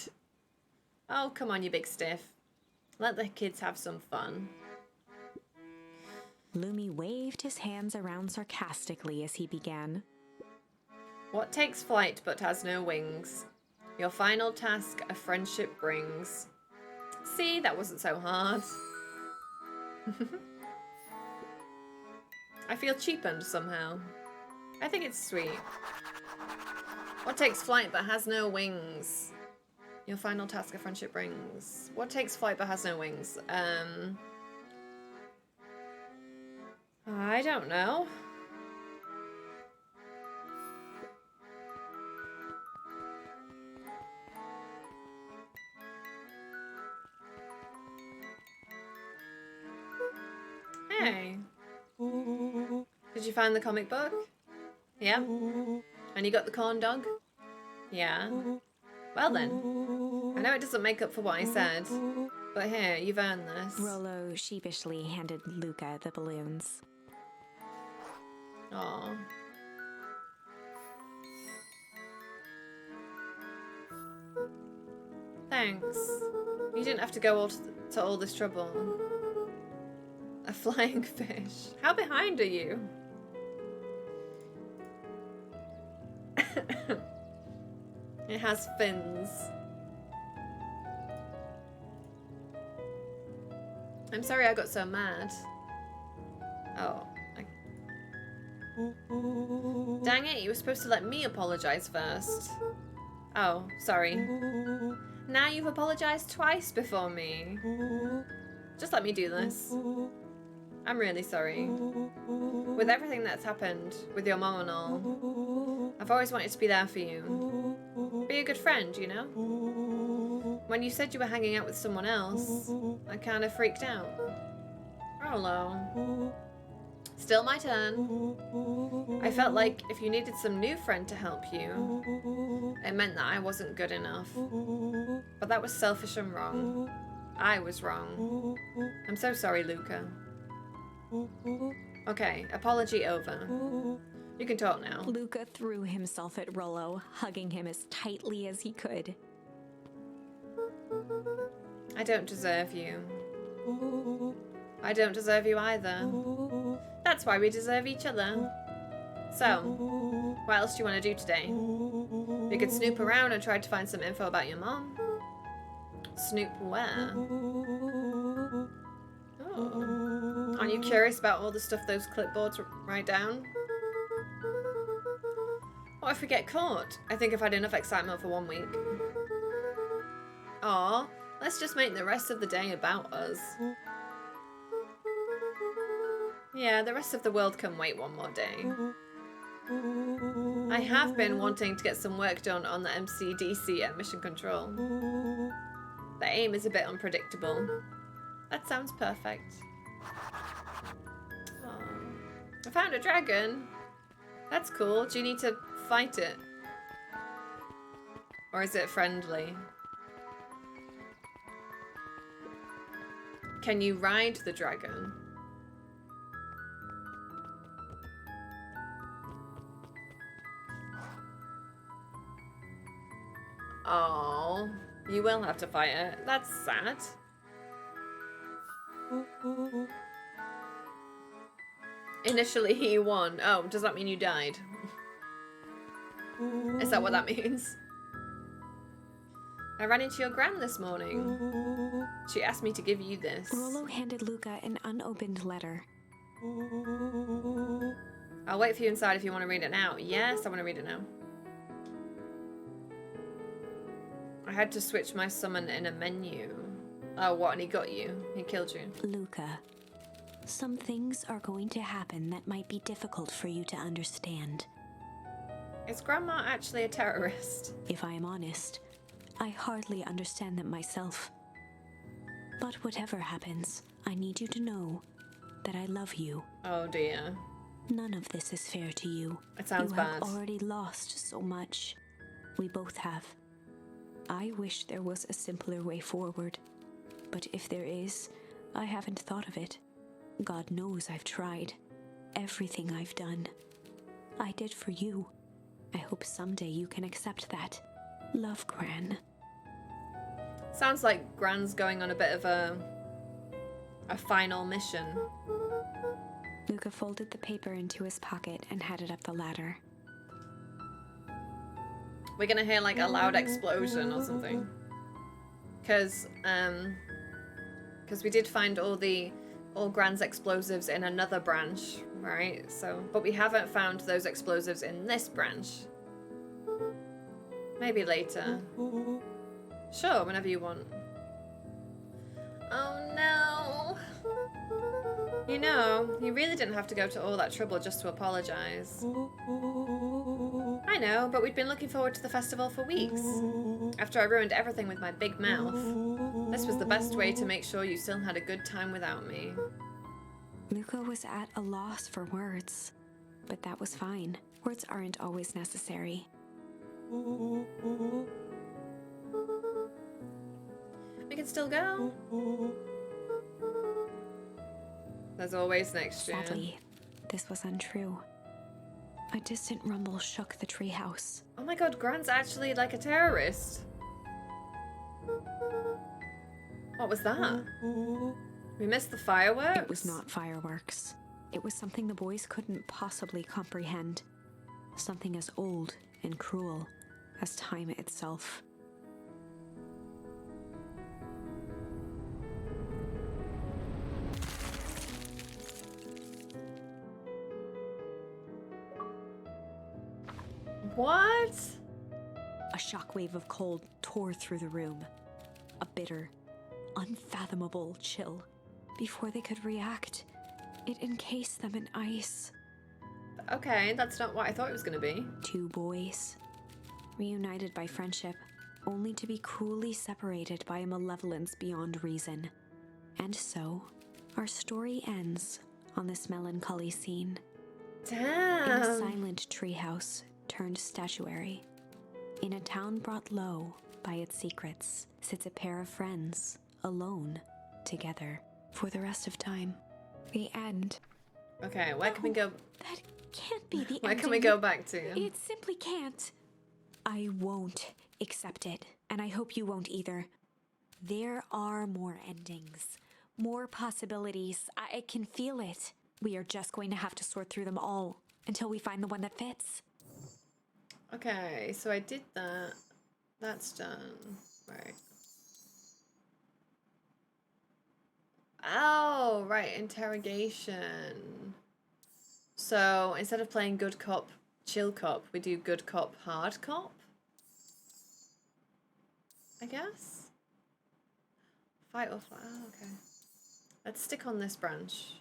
Oh, come on, you big stiff. Let the kids have some fun. Lumi waved his hands around sarcastically as he began. What takes flight but has no wings? Your final task a friendship brings. See, that wasn't so hard. I feel cheapened somehow. I think it's sweet. What takes flight but has no wings? Your final task a friendship brings. What takes flight but has no wings? I don't know. Hey. Did you find the comic book? Yeah. And you got the corn dog? Yeah. Well then. I know it doesn't make up for what I said, but here, you've earned this. Rolo sheepishly handed Luca the balloons. Aw. Thanks. You didn't have to go to all this trouble. A flying fish. How behind are you? It has fins. I'm sorry I got so mad. Oh. Dang it, you were supposed to let me apologize first. Oh, sorry. Now you've apologized twice before me. Just let me do this. I'm really sorry. With everything that's happened, with your mom and all, I've always wanted to be there for you. Be a good friend, you know? When you said you were hanging out with someone else, I kind of freaked out. Rolo. Still my turn. I felt like if you needed some new friend to help you, it meant that I wasn't good enough. But that was selfish and wrong. I was wrong. I'm so sorry, Luca. Okay, apology over. You can talk now. Luca threw himself at Rolo, hugging him as tightly as he could. I don't deserve you. I don't deserve you either. That's why we deserve each other. So, what else do you want to do today? We could snoop around and try to find some info about your mom. Snoop where? Oh. Aren't you curious about all the stuff those clipboards write down? What if we get caught? I think I've had enough excitement for 1 week. Aw, let's just make the rest of the day about us. Yeah, the rest of the world can wait 1 more day. I have been wanting to get some work done on the MCDC at Mission Control. The aim is a bit unpredictable. That sounds perfect. Aww. I found a dragon. That's cool. Do you need to fight it? Or is it friendly? Can you ride the dragon? Oh, you will have to fight it. That's sad. Initially he won. Oh, does that mean you died? Is that what that means? I ran into your gran this morning. She asked me to give you this. Rollo handed Luca an unopened letter. I'll wait for you inside if you want to read it now. Yes, I want to read it now. I had to switch my summon in a menu. Oh, what? And he got you. He killed you. Luca, some things are going to happen that might be difficult for you to understand. Is Grandma actually a terrorist? If I am honest, I hardly understand them myself. But whatever happens, I need you to know that I love you. Oh dear. None of this is fair to you. It sounds you bad. have already lost so much. We both have. I wish there was a simpler way forward. But if there is, I haven't thought of it. God knows I've tried. Everything I've done, I did for you. I hope someday you can accept that. Love, Gran. Sounds like Gran's going on a bit of a final mission. Luca folded the paper into his pocket and headed up the ladder. We're gonna hear like a loud explosion or something. Cause we did find all Gran's explosives in another branch, right? So, but we haven't found those explosives in this branch. Maybe later. Sure, whenever you want. Oh no. You know, you really didn't have to go to all that trouble just to apologize. I know, but we'd been looking forward to the festival for weeks. After I ruined everything with my big mouth. This was the best way to make sure you still had a good time without me. Luca was at a loss for words, but that was fine. Words aren't always necessary. We can still go. There's always next year. Sadly, this was untrue. A distant rumble shook the treehouse. Oh my god, Gran's actually like a terrorist. What was that? We missed the fireworks? It was not fireworks. It was something the boys couldn't possibly comprehend. Something as old and cruel as time itself. What? A shockwave of cold tore through the room. A bitter, unfathomable chill. Before they could react, it encased them in ice. Okay, that's not what I thought it was gonna be. Two boys, reunited by friendship, only to be cruelly separated by a malevolence beyond reason. And so, our story ends on this melancholy scene. In a Damn. silent treehouse turned statuary, in a town brought low by its secrets, sits a pair of friends, alone, together, for the rest of time. The end. Okay, where can we go? That can't be the Where ending. can we go back to? It simply can't. I won't accept it, and I hope you won't either. There are more endings, more possibilities. I can feel it. We are just going to have to sort through them all until we find the one that fits. Okay, so I did that. That's done. Right. Oh, right, interrogation. So instead of playing good cop, chill cop, we do good cop, hard cop? I guess? Fight or flight. Oh, okay. Let's stick on this branch.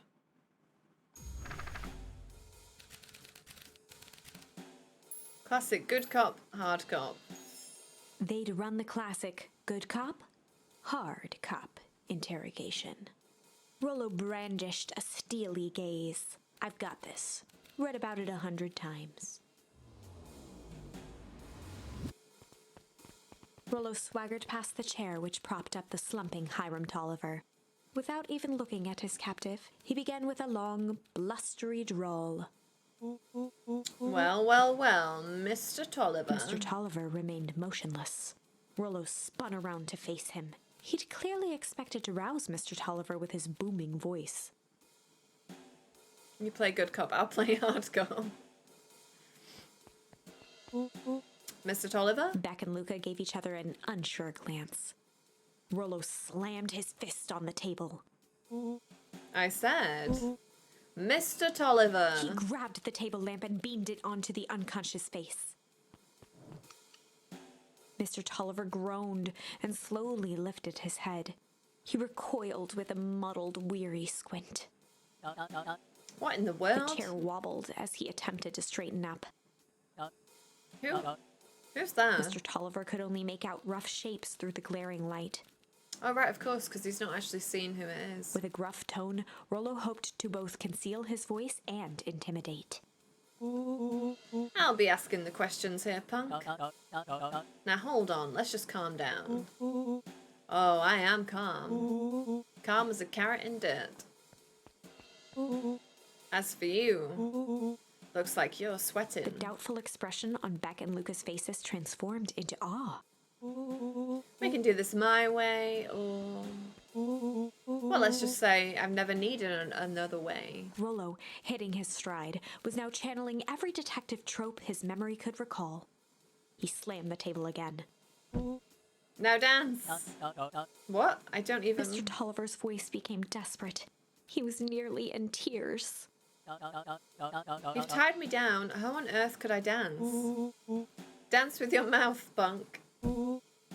Classic good cop, hard cop. They'd run the classic good cop, hard cop interrogation. Rollo brandished a steely gaze. I've got this. Read about it 100 times. Rollo swaggered past the chair which propped up the slumping Hiram Tolliver. Without even looking at his captive, he began with a long, blustery drawl. Well, well, well, Mr. Tolliver. Mr. Tolliver remained motionless. Rollo spun around to face him. He'd clearly expected to rouse Mr. Tolliver with his booming voice. You play good cop, I'll play hard cop. Mr. Tolliver? Beck and Luca gave each other an unsure glance. Rollo slammed his fist on the table. I said, Mr. Tolliver. He grabbed the table lamp and beamed it onto the unconscious face. Mr. Tolliver groaned and slowly lifted his head. He recoiled with a muddled, weary squint. What in the The world? chair wobbled as he attempted to straighten up. Who's that? Mr. Tolliver could only make out rough shapes through the glaring light. Oh, right, of course, because he's not actually seen who it is. With a gruff tone, Rollo hoped to both conceal his voice and intimidate. I'll be asking the questions here, punk. Now hold on, let's just calm down. Oh, I am calm. Calm as a carrot in dirt. As for you, looks like you're sweating. The doubtful expression on Beck and Luca's faces transformed into awe. We can do this my way, or... Well, let's just say I've never needed another way. Rollo, hitting his stride, was now channeling every detective trope his memory could recall. He slammed the table again. Now dance. What? I don't even... Mr. Tolliver's voice became desperate. He was nearly in tears. You've tied me down. How on earth could I dance? Dance with your mouth, bunk.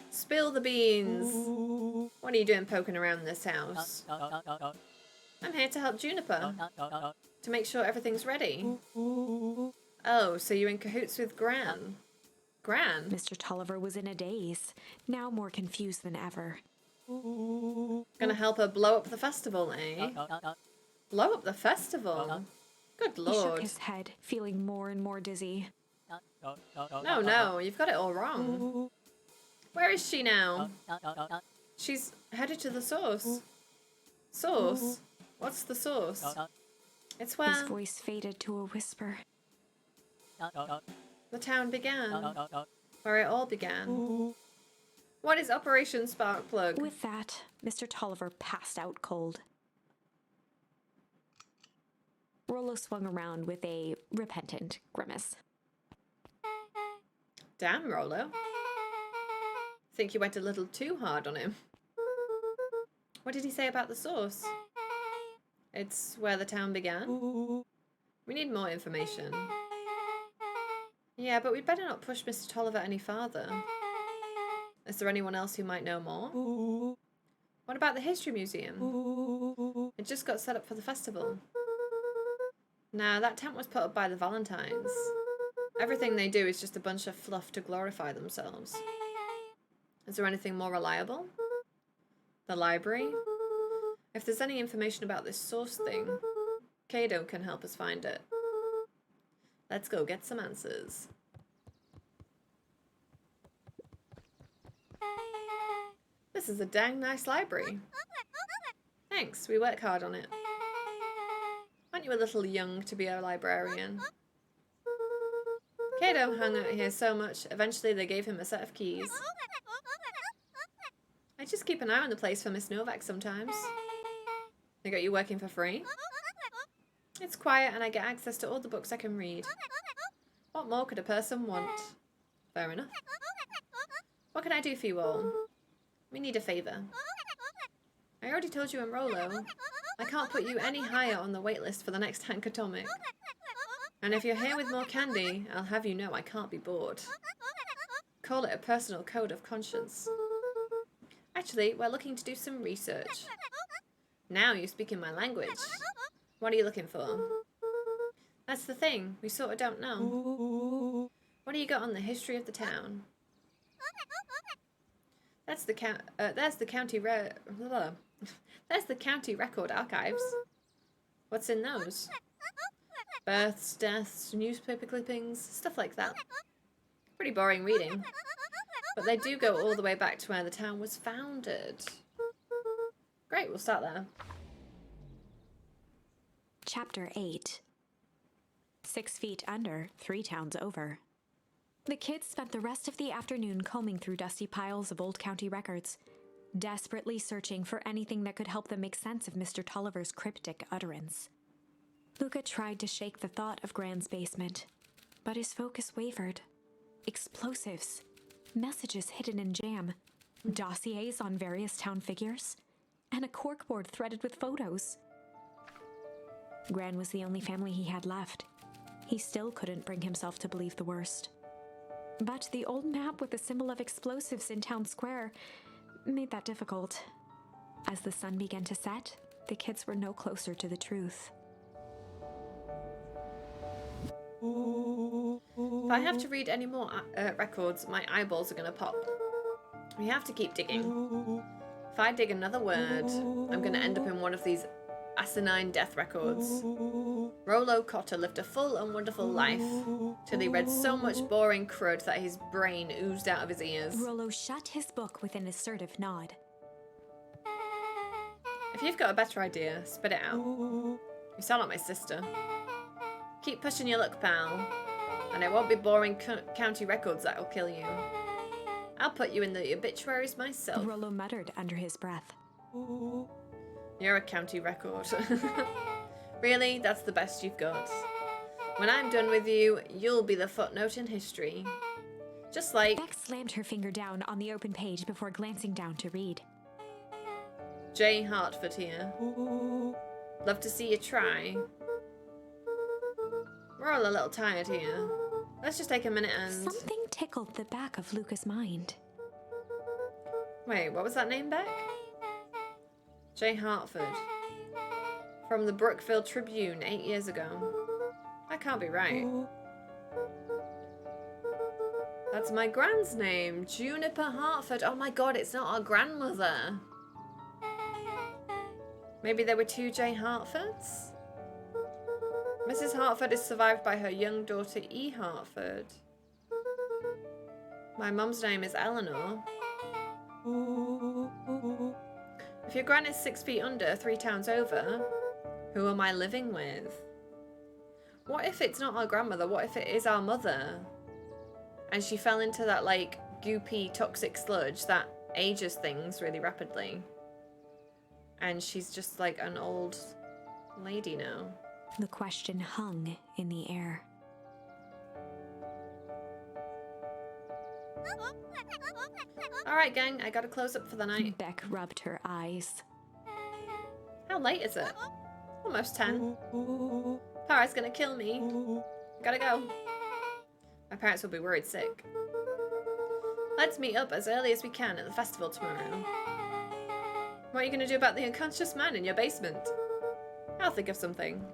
Spill the beans. What are you doing poking around this house? I'm here to help Juniper. To make sure everything's ready. Oh, so you're in cahoots with Gran. Gran? Mr. Tolliver was in a daze, now more confused than ever. Gonna help her blow up the festival, eh? Blow up the festival? Good He shook lord. his head, feeling more and more dizzy. No, you've got it all wrong. Where is she now? She's headed to the source. Source? What's the source? It's His where voice faded to a whisper. the town began. Where it all began. What is Operation Sparkplug? With that, Mr. Tolliver passed out cold. Rollo swung around with a repentant grimace. Damn, Rollo. Think you went a little too hard on him. What did he say about the source? It's where the town began? We need more information. Yeah, but we'd better not push Mr. Tolliver any farther. Is there anyone else who might know more? What about the History Museum? It just got set up for the festival. Nah, that tent was put up by the Valentines. Everything they do is just a bunch of fluff to glorify themselves. Is there anything more reliable? The library? If there's any information about this source thing, Kado can help us find it. Let's go get some answers. This is a dang nice library. Thanks, we work hard on it. Aren't you a little young to be a librarian? Kado hung out here so much, eventually they gave him a set of keys. I just keep an eye on the place for Miss Novak sometimes. They got you working for free? It's quiet and I get access to all the books I can read. What more could a person want? Fair enough. What can I do for you all? We need a favour. I already told you in Rollo. I can't put you any higher on the waitlist for the next Hank Atomic. And if you're here with more candy, I'll have you know I can't be bored. Call it a personal code of conscience. Actually, we're looking to do some research. Now you're speaking my language. What are you looking for? That's the thing, we sort of don't know. What do you got on the history of the town? There's the county there's the county record archives. What's in those? Births, deaths, newspaper clippings, stuff like that. Pretty boring reading. But they do go all the way back to where the town was founded. Great, we'll start there. Chapter 8. 6 feet under, 3 towns over. The kids spent the rest of the afternoon combing through dusty piles of old county records, desperately searching for anything that could help them make sense of Mr. Tolliver's cryptic utterance. Luca tried to shake the thought of Gran's basement, but his focus wavered. Explosives, messages hidden in jam, dossiers on various town figures, and a corkboard threaded with photos. Gran was the only family he had left. He still couldn't bring himself to believe the worst. But the old map with the symbol of explosives in town square made that difficult. As the sun began to set, the kids were no closer to the truth. If I have to read any more records, my eyeballs are going to pop. We have to keep digging. If I dig another word, I'm going to end up in one of these asinine death records. Rollo Cotter lived a full and wonderful life till he read so much boring crud that his brain oozed out of his ears. Rollo shut his book with an assertive nod. If you've got a better idea, spit it out. You sound like my sister. Keep pushing your luck, pal. And it won't be boring county records that'll kill you. I'll put you in the obituaries myself. Rollo muttered under his breath. You're a county record. Really? That's the best you've got? When I'm done with you, you'll be the footnote in history. Just like... Beck slammed her finger down on the open page before glancing down to read. J. Hartford here. Love to see you try. We're all a little tired here. Let's just take a minute and... Something tickled the back of Luca's mind. Wait, what was that name, Beck? J. Hartford. From the Brookfield Tribune 8 years ago. That can't be right. That's my grand's name, Juniper Hartford. Oh my god, it's not our grandmother. Maybe there were 2 J. Hartfords? Mrs. Hartford is survived by her young daughter E. Hartford. My mum's name is Eleanor. If your gran is 6 feet under, 3 towns over, who am I living with? What if it's not our grandmother? What if it is our mother? And she fell into that, like, goopy, toxic sludge that ages things really rapidly. And she's just like an old lady now. The question hung in the air. Alright, gang, I gotta close up for the night. Beck rubbed her eyes. How late is it? Almost 10. Para's gonna kill me. Gotta go. My parents will be worried sick. Let's meet up as early as we can at the festival tomorrow. What are you gonna do about the unconscious man in your basement? I'll think of something.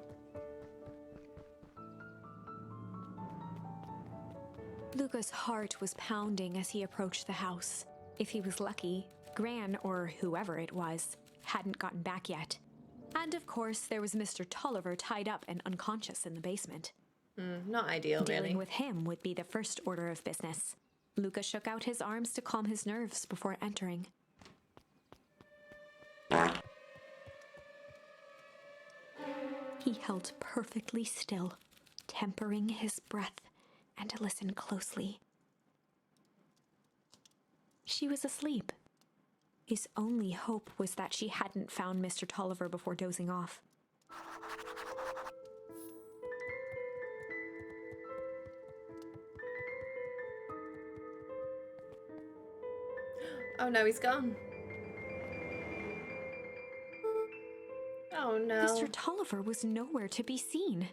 Luca's heart was pounding as he approached the house. If he was lucky, Gran, or whoever it was, hadn't gotten back yet. And of course, there was Mr. Tolliver tied up and unconscious in the basement. Not ideal, really. Dealing with him would be the first order of business. Luca shook out his arms to calm his nerves before entering. He held perfectly still, tempering his breath, and listened closely. She was asleep. His only hope was that she hadn't found Mr. Tolliver before dozing off. Oh no, he's gone. Oh no. Mr. Tolliver was nowhere to be seen.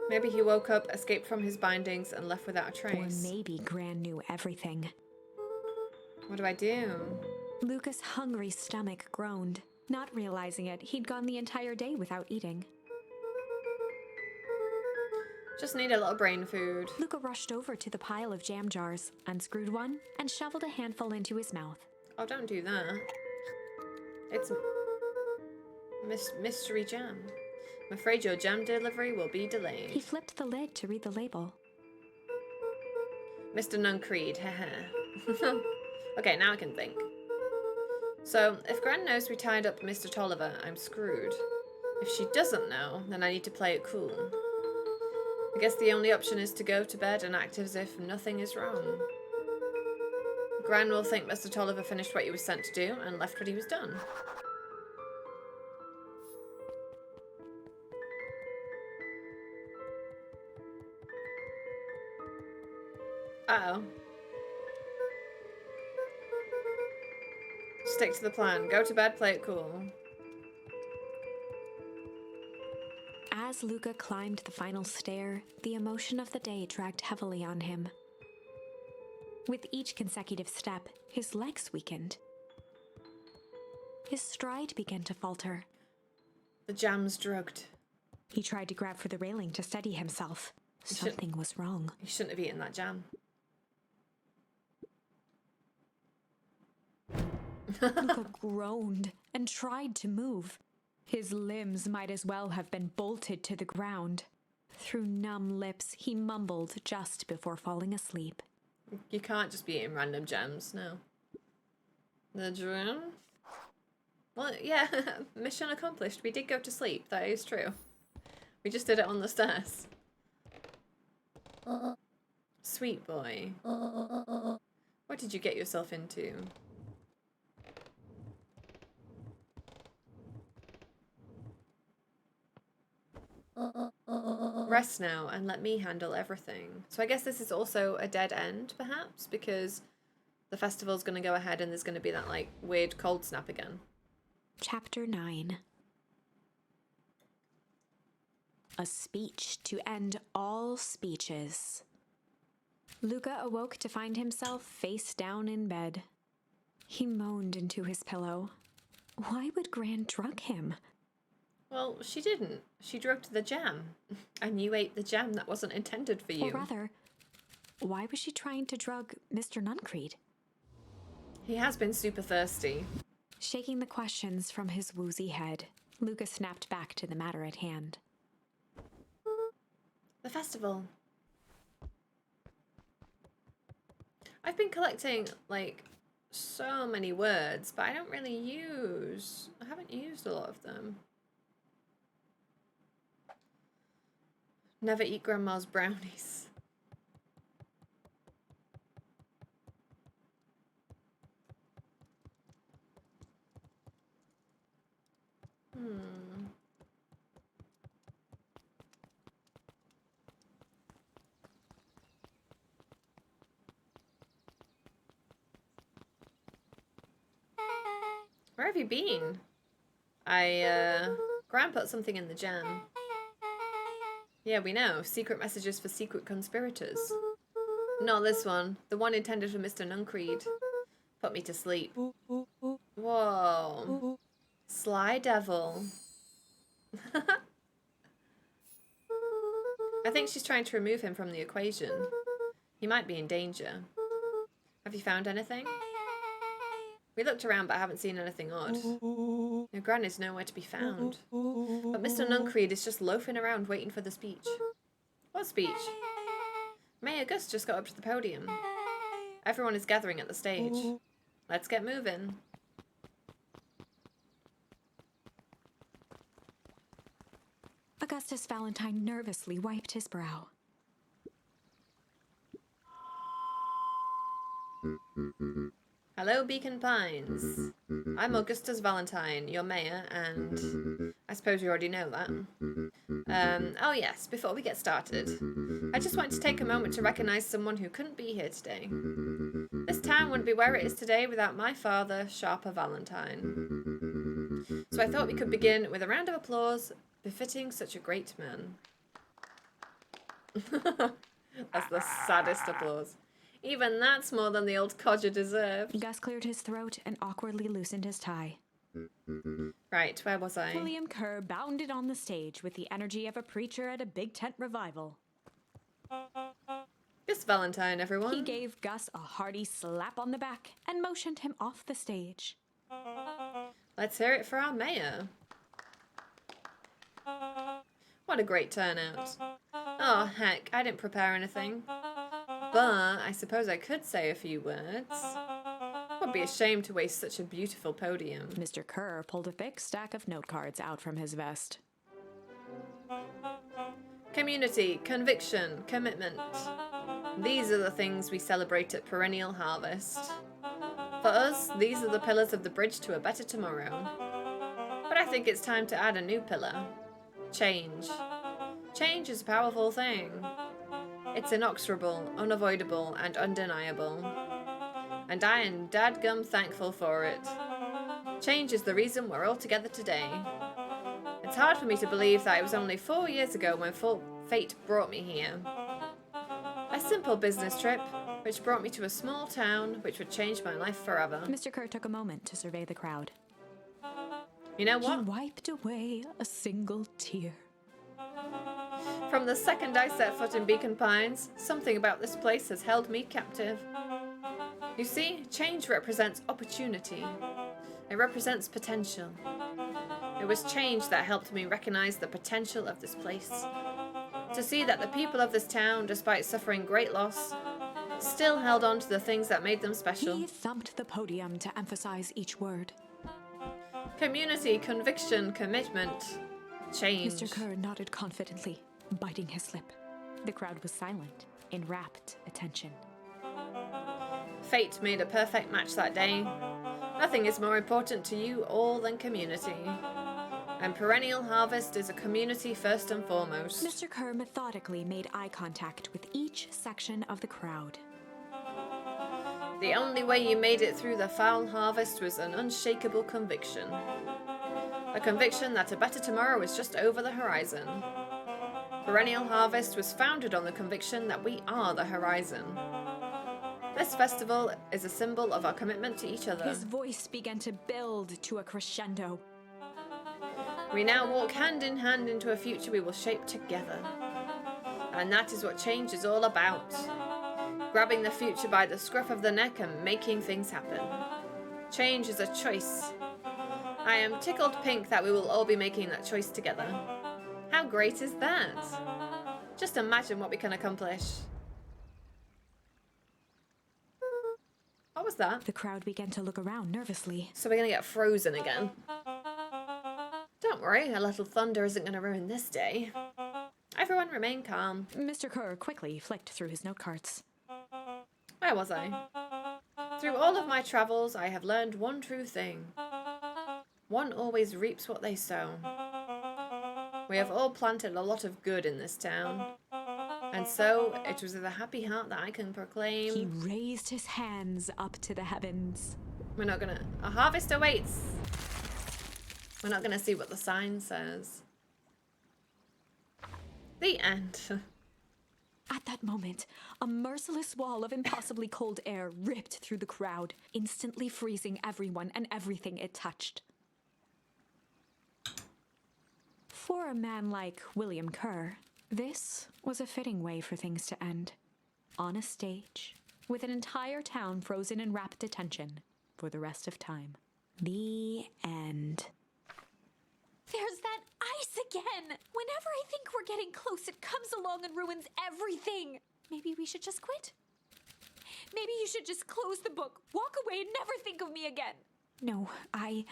Maybe he woke up, escaped from his bindings, and left without a trace. Or maybe Gran knew everything. What do I do? Luca's hungry stomach groaned. Not realizing it, he'd gone the entire day without eating. Just need a little brain food. Luca rushed over to the pile of jam jars, unscrewed one, and shoveled a handful into his mouth. Oh, don't do that. It's mystery jam. I'm afraid your jam delivery will be He delayed. flipped the lid to read the label. Mr. Nuncreed, haha. Okay, now I can think. So, if Gran knows we tied up Mr. Tolliver, I'm screwed. If she doesn't know, then I need to play it cool. I guess the only option is to go to bed and act as if nothing is wrong. Gran will think Mr. Tolliver finished what he was sent to do and left when he was done. Uh-oh. Stick to the plan. Go to bed, play it cool. As Luca climbed the final stair, the emotion of the day dragged heavily on him. With each consecutive step, his legs weakened. His stride began to falter. The jam's drugged. He tried to grab for the railing to steady himself. Something was wrong. He shouldn't have eaten that jam. Luca groaned and tried to move. His limbs might as well have been bolted to the ground. Through numb lips, he mumbled just before falling asleep. You can't just be eating random gems, no. The jam? Well, yeah, mission accomplished. We did go to sleep, that is true. We just did it on the stairs. Sweet boy. What did you get yourself into? Rest now and let me handle everything. So I guess this is also a dead end, perhaps, because the festival's going to go ahead and there's going to be that, like, weird cold snap again. Chapter 9. A speech to end all speeches. Luca awoke to find himself face down in bed. He moaned into his pillow. Why would Gran drug him? Well, she didn't. She drugged the jam. And you ate the jam that wasn't intended for you. Or rather, why was she trying to drug Mr. Nuncreed? He has been super thirsty. Shaking the questions from his woozy head, Luca snapped back to the matter at hand. The festival. I've been collecting, like, so many words, but I don't really use... I haven't used a lot of them. Never eat grandma's brownies. Where have you been? Gran put something in the jam. Yeah, we know. Secret messages for secret conspirators. Not this one. The one intended for Mr. Nuncreed. Put me to sleep. Whoa. Sly devil. I think she's trying to remove him from the equation. He might be in danger. Have you found anything? We looked around but haven't seen anything odd. Your Gran is nowhere to be found. But Mr. Nuncreed is just loafing around waiting for the speech. What speech? Mayor Gus just got up to the podium. Everyone is gathering at the stage. Let's get moving. Augustus Valentine nervously wiped his brow. Hello, Beacon Pines. I'm Augustus Valentine, your mayor, and I suppose you already know that. Oh yes, before we get started, I just wanted to take a moment to recognize someone who couldn't be here today. This town wouldn't be where it is today without my father, Sharper Valentine. So I thought we could begin with a round of applause befitting such a great man. That's the saddest applause. Even that's more than the old codger deserved. Gus cleared his throat and awkwardly loosened his tie. Right, where was I? William Kerr bounded on the stage with the energy of a preacher at a big tent revival. Gus Valentine, everyone. He gave Gus a hearty slap on the back and motioned him off the stage. Let's hear it for our mayor. What a great turnout. Oh, heck, I didn't prepare anything. but I suppose I could say a few words. It would be a shame to waste such a beautiful podium. Mr. Kerr pulled a thick stack of note cards out from his vest. Community, conviction, commitment. These are the things we celebrate at Perennial Harvest. For us, these are the pillars of the bridge to a better tomorrow. But I think it's time to add a new pillar. Change. Change is a powerful thing. It's inexorable, unavoidable, and undeniable. And I am dadgum thankful for it. Change is the reason we're all together today. It's hard for me to believe that it was only 4 years ago when fate brought me here. A simple business trip, which brought me to a small town, which would change my life forever. Mr. Kerr took a moment to survey the crowd. You know He what? wiped away a single tear. From the second I set foot in Beacon Pines, something about this place has held me captive. You see, change represents opportunity. It represents potential. It was change that helped me recognize the potential of this place. To see that the people of this town, despite suffering great loss, still held on to the things that made them special. He thumped the podium to emphasize each word. Community, conviction, commitment, change. Mr. Kerr nodded confidently, biting his lip. The crowd was silent, in rapt attention. Fate made a perfect match that day. Nothing is more important to you all than community. And Perennial Harvest is a community first and foremost. Mr. Kerr methodically made eye contact with each section of the crowd. The only way you made it through the foul harvest was an unshakable conviction. A conviction that a better tomorrow is just over the horizon. Perennial Harvest was founded on the conviction that we are the horizon. This festival is a symbol of our commitment to each other. His voice began to build to a crescendo. We now walk hand in hand into a future we will shape together. And that is what change is all about. Grabbing the future by the scruff of the neck and making things happen. Change is a choice. I am tickled pink that we will all be making that choice together. How great is that? Just imagine what we can accomplish. What was that? The crowd began to look around nervously. So we're gonna get frozen again. Don't worry, a little thunder isn't gonna ruin this day. Everyone remain calm. Mr. Kerr quickly flicked through his note cards. Where was I? Through all of my travels, I have learned one true thing. One always reaps what they sow. We have all planted a lot of good in this town. And so, it was with a happy heart that I can proclaim... He raised his hands up to the heavens. We're not gonna... A harvest awaits! We're not gonna see what the sign says. The end. At that moment, a merciless wall of impossibly cold air ripped through the crowd, instantly freezing everyone and everything it touched. For a man like William Kerr, this was a fitting way for things to end. On a stage, with an entire town frozen in rapt attention for the rest of time. The end. There's that ice again! Whenever I think we're getting close, it comes along and ruins everything! Maybe we should just quit? Maybe you should just close the book, walk away, and never think of me again! No, I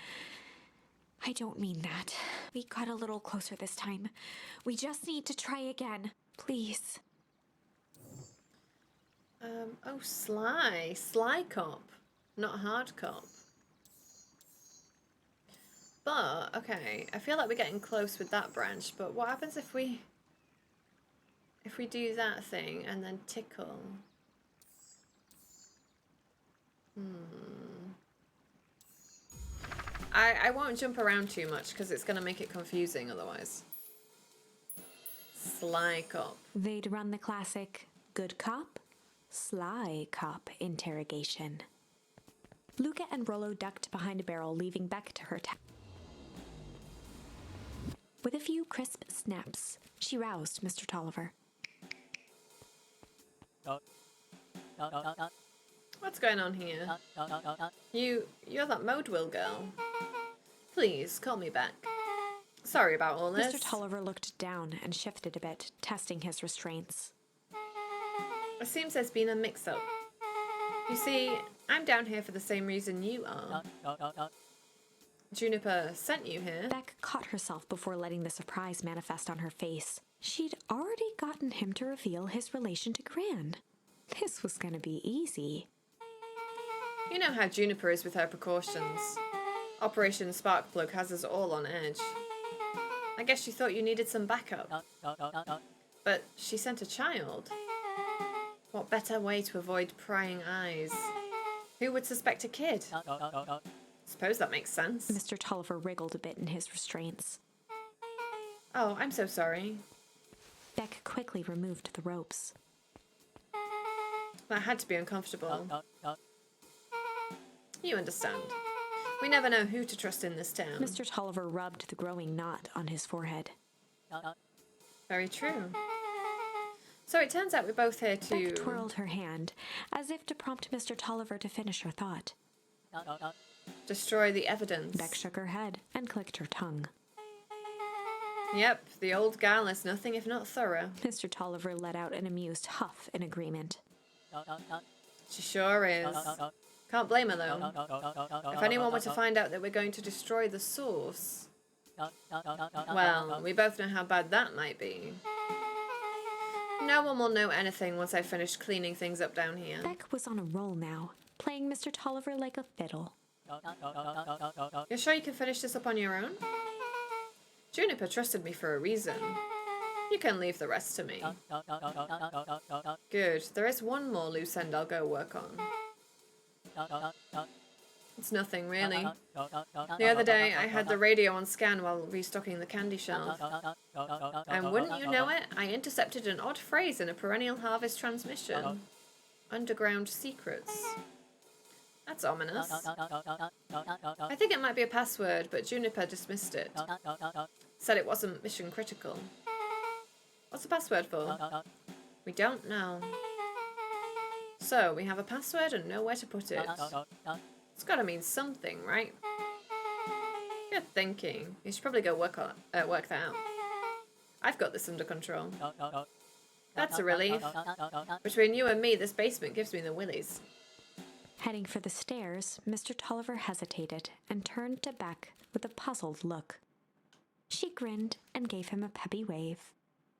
don't mean that. We got a little closer this time. We just need to try again. Please. Oh, Sly. Sly cop. Not hard cop. But, okay, I feel like we're getting close with that branch, but what happens if we do that thing and then tickle? I won't jump around too much because it's going to make it confusing otherwise. Sly cop. They'd run the classic good cop, sly cop interrogation. Luca and Rollo ducked behind a barrel, leaving Beck to her task. With a few crisp snaps, she roused Mr. Tolliver. What's going on here? You're that Modeville girl. Please, call me back. Sorry about all this. Mr. Tolliver looked down and shifted a bit, testing his restraints. It seems there's been a mix-up. You see, I'm down here for the same reason you are. Juniper sent you here. Beck caught herself before letting the surprise manifest on her face. She'd already gotten him to reveal his relation to Gran. This was gonna be easy. You know how Juniper is with her precautions. Operation Sparkplug has us all on edge. I guess she thought you needed some backup. But she sent a child. What better way to avoid prying eyes? Who would suspect a kid? Suppose that makes sense. Mr. Tolliver wriggled a bit in his restraints. Oh, I'm so sorry. Beck quickly removed the ropes. That had to be uncomfortable. You understand. We never know who to trust in this town. Mr. Tolliver rubbed the growing knot on his forehead. Very true. So it turns out we're both here to... Beck twirled her hand, as if to prompt Mr. Tolliver to finish her thought. destroy the evidence. Beck shook her head and clicked her tongue. Yep, the old gal is nothing if not thorough. Mr. Tolliver let out an amused huff in agreement. She sure is. Can't blame her though. If anyone were to find out that we're going to destroy the source, well, we both know how bad that might be. No one will know anything once I've finished cleaning things up down here. Beck was on a roll now, playing Mr. Tolliver like a fiddle. You're sure you can finish this up on your own? Juniper trusted me for a reason. You can leave the rest to me. Good. There is one more loose end I'll go work on. It's nothing, really. The other day, I had the radio on scan while restocking the candy shelf. And wouldn't you know it, I intercepted an odd phrase in a Perennial Harvest transmission. Underground secrets. That's ominous. I think it might be a password, but Juniper dismissed it. Said it wasn't mission critical. What's the password for? We don't know. So, we have a password and nowhere to put it. It's gotta mean something, right? Good thinking. You should probably go work that out. I've got this under control. That's a relief. Between you and me, this basement gives me the willies. Heading for the stairs, Mr. Tolliver hesitated and turned to Beck with a puzzled look. She grinned and gave him a peppy wave.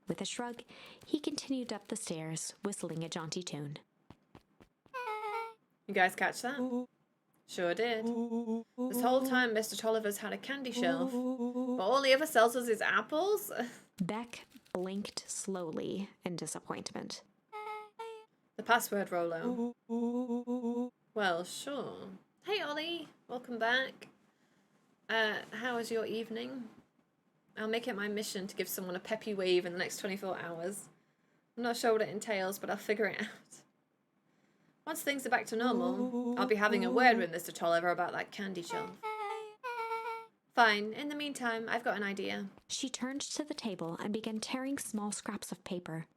With a shrug, he continued up the stairs, whistling a jaunty tune. You guys catch that? Sure did. This whole time, Mr. Tolliver's had a candy shelf, but all he ever sells us is apples? Beck blinked slowly in disappointment. The password, Rolo. Well, sure. Hey, Ollie. Welcome back. How was your evening? I'll make it my mission to give someone a peppy wave in the next 24 hours. I'm not sure what it entails, but I'll figure it out. Once things are back to normal, I'll be having a word with Mr. Tolliver about that candy shelf. Fine. In the meantime, I've got an idea. She turned to the table and began tearing small scraps of paper.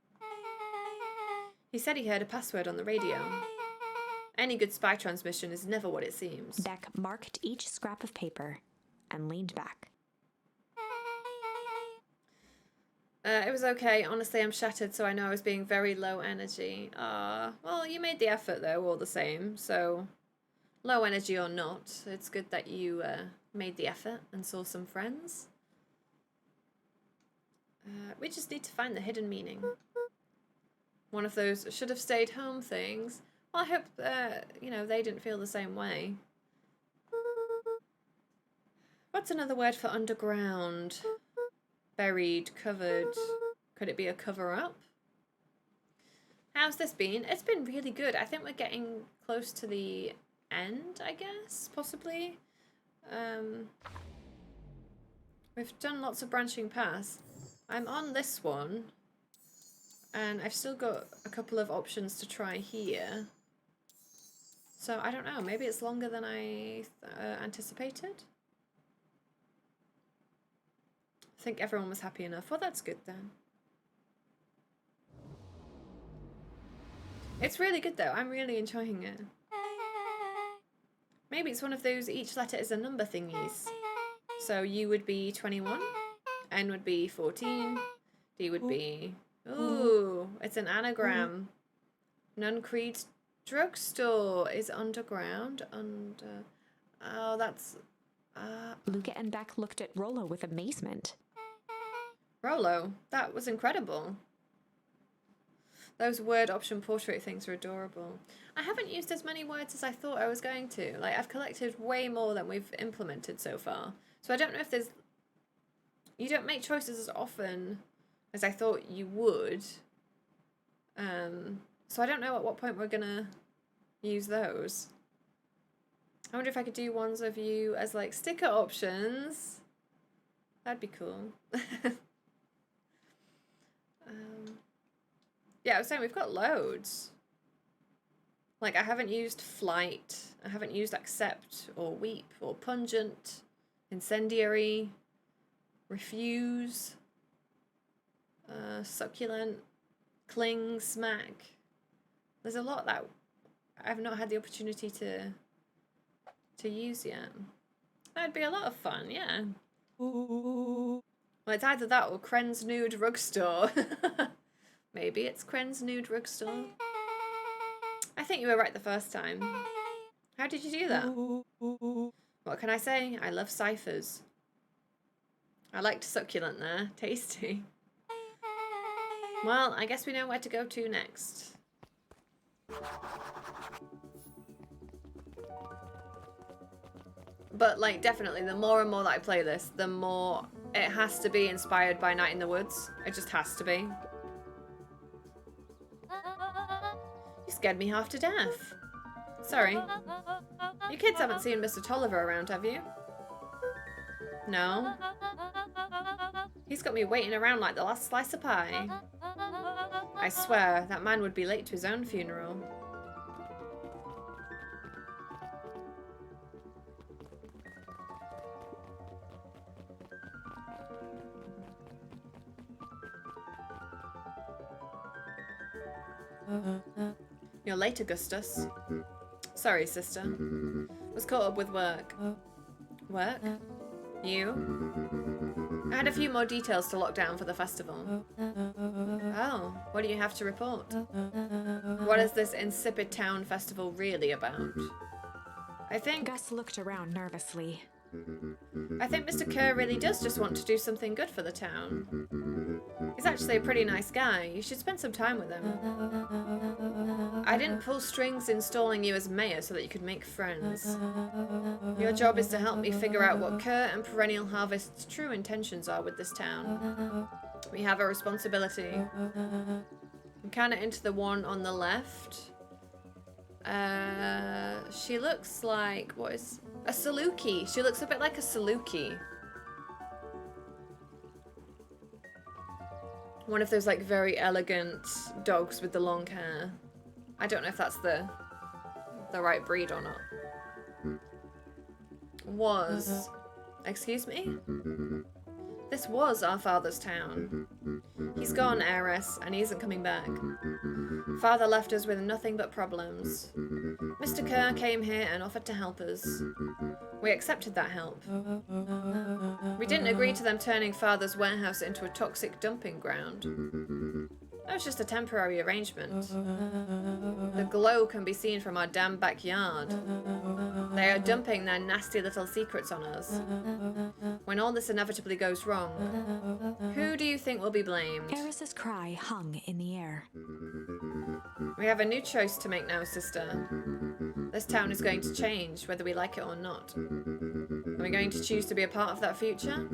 He said he heard a password on the radio. Any good spy transmission is never what it seems. Beck marked each scrap of paper and leaned back. It was okay. Honestly, I'm shattered, so I know I was being very low energy. Well, you made the effort, though, all the same. So, low energy or not, it's good that you made the effort and saw some friends. We just need to find the hidden meaning. One of those should have stayed home things. Well, I hope, they didn't feel the same way. What's another word for underground? Buried, covered. Could it be a cover-up? How's this been? It's been really good. I think we're getting close to the end, I guess, possibly. We've done lots of branching paths. I'm on this one, and I've still got a couple of options to try here. So, I don't know. Maybe it's longer than I anticipated. I think everyone was happy enough. Well, that's good then. It's really good though. I'm really enjoying it. Maybe it's one of those each letter is a number thingies. So U would be 21, N would be 14, D would be... Ooh, it's an anagram. Nuncreed's drugstore is underground. Oh, that's... Luca and Beck looked at Rollo with amazement. Rollo, that was incredible. Those word option portrait things are adorable. I haven't used as many words as I thought I was going to. Like, I've collected way more than we've implemented so far. So I don't know if there's... You don't make choices as often as I thought you would. So I don't know at what point we're gonna use those. I wonder if I could do ones of you as, like, sticker options. That'd be cool. Yeah, I was saying we've got loads. Like, I haven't used flight. I haven't used accept or weep or pungent, incendiary, refuse, succulent, cling, smack. There's a lot that I've not had the opportunity to use yet. That'd be a lot of fun, yeah. Well, it's either that or Kren's Nude Rug Store. Maybe it's Kren's Nude Rug Store. I think you were right the first time. How did you do that? What can I say? I love ciphers. I liked succulent there. Tasty. Well, I guess we know where to go to next. But, like, definitely, the more and more that I play this, the more it has to be inspired by Night in the Woods. It just has to be. You scared me half to death. Sorry. You kids haven't seen Mr. Tolliver around, have you? No? He's got me waiting around like the last slice of pie. I swear, that man would be late to his own funeral. You're late, Augustus. Sorry, sister. Was caught up with work. Work? You? I had a few more details to lock down for the festival. Oh, what do you have to report? What is this insipid town festival really about? I think Gus looked around nervously. Mr. Kerr really does just want to do something good for the town. He's actually a pretty nice guy. You should spend some time with him. I didn't pull strings installing you as mayor so that you could make friends. Your job is to help me figure out what Kerr and Perennial Harvest's true intentions are with this town. We have a responsibility. I'm kind of into the one on the left. She looks like, what is... A Saluki. She looks a bit like a Saluki. One of those, like, very elegant dogs with the long hair. I don't know if that's the right breed or not. Was... Excuse me? This was our father's town. He's gone, heiress, and he isn't coming back. Father left us with nothing but problems. Mr. Kerr came here and offered to help us. We accepted that help. We didn't agree to them turning Father's warehouse into a toxic dumping ground. That was just a temporary arrangement. The glow can be seen from our damn backyard. They are dumping their nasty little secrets on us. When all this inevitably goes wrong, who do you think will be blamed? Eris's cry hung in the air. We have a new choice to make now, sister. This town is going to change, whether we like it or not. Are we going to choose to be a part of that future,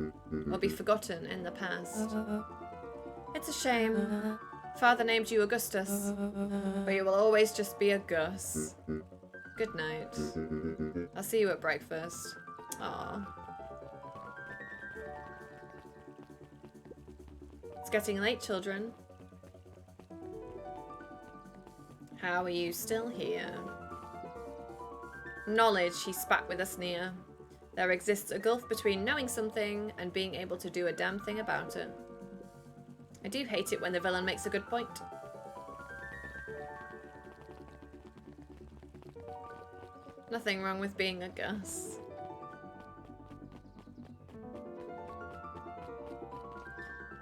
or be forgotten in the past? It's a shame. Father named you Augustus, but you will always just be a Gus. Good night. I'll see you at breakfast. Aww. It's getting late, children. How are you still here? Knowledge, he spat with a sneer. There exists a gulf between knowing something and being able to do a damn thing about it. I do hate it when the villain makes a good point. Nothing wrong with being a Gus.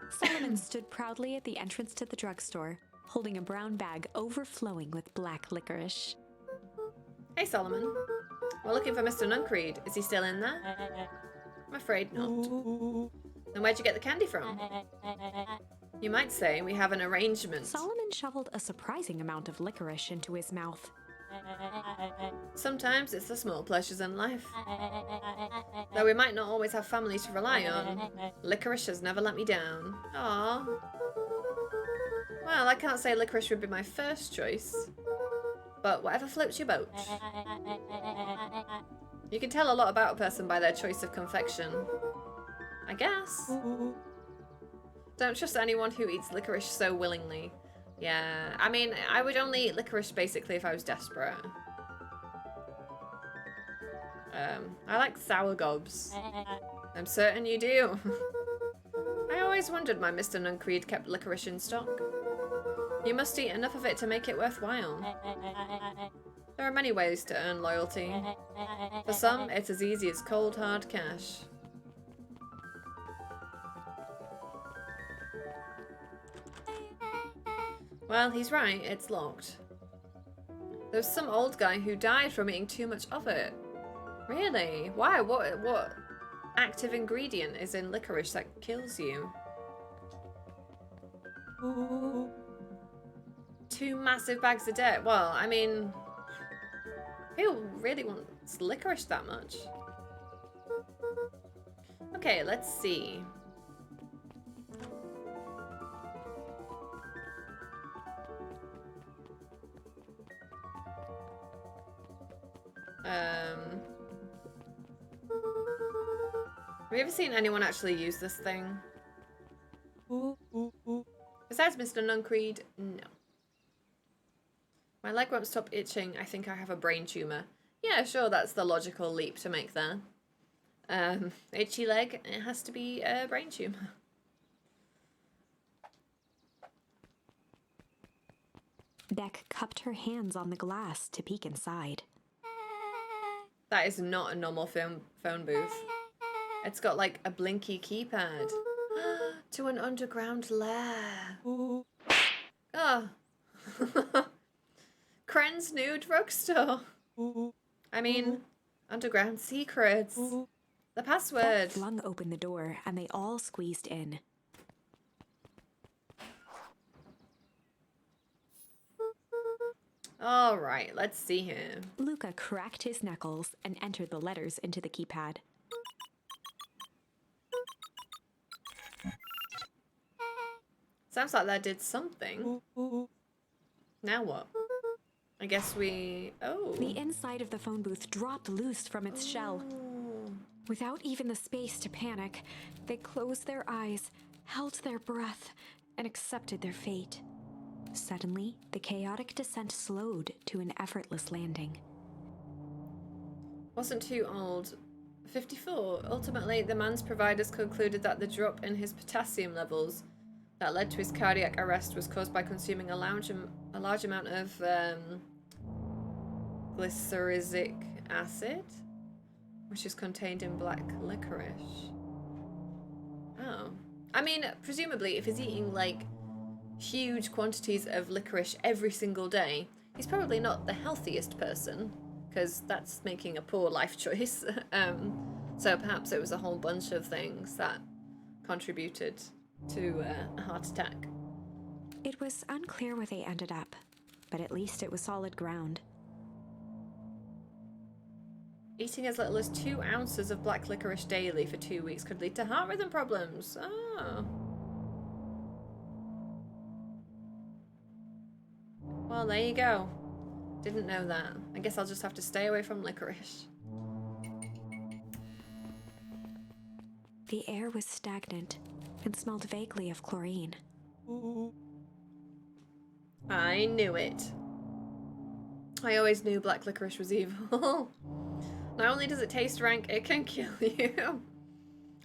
Solomon stood proudly at the entrance to the drugstore, holding a brown bag overflowing with black licorice. Hey, Solomon. We're looking for Mr. Nuncreed. Is he still in there? I'm afraid not. Then where'd you get the candy from? You might say we have an arrangement. Solomon shoveled a surprising amount of licorice into his mouth. Sometimes it's the small pleasures in life. Though we might not always have family to rely on, licorice has never let me down. Aww. Well, I can't say licorice would be my first choice, but whatever floats your boat. You can tell a lot about a person by their choice of confection, I guess. Don't trust anyone who eats licorice so willingly. Yeah, I mean, I would only eat licorice basically if I was desperate. I like sour gobs. I'm certain you do. I always wondered why Mr. Nuncreed kept licorice in stock. You must eat enough of it to make it worthwhile. There are many ways to earn loyalty. For some, it's as easy as cold hard cash. Well, he's right, it's locked. There's some old guy who died from eating too much of it. Really? Why? What active ingredient is in licorice that kills you? 2 massive bags a day. Well, I mean, who really wants licorice that much? Okay, let's see. Have you ever seen anyone actually use this thing? Besides Mr. Nuncreed, no. My leg won't stop itching. I think I have a brain tumor. Yeah, sure, that's the logical leap to make there. Itchy leg, it has to be a brain tumor. Beck cupped her hands on the glass to peek inside. That is not a normal phone booth. It's got like a blinky keypad. To an underground lair. Oh. Kren's new drugstore. I mean, underground secrets. The password. Beck flung open the door and they all squeezed in. All right, let's see here. Luca cracked his knuckles and entered the letters into the keypad. Sounds like that did something. Now what? I guess we... Oh. The inside of the phone booth dropped loose from its shell. Without even the space to panic, they closed their eyes, held their breath, and accepted their fate. Suddenly, the chaotic descent slowed to an effortless landing. Wasn't too old. 54. Ultimately, the man's providers concluded that the drop in his potassium levels that led to his cardiac arrest was caused by consuming a large amount of glyceric acid, which is contained in black licorice. Oh. I mean, presumably, if he's eating, like, huge quantities of licorice every single day, he's probably not the healthiest person, because that's making a poor life choice. So perhaps it was a whole bunch of things that contributed to a heart attack. It was unclear where they ended up, but at least it was solid ground. Eating as little as 2 ounces of black licorice daily for 2 weeks could lead to heart rhythm problems. Oh. Well, there you go. Didn't know that. I guess I'll just have to stay away from licorice. The air was stagnant and smelled vaguely of chlorine. I knew it. I always knew black licorice was evil. Not only does it taste rank, it can kill you.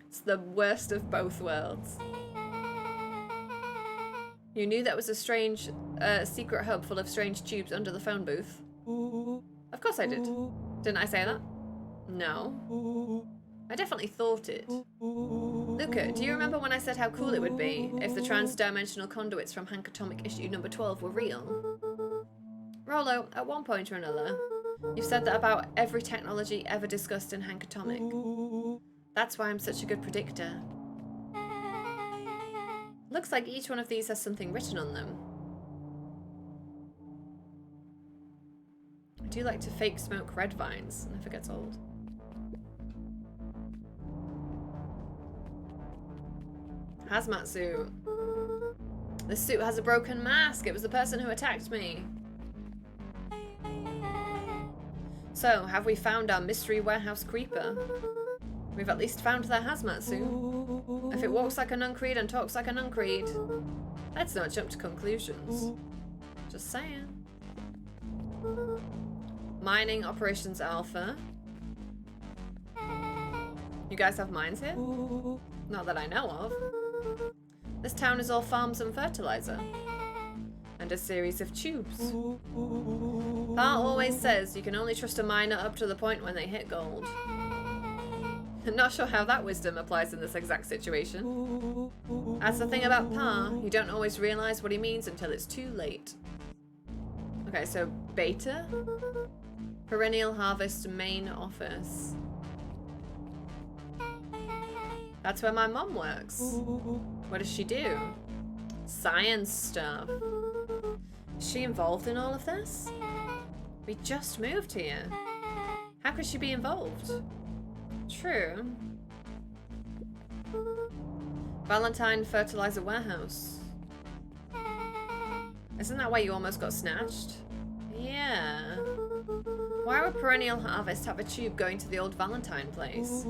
It's the worst of both worlds. You knew that was a strange secret hub full of strange tubes under the phone booth? Of course I did. Didn't I say that? No. I definitely thought it. Luca, do you remember when I said how cool it would be if the trans-dimensional conduits from Hankatomic issue number 12 were real? Rollo, at one point or another, you've said that about every technology ever discussed in Hankatomic. That's why I'm such a good predictor. Looks like each one of these has something written on them. I do like to fake smoke red vines, never gets old. Hazmat suit. This suit has a broken mask. It was the person who attacked me. So, have we found our mystery warehouse creeper? We've at least found their hazmat suit. If it walks like a Nuncreed and talks like a Nuncreed, let's not jump to conclusions. Just saying. Mining Operations Alpha. You guys have mines here? Not that I know of. This town is all farms and fertilizer. And a series of tubes. Pa always says you can only trust a miner up to the point when they hit gold. Not sure how that wisdom applies in this exact situation. That's the thing about Pa, you don't always realize what he means until it's too late. Okay, so Beta? Perennial Harvest main office. That's where my mom works. What does she do? Science stuff. Is she involved in all of this? We just moved here. How could she be involved? True. Valentine Fertilizer Warehouse. Isn't that why you almost got snatched? Yeah. Why would Perennial Harvest have a tube going to the old Valentine place?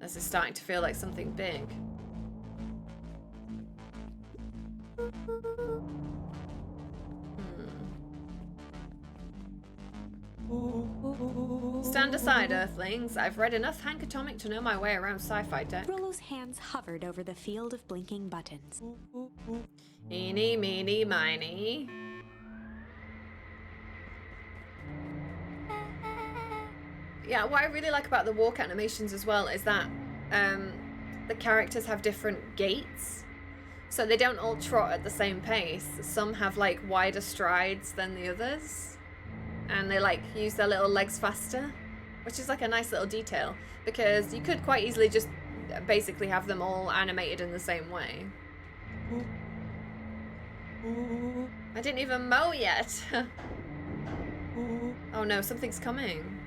This is starting to feel like something big. Stand aside, Earthlings. I've read enough Hankatomic to know my way around sci-fi tech. Rollo's hands hovered over the field of blinking buttons. Eeny, meeny, miny. Yeah, what I really like about the walk animations as well is that the characters have different gaits. So they don't all trot at the same pace. Some have like wider strides than the others. And they like use their little legs faster, which is like a nice little detail because you could quite easily just basically have them all animated in the same way. I didn't even mow yet. Oh no, something's coming.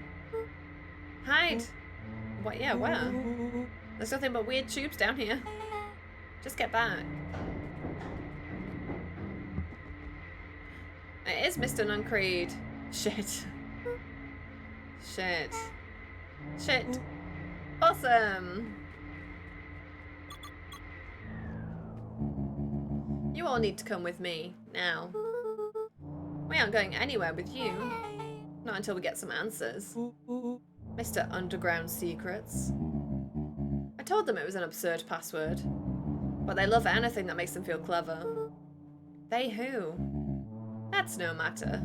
Hide. What? Yeah, where? There's nothing but weird tubes down here. Just get back. It is Mr. Nuncreed. Shit. Shit. Shit. Awesome. You all need to come with me, now. We aren't going anywhere with you. Not until we get some answers. Mr. Underground Secrets. I told them it was an absurd password. But they love anything that makes them feel clever. They who? That's no matter.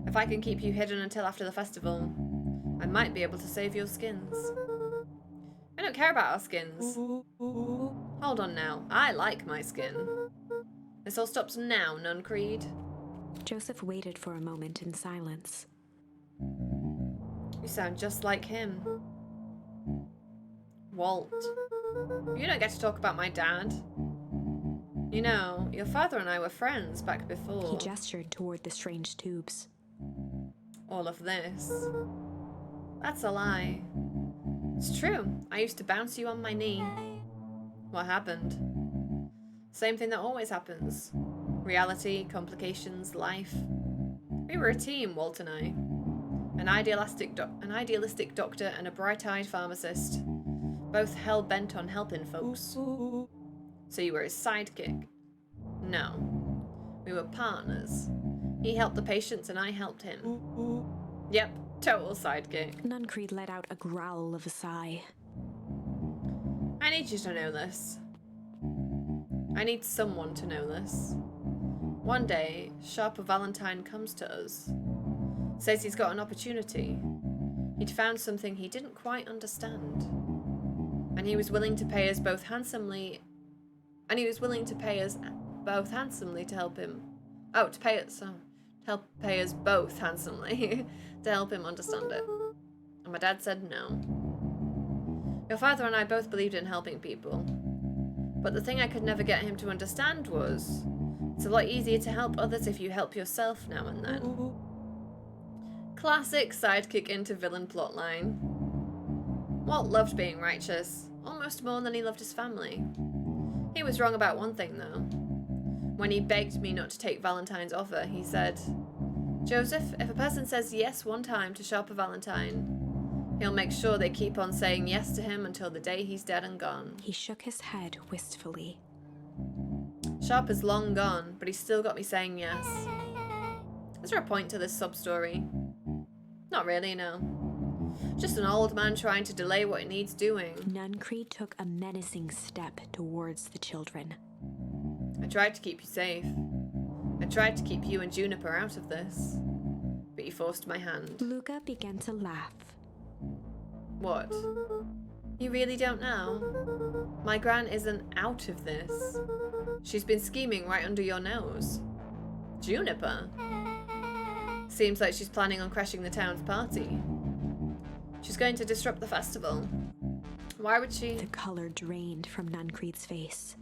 If I can keep you hidden until after the festival, I might be able to save your skins. I don't care about our skins. Hold on now, I like my skin. This all stops now, Nuncreed. Joseph waited for a moment in silence. You sound just like him. Walt. You don't get to talk about my dad. You know, your father and I were friends back before. He gestured toward the strange tubes. All of this. That's a lie. It's true. I used to bounce you on my knee. What happened? Same thing that always happens. Reality, complications, life. We were a team, Walt and I. An idealistic doctor and a bright-eyed pharmacist. Both hell-bent on helping folks. So you were his sidekick? No. We were partners. He helped the patients and I helped him. Yep, total sidekick. Nuncreed let out a growl of a sigh. I need you to know this. I need someone to know this. One day, Sharper Valentine comes to us. Says he's got an opportunity. He'd found something he didn't quite understand. And he was willing to pay us both handsomely. And he was willing to pay us both handsomely to help him. Oh, to pay us. To help pay us both handsomely to help him understand it. And my dad said no. Your father and I both believed in helping people. But the thing I could never get him to understand was, it's a lot easier to help others if you help yourself now and then. Classic sidekick into villain plotline. Walt loved being righteous, almost more than he loved his family. He was wrong about one thing, though. When he begged me not to take Valentine's offer, he said, Joseph, if a person says yes one time to Sharper Valentine, he'll make sure they keep on saying yes to him until the day he's dead and gone. He shook his head wistfully. Sharper's long gone, but he's still got me saying yes. Is there a point to this sub-story? Not really, no. Just an old man trying to delay what he needs doing. Nuncreed took a menacing step towards the children. I tried to keep you safe. I tried to keep you and Juniper out of this. But you forced my hand. Luca began to laugh. What? You really don't know? My Gran isn't out of this. She's been scheming right under your nose. Juniper? Seems like she's planning on crashing the town's party. She's going to disrupt the festival. Why would she? The color drained from Nuncreed's face.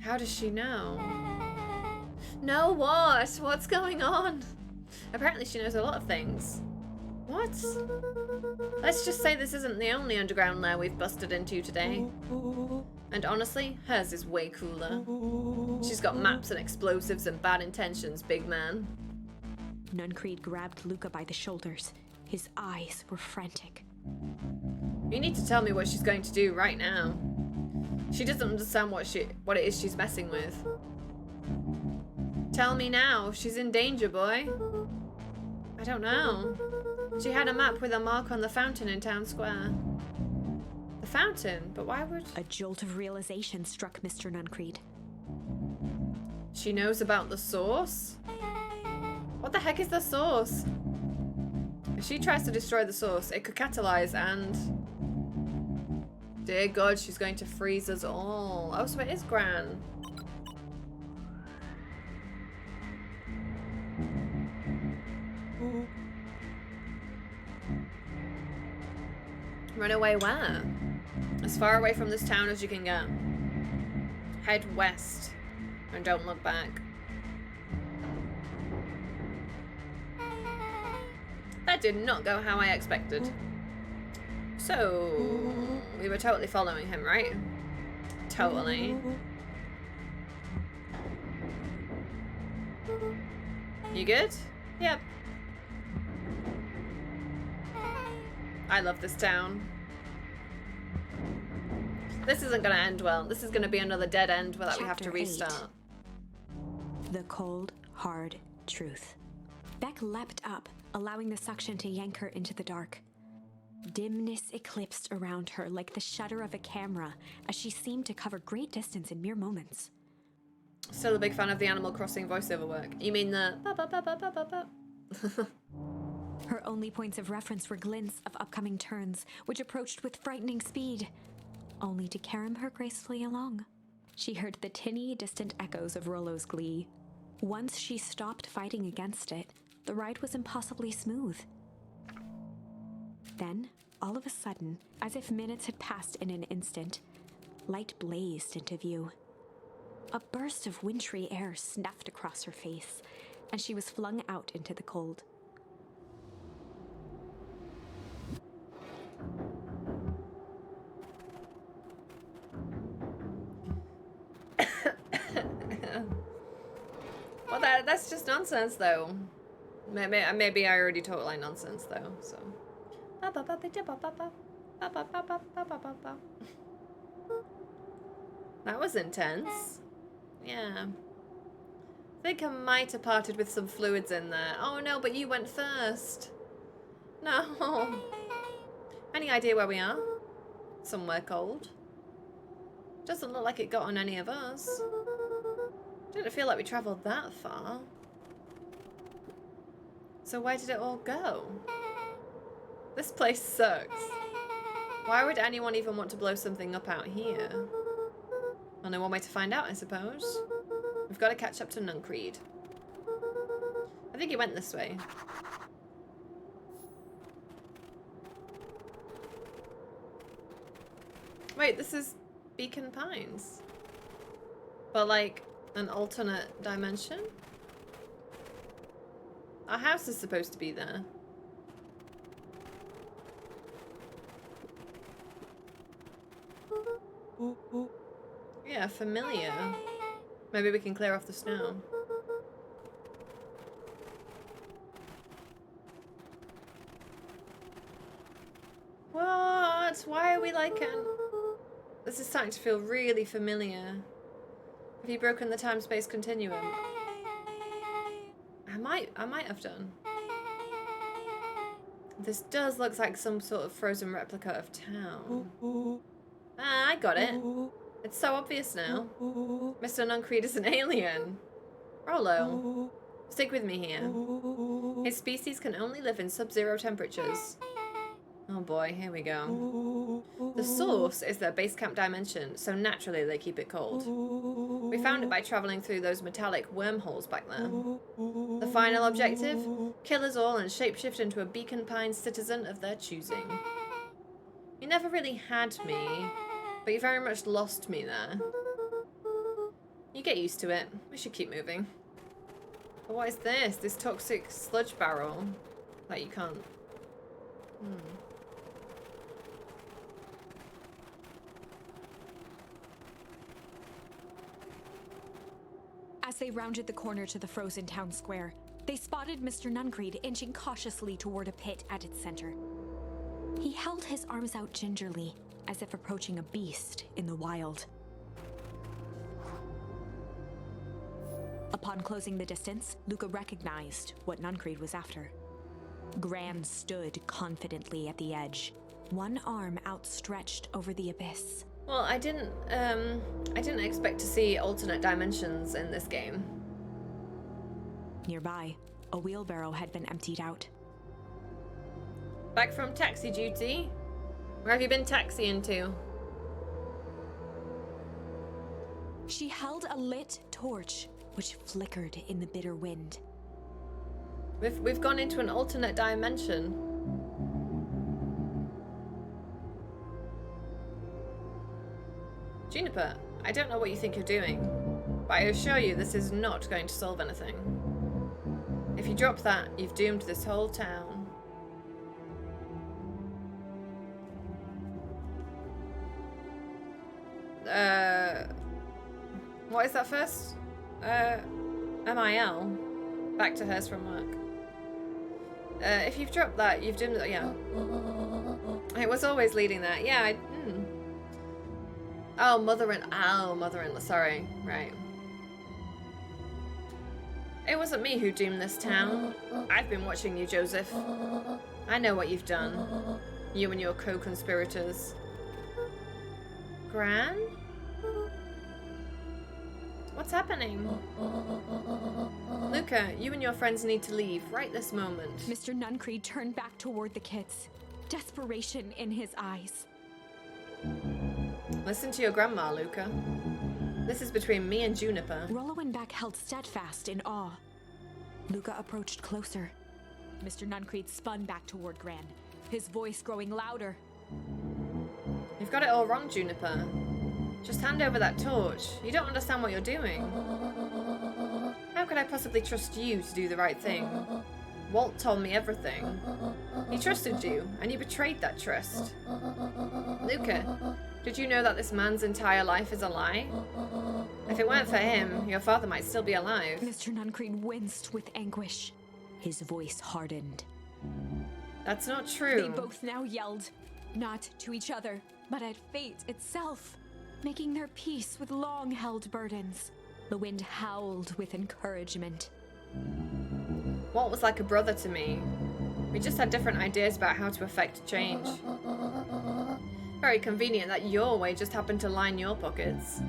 How does she know? Know what? What's going on? Apparently she knows a lot of things. What? Let's just say this isn't the only underground lair we've busted into today. And honestly, hers is way cooler. She's got maps and explosives and bad intentions, big man. Nuncreed grabbed Luca by the shoulders. His eyes were frantic. You need to tell me what she's going to do right now. She doesn't understand what it is she's messing with. Tell me now. She's in danger, boy. I don't know. She had a map with a mark on the fountain in town square. The fountain? But why would... A jolt of realization struck Mr. Nuncreed. She knows about the source? What the heck is the source? If she tries to destroy the source, it could catalyze and... Dear God, she's going to freeze us all. Oh, so it is Gran. Run away where? As far away from this town as you can get. Head west and don't look back. That did not go how I expected. So, we were totally following him, right? Totally. You good? Yep. I love this town. This isn't gonna end well. This is gonna be another dead end where we have to Chapter 8. restart. The cold, hard truth. Beck leapt up, allowing the suction to yank her into the dark. Dimness eclipsed around her like the shutter of a camera as she seemed to cover great distance in mere moments. Still a big fan of the Animal Crossing voiceover work. You mean the ba ba ba ba ba ba ba? Her only points of reference were glints of upcoming turns, which approached with frightening speed, only to carom her gracefully along. She heard the tinny, distant echoes of Rollo's glee. Once she stopped fighting against it, the ride was impossibly smooth. Then, all of a sudden, as if minutes had passed in an instant, light blazed into view. A burst of wintry air snuffed across her face, and she was flung out into the cold. Well, that's just nonsense, though. Maybe I already told like nonsense, though. So. That was intense. Yeah. I think I might have parted with some fluids in there. Oh no, but you went first. No. Any idea where we are? Somewhere cold. Doesn't look like it got on any of us. Didn't feel like we travelled that far. So where did it all go? This place sucks. Why would anyone even want to blow something up out here? Only one way to find out, I suppose. We've got to catch up to Nuncreed. I think he went this way. Wait, this is Beacon Pines. But like an alternate dimension? Our house is supposed to be there. Yeah, familiar. Maybe we can clear off the snow. What? Why are we like This is starting to feel really familiar. Have you broken the time-space continuum? I might have done. This does look like some sort of frozen replica of town. Ah, I got it. It's so obvious now. Mr. Nuncreed is an alien. Rollo, stick with me here. His species can only live in sub-zero temperatures. Oh boy, here we go. The source is their base camp dimension, so naturally they keep it cold. We found it by traveling through those metallic wormholes back there. The final objective? Kill us all and shapeshift into a Beacon Pines citizen of their choosing. You never really had me, but you very much lost me there. You get used to it. We should keep moving. But what is this? This toxic sludge barrel that you can't... As they rounded the corner to the frozen town square, they spotted Mr. Nuncreed inching cautiously toward a pit at its center. He held his arms out gingerly, as if approaching a beast in the wild. Upon closing the distance, Luca recognized what Nuncreed was after. Gran stood confidently at the edge, one arm outstretched over the abyss. Well, I didn't expect to see alternate dimensions in this game. Nearby, a wheelbarrow had been emptied out. Back from taxi duty? Where have you been taxiing to? She held a lit torch, which flickered in the bitter wind. We've gone into an alternate dimension. Juniper, I don't know what you think you're doing, but I assure you this is not going to solve anything. If you drop that, you've doomed this whole town. What is that first? MIL. Back to hers from work. If you've dropped that, you've doomed it, yeah. It was always leading that. Yeah, Oh, mother-in-law, sorry. Right. It wasn't me who doomed this town. I've been watching you, Joseph. I know what you've done. You and your co-conspirators. Gran? What's happening? Luca, you and your friends need to leave right this moment. Mr. Nuncreed turned back toward the kids, desperation in his eyes. Listen to your grandma, Luca. This is between me and Juniper. Rollo and Beck held steadfast in awe. Luca approached closer. Mr. Nuncreed spun back toward Gran, his voice growing louder. You've got it all wrong, Juniper. Just hand over that torch. You don't understand what you're doing. How could I possibly trust you to do the right thing? Walt told me everything. He trusted you, and you betrayed that trust. Luca, did you know that this man's entire life is a lie? If it weren't for him, your father might still be alive. Mr. Nuncreed winced with anguish. His voice hardened. That's not true. They both now yelled, not to each other, but at fate itself, making their peace with long-held burdens. The wind howled with encouragement. Walt was like a brother to me. We just had different ideas about how to effect change. Very convenient that your way just happened to line your pockets.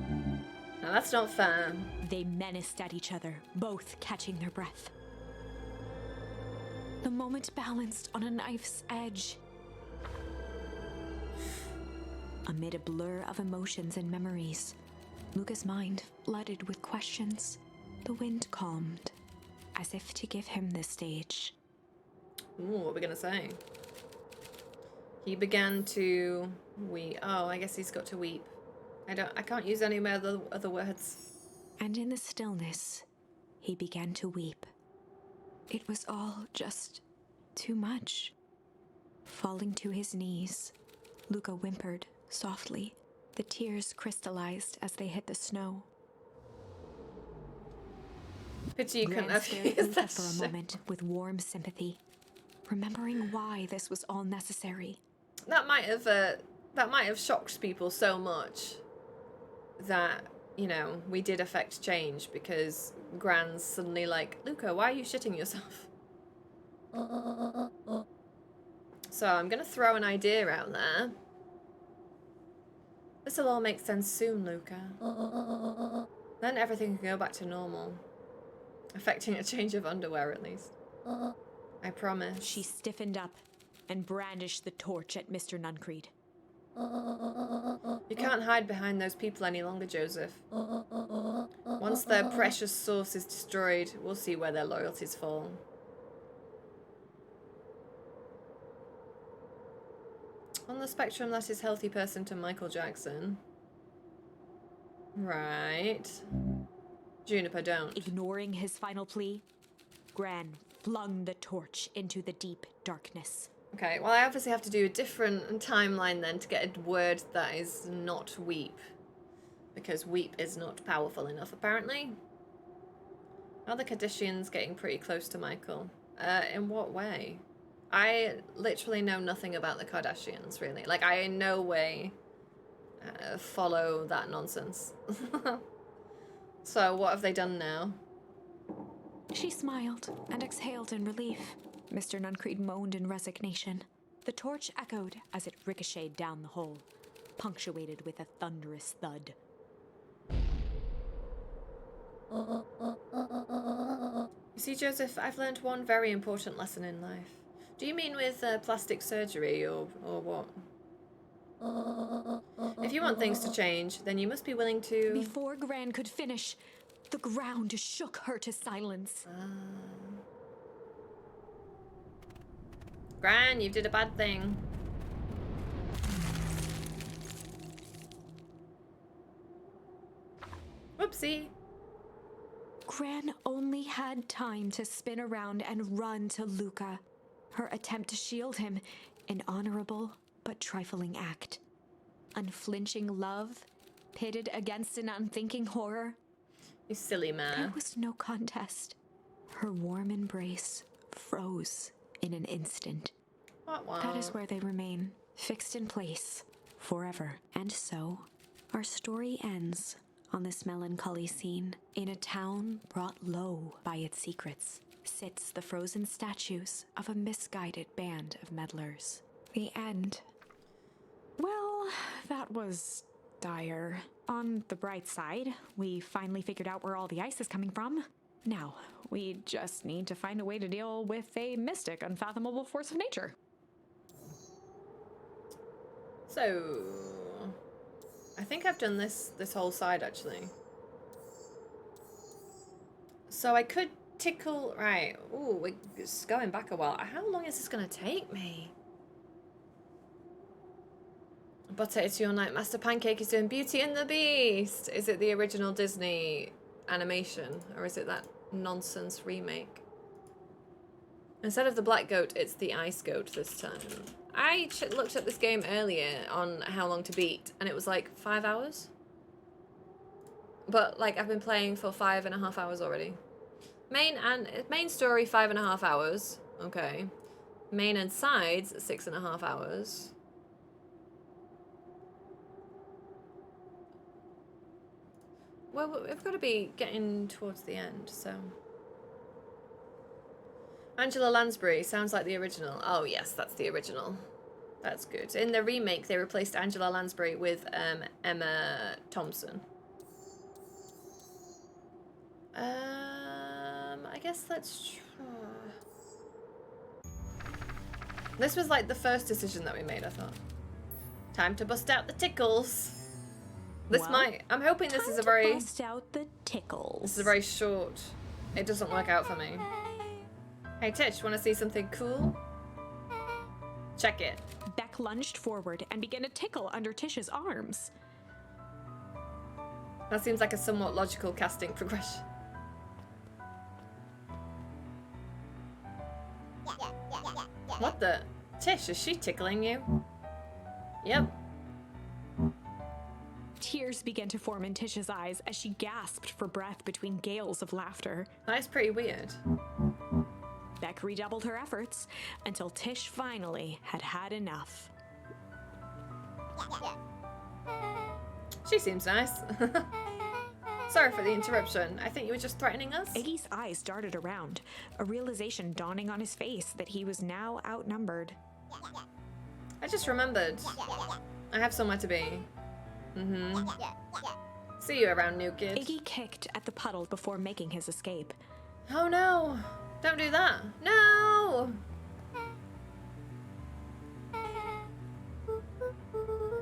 Now that's not fair. They menaced at each other, both catching their breath. The moment balanced on a knife's edge. Amid a blur of emotions and memories, Luca's mind flooded with questions. The wind calmed, as if to give him the stage. Ooh, what are we gonna say? He began to weep. Oh, I guess he's got to weep. I can't use any other words. And in the stillness, he began to weep. It was all just too much. Falling to his knees, Luca whimpered softly. The tears crystallized as they hit the snow. Pity you couldn't Gran have stared used at Luca that for a shit. moment with warm sympathy, remembering why this was all necessary. That might have shocked people so much that, you know, we did affect change because Gran's suddenly like, Luca, why are you shitting yourself? So I'm gonna throw an idea out there. This'll all make sense soon, Luca. Then everything can go back to normal. Affecting a change of underwear, at least. I promise. She stiffened up and brandished the torch at Mr. Nuncreed. You can't hide behind those people any longer, Joseph. Once their precious source is destroyed, we'll see where their loyalties fall. On the spectrum, that is healthy person to Michael Jackson. Right. Juniper, don't. Ignoring his final plea, Gran flung the torch into the deep darkness. Okay, well I obviously have to do a different timeline then to get a word that is not weep. Because weep is not powerful enough, apparently. Are the Kardashians getting pretty close to Michael? In what way? I literally know nothing about the Kardashians, really. Like, I in no way follow that nonsense. So, what have they done now? She smiled and exhaled in relief. Mr. Nuncreed moaned in resignation. The torch echoed as it ricocheted down the hole, punctuated with a thunderous thud. You see, Joseph, I've learned one very important lesson in life. Do you mean with plastic surgery or what? If you want things to change, then you must be willing to... Before Gran could finish, the ground shook her to silence. Gran, you did a bad thing. Whoopsie. Gran only had time to spin around and run to Luca. Her attempt to shield him, an honorable but trifling act. Unflinching love, pitted against an unthinking horror. You silly There man. was no contest. Her warm embrace froze in an instant. What? That is where they remain, fixed in place, forever. And so, our story ends on this melancholy scene. In a town brought low by its secrets, sits the frozen statues of a misguided band of meddlers. The end. Well, that was dire. On the bright side, we finally figured out where all the ice is coming from. Now, we just need to find a way to deal with a mystic, unfathomable force of nature. So... I think I've done this whole side, actually. So I could tickle... Right. Ooh, it's going back a while. How long is this going to take me? Butter, it's your night. Master Pancake is doing Beauty and the Beast. Is it the original Disney animation? Or is it that nonsense remake? Instead of the black goat, it's the ice goat this time. I looked at this game earlier on how long to beat, and it was like 5 hours. But like I've been playing for 5.5 hours already. Main story 5.5 hours. Okay. Main and sides 6.5 hours. Well, we've got to be getting towards the end, so. Angela Lansbury sounds like the original. Oh yes, that's the original. That's good. In the remake, they replaced Angela Lansbury with Emma Thompson. I guess let's try. This was like the first decision that we made, I thought. Time to bust out the tickles. This Well, might. I'm hoping this Time is a to very. bust out the tickles. This is a very short. It doesn't work out for me. Hey Tish, want to see something cool? Check it. Beck lunged forward and began to tickle under Tish's arms. That seems like a somewhat logical casting progression. What the? Tish, is she tickling you? Yep. Tears began to form in Tish's eyes as she gasped for breath between gales of laughter. That is pretty weird. Beck redoubled her efforts until Tish finally had had enough. She seems nice. Sorry for the interruption. I think you were just threatening us. Iggy's eyes darted around, a realization dawning on his face that he was now outnumbered. I just remembered. I have somewhere to be. See you around, new kid. Iggy kicked at the puddle before making his escape. Oh no! Don't do that! No!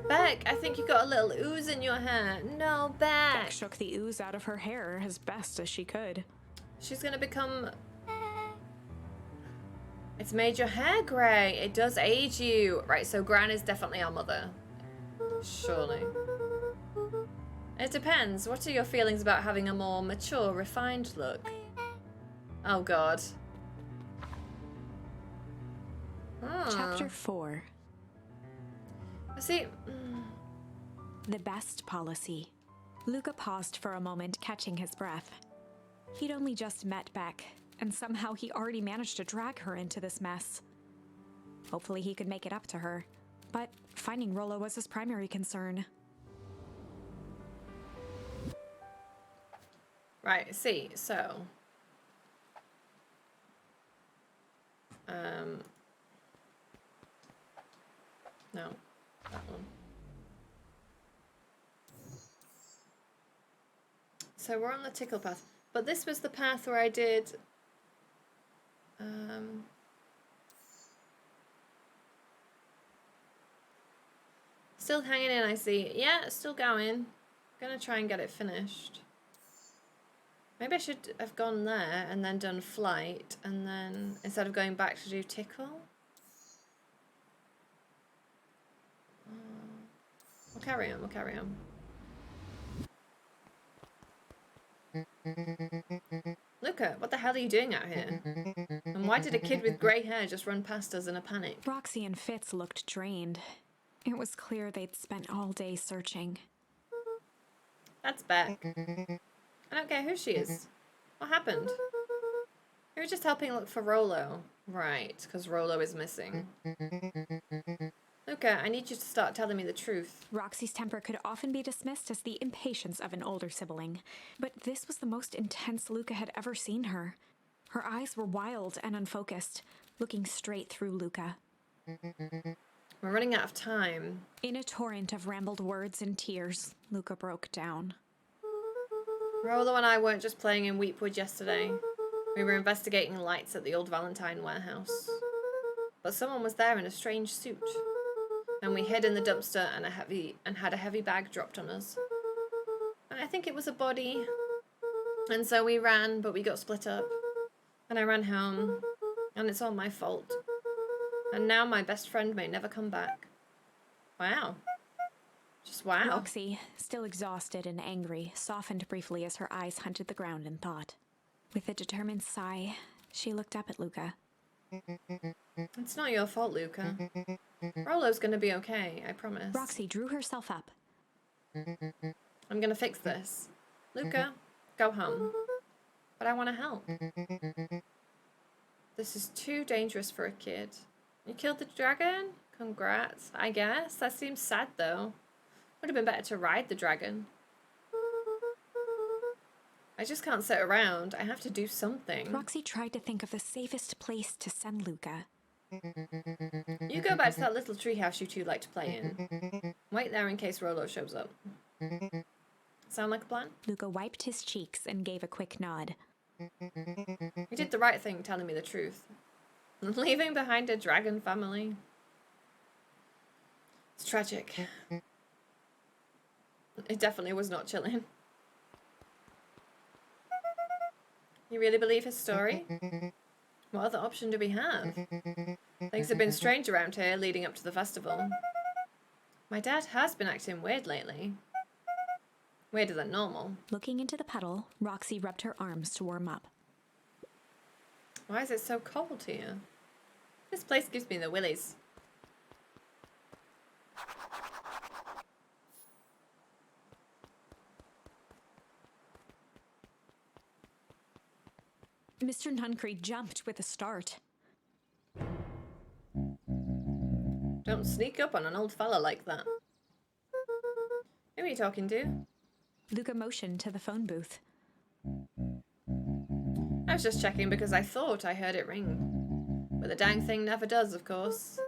Beck, I think you got a little ooze in your hair. No, Beck! Beck shook the ooze out of her hair as best as she could. She's gonna become... It's made your hair grey. It does age you. Right, so Gran is definitely our mother. Surely. It depends. What are your feelings about having a more mature, refined look? Oh god. Chapter 4. See, The best policy. Luca paused for a moment, catching his breath. He'd only just met Beck, and somehow he already managed to drag her into this mess. Hopefully he could make it up to her, but finding Rollo was his primary concern. right, see, so. No, that one. So we're on the tickle path, but this was the path where I did, still hanging in, I see. Yeah, it's still going. Gonna try and get it finished. Maybe I should have gone there and then done flight, and then instead of going back to do tickle. We'll carry on, we'll carry on. Luca, what the hell are you doing out here? And why did a kid with grey hair just run past us in a panic? Roxy and Fitz looked drained. It was clear they'd spent all day searching. That's Beck. I don't care who she is. What happened? We were just helping look for Rollo. Right, because Rollo is missing. Luca, I need you to start telling me the truth. Roxy's temper could often be dismissed as the impatience of an older sibling, but this was the most intense Luca had ever seen her. Her eyes were wild and unfocused, looking straight through Luca. We're running out of time. In a torrent of rambled words and tears, Luca broke down. Rollo and I weren't just playing in Weepwood yesterday. We were investigating lights at the old Valentine warehouse. But someone was there in a strange suit. And we hid in the dumpster and had a heavy bag dropped on us. And I think it was a body. And so we ran, but we got split up. And I ran home. And it's all my fault. And now my best friend may never come back. Wow. Just wow. Roxy, still exhausted and angry, softened briefly as her eyes hunted the ground in thought. With a determined sigh, she looked up at Luca. It's not your fault, Luca. Rollo's gonna be okay, I promise. Roxy drew herself up. I'm gonna fix this. Luca, go home. But I want to help. This is too dangerous for a kid. You killed the dragon? Congrats, I guess. That seems sad, though. Would have been better to ride the dragon. I just can't sit around. I have to do something. Roxy tried to think of the safest place to send Luca. You go back to that little treehouse you two like to play in. Wait there in case Rollo shows up. Sound like a plan? Luca wiped his cheeks and gave a quick nod. You did the right thing telling me the truth. Leaving behind a dragon family. tragic. It definitely was not chilling. You really believe his story? What other option do we have? Things have been strange around here leading up to the festival. My dad has been acting weird lately. Weirder than normal. Looking into the puddle, Roxy rubbed her arms to warm up. Why is it so cold here? This place gives me the willies. Mr. Nuncreed jumped with a start. Don't sneak up on an old fella like that. Who are you talking to? Luca motioned to the phone booth. I was just checking because I thought I heard it ring. But the dang thing never does, of course.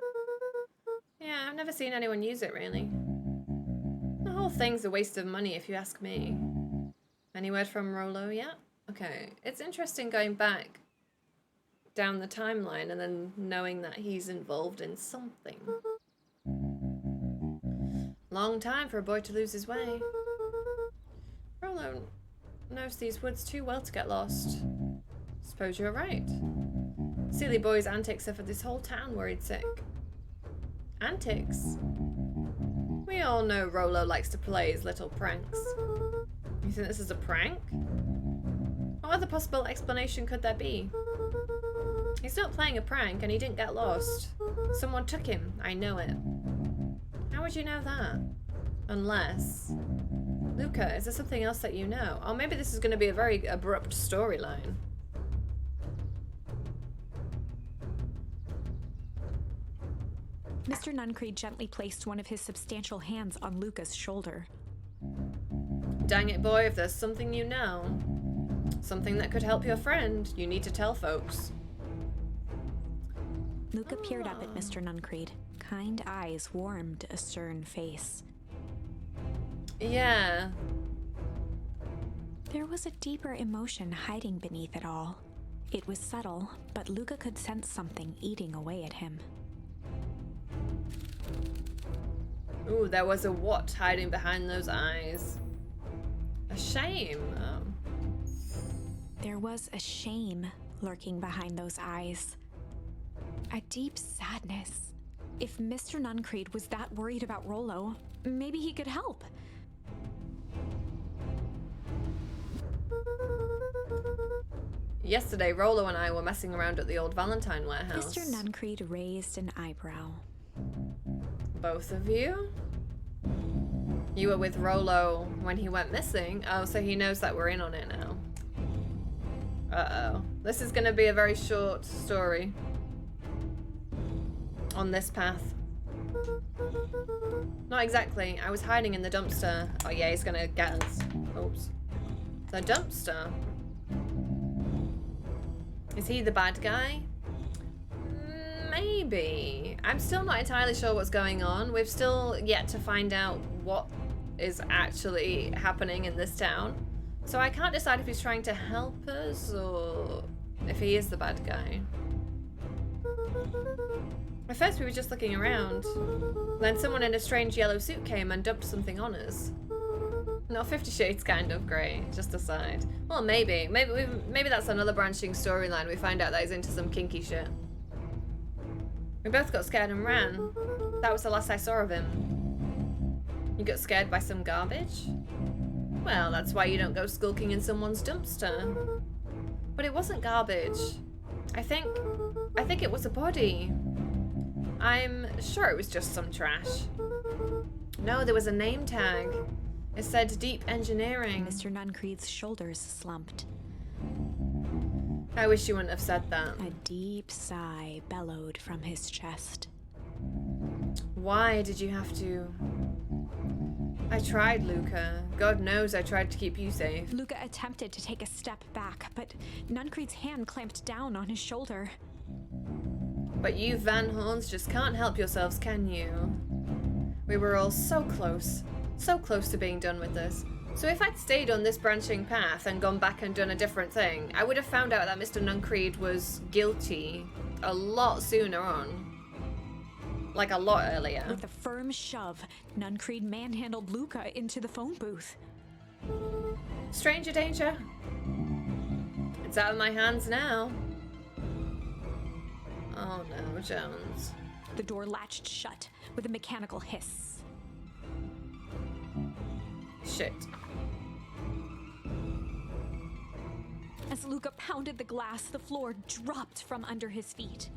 Yeah, I've never seen anyone use it, really. The whole thing's a waste of money, if you ask me. Any word from Rollo yet? Okay, it's interesting going back down the timeline and then knowing that he's involved in something. Long time for a boy to lose his way. Rollo knows these woods too well to get lost. Suppose you're right. Silly boy's antics have had this whole town worried sick. Antics? We all know Rollo likes to play his little pranks. You think this is a prank? What other possible explanation could there be? He's not playing a prank and he didn't get lost. Someone took him, I know it. How would you know that? Unless... Luca, is there something else that you know? Or maybe this is going to be a very abrupt storyline. Mr. Nuncreed gently placed one of his substantial hands on Luca's shoulder. Dang it, boy, if there's something you know, something that could help your friend, you need to tell folks. Luca peered up at Mr. Nuncreed. Kind eyes warmed a stern face. Yeah. There was a deeper emotion hiding beneath it all. It was subtle, but Luca could sense something eating away at him. Ooh, there was a what hiding behind those eyes. A shame. Oh. There was a shame lurking behind those eyes. A deep sadness. If Mr. Nuncreed was that worried about Rollo, maybe he could help. Yesterday, Rollo and I were messing around at the old Valentine warehouse. Mr. Nuncreed raised an eyebrow. Both of you? You were with Rollo when he went missing? Oh, so he knows that we're in on it now. Uh-oh. This is gonna be a very short story. On this path. Not exactly. I was hiding in the dumpster. Oh yeah, he's gonna get us. Oops. The dumpster. Is he the bad guy? Maybe. I'm still not entirely sure what's going on. We've still yet to find out what is actually happening in this town. So I can't decide if he's trying to help us or if he is the bad guy. At first we were just looking around. Then someone in a strange yellow suit came and dumped something on us. Not 50 Shades kind of grey, just aside. Well, maybe. Maybe that's another branching storyline. We find out that he's into some kinky shit. We both got scared and ran. That was the last I saw of him. You got scared by some garbage? Well, that's why you don't go skulking in someone's dumpster. But it wasn't garbage. I think it was a body. I'm sure it was just some trash. No, there was a name tag. It said Deep Engineering. Mr. Nuncreed's shoulders slumped. I wish you wouldn't have said that. A deep sigh bellowed from his chest. Why did you have to? I tried, Luca. God knows I tried to keep you safe. Luca attempted to take a step back, but Nuncreed's hand clamped down on his shoulder. But you Van Horns just can't help yourselves, can you? We were all so close to being done with this. So if I'd stayed on this branching path and gone back and done a different thing, I would have found out that Mr. Nuncreed was guilty a lot sooner on. like a lot earlier. With a firm shove, Nuncreed manhandled Luca into the phone booth. Stranger danger. It's out of my hands now. Oh no, Jones. The door latched shut with a mechanical hiss. Shit. As Luca pounded the glass, the floor dropped from under his feet.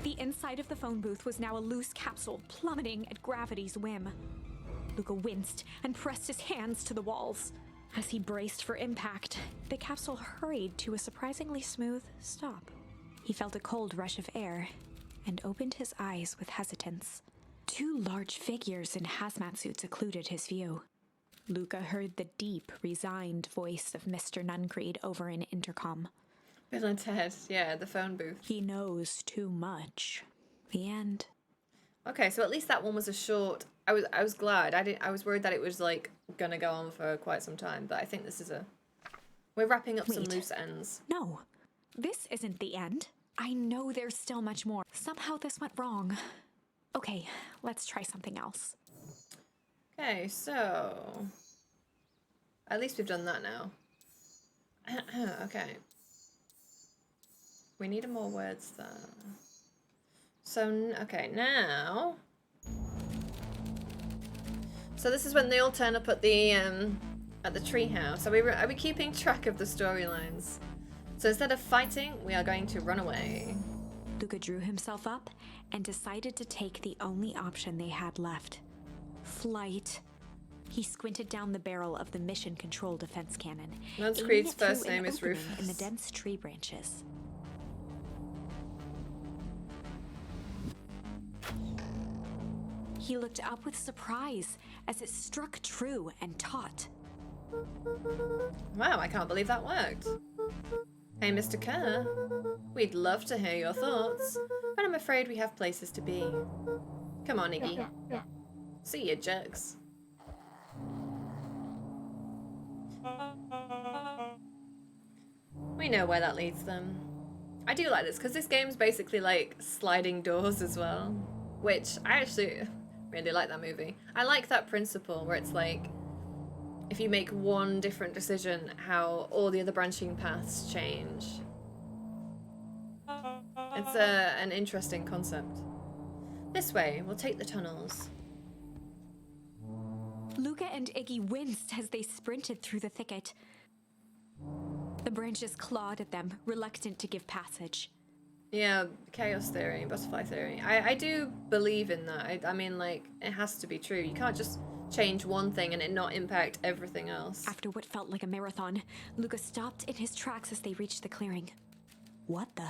The inside of the phone booth was now a loose capsule plummeting at gravity's whim. Luca winced and pressed his hands to the walls. As he braced for impact, the capsule hurried to a surprisingly smooth stop. He felt a cold rush of air and opened his eyes with hesitance. Two large figures in hazmat suits occluded his view. Luca heard the deep, resigned voice of Mr. Nuncreed over an intercom. Bill and Ted, yeah, the phone booth. He knows too much. The end. Okay, so at least that one was a short. I was glad. I was worried that it was like gonna go on for quite some time, but I think this is a. We're wrapping up some Wait. loose ends. No, this isn't the end. I know there's still much more. Somehow this went wrong. Okay, let's try something else. Okay, so at least we've done that now. Okay. We needed more words there. So okay, now. So this is when they all turn up at the treehouse. Are we keeping track of the storylines? So instead of fighting, we are going to run away. Luca drew himself up and decided to take the only option they had left. Flight. He squinted down the barrel of the mission control defense cannon. Lance aiming Creed's it through first an name is opening Rufus. in the dense tree branches. He looked up with surprise as it struck true and taut. Wow, I can't believe that worked. Hey, Mr. Kerr. We'd love to hear your thoughts, but I'm afraid we have places to be. Come on, Iggy. See you, jerks. We know where that leads them. I do like this, because this game's basically like sliding doors as well, which I actually really like that movie. I like that principle where it's like, if you make one different decision, how all the other branching paths change. It's an interesting concept. This way, we'll take the tunnels. Luca and Iggy winced as they sprinted through the thicket. The branches clawed at them, reluctant to give passage. Yeah, chaos theory, butterfly theory. I do believe in that. I mean, like, it has to be true. You can't just change one thing and it not impact everything else. After what felt like a marathon, Luca stopped in his tracks as they reached the clearing. What the?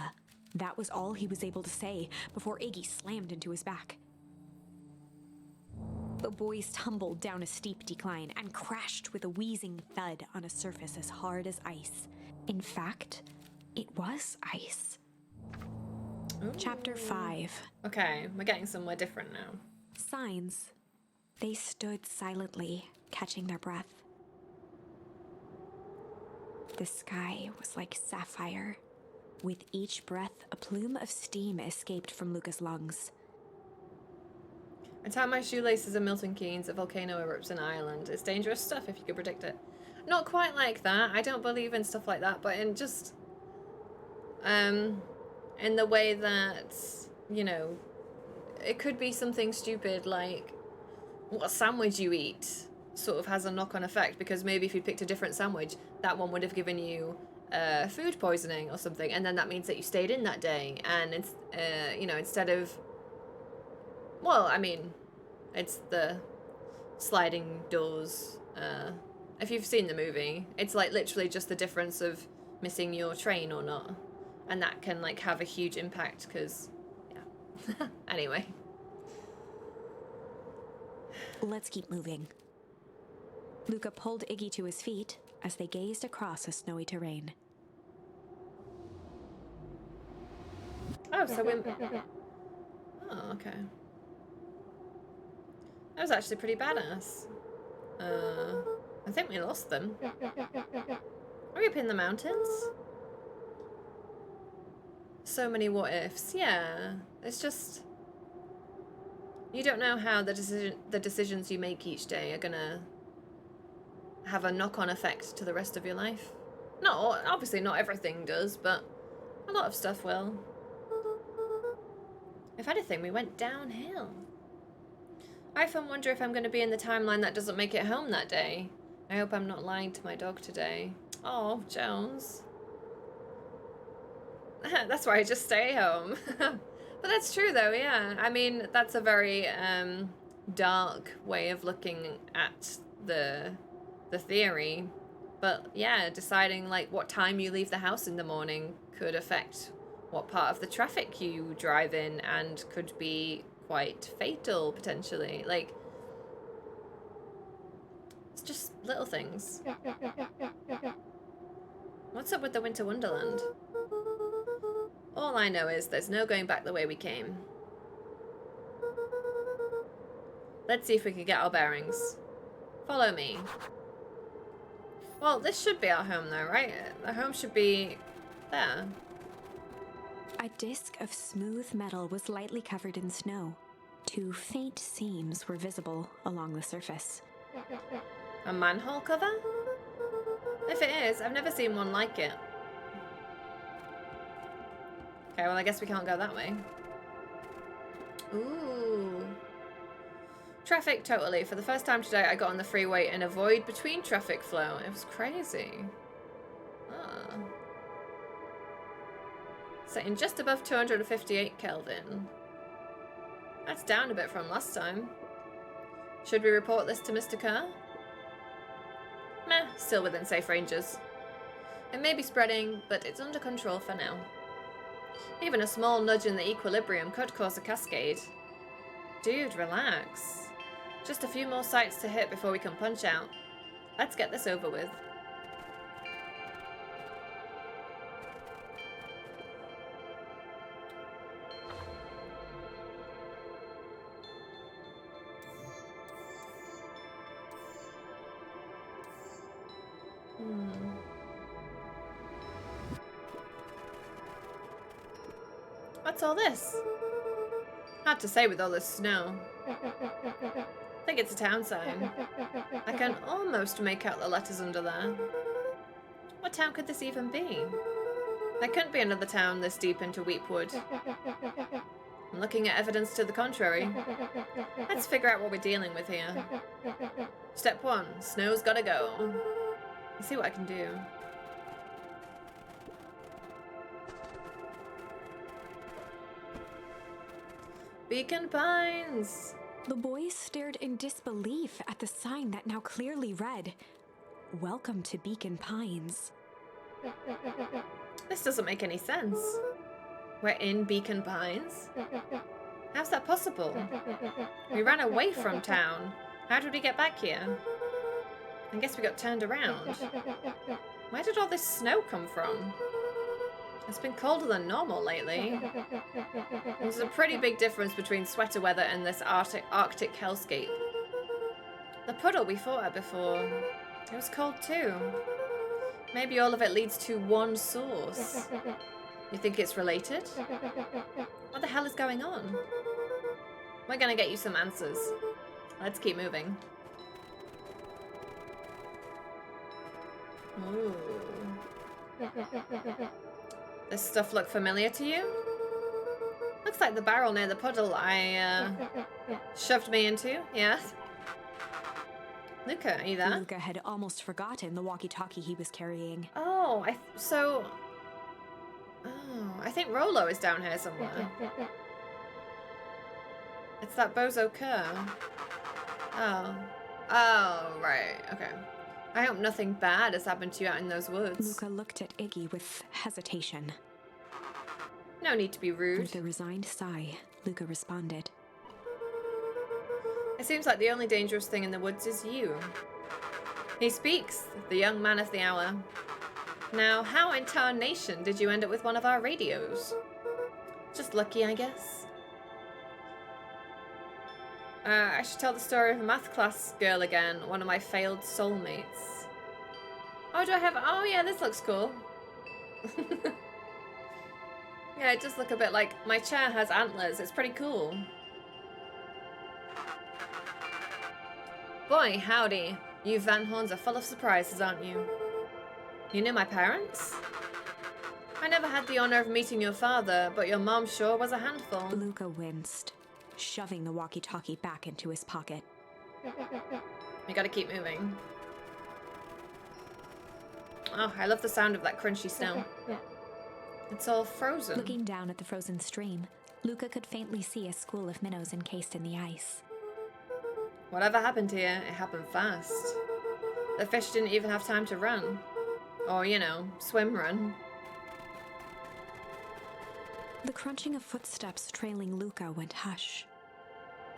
That was all he was able to say before Iggy slammed into his back. The boys tumbled down a steep decline and crashed with a wheezing thud on a surface as hard as ice. In fact, it was ice. Ooh. Chapter 5. Okay, we're getting somewhere different now. Signs. They stood silently, catching their breath. The sky was like sapphire. With each breath, a plume of steam escaped from Luca's lungs. I tie my shoelaces in Milton Keynes, a volcano erupts in Ireland. It's dangerous stuff if you could predict it. Not quite like that. I don't believe in stuff like that, but in just in the way that, you know, it could be something stupid like what sandwich you eat sort of has a knock-on effect, because maybe if you picked a different sandwich, that one would have given you food poisoning or something, and then that means that you stayed in that day, and it's you know, instead of, well, I mean, it's the sliding doors. If you've seen the movie, it's like literally just the difference of missing your train or not, and that can like have a huge impact, because yeah. Anyway, Let's keep moving. Luca pulled Iggy to his feet as they gazed across a snowy terrain. oh, so we oh, okay, that was actually pretty badass. I think we lost them. Are we up in the mountains? So many what ifs. Yeah, it's just You don't know how the decisions you make each day are gonna have a knock-on effect to the rest of your life. No, obviously not everything does, but a lot of stuff will. If anything, we went downhill. I often wonder if I'm going to be in the timeline that doesn't make it home that day. I hope I'm not lying to my dog today. Oh, Jones. That's why I just stay home. But that's true though, yeah. I mean, that's a very dark way of looking at the theory. But yeah, deciding like what time you leave the house in the morning could affect what part of the traffic you drive in and could be quite fatal potentially. Like, it's just little things. What's up with the Winter Wonderland? All I know is there's no going back the way we came. Let's see if we can get our bearings. Follow me. Well, this should be our home though, right? The home should be there. A disc of smooth metal was lightly covered in snow. 2 faint seams were visible along the surface. A manhole cover? If it is, I've never seen one like it. Okay, well I guess we can't go that way. Ooh. Traffic, totally. For the first time today, I got on the freeway in a void between traffic flow. It was crazy. Ah. Setting just above 258 Kelvin. That's down a bit from last time. Should we report this to Mr. Kerr? Meh, still within safe ranges. It may be spreading, but it's under control for now. Even a small nudge in the equilibrium could cause a cascade. Dude, relax. Just a few more sites to hit before we can punch out. Let's get this over with. What's all this? Hard to say with all this snow. I think it's a town sign. I can almost make out the letters under there. What town could this even be? There couldn't be another town this deep into Weepwood. I'm looking at evidence to the contrary. Let's figure out what we're dealing with here. Step 1. Snow's gotta go. Let's see what I can do. Beacon Pines! The boys stared in disbelief at the sign that now clearly read, "Welcome to Beacon Pines." This doesn't make any sense. We're in Beacon Pines? How's that possible? We ran away from town. How did we get back here? I guess we got turned around. Where did all this snow come from? It's been colder than normal lately. There's a pretty big difference between sweater weather and this Arctic hellscape. The puddle we fought at before, it was cold too. Maybe all of it leads to one source. You think it's related? What the hell is going on? We're gonna get you some answers. Let's keep moving. Ooh. This stuff look familiar to you? Looks like the barrel near the puddle I shoved me into, yes? Luca, are you there? Luca had almost forgotten the walkie-talkie he was carrying. Oh, I think Rolo is down here somewhere. It's that bozo Kerr. Oh, right, okay. I hope nothing bad has happened to you out in those woods. Luca looked at Iggy with hesitation. No need to be rude. With a resigned sigh, Luca responded. It seems like the only dangerous thing in the woods is you. He speaks, the young man of the hour. Now, how in tarnation did you end up with one of our radios? Just lucky, I guess. I should tell the story of a math class girl again, one of my failed soulmates. Oh, do I have... Oh, yeah, this looks cool. Yeah, it does look a bit like... My chair has antlers. It's pretty cool. Boy, howdy. You Van Horns are full of surprises, aren't you? You knew my parents? I never had the honor of meeting your father, but your mom sure was a handful. Luca winced, shoving the walkie-talkie back into his pocket. We gotta keep moving. Oh, I love the sound of that crunchy snow. It's all frozen. Looking down at the frozen stream, Luca could faintly see a school of minnows encased in the ice. Whatever happened here, it happened fast. The fish didn't even have time to run. Or, you know, swim run. The crunching of footsteps trailing Luca went hush.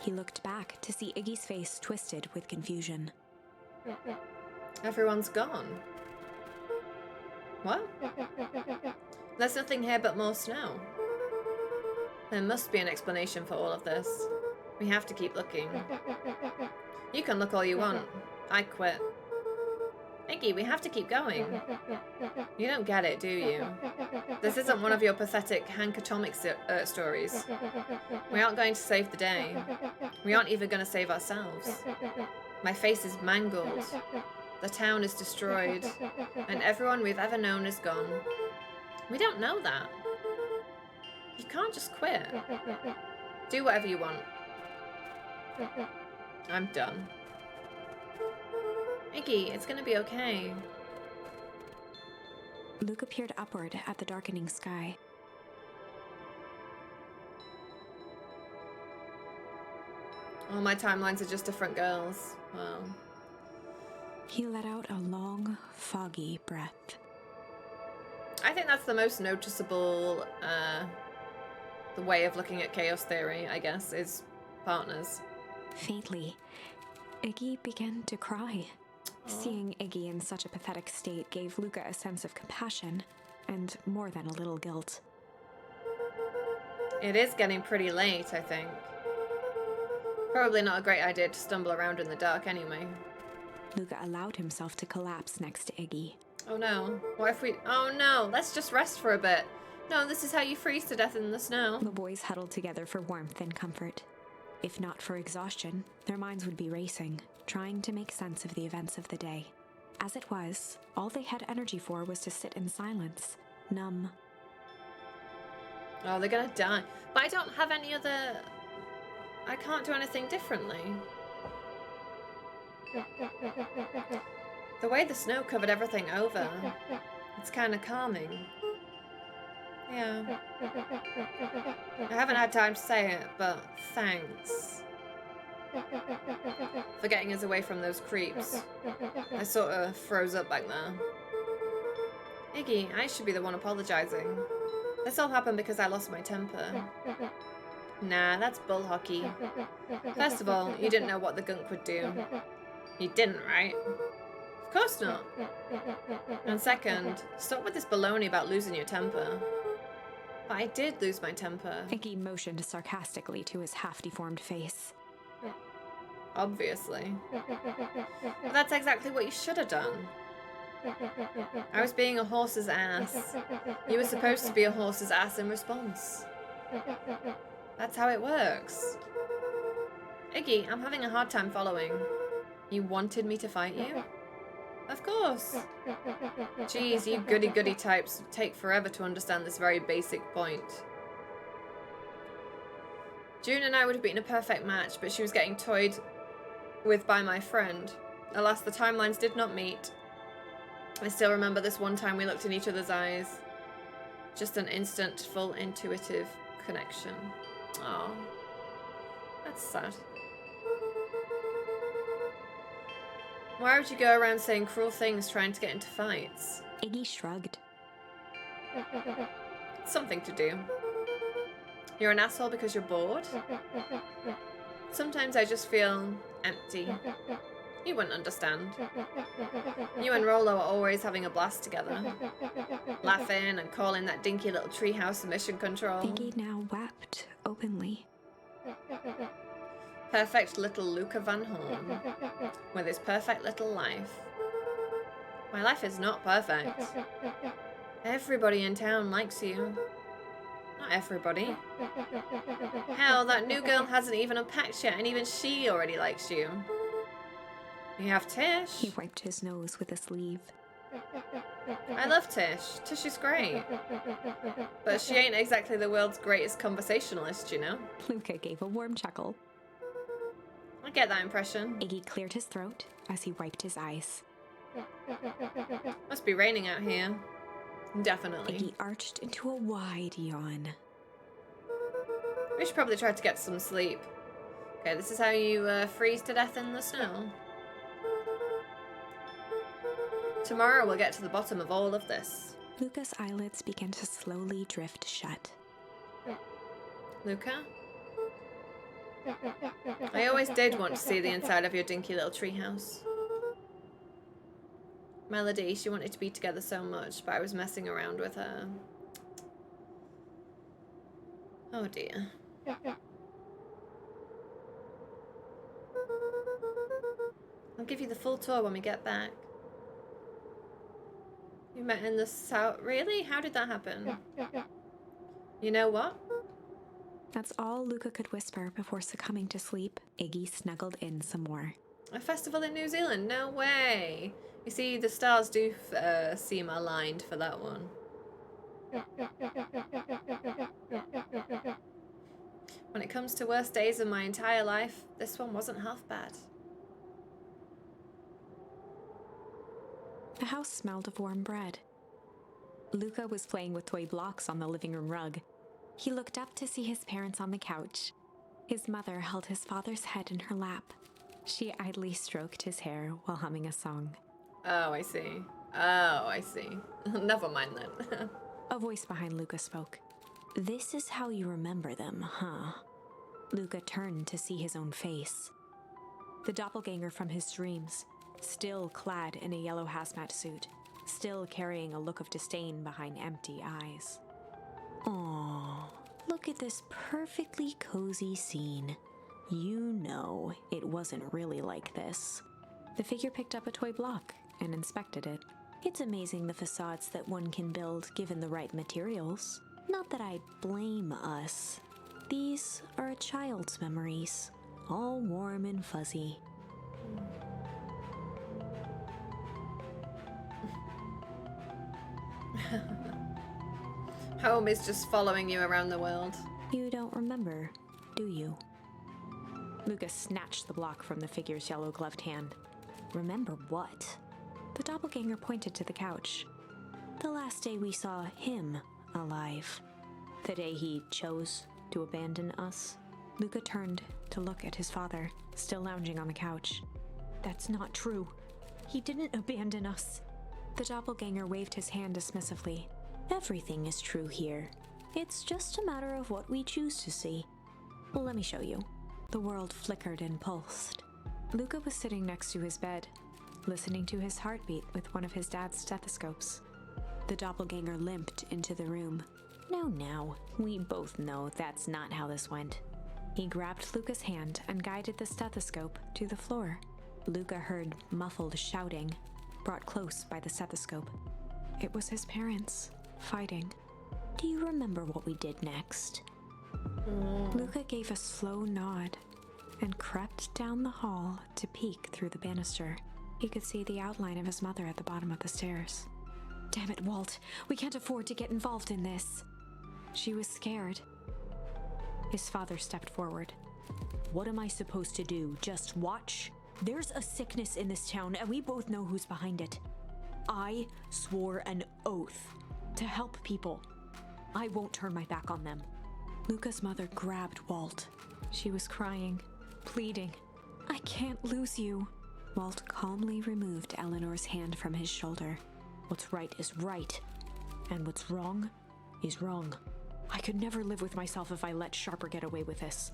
He looked back to see Iggy's face twisted with confusion. Everyone's gone. What? There's nothing here but more snow. There must be an explanation for all of this. We have to keep looking. You can look all you want. I quit. Iggy, we have to keep going. You don't get it, do you? This isn't one of your pathetic Hank Atomic stories. We aren't going to save the day. We aren't even going to save ourselves. My face is mangled. The town is destroyed. And everyone we've ever known is gone. We don't know that. You can't just quit. Do whatever you want. I'm done. Iggy, it's gonna be okay. Luca peered upward at the darkening sky. All my timelines are just different girls. Wow. He let out a long, foggy breath. I think that's the most noticeable the way of looking at chaos theory, I guess, is partners. Faintly, Iggy began to cry. Seeing Iggy in such a pathetic state gave Luca a sense of compassion, and more than a little guilt. It is getting pretty late, I think. Probably not a great idea to stumble around in the dark anyway. Luca allowed himself to collapse next to Iggy. Oh no. What if we... Oh no, let's just rest for a bit. No, this is how you freeze to death in the snow. The boys huddled together for warmth and comfort. If not for exhaustion, their minds would be racing, trying to make sense of the events of the day. As it was, all they had energy for was to sit in silence, numb. Oh, they're gonna die. But I don't have any other... I can't do anything differently. The way the snow covered everything over, it's kind of calming. Yeah. I haven't had time to say it, but thanks. For getting us away from those creeps. I sort of froze up back there. Iggy, I should be the one apologizing. This all happened because I lost my temper. Nah, that's bull hockey. First of all, you didn't know what the gunk would do. You didn't, right? Of course not. And second, stop with this baloney about losing your temper. But I did lose my temper. Iggy motioned sarcastically to his half-deformed face. Obviously. But that's exactly what you should have done. I was being a horse's ass. You were supposed to be a horse's ass in response. That's how it works. Iggy, I'm having a hard time following. You wanted me to fight you? Of course. Geez, you goody-goody types take forever to understand this very basic point. June and I would have been a perfect match, but she was getting toyed with by my friend. Alas, the timelines did not meet. I still remember this one time we looked in each other's eyes. Just an instant, full intuitive connection. Oh, that's sad. Why would you go around saying cruel things trying to get into fights? Iggy shrugged. It's something to do. You're an asshole because you're bored? Sometimes I just feel empty. You wouldn't understand. You and Rolo are always having a blast together. Laughing and calling that dinky little treehouse mission control. Iggy now wept openly. Perfect little Luca Van Horn. With his perfect little life. My life is not perfect. Everybody in town likes you. Not everybody. Hell, that new girl hasn't even unpacked yet, and even she already likes you. You have He Tish. wiped his nose with a sleeve. I love Tish. Tish is great. But she ain't exactly the world's greatest conversationalist, you know? Luca gave a warm chuckle. I get that impression. Iggy cleared his throat as he wiped his eyes. Must be raining out here. Definitely. Iggy arched into a wide yawn. We should probably try to get some sleep. Okay, this is how you freeze to death in the snow. Tomorrow we'll get to the bottom of all of this. Luca's eyelids began to slowly drift shut. Luca? I always did want to see the inside of your dinky little treehouse. Melody, she wanted to be together so much, but I was messing around with her. Oh dear. I'll give you the full tour when we get back. You met in the south? Really? How did that happen? You know what? That's all Luca could whisper before succumbing to sleep. Iggy snuggled in some more. A festival in New Zealand? No way. You see, the stars do seem aligned for that one. When it comes to worst days of my entire life, this one wasn't half bad. The house smelled of warm bread. Luca was playing with toy blocks on the living room rug. He looked up to see his parents on the couch. His mother held his father's head in her lap. She idly stroked his hair while humming a song. Oh, I see. Oh, I see. Never mind then. A voice behind Luca spoke. "This is how you remember them, huh?" Luca turned to see his own face. The doppelganger from his dreams, still clad in a yellow hazmat suit, still carrying a look of disdain behind empty eyes. Aww, look at this perfectly cozy scene. You know it wasn't really like this. The figure picked up a toy block and inspected it. It's amazing the facades that one can build given the right materials. Not that I blame us. These are a child's memories, all warm and fuzzy. Home is just following you around the world. You don't remember, do you? Lucas snatched the block from the figure's yellow-gloved hand. Remember what? The doppelganger pointed to the couch. The last day we saw him alive. The day he chose to abandon us. Luca turned to look at his father, still lounging on the couch. That's not true. He didn't abandon us. The doppelganger waved his hand dismissively. Everything is true here. It's just a matter of what we choose to see. Well, let me show you. The world flickered and pulsed. Luca was sitting next to his bed, listening to his heartbeat with one of his dad's stethoscopes. The doppelganger limped into the room. Now, we both know that's not how this went. He grabbed Luca's hand and guided the stethoscope to the floor. Luca heard muffled shouting, brought close by the stethoscope. It was his parents, fighting. Do you remember what we did next? Luca gave a slow nod and crept down the hall to peek through the banister. He could see the outline of his mother at the bottom of the stairs. Damn it, Walt. We can't afford to get involved in this. She was scared. His father stepped forward. What am I supposed to do? Just watch? There's a sickness in this town, and we both know who's behind it. I swore an oath to help people. I won't turn my back on them. Luca's mother grabbed Walt. She was crying, pleading. I can't lose you. Walt calmly removed Eleanor's hand from his shoulder. What's right is right, and what's wrong is wrong. I could never live with myself if I let Sharper get away with this.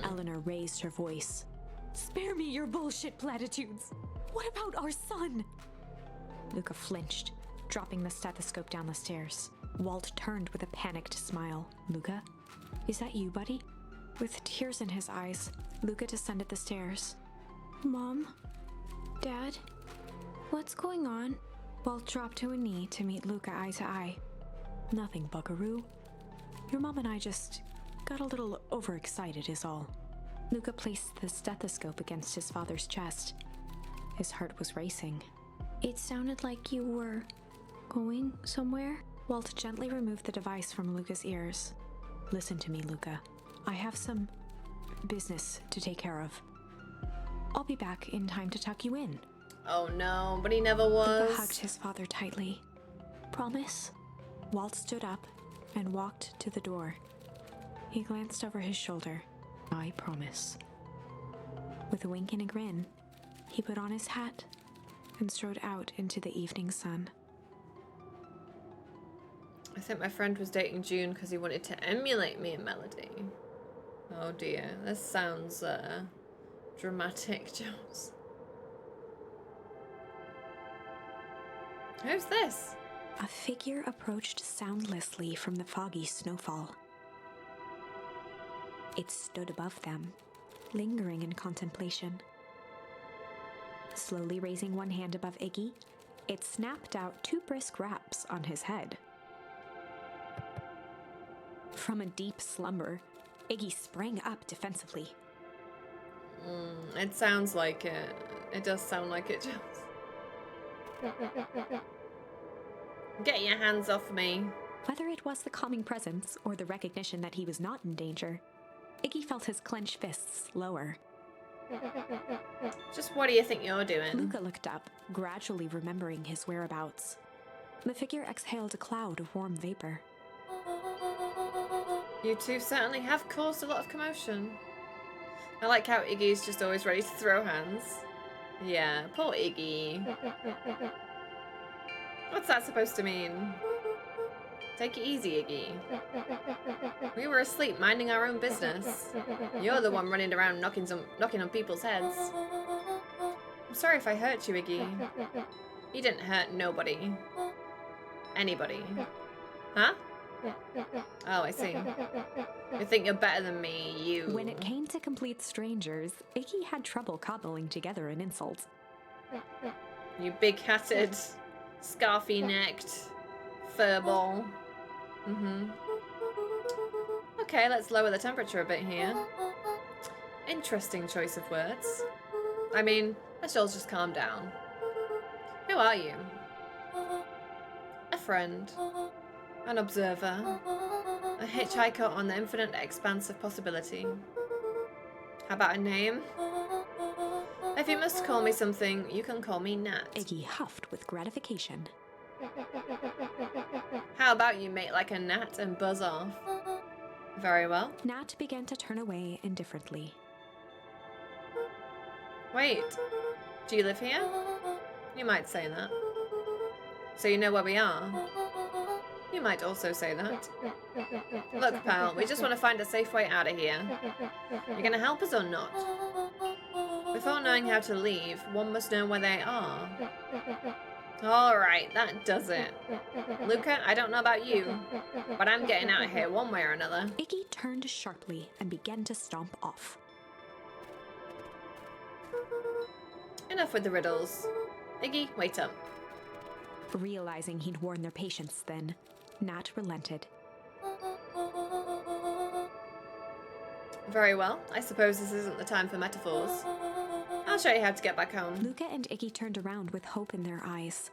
Eleanor raised her voice. Spare me your bullshit platitudes. What about our son? Luca flinched, dropping the stethoscope down the stairs. Walt turned with a panicked smile. Luca, is that you, buddy? With tears in his eyes, Luca descended the stairs. Mom? Dad? What's going on? Walt dropped to a knee to meet Luca eye to eye. Nothing, buckaroo. Your mom and I just got a little overexcited is all. Luca placed the stethoscope against his father's chest. His heart was racing. It sounded like you were going somewhere. Walt gently removed the device from Luca's ears. Listen to me, Luca. I have some business to take care of. I'll be back in time to tuck you in. Oh no, but he never Luca was. hugged his father tightly. Promise? Walt stood up and walked to the door. He glanced over his shoulder. I promise. With a wink and a grin, he put on his hat and strode out into the evening sun. I think my friend was dating June because he wanted to emulate me and Melody. Oh dear, this sounds dramatic, Jones. Who's this? A figure approached soundlessly from the foggy snowfall. It stood above them, lingering in contemplation. Slowly raising one hand above Iggy, it snapped out 2 brisk raps on his head. From a deep slumber, Iggy sprang up defensively. It sounds like it. It does sound like it, Jones. Get your hands off me. Whether it was the calming presence or the recognition that he was not in danger, Iggy felt his clenched fists lower. Just what do you think you're doing? Luca looked up, gradually remembering his whereabouts. The figure exhaled a cloud of warm vapor. You two certainly have caused a lot of commotion. I like how Iggy's just always ready to throw hands. Yeah, poor Iggy. What's that supposed to mean? Take it easy, Iggy. We were asleep, minding our own business. You're the one running around knocking on people's heads. I'm sorry if I hurt you, Iggy. You didn't hurt nobody. Anybody. Huh? Oh, I see. You think you're better than me, you... When it came to complete strangers, Iggy had trouble cobbling together an insult. You big-hatted, scarfy-necked furball. Okay, let's lower the temperature a bit here. Interesting choice of words. I mean, let's all just calm down. Who are you? A friend. An observer. A hitchhiker on the infinite expanse of possibility. How about a name? If you must call me something, you can call me Nat. Iggy huffed with gratification. How about you make like a gnat and buzz off? Very well. Nat began to turn away indifferently. Wait, do you live here? You might say that. So you know where we are? You might also say that. Look, pal, we just want to find a safe way out of here. You're gonna help us or not? Before knowing how to leave, one must know where they are. Alright, that does it. Luca, I don't know about you, but I'm getting out of here one way or another. Iggy turned sharply and began to stomp off. Enough with the riddles. Iggy, wait up. Realizing he'd worn their patience then, Nat relented. Very well, I suppose this isn't the time for metaphors. I'll show you how to get back home. Luca and Iggy turned around with hope in their eyes.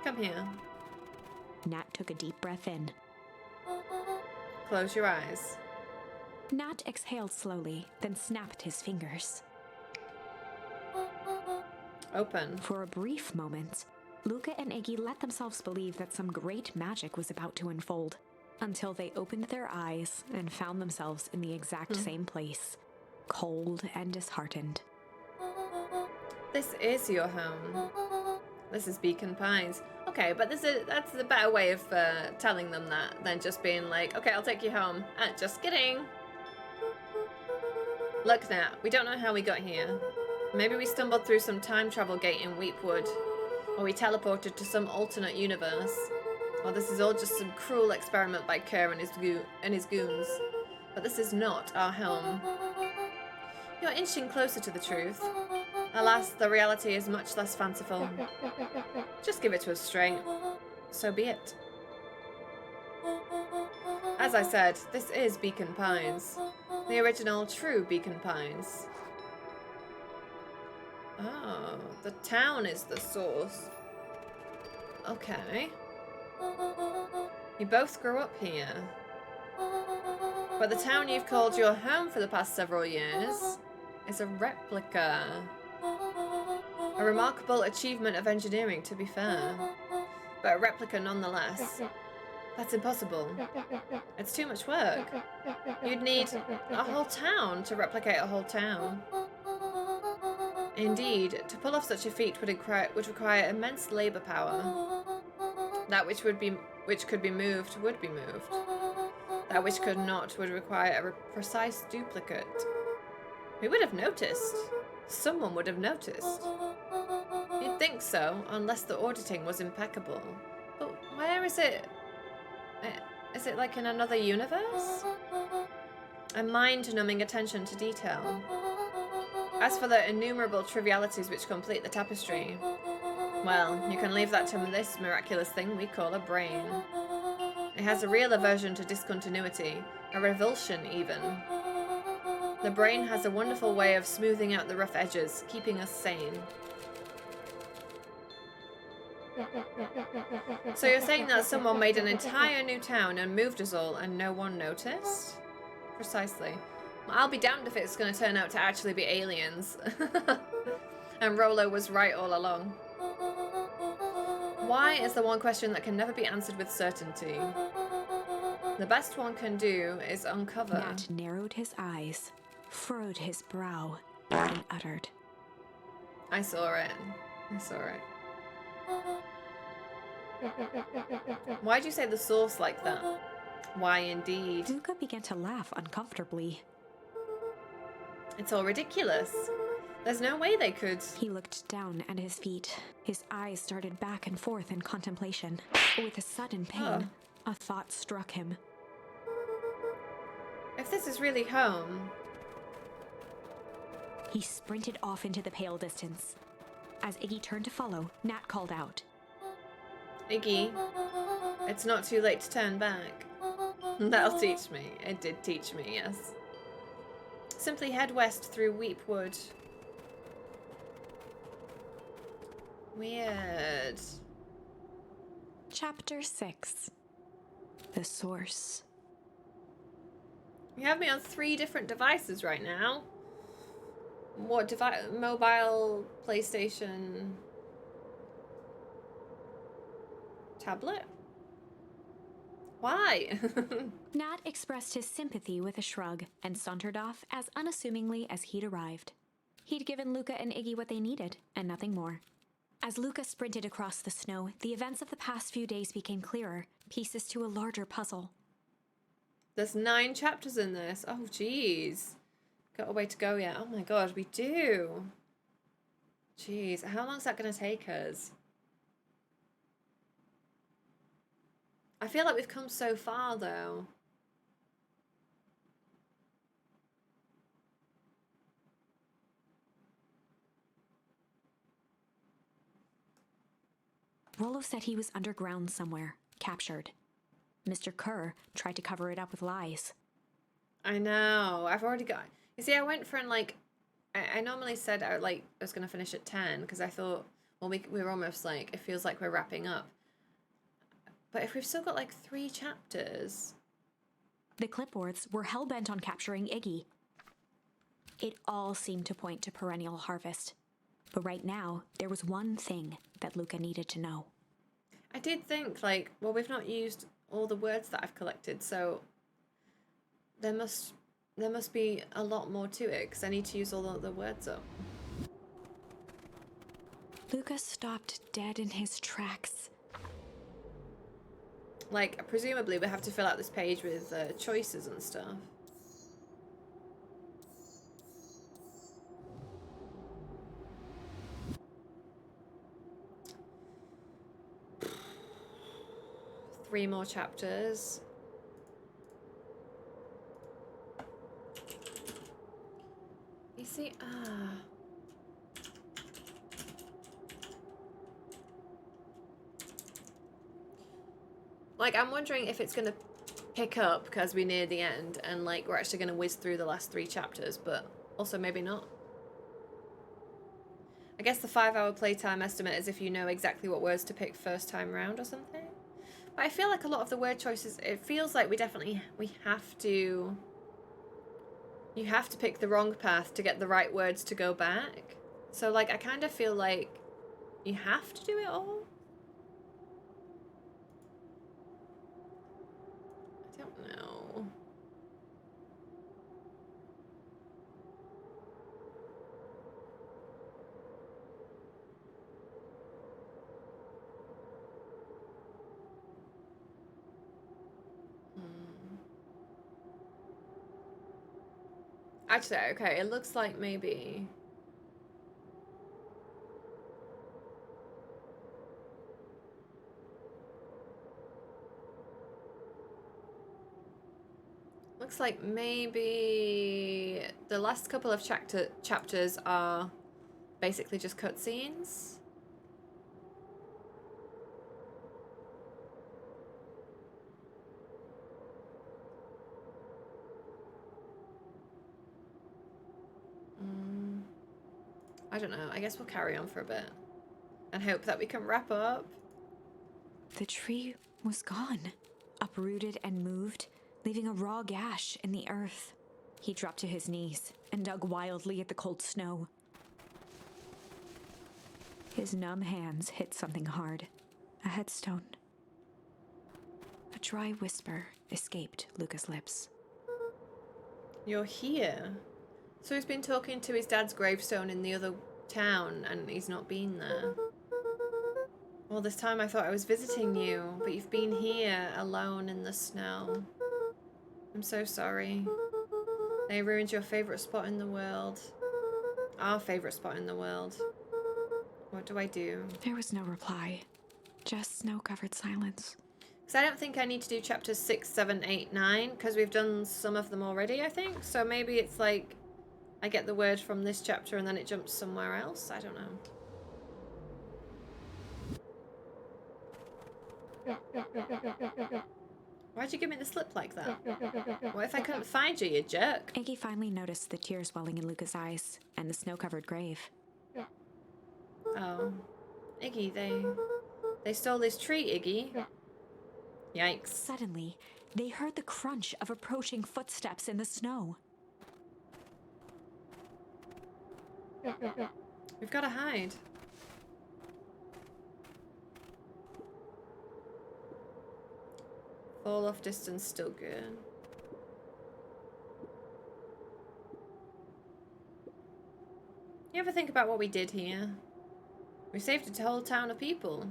Come here. Nat took a deep breath in. Close your eyes. Nat exhaled slowly, then snapped his fingers. Open. For a brief moment, Luca and Iggy let themselves believe that some great magic was about to unfold, until they opened their eyes and found themselves in the exact same place, cold and disheartened. This is your home. This is Beacon Pines. Okay, but that's the better way of telling them that than just being like, okay, I'll take you home. Just kidding. Look, Nat, we don't know how we got here. Maybe we stumbled through some time travel gate in Weepwood, or we teleported to some alternate universe. Or this is all just some cruel experiment by Kerr and his goons. But this is not our home. You're inching closer to the truth. Alas, the reality is much less fanciful. Just give it to us straight. So be it. As I said, this is Beacon Pines. The original, true Beacon Pines. Oh, the town is the source. Okay. You both grew up here. But the town you've called your home for the past several years is a replica. A remarkable achievement of engineering, to be fair. But a replica nonetheless. That's impossible. It's too much work. You'd need a whole town to replicate a whole town. Indeed, to pull off such a feat would require immense labor power. That which could be moved would be moved. That which could not would require a precise duplicate. We would have noticed. Someone would have noticed. You'd think so, unless the auditing was impeccable. But where is it? Is it like in another universe? A mind-numbing attention to detail. As for the innumerable trivialities which complete the tapestry, well, you can leave that to this miraculous thing we call a brain. It has a real aversion to discontinuity, a revulsion even. The brain has a wonderful way of smoothing out the rough edges, keeping us sane. So you're saying that someone made an entire new town and moved us all and no one noticed? Precisely. Well, I'll be damned if it's going to turn out to actually be aliens. And Rolo was right all along. Why is the one question that can never be answered with certainty. The best one can do is uncover. Nat narrowed his eyes, furrowed his brow, and uttered. I saw it. I saw it. Why'd you say the source like that? Why indeed? Luca began to laugh uncomfortably. It's all ridiculous. There's no way they could. He looked down at his feet. His eyes darted back and forth in contemplation. With a sudden pain, a thought struck him. If this is really home... He sprinted off into the pale distance. As Iggy turned to follow, Nat called out. Iggy, it's not too late to turn back. That'll teach me. It did teach me, yes. Simply head west through Weepwood. Weird. Chapter 6. The Source. You have me on 3 different devices right now. What device? Mobile, PlayStation, tablet? Why? Nat expressed his sympathy with a shrug and sauntered off as unassumingly as he'd arrived. He'd given Luca and Iggy what they needed, and nothing more. As Luca sprinted across the snow, the events of the past few days became clearer, pieces to a larger puzzle. There's 9 chapters in this. Oh, jeez. Got a way to go yet. Oh my god, we do. Jeez, how long is that going to take us? I feel like we've come so far, though. Rolo said he was underground somewhere, captured. Mr. Kerr tried to cover it up with lies. I know. I've already got... You see, I went for like... I normally said I was going to finish at 10 because I thought, well, we're almost like... It feels like we're wrapping up. But if we've still got like 3 chapters... The clipboards were hell-bent on capturing Iggy. It all seemed to point to Perennial Harvest. But right now, there was one thing that Luca needed to know. I did think, like, well, we've not used all the words that I've collected, so there must be a lot more to it, because I need to use all the words up. Luca stopped dead in his tracks. Like, presumably we have to fill out this page with choices and stuff. Three more chapters. You see, like, I'm wondering if it's gonna pick up because we're near the end and like we're actually gonna whiz through the last 3 chapters, but also maybe not. I guess the 5-hour playtime estimate is if you know exactly what words to pick first time round or something. But I feel like a lot of the word choices, it feels like we have to... You have to pick the wrong path to get the right words to go back. So, like, I kind of feel like you have to do it all. I don't know. Actually, okay, it looks like maybe... Looks like maybe the last couple of chapters are basically just cutscenes. I don't know. I guess we'll carry on for a bit and hope that we can wrap up. The tree was gone, uprooted and moved, leaving a raw gash in the earth. He dropped to his knees and dug wildly at the cold snow. His numb hands hit something hard, a headstone. A dry whisper escaped Luca's lips. You're here. So he's been talking to his dad's gravestone in the other town and he's not been there. All this time I thought I was visiting you, but you've been here alone in the snow. I'm so sorry. They ruined your favourite spot in the world. Our favourite spot in the world. What do I do? There was no reply, just snow-covered silence. Because I don't think I need to do chapters 6, 7, 8, 9, because we've done some of them already, I think. So maybe it's like I get the word from this chapter and then it jumps somewhere else. I don't know. Why'd you give me the slip like that? What if I couldn't find you, you jerk? Iggy finally noticed the tears welling in Luca's eyes and the snow-covered grave. Oh. Iggy, they stole this tree, Iggy. Yikes. Suddenly, they heard the crunch of approaching footsteps in the snow. We've got to hide. Fall off distance still good. You ever think about what we did here? We saved a whole town of people.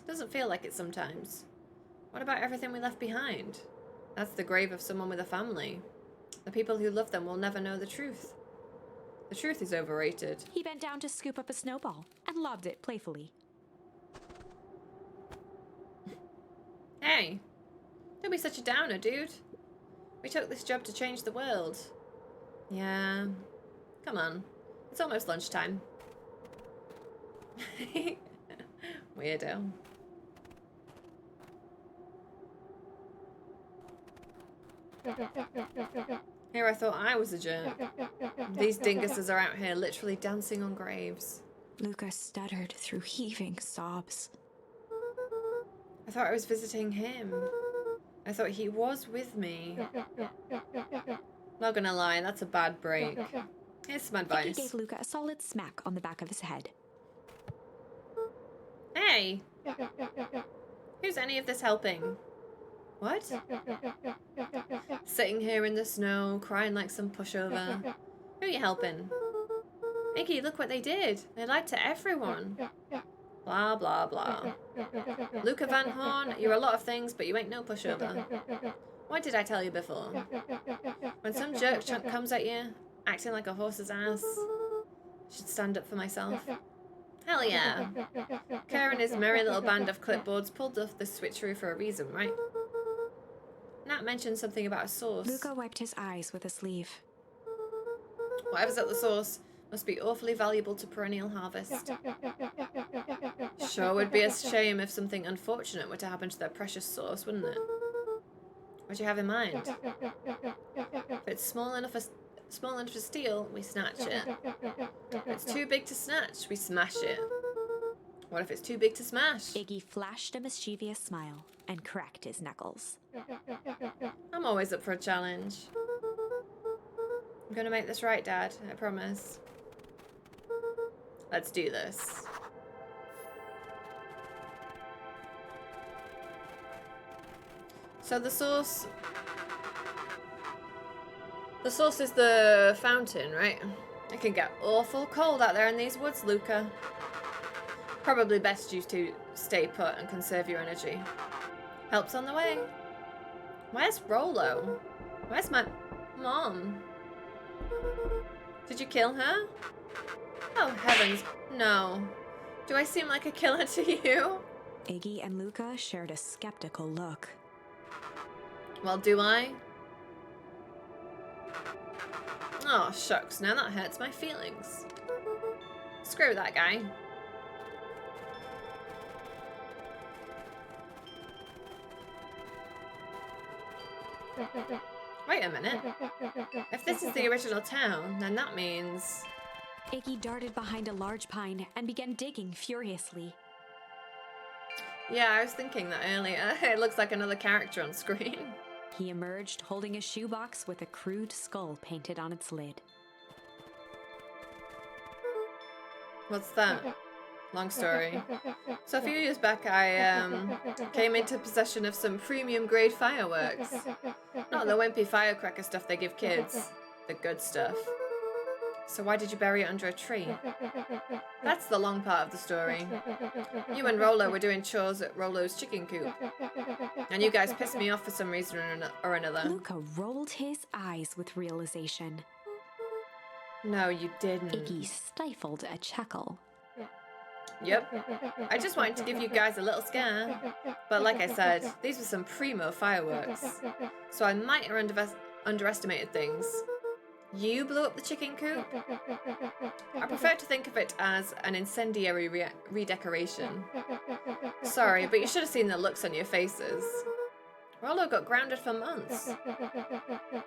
Doesn't feel like it sometimes. What about everything we left behind? That's the grave of someone with a family. The people who love them will never know the truth. The truth is overrated. He bent down to scoop up a snowball and lobbed it playfully. Hey, don't be such a downer, dude. We took this job to change the world. Yeah, come on. It's almost lunchtime. Weirdo. Here I thought I was a jerk. These dinguses are out here literally dancing on graves. Luca stuttered through heaving sobs. I thought I was visiting him. I thought he was with me. Not gonna lie, that's a bad break. Here's some Iggy advice. gave Luca a solid smack on the back of his head. Hey! Who's any of this helping? What? Sitting here in the snow, crying like some pushover. Who are you helping? Iggy, look what they did. They lied to everyone. Blah, blah, blah. Luca Van Horn, you're a lot of things, but you ain't no pushover. What did I tell you before? When some jerk chunk comes at you, acting like a horse's ass, I should stand up for myself. Hell yeah. Kerr and his merry little band of clipboards pulled off the switcheroo for a reason, right? Nat mentioned something about a source. Luca wiped his eyes with a sleeve. Whatever's at the source must be awfully valuable to Perennial Harvest. Sure would be a shame if something unfortunate were to happen to their precious source, wouldn't it? What do you have in mind? If it's small enough Small enough to steal, we snatch it. If it's too big to snatch, we smash it. What if it's too big to smash? Iggy flashed a mischievous smile and cracked his knuckles. I'm always up for a challenge. I'm gonna make this right, Dad. I promise. Let's do this. So the source is the fountain, right? It can get awful cold out there in these woods, Luca. Probably best you to stay put and conserve your energy. Help's on the way. Where's Rolo? Where's my mom? Did you kill her? Oh heavens, no. Do I seem like a killer to you? Iggy and Luca shared a skeptical look. Well, do I? Oh, shucks. Now that hurts my feelings. Screw that guy. Wait a minute. If this is the original town, then that means... Iggy darted behind a large pine and began digging furiously. Yeah, I was thinking that earlier. It looks like another character on screen. He emerged holding a shoebox with a crude skull painted on its lid. What's that? Long story. So a few years back, I came into possession of some premium grade fireworks. Not the wimpy firecracker stuff they give kids. The good stuff. So why did you bury it under a tree? That's the long part of the story. You and Rolo were doing chores at Rolo's chicken coop. And you guys pissed me off for some reason or another. Luca rolled his eyes with realization. No, you didn't. Iggy stifled a chuckle. Yep. I just wanted to give you guys a little scare. But like I said, these were some primo fireworks. So I might have underestimated things. You blew up the chicken coop? I prefer to think of it as an incendiary redecoration. Sorry, but you should have seen the looks on your faces. Rolo got grounded for months.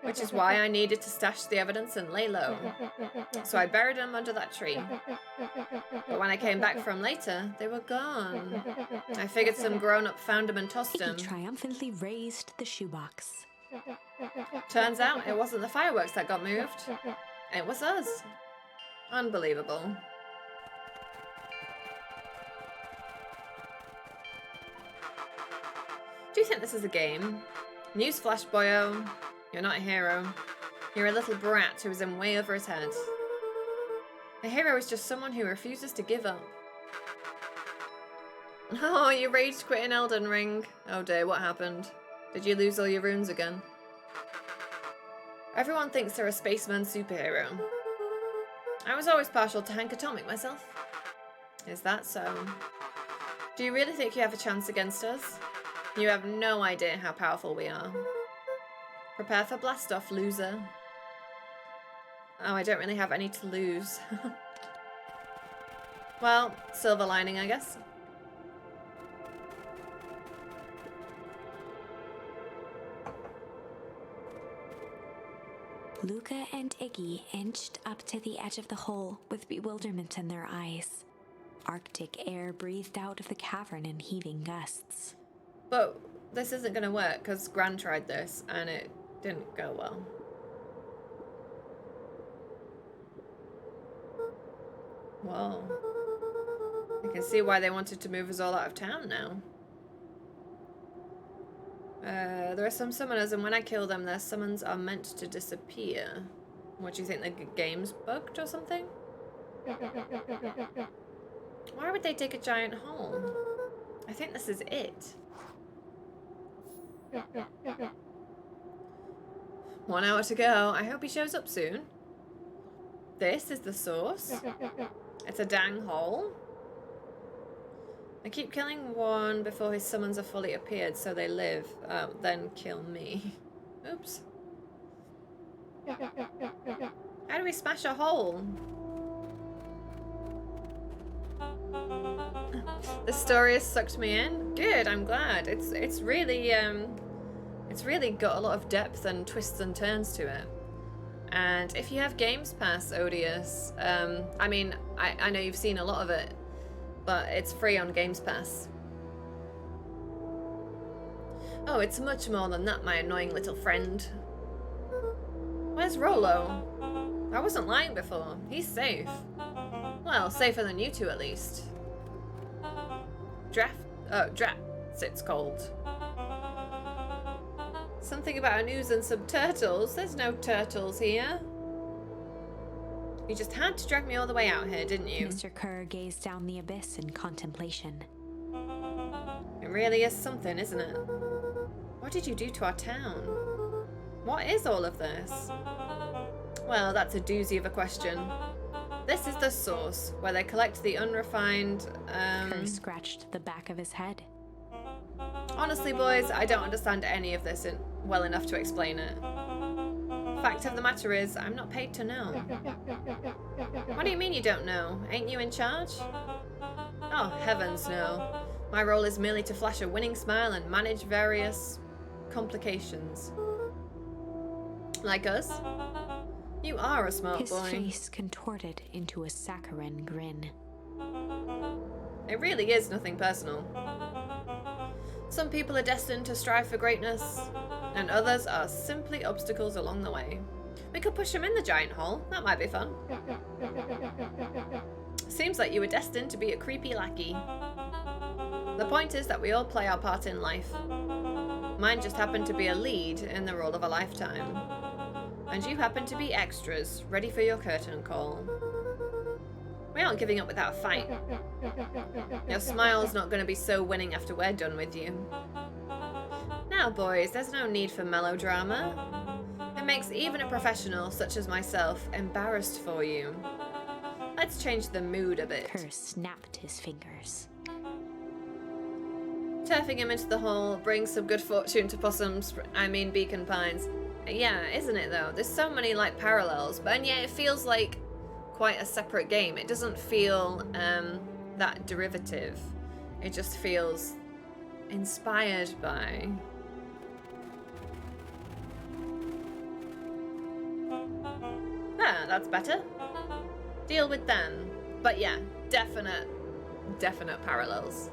Which is why I needed to stash the evidence and lay low. So I buried them under that tree. But when I came back from later, they were gone. I figured some grown-up found them and tossed them. Iggy triumphantly raised the shoebox. Turns out it wasn't the fireworks that got moved. It was us. Unbelievable. Do you think this is a game? Newsflash, boyo. You're not a hero. You're a little brat who is in way over his head. A hero is just someone who refuses to give up. Oh, you rage quit in Elden Ring. Oh dear, what happened? Did you lose all your runes again? Everyone thinks they're a spaceman superhero. I was always partial to Hank Atomic myself. Is that so? Do you really think you have a chance against us? You have no idea how powerful we are. Prepare for blast-off, loser. Oh, I don't really have any to lose. Well, silver lining, I guess. Luca and Iggy inched up to the edge of the hole with bewilderment in their eyes. Arctic air breathed out of the cavern in heaving gusts. But this isn't going to work because Gran tried this and it didn't go well. Whoa. I can see why they wanted to move us all out of town now. There are some summoners, and when I kill them, their summons are meant to disappear. What do you think, the game's bugged or something? Why would they dig a giant hole? I think this is it. 1 hour to go. I hope he shows up soon. This is the source. It's a dang hole. I keep killing one before his summons are fully appeared, so they live, then kill me. Oops. How do we smash a hole? The story has sucked me in. Good, I'm glad. It's really got a lot of depth and twists and turns to it. And if you have Games Pass, Odious, I mean, I know you've seen a lot of it, but it's free on Games Pass. Oh, it's much more than that, my annoying little friend. Where's Rolo? I wasn't lying before. He's safe. Well, safer than you two at least. Drats it's called. Something about an ooze and some turtles. There's no turtles here. You just had to drag me all the way out here, didn't you? Mr. Kerr gazed down the abyss in contemplation. It really is something, isn't it? What did you do to our town? What is all of this? Well, that's a doozy of a question. This is the source, where they collect the unrefined, Kerr scratched the back of his head. Honestly, boys, I don't understand any of this well enough to explain it. Fact of the matter is, I'm not paid to know. What do you mean you don't know? Ain't you in charge? Oh, heavens no. My role is merely to flash a winning smile and manage various complications. Like us? You are a smart His boy. face contorted into a saccharine grin. It really is nothing personal. Some people are destined to strive for greatness, and others are simply obstacles along the way. We could push them in the giant hole. That might be fun. Seems like you were destined to be a creepy lackey. The point is that we all play our part in life. Mine just happened to be a lead in the role of a lifetime. And you happen to be extras, ready for your curtain call. We aren't giving up without a fight. Your smile's not going to be so winning after we're done with you. Now, boys, there's no need for melodrama. It makes even a professional such as myself embarrassed for you. Let's change the mood a bit. Kerr snapped his fingers. Turfing him into the hole brings some good fortune to Beacon Pines. Yeah, isn't it though? There's so many like parallels, but and yet it feels like quite a separate game. It doesn't feel that derivative. It just feels inspired by. Ah, that's better. Deal with them. But yeah, definite parallels.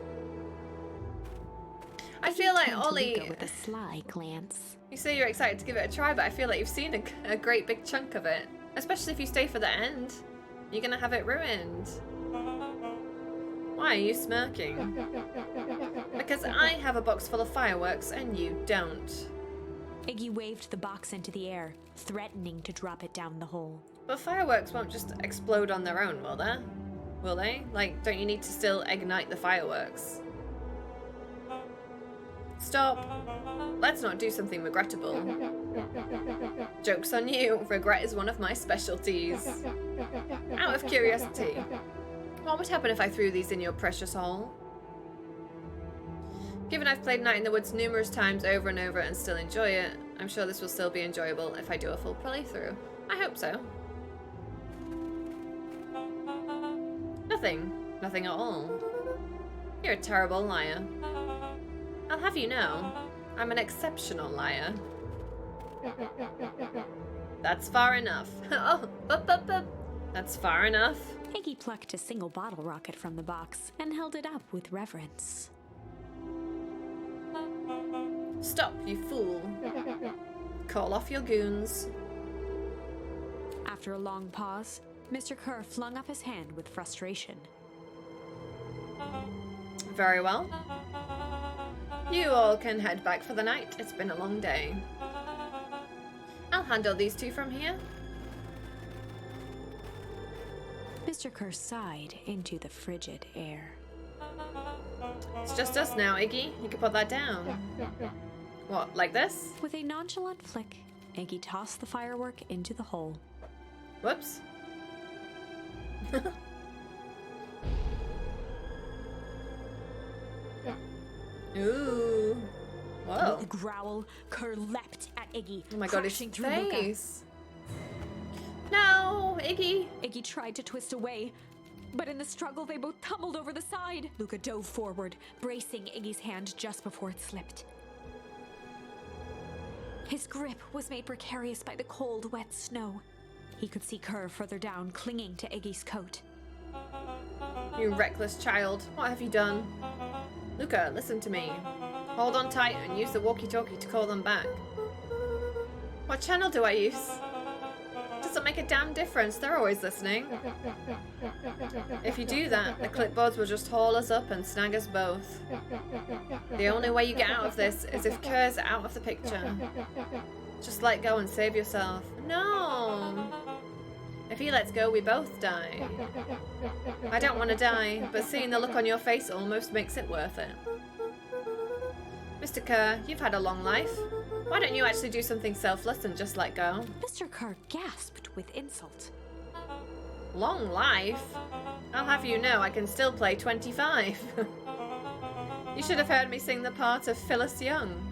I feel like Turned to Ollie. Luca with a sly glance. You say you're excited to give it a try, but I feel like you've seen a great big chunk of it. Especially if you stay for the end. You're gonna have it ruined. Why are you smirking? Because I have a box full of fireworks and you don't. Iggy waved the box into the air, threatening to drop it down the hole. But fireworks won't just explode on their own, will they? Will they? Like, don't you need to still ignite the fireworks? Stop. Let's not do something regrettable. Joke's on you. Regret is one of my specialties. Out of curiosity, what would happen if I threw these in your precious hole? Given I've played Night in the Woods numerous times over and over and still enjoy it, I'm sure this will still be enjoyable if I do a full playthrough. I hope so. Nothing. Nothing at all. You're a terrible liar. I'll have you know, I'm an exceptional liar. That's far enough. Oh, that's far enough. Iggy plucked a single bottle rocket from the box and held it up with reverence. Stop, you fool. Call off your goons. After a long pause, Mr. Kerr flung up his hand with frustration. Very well. You all can head back for the night. It's been a long day. I'll handle these two from here. Mr. Kerr sighed into the frigid air. It's just us now, Iggy. You can put that down. What, like this? With a nonchalant flick, Iggy tossed the firework into the hole. Whoops. Ooh. Whoa. With a growl, Kerr leapt at Iggy, Oh my god, his crashing through Luca. face. No, Iggy. Iggy tried to twist away, but in the struggle they both tumbled over the side. Luca dove forward, bracing Iggy's hand just before it slipped. His grip was made precarious by the cold, wet snow. He could see Kerr further down, clinging to Iggy's coat. You reckless child, what have you done? Luca, listen to me. Hold on tight and use the walkie-talkie to call them back. What channel do I use? Doesn't make a damn difference, they're always listening. If you do that, the clipboards will just haul us up and snag us both. The only way you get out of this is if Kerr's out of the picture. Just let go and save yourself. No! If he lets go, we both die. I don't want to die, but seeing the look on your face almost makes it worth it. Mr. Kerr, you've had a long life. Why don't you actually do something selfless and just let go? Mr. Kerr gasped with insult. Long life? I'll have you know I can still play 25. You should have heard me sing the part of Phileas Young.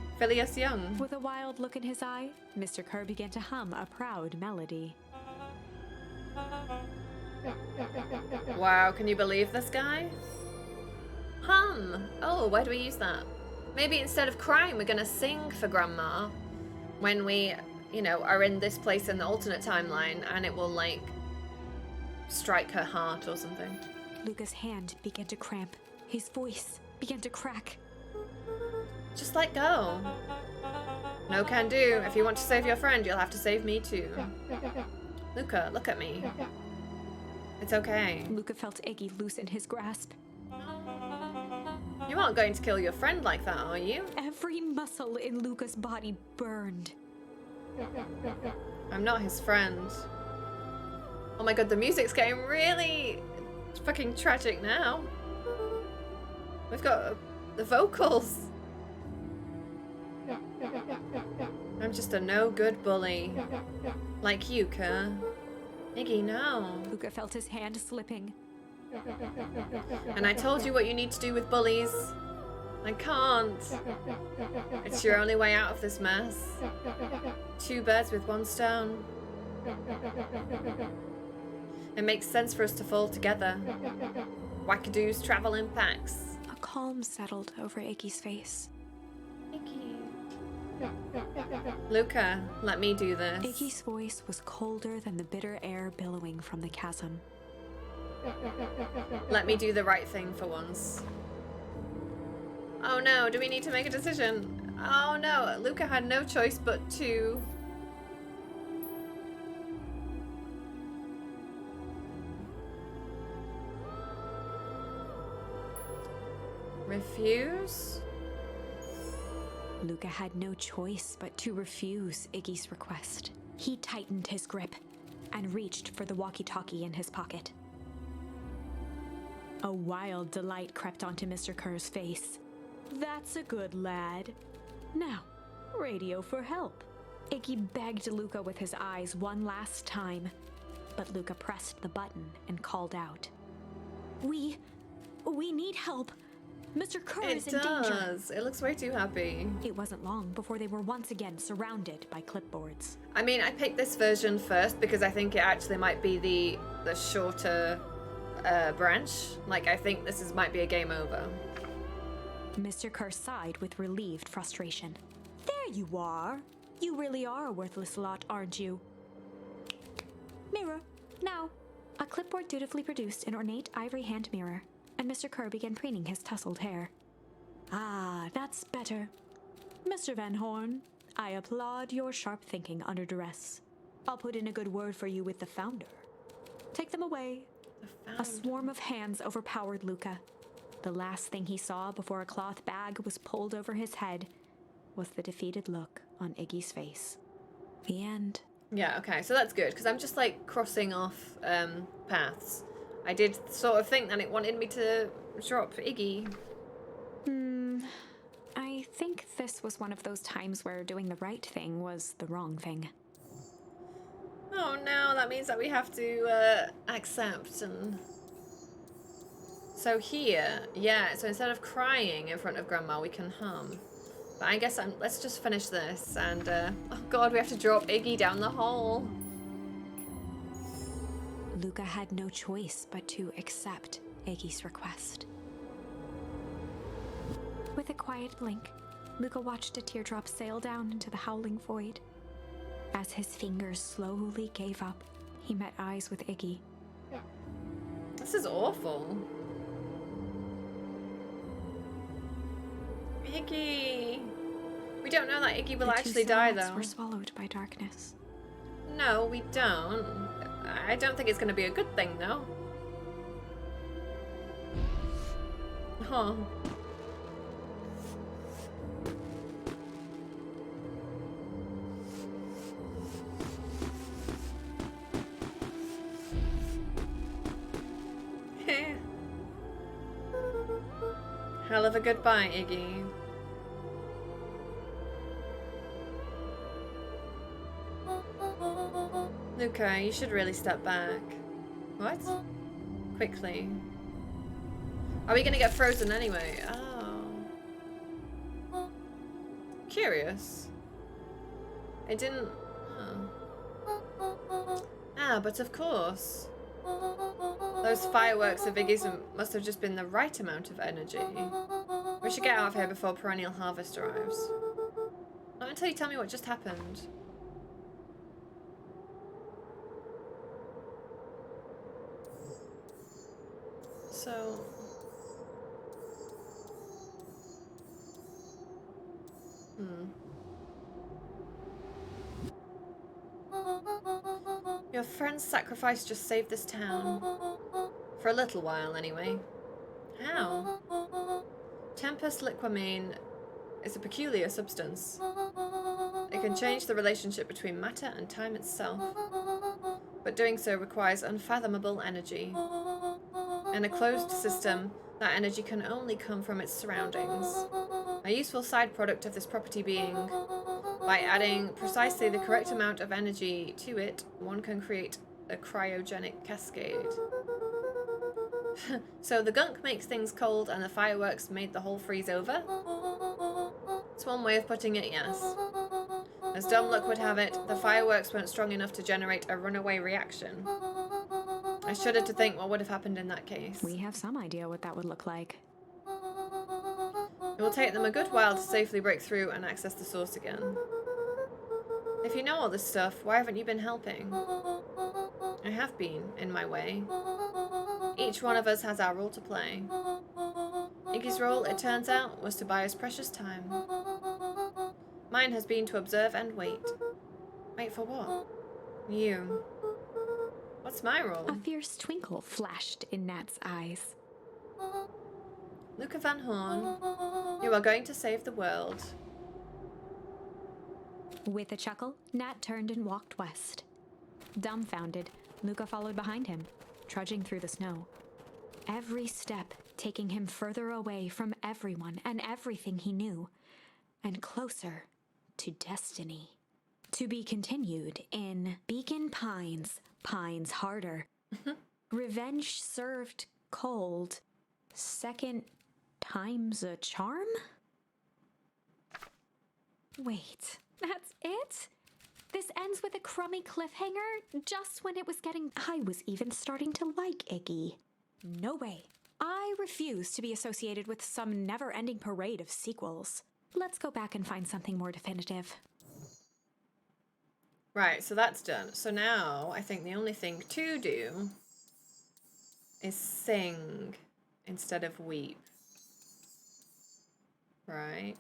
With a wild look in his eye, Mr. Kerr began to hum a proud melody. Wow, can you believe this guy? Hum! Oh, where do we use that? Maybe instead of crying, we're gonna sing for Grandma when we, are in this place in the alternate timeline, and it will, strike her heart or something. Luca's hand began to cramp. His voice began to crack. Just let go. No can do. If you want to save your friend, you'll have to save me too. Luca, look at me. It's okay. Luca felt Iggy loosen his grasp. You aren't going to kill your friend like that, are you? Every muscle in Luca's body burned. I'm not his friend. Oh my god, the music's getting really fucking tragic now. We've got the vocals. I'm just a no-good bully. Like you, Kerr. Iggy, no. Luca felt his hand slipping. And I told you what you need to do with bullies. I can't. It's your only way out of this mess. 2 birds with 1 stone. It makes sense for us to fall together. Wackadoos travel in packs. A calm settled over Iggy's face. Iggy. Luca, let me do this. Iggy's voice was colder than the bitter air billowing from the chasm. Let me do the right thing for once. Oh no, do we need to make a decision? Oh no, Luca had no choice but to... refuse? Luca had no choice but to refuse Iggy's request. He tightened his grip and reached for the walkie-talkie in his pocket. A wild delight crept onto Mr. Kerr's face. That's a good lad. Now, radio for help. Iggy begged Luca with his eyes one last time, but Luca pressed the button and called out. We need help. Mr. Kerr is in danger. It looks way too happy. It wasn't long before they were once again surrounded by clipboards. I mean, I picked this version first because I think it actually might be the shorter branch. I think this might be a game over. Mr. Kerr sighed with relieved frustration. There you are. You really are a worthless lot, aren't you? Mirror, now. A clipboard dutifully produced an ornate ivory hand mirror, and Mr. Kerr began preening his tousled hair. Ah, that's better. Mr. Van Horn, I applaud your sharp thinking under duress. I'll put in a good word for you with the founder. Take them away. A swarm of hands overpowered Luca. The last thing he saw before a cloth bag was pulled over his head was the defeated look on Iggy's face. The end. Yeah, okay, so that's good, because I'm just, crossing off paths. I did sort of think that it wanted me to drop Iggy. I think this was one of those times where doing the right thing was the wrong thing. Oh no, that means that we have to accept and... So here, yeah, so instead of crying in front of Grandma, we can hum. But I guess let's just finish this and, oh god, we have to drop Iggy down the hole. Luca had no choice but to accept Iggy's request. With a quiet blink, Luca watched a teardrop sail down into the howling void. As his fingers slowly gave up, he met eyes with Iggy. This is awful. Iggy. We don't know that Iggy will The two actually die, silhouettes though. were swallowed by darkness. No, we don't. I don't think it's going to be a good thing, though. Huh. Hell of a goodbye, Iggy. Luca, you should really step back. What? Quickly. Are we gonna get frozen anyway? Oh. Curious. It didn't... Huh. Ah, but of course. Those fireworks of Iggy's must have just been the right amount of energy. We should get out of here before perennial harvest arrives. Not until you tell me what just happened. So... Your friend's sacrifice just saved this town. For a little while, anyway. How? Tempest liquamine is a peculiar substance. It can change the relationship between matter and time itself. But doing so requires unfathomable energy. In a closed system, that energy can only come from its surroundings. A useful side product of this property being, by adding precisely the correct amount of energy to it, one can create a cryogenic cascade. So the gunk makes things cold and the fireworks made the whole freeze over? It's one way of putting it, yes. As dumb luck would have it, the fireworks weren't strong enough to generate a runaway reaction. I shudder to think what would have happened in that case. We have some idea what that would look like. It will take them a good while to safely break through and access the source again. If you know all this stuff, why haven't you been helping? I have been, in my way. Each one of us has our role to play. Iggy's role, it turns out, was to buy us precious time. Mine has been to observe and wait. Wait for what? You. What's my role? A fierce twinkle flashed in Nat's eyes. Luca Van Horn, you are going to save the world. With a chuckle, Nat turned and walked west. Dumbfounded, Luca followed behind him, trudging through the snow. Every step taking him further away from everyone and everything he knew, and closer to destiny. To be continued in Beacon Pines, Pines Harder. Revenge served cold. Second time's a charm? Wait, that's it? This ends with a crummy cliffhanger just when it was getting... I was even starting to like Iggy. No way. I refuse to be associated with some never-ending parade of sequels. Let's go back and find something more definitive. Right, so that's done. So now, I think the only thing to do is sing instead of weep. Right?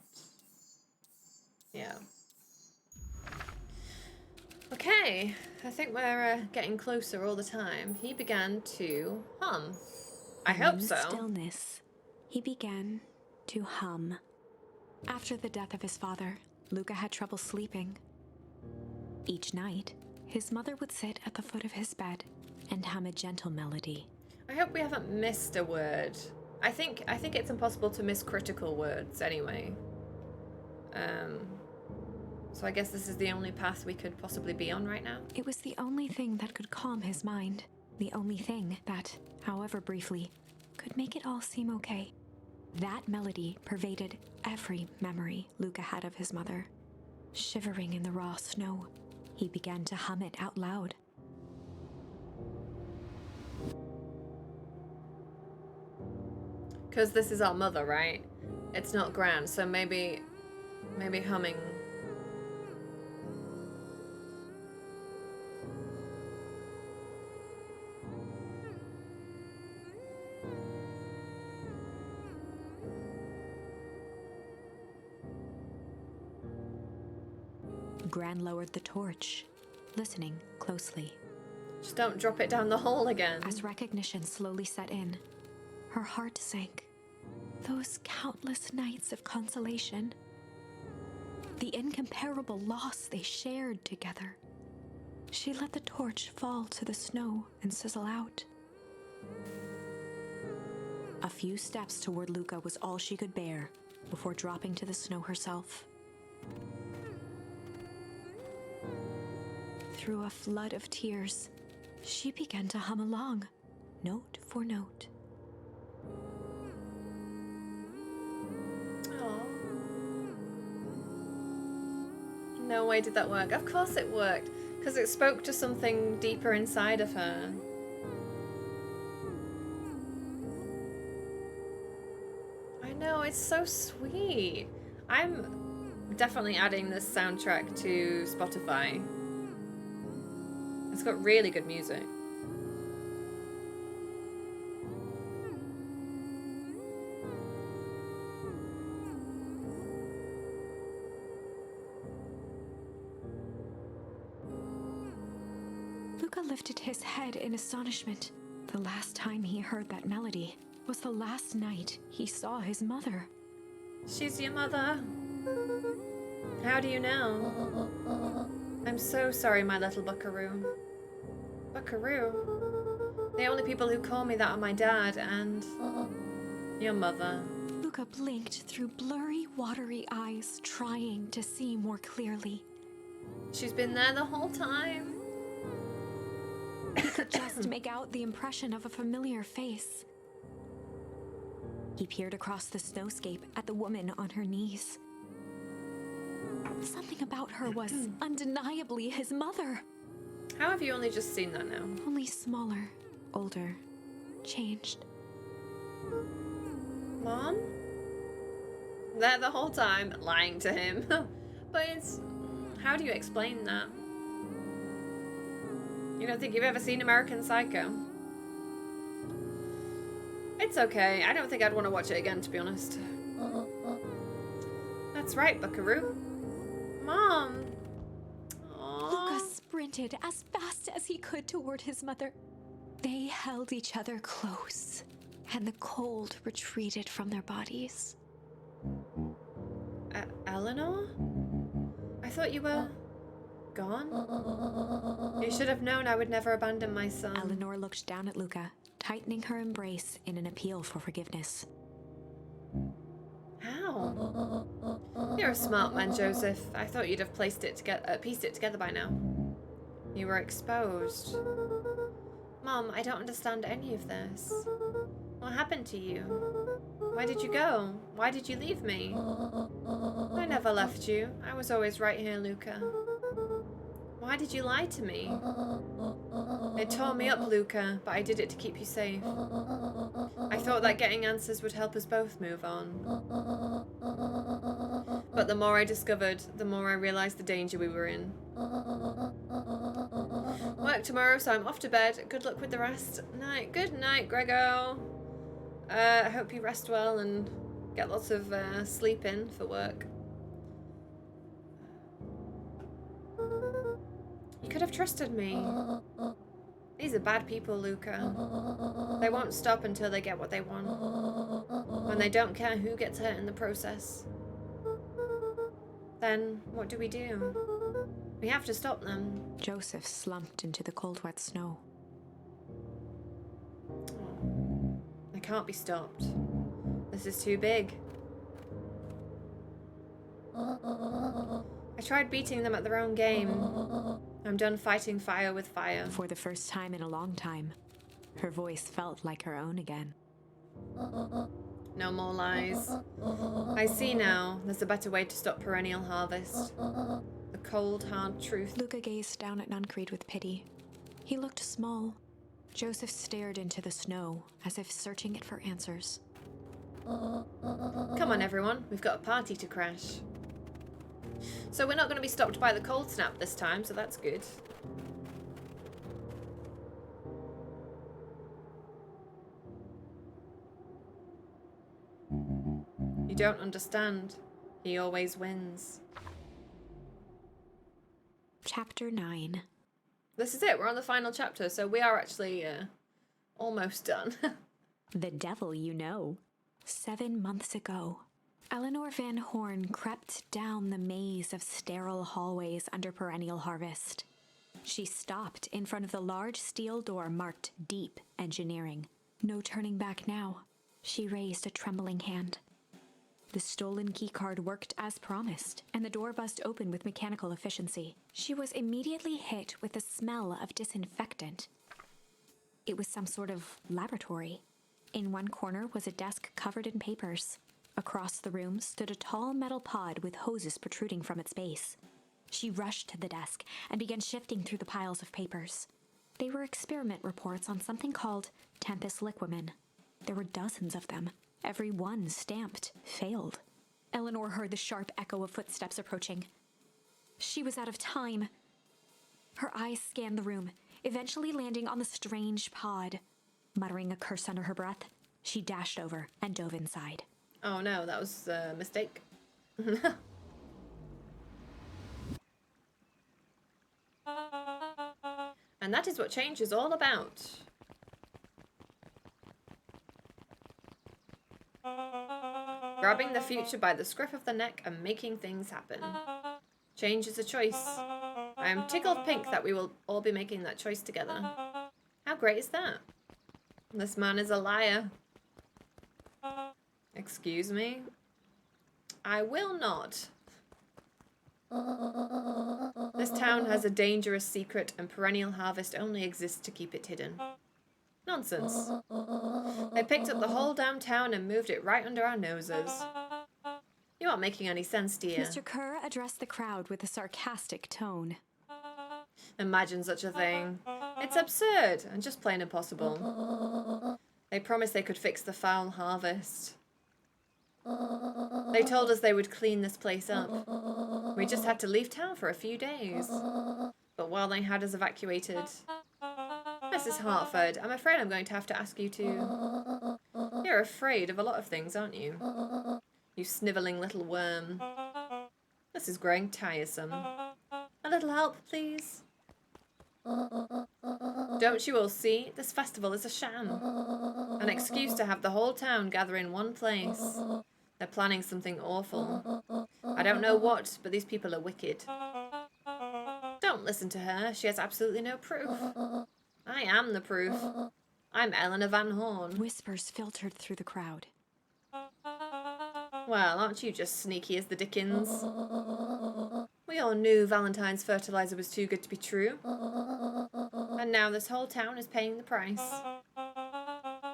Yeah. Okay, I think we're getting closer all the time. He began to hum. I hope so. In the stillness, he began to hum. After the death of his father, Luca had trouble sleeping. Each night, his mother would sit at the foot of his bed and hum a gentle melody. I hope we haven't missed a word. I think it's impossible to miss critical words anyway. So I guess this is the only path we could possibly be on right now. It was the only thing that could calm his mind. The only thing that, however briefly, could make it all seem okay. That melody pervaded every memory Luca had of his mother. Shivering in the raw snow, he began to hum it out loud. Because this is our mother, right? It's not Gran, so maybe humming. Gran lowered the torch, listening closely. Just don't drop it down the hole again. As recognition slowly set in, her heart sank. Those countless nights of consolation. The incomparable loss they shared together. She let the torch fall to the snow and sizzle out. A few steps toward Luca was all she could bear before dropping to the snow herself. Through a flood of tears, she began to hum along, note for note. Aw. No way did that work. Of course it worked, because it spoke to something deeper inside of her. I know, it's so sweet. I'm definitely adding this soundtrack to Spotify. It's got really good music. Luca lifted his head in astonishment. The last time he heard that melody was the last night he saw his mother. She's your mother. How do you know? I'm so sorry, my little buckaroo. Buckaroo? The only people who call me that are my dad and your mother. Luca blinked through blurry, watery eyes, trying to see more clearly. She's been there the whole time. He could just make out the impression of a familiar face. He peered across the snowscape at the woman on her knees. Something about her was undeniably his mother. How have you only just seen that now? Only smaller, older, changed. Mom? There the whole time, lying to him. But it's... How do you explain that? You don't think you've ever seen American Psycho? It's okay. I don't think I'd want to watch it again, to be honest. That's right, Buckaroo. Mom! Aww. Luca sprinted as fast as he could toward his mother. They held each other close, and the cold retreated from their bodies. Eleanor? I thought you were... gone? You should have known I would never abandon my son. Eleanor looked down at Luca, tightening her embrace in an appeal for forgiveness. How? You're a smart man, Joseph. I thought you'd have pieced it together by now. You were exposed. Mom, I don't understand any of this. What happened to you? Why did you go? Why did you leave me? I never left you. I was always right here, Luca. Why did you lie to me? It tore me up, Luca, but I did it to keep you safe. I thought that getting answers would help us both move on. But the more I discovered, the more I realized the danger we were in. Work tomorrow, so I'm off to bed. Good luck with the rest. Night. Good night, Grego. I hope you rest well and get lots of sleep in for work. You could have trusted me. These are bad people, Luca. They won't stop until they get what they want. And they don't care who gets hurt in the process. Then, what do? We have to stop them. Joseph slumped into the cold, wet snow. They can't be stopped. This is too big. I tried beating them at their own game. I'm done fighting fire with fire. For the first time in a long time, her voice felt like her own again. No more lies. I see now. There's a better way to stop perennial harvest. The cold, hard truth. Luca gazed down at Nuncreed with pity. He looked small. Joseph stared into the snow, as if searching it for answers. Come on, everyone. We've got a party to crash. So we're not going to be stopped by the cold snap this time, so that's good. You don't understand. He always wins. Chapter 9. This is it. We're on the final chapter, so we are actually almost done. The Devil You Know. 7 months ago, Eleanor Van Horn crept down the maze of sterile hallways under Perennial Harvest. She stopped in front of the large steel door marked Deep Engineering. No turning back now. She raised a trembling hand. The stolen keycard worked as promised, and the door buzzed open with mechanical efficiency. She was immediately hit with the smell of disinfectant. It was some sort of laboratory. In one corner was a desk covered in papers. Across the room stood a tall metal pod with hoses protruding from its base. She rushed to the desk and began shifting through the piles of papers. They were experiment reports on something called Tempus Liquamen. There were dozens of them. Every one stamped failed. Eleanor heard the sharp echo of footsteps approaching. She was out of time. Her eyes scanned the room, eventually landing on the strange pod. Muttering a curse under her breath, she dashed over and dove inside. Oh no, that was a mistake. And that is what change is all about. Grabbing the future by the scruff of the neck and making things happen. Change is a choice. I am tickled pink that we will all be making that choice together. How great is that? This man is a liar. Excuse me? I will not. This town has a dangerous secret and Perennial Harvest only exists to keep it hidden. Nonsense. They picked up the whole damn town and moved it right under our noses. You aren't making any sense, dear. Mr. Kerr addressed the crowd with a sarcastic tone. Imagine such a thing. It's absurd and just plain impossible. They promised they could fix the foul harvest. They told us they would clean this place up. We just had to leave town for a few days. But while they had us evacuated... Mrs. Hartford, I'm afraid I'm going to have to ask you to... You're afraid of a lot of things, aren't you? You snivelling little worm. This is growing tiresome. A little help, please? Don't you all see? This festival is a sham. An excuse to have the whole town gather in one place. They're planning something awful. I don't know what, but these people are wicked. Don't listen to her. She has absolutely no proof. I am the proof. I'm Eleanor Van Horn. Whispers filtered through the crowd. Well, aren't you just sneaky as the dickens? We all knew Valentine's fertilizer was too good to be true. And now this whole town is paying the price.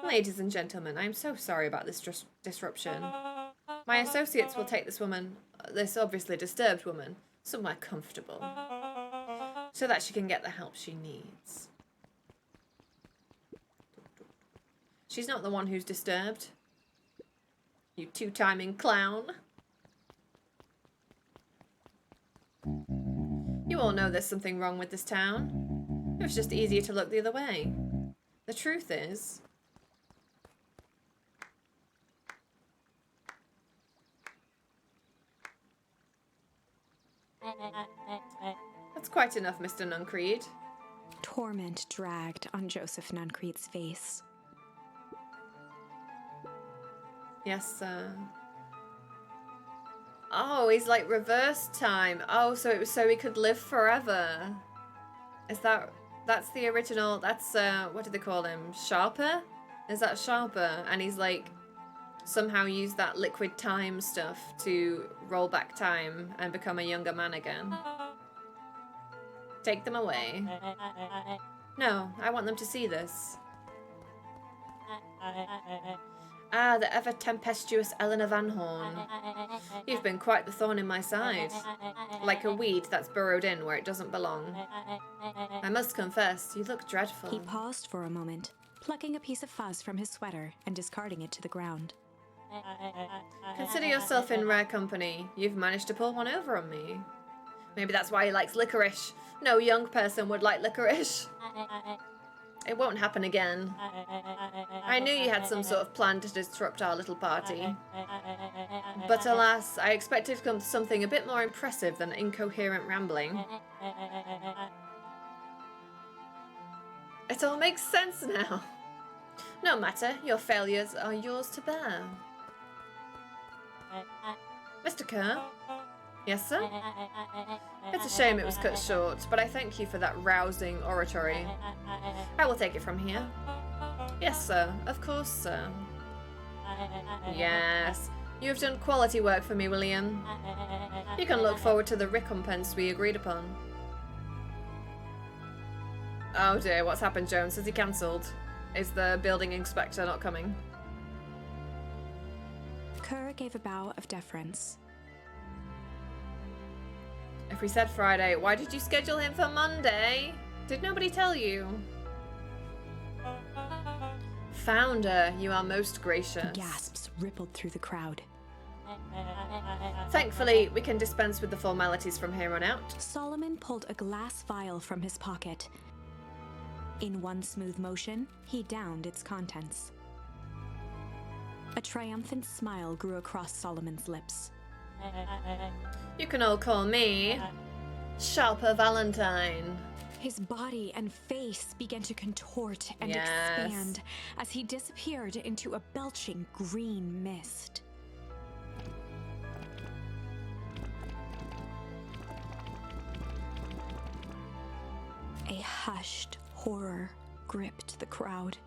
Ladies and gentlemen, I am so sorry about this disruption. My associates will take this woman, this obviously disturbed woman, somewhere comfortable, so that she can get the help she needs. She's not the one who's disturbed. You two-timing clown. You all know there's something wrong with this town. It was just easier to look the other way. The truth is... That's quite enough, Mr. Nuncreed. Torment dragged on Joseph Nuncreed's face. Yes, sir. Oh, he's like reverse time. Oh, so it was so he could live forever. Is that's the original, that's, what do they call him? Sharper? Is that Sharper? And he's like, somehow used that liquid time stuff to roll back time and become a younger man again. Take them away. No, I want them to see this. Ah, the ever-tempestuous Eleanor Van Horn. You've been quite the thorn in my side. Like a weed that's burrowed in where it doesn't belong. I must confess, you look dreadful. He paused for a moment, plucking a piece of fuzz from his sweater and discarding it to the ground. Consider yourself in rare company. You've managed to pull one over on me. Maybe that's why he likes licorice. No young person would like licorice. It won't happen again. I knew you had some sort of plan to disrupt our little party. But alas, I expected something a bit more impressive than incoherent rambling. It all makes sense now. No matter, your failures are yours to bear. Mr. Kerr? Yes, sir? It's a shame it was cut short, but I thank you for that rousing oratory. I will take it from here. Yes, sir. Of course, sir. Yes. You have done quality work for me, William. You can look forward to the recompense we agreed upon. Oh dear, what's happened, Jones? Has he cancelled? Is the building inspector not coming? Kerr gave a bow of deference. If we said Friday, why did you schedule him for Monday? Did nobody tell you? Founder, you are most gracious. Gasps rippled through the crowd. Thankfully, we can dispense with the formalities from here on out. Solomon pulled a glass vial from his pocket. In one smooth motion, he downed its contents. A triumphant smile grew across Solomon's lips. You can all call me Sharper Valentine. His body and face began to contort and Yes. expand as he disappeared into a belching green mist. A hushed horror gripped the crowd.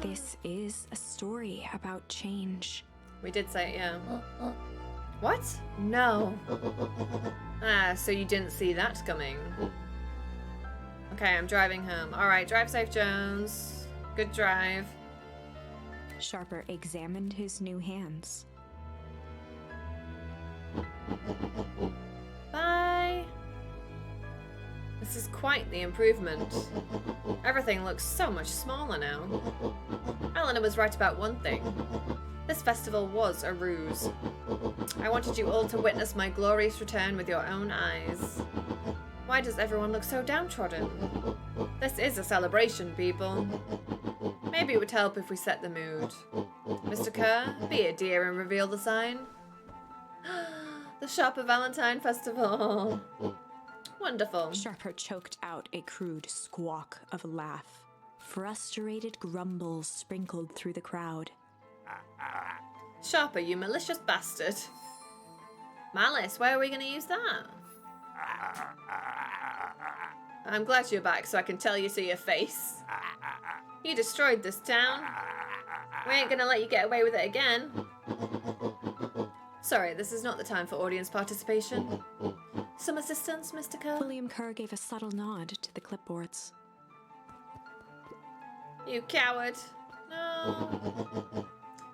This is a story about change. We did say it, yeah. What? No. Ah, so you didn't see that coming. Okay, I'm driving home. Alright, drive safe, Jones. Good drive. Sharper examined his new hands. Bye. This is quite the improvement. Everything looks so much smaller now. Eleanor was right about one thing. This festival was a ruse. I wanted you all to witness my glorious return with your own eyes. Why does everyone look so downtrodden? This is a celebration, people. Maybe it would help if we set the mood. Mr. Kerr, be a dear and reveal the sign. The Sharper Valentine Festival. Wonderful. Sharper choked out a crude squawk of a laugh. Frustrated grumbles sprinkled through the crowd. Sharper, you malicious bastard. Malice, where are we going to use that? I'm glad you're back so I can tell you to your face. You destroyed this town. We ain't going to let you get away with it again. Sorry, this is not the time for audience participation. Some assistance, Mr. Kerr? William Kerr gave a subtle nod to the clipboards. You coward. No.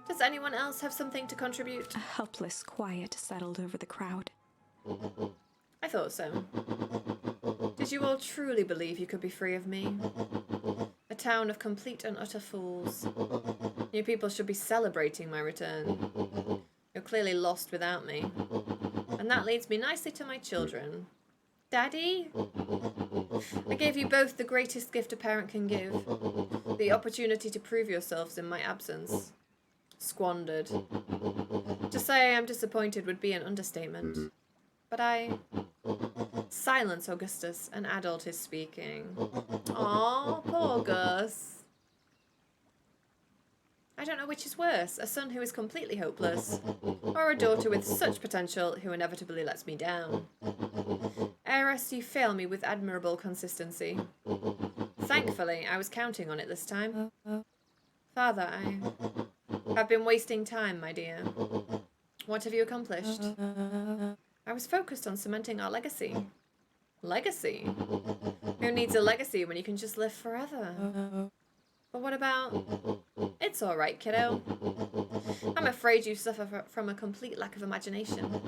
Does anyone else have something to contribute? A helpless quiet settled over the crowd. I thought so. Did you all truly believe you could be free of me? A town of complete and utter fools. You people should be celebrating my return. You're clearly lost without me. And that leads me nicely to my children. Daddy? I gave you both the greatest gift a parent can give. The opportunity to prove yourselves in my absence. Squandered. To say I am disappointed would be an understatement. But Silence, Augustus. An adult is speaking. Aw, poor Gus. I don't know which is worse, a son who is completely hopeless, or a daughter with such potential who inevitably lets me down. Heiress, you fail me with admirable consistency. Thankfully, I was counting on it this time. Father, I have been wasting time, my dear. What have you accomplished? I was focused on cementing our legacy. Legacy? Who needs a legacy when you can just live forever? But what about... It's alright, kiddo. I'm afraid you suffer from a complete lack of imagination.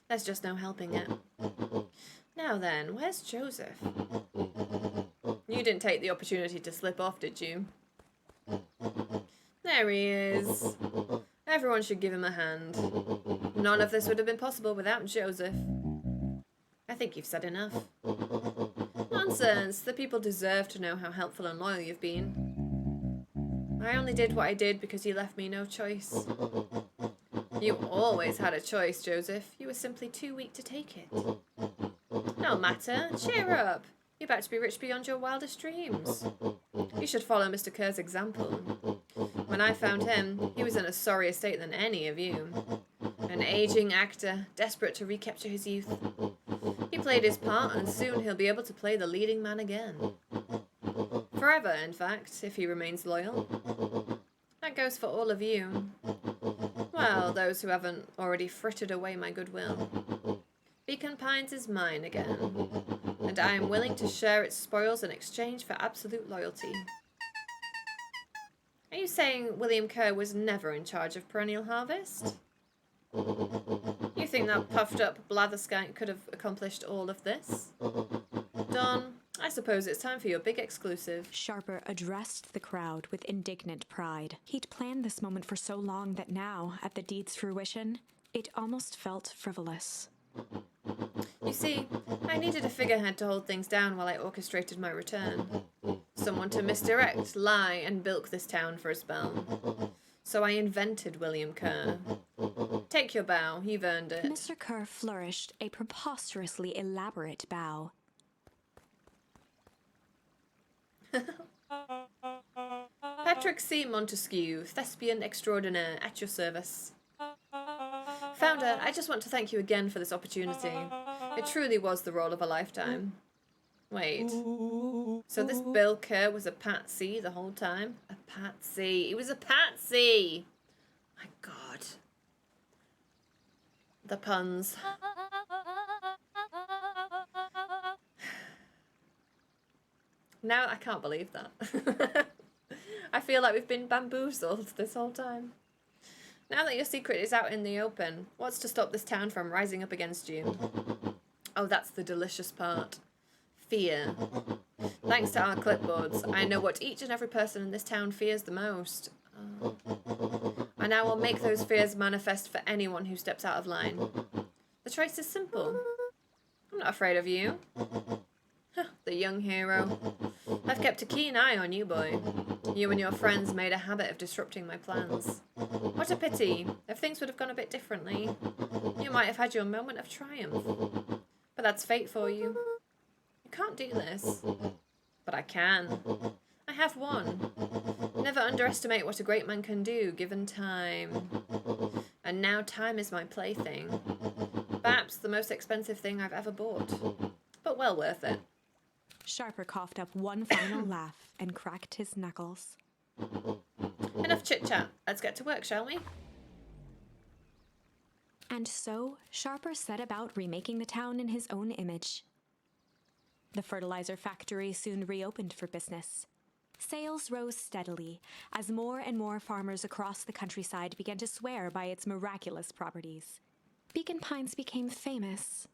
There's just no helping it. Now then, where's Joseph? You didn't take the opportunity to slip off, did you? There he is. Everyone should give him a hand. None of this would have been possible without Joseph. I think you've said enough. Nonsense. The people deserve to know how helpful and loyal you've been. I only did what I did because you left me no choice. You always had a choice, Joseph. You were simply too weak to take it. No matter. Cheer up. You're about to be rich beyond your wildest dreams. You should follow Mr. Kerr's example. When I found him, he was in a sorrier state than any of you. An aging actor, desperate to recapture his youth. He played his part, and soon he'll be able to play the leading man again. Forever, in fact, if he remains loyal. That goes for all of you. Well, those who haven't already frittered away my goodwill. Beacon Pines is mine again, and I am willing to share its spoils in exchange for absolute loyalty. Are you saying William Kerr was never in charge of Perennial Harvest? You think that puffed up blatherskite could have accomplished all of this? Don, I suppose it's time for your big exclusive. Sharper addressed the crowd with indignant pride. He'd planned this moment for so long that now, at the deed's fruition, it almost felt frivolous. You see, I needed a figurehead to hold things down while I orchestrated my return. Someone to misdirect, lie, and bilk this town for a spell. So I invented William Kerr. Take your bow, you've earned it. Mr. Kerr flourished a preposterously elaborate bow. Patrick C. Montesquieu, thespian extraordinaire, at your service. Founder, I just want to thank you again for this opportunity. It truly was the role of a lifetime. Wait. So this Bill Kerr was a patsy the whole time? A patsy. He was a patsy! My God. The puns. Now I can't believe that. I feel like we've been bamboozled this whole time. Now that your secret is out in the open, what's to stop this town from rising up against you? Oh, that's the delicious part. Fear. Thanks to our clipboards, I know what each and every person in this town fears the most. And I will make those fears manifest for anyone who steps out of line. The choice is simple. I'm not afraid of you. The young hero. I've kept a keen eye on you, boy. You and your friends made a habit of disrupting my plans. What a pity. If things would have gone a bit differently, you might have had your moment of triumph. But that's fate for you. You can't do this. But I can. I have won. Never underestimate what a great man can do, given time. And now time is my plaything. Perhaps the most expensive thing I've ever bought. But well worth it. Sharper coughed up one final laugh and cracked his knuckles. Enough chit-chat. Let's get to work, shall we? And so, Sharper set about remaking the town in his own image. The fertilizer factory soon reopened for business. Sales rose steadily as more and more farmers across the countryside began to swear by its miraculous properties. Beacon Pines became famous,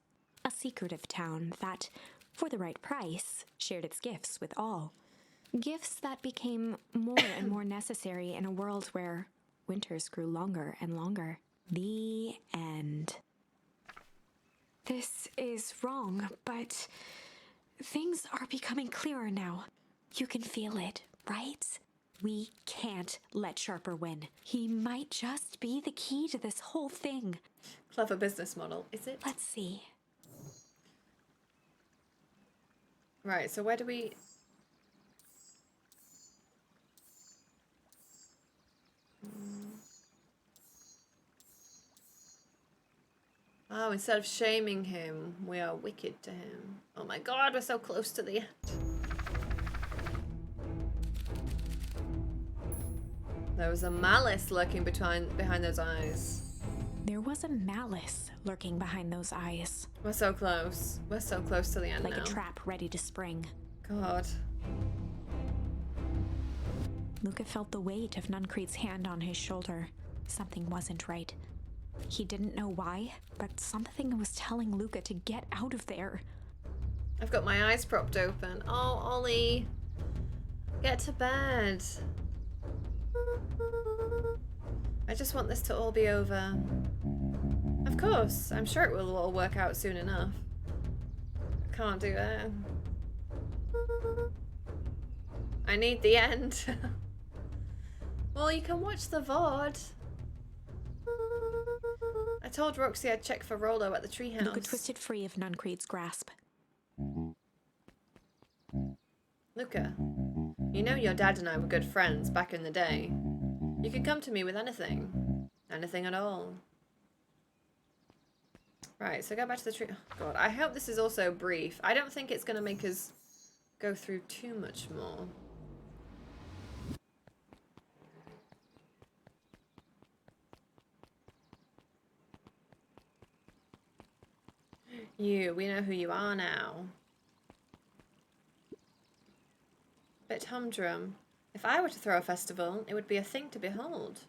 a secretive town that, for the right price, shared its gifts with all. Gifts that became more and more necessary in a world where winters grew longer and longer. The end. This is wrong, but things are becoming clearer now. You can feel it, right? We can't let Sharper win. He might just be the key to this whole thing. Clever business model, is it? Let's see. Right, so where do we... Oh, instead of shaming him, we are wicked to him. Oh my God, we're so close to the end. There was a malice lurking behind those eyes. There was a malice lurking behind those eyes. We're so close. We're so close to the end Like now. a trap ready to spring. God. Luca felt the weight of Nuncrete's hand on his shoulder. Something wasn't right. He didn't know why, but something was telling Luca to get out of there. I've got my eyes propped open. Oh, Ollie. Get to bed. I just want this to all be over. Of course, I'm sure it will all work out soon enough. I can't do it. I need the end. Well, you can watch the VOD. told Roxy I'd check for Rolo at the treehouse. Luca twisted free of Nuncreed's grasp. Luca, you know your dad and I were good friends back in the day. You could come to me with anything. Anything at all. Right, so go back to the tree. Oh, God, I hope this is also brief. I don't think it's going to make us go through too much more. We know who you are now. Bit humdrum. If I were to throw a festival, it would be a thing to behold.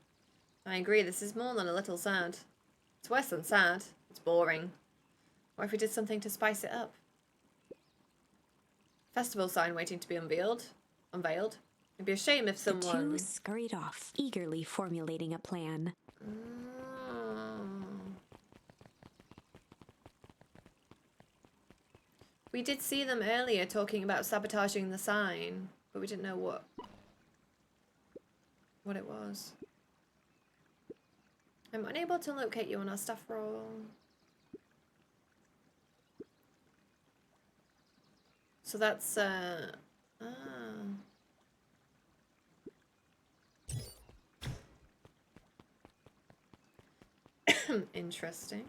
I agree, this is more than a little sad. It's worse than sad. It's boring. What if we did something to spice it up? Festival sign waiting to be unveiled. It'd be a shame if someone... The two scurried off, eagerly formulating a plan. We did see them earlier talking about sabotaging the sign, but we didn't know what it was. I'm unable to locate you on our staff roll. So that's interesting.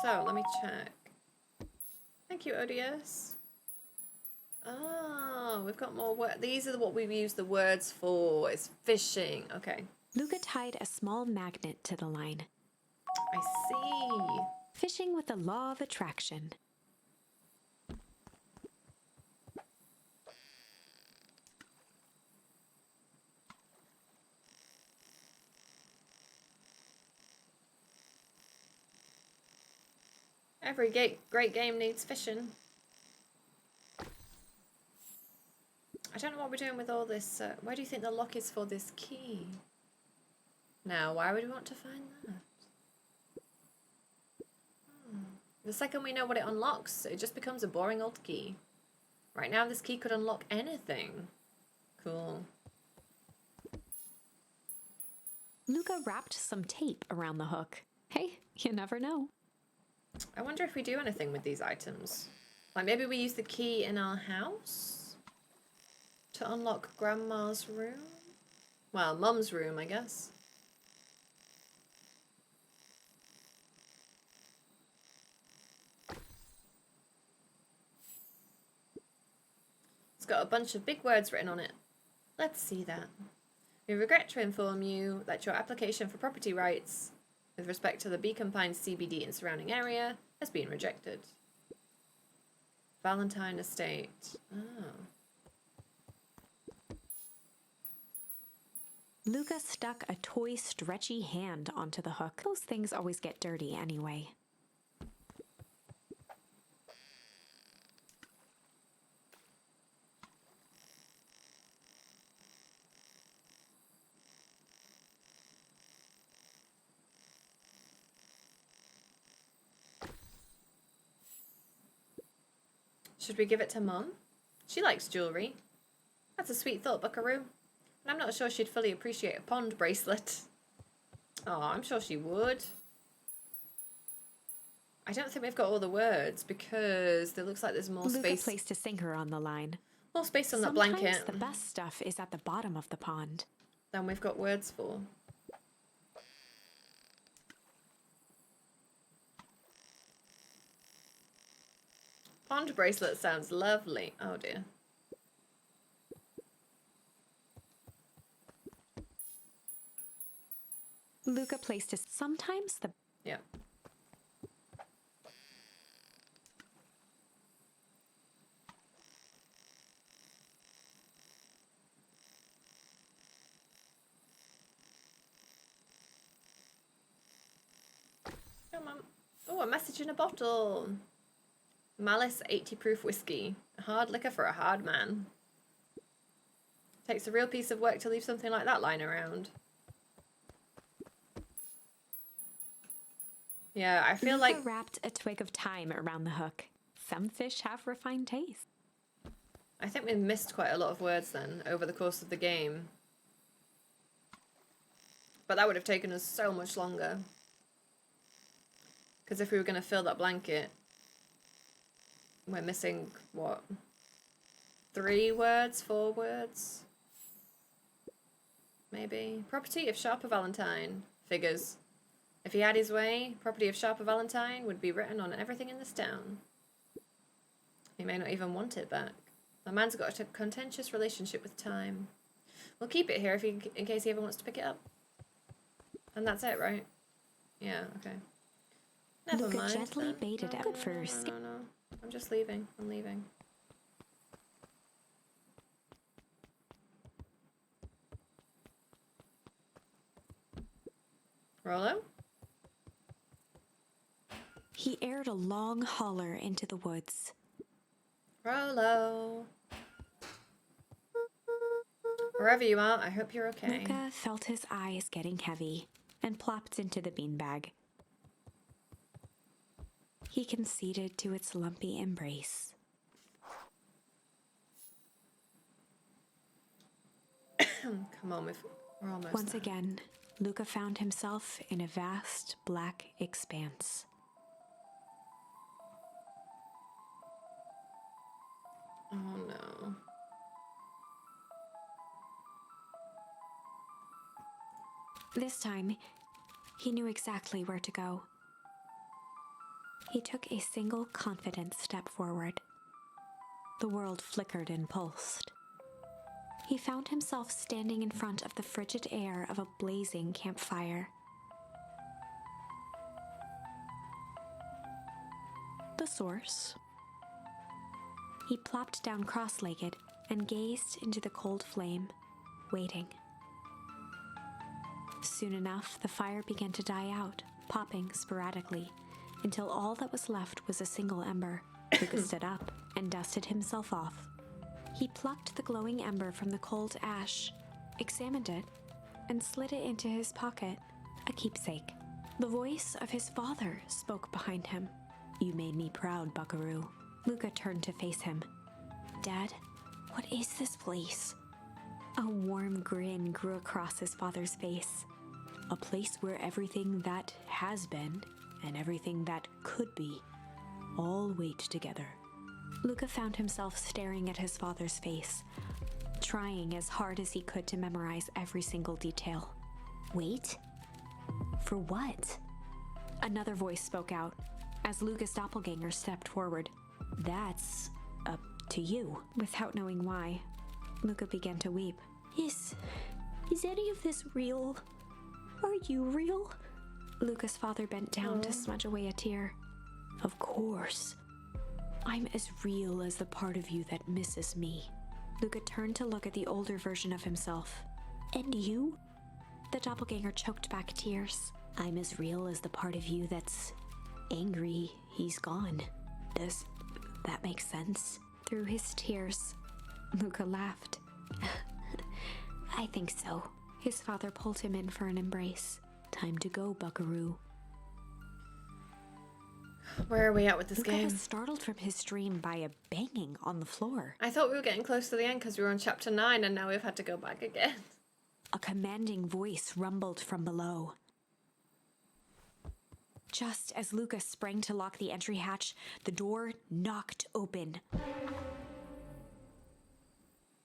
So, let me check. Thank you, ODS. Oh, we've got more words. These are what we've used the words for. It's fishing. Okay. Luca tied a small magnet to the line. I see. Fishing with the law of attraction. Every great game needs fishing. I don't know what we're doing with all this. Where do you think the lock is for this key? Now, why would we want to find that? The second we know what it unlocks, it just becomes a boring old key. Right now, this key could unlock anything. Cool. Luca wrapped some tape around the hook. Hey, you never know. I wonder if we do anything with these items. Like maybe we use the key in our house to unlock Grandma's room? Well, Mum's room, I guess. It's got a bunch of big words written on it. Let's see that. We regret to inform you that your application for property rights with respect to the Beacon Pines CBD and surrounding area has been rejected. Valentine Estate. Oh. Luca stuck a toy stretchy hand onto the hook. Those things always get dirty anyway. Should we give it to Mum? She likes jewellery. That's a sweet thought, Buckaroo. And I'm not sure she'd fully appreciate a pond bracelet. Oh, I'm sure she would. I don't think we've got all the words because it looks like there's more Luca space. placed a sinker on the line. More space on that Sometimes blanket the best stuff is at the bottom of the pond. than we've got words for. Pond bracelet sounds lovely. Oh dear. Luca placed a sometimes the Yeah. Come on. Oh, a message in a bottle. Malice 80 proof whiskey. A hard liquor for a hard man. Takes a real piece of work to leave something like that lying around. Yeah, I feel Luca like wrapped a twig of thyme around the hook. Some fish have refined taste. I think we missed quite a lot of words then over the course of the game. But that would have taken us so much longer. Because if we were going to fill that blanket, we're missing, what? 3 words? 4 words? Maybe. Property of Sharper Valentine. Figures. If he had his way, property of Sharper Valentine would be written on everything in this town. He may not even want it back. The man's got a contentious relationship with time. We'll keep it here if he, in case he ever wants to pick it up. And that's it, right? Yeah, okay. Never Luca mind. gently then. baited No, out for no, escape. no. I'm just leaving. I'm leaving. Rollo? He aired a long holler into the woods. Rollo. Wherever you are, I hope you're okay. Luca felt his eyes getting heavy and plopped into the beanbag. He conceded to its lumpy embrace. Come on, we're almost Once there. again, Luca found himself in a vast black expanse. Oh no. This time, he knew exactly where to go. He took a single confident step forward. The world flickered and pulsed. He found himself standing in front of the frigid air of a blazing campfire. The source. He plopped down cross-legged and gazed into the cold flame, waiting. Soon enough, the fire began to die out, popping sporadically, until all that was left was a single ember. Luca stood up and dusted himself off. He plucked the glowing ember from the cold ash, examined it, and slid it into his pocket, a keepsake. The voice of his father spoke behind him. "You made me proud, Buckaroo." Luca turned to face him. "Dad, what is this place?" A warm grin grew across his father's face. "A place where everything that has been and everything that could be all wait together." Luca found himself staring at his father's face, trying as hard as he could to memorize every single detail. Wait? For what? Another voice spoke out as Luca's doppelganger stepped forward. "That's up to you." Without knowing why, Luca began to weep. Is any of this real? Are you real?" Luca's father bent down to smudge away a tear. "Of course. I'm as real as the part of you that misses me." Luca turned to look at the older version of himself. "And you?" The doppelganger choked back tears. "I'm as real as the part of you that's angry he's gone. Does that make sense?" Through his tears, Luca laughed. "I think so." His father pulled him in for an embrace. "Time to go, Buckaroo." Where are we at with this Luca game? was startled from his dream by a banging on the floor. I thought we were getting close to the end because we were on chapter 9 and now we've had to go back again. A commanding voice rumbled from below. Just as Luca sprang to lock the entry hatch, the door knocked open.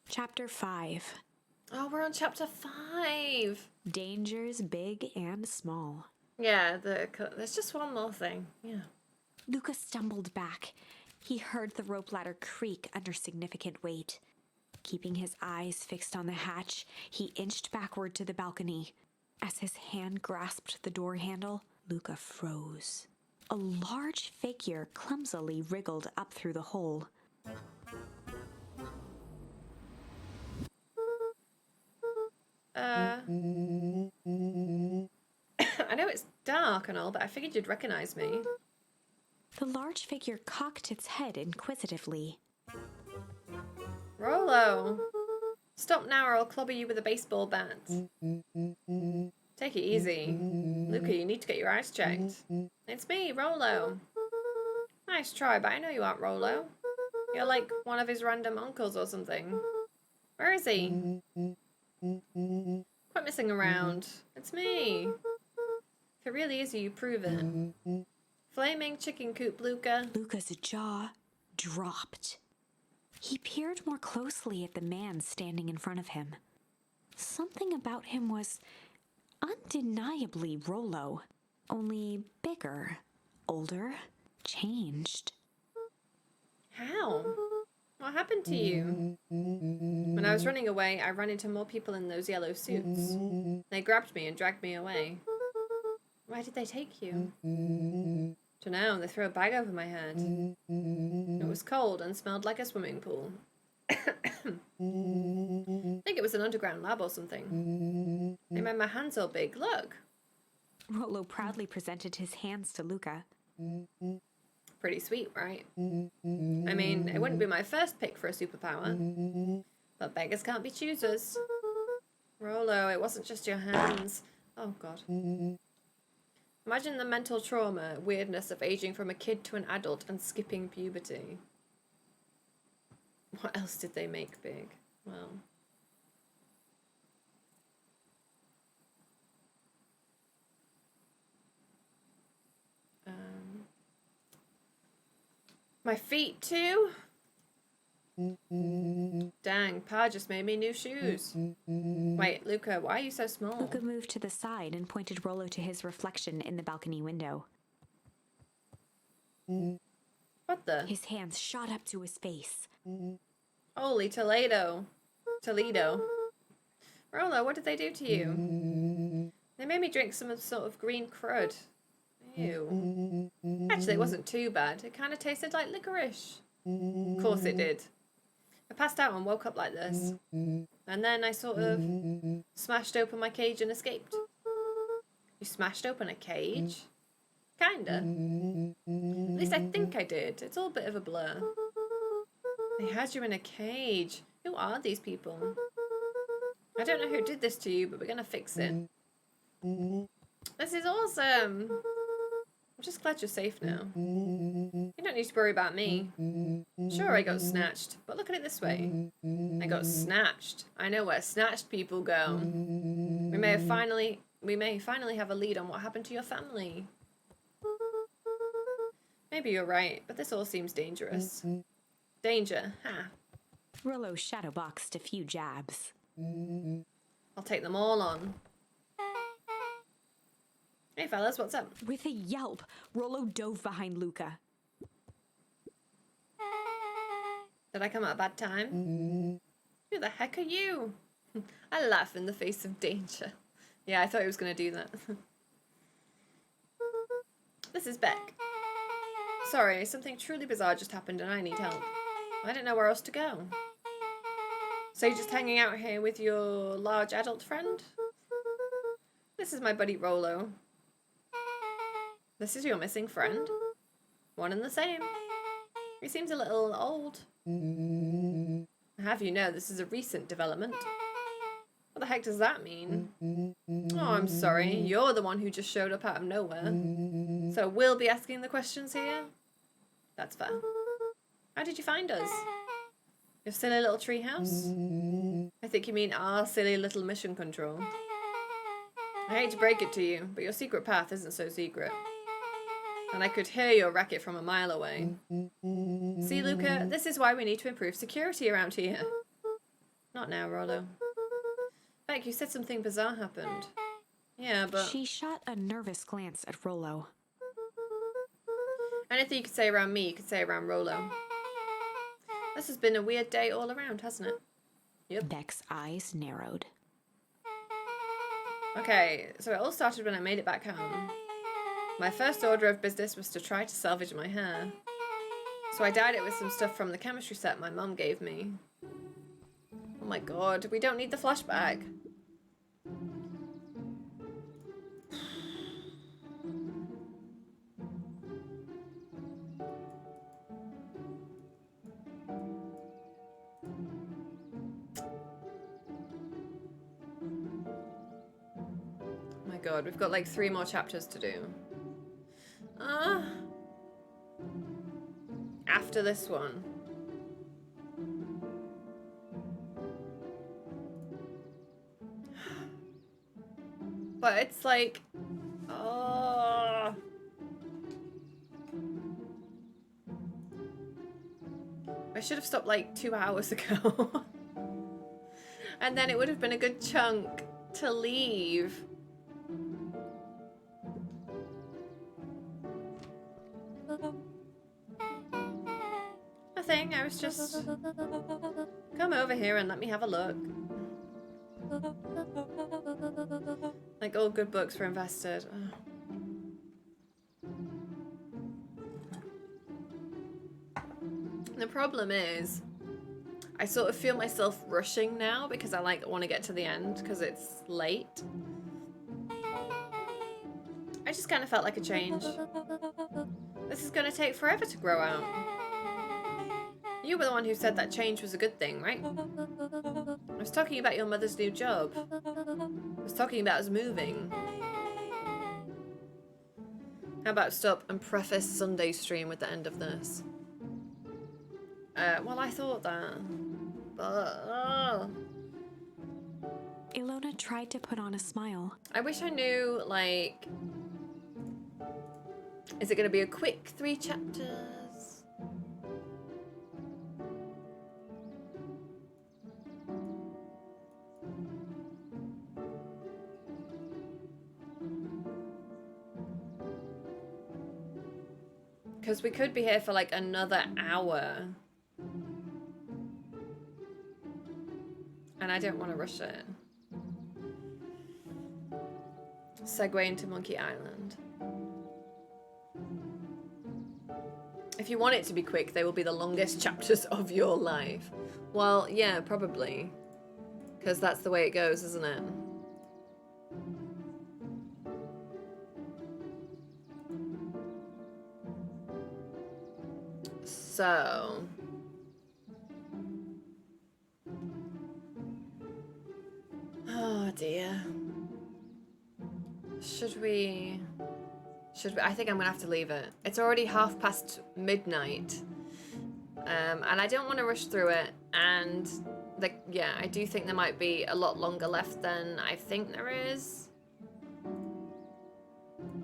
Chapter 5. Oh, we're on chapter 5. Dangers big and small. Yeah, there's just one more thing. Yeah. Luca stumbled back. He heard the rope ladder creak under significant weight. Keeping his eyes fixed on the hatch, he inched backward to the balcony. As his hand grasped the door handle, Luca froze. A large figure clumsily wriggled up through the hole. I know it's dark and all, but I figured you'd recognize me. The large figure cocked its head inquisitively. Rollo! Stop now or I'll clobber you with a baseball bat. Take it easy. Luca, you need to get your eyes checked. It's me, Rolo. Nice try, but I know you aren't Rolo. You're like one of his random uncles or something. Where is he? Quit messing around. It's me. If it really is you, prove it. Flaming chicken coop, Luca. Luca's jaw dropped. He peered more closely at the man standing in front of him. Something about him was undeniably Rolo, only bigger, older, changed. How? What happened to you? When I was running away, I ran into more people in those yellow suits. They grabbed me and dragged me away. Why did they take you? Dunno, they threw a bag over my head. It was cold and smelled like a swimming pool. I think it was an underground lab or something. They made my hands all big. Look. Rolo proudly presented his hands to Luca. Pretty sweet, right? I mean, it wouldn't be my first pick for a superpower. But beggars can't be choosers. Rolo, it wasn't just your hands. Oh, God. Imagine the mental trauma, weirdness of aging from a kid to an adult and skipping puberty. What else did they make big? Well... my feet too? Dang, Pa just made me new shoes. Wait, Luca, why are you so small? Luca moved to the side and pointed Rolo to his reflection in the balcony window. What the? His hands shot up to his face. Holy Toledo. Toledo. Rolo, what did they do to you? They made me drink some sort of green crud. Ew. Actually, it wasn't too bad. It kind of tasted like licorice. Of course it did. I passed out and woke up like this. And then I sort of smashed open my cage and escaped. You smashed open a cage? Kinda. At least I think I did. It's all a bit of a blur. They had you in a cage. Who are these people? I don't know who did this to you, but we're gonna fix it. This is awesome. I'm just glad you're safe now. You don't need to worry about me. Sure, I got snatched, but look at it this way. I got snatched. I know where snatched people go. We may finally have a lead on what happened to your family. Maybe you're right, but this all seems dangerous. Danger, ha. Rolo shadowboxed a few jabs. I'll take them all on. Hey fellas, what's up? With a yelp, Rolo dove behind Luca. Did I come at a bad time? Who the heck are you? I laugh in the face of danger. Yeah, I thought he was going to do that. This is Beck. Sorry, something truly bizarre just happened and I need help. I don't know where else to go. So you're just hanging out here with your large adult friend? This is my buddy Rolo. This is your missing friend? One and the same. He seems a little old. I have you know this is a recent development. What the heck does that mean? Oh, I'm sorry. You're the one who just showed up out of nowhere. So we'll be asking the questions here? That's fair. How did you find us? Your silly little treehouse? I think you mean our silly little mission control. I hate to break it to you, but your secret path isn't so secret. And I could hear your racket from a mile away. See, Luca, this is why we need to improve security around here. Not now, Rolo. Beck, you said something bizarre happened. Yeah, but... She shot a nervous glance at Rolo. anything you could say around me, you could say around Rolo. This has been a weird day all around, hasn't it? Yep. Beck's eyes narrowed. Okay, so it all started when I made it back home. My first order of business was to try to salvage my hair. So I dyed it with some stuff from the chemistry set my mum gave me. Oh my god, we don't need the flashback. god, we've got like 3 more chapters to do. After this one. But it's like, oh. I should have stopped like 2 hours ago. And then it would have been a good chunk to leave. Nothing, I was just... Come over here and let me have a look. Like all good books were invested. Ugh. The problem is, I sort of feel myself rushing now because I like want to get to the end because it's late. I just kind of felt like a change. This is going to take forever to grow out. You were the one who said that change was a good thing, right? I was talking about your mother's new job. I was talking about us moving. How about stop and preface Sunday's stream with the end of this? Well, I thought that. But, Ilona tried to put on a smile. I wish I knew, like... Is it going to be a quick 3 chapters? Because we could be here for like another hour. And I don't want to rush it. Segue into Monkey Island. If you want it to be quick, they will be the longest chapters of your life. Well, yeah, probably. Because that's the way it goes, isn't it? So... Oh dear. Should we... I think I'm gonna have to leave it. It's already midnight. And I don't want to rush through it. And yeah, I do think there might be a lot longer left than I think there is.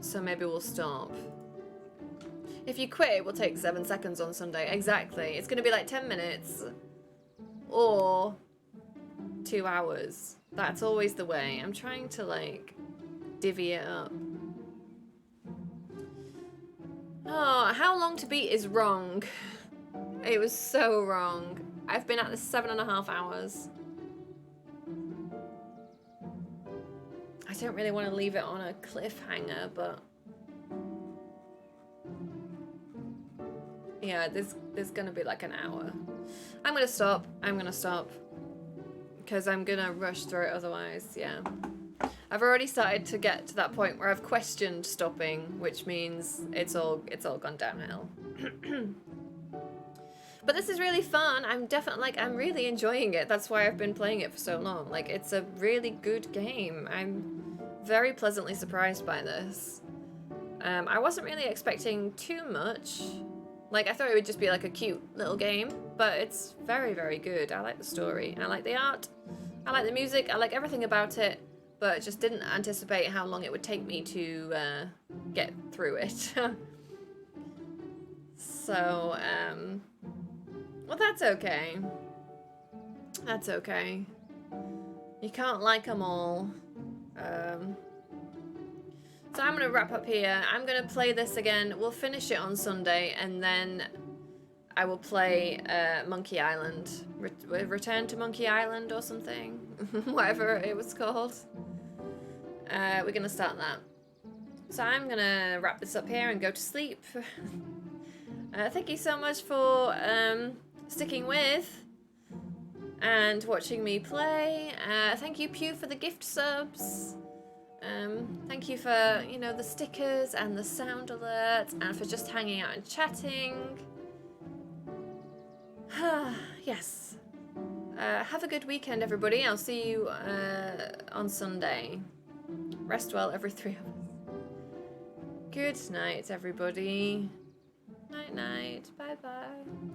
So maybe we'll stop. If you quit, it will take 7 seconds on Sunday. Exactly. It's gonna be like 10 minutes. Or 2 hours. That's always the way. I'm trying to like divvy it up. Oh, how long to beat is wrong. It was so wrong. I've been at this 7.5 hours. I don't really want to leave it on a cliffhanger, but yeah, there's gonna be like an hour. I'm gonna stop. Because I'm gonna rush through it otherwise, yeah. I've already started to get to that point where I've questioned stopping, which means it's all gone downhill. But this is really fun. I'm really enjoying it. That's why I've been playing it for so long. Like, it's a really good game. I'm very pleasantly surprised by this. I wasn't really expecting too much. Like, I thought it would just be like a cute little game, but it's very, very good. I like the story. I like the art. I like the music. I like everything about it, but just didn't anticipate how long it would take me to get through it. So, well, that's okay. That's okay. You can't like them all. So I'm going to wrap up here. I'm going to play this again. We'll finish it on Sunday, and then I will play Monkey Island. Return to Monkey Island or something. Whatever it was called. We're going to start that. So I'm going to wrap this up here and go to sleep. Thank you so much for sticking with and watching me play. Thank you, Pew, for the gift subs. Thank you for, the stickers and the sound alerts, and for just hanging out and chatting. Yes. Have a good weekend, everybody. I'll see you on Sunday. Rest well, every 3 hours. Good night, everybody. Night night. Bye bye.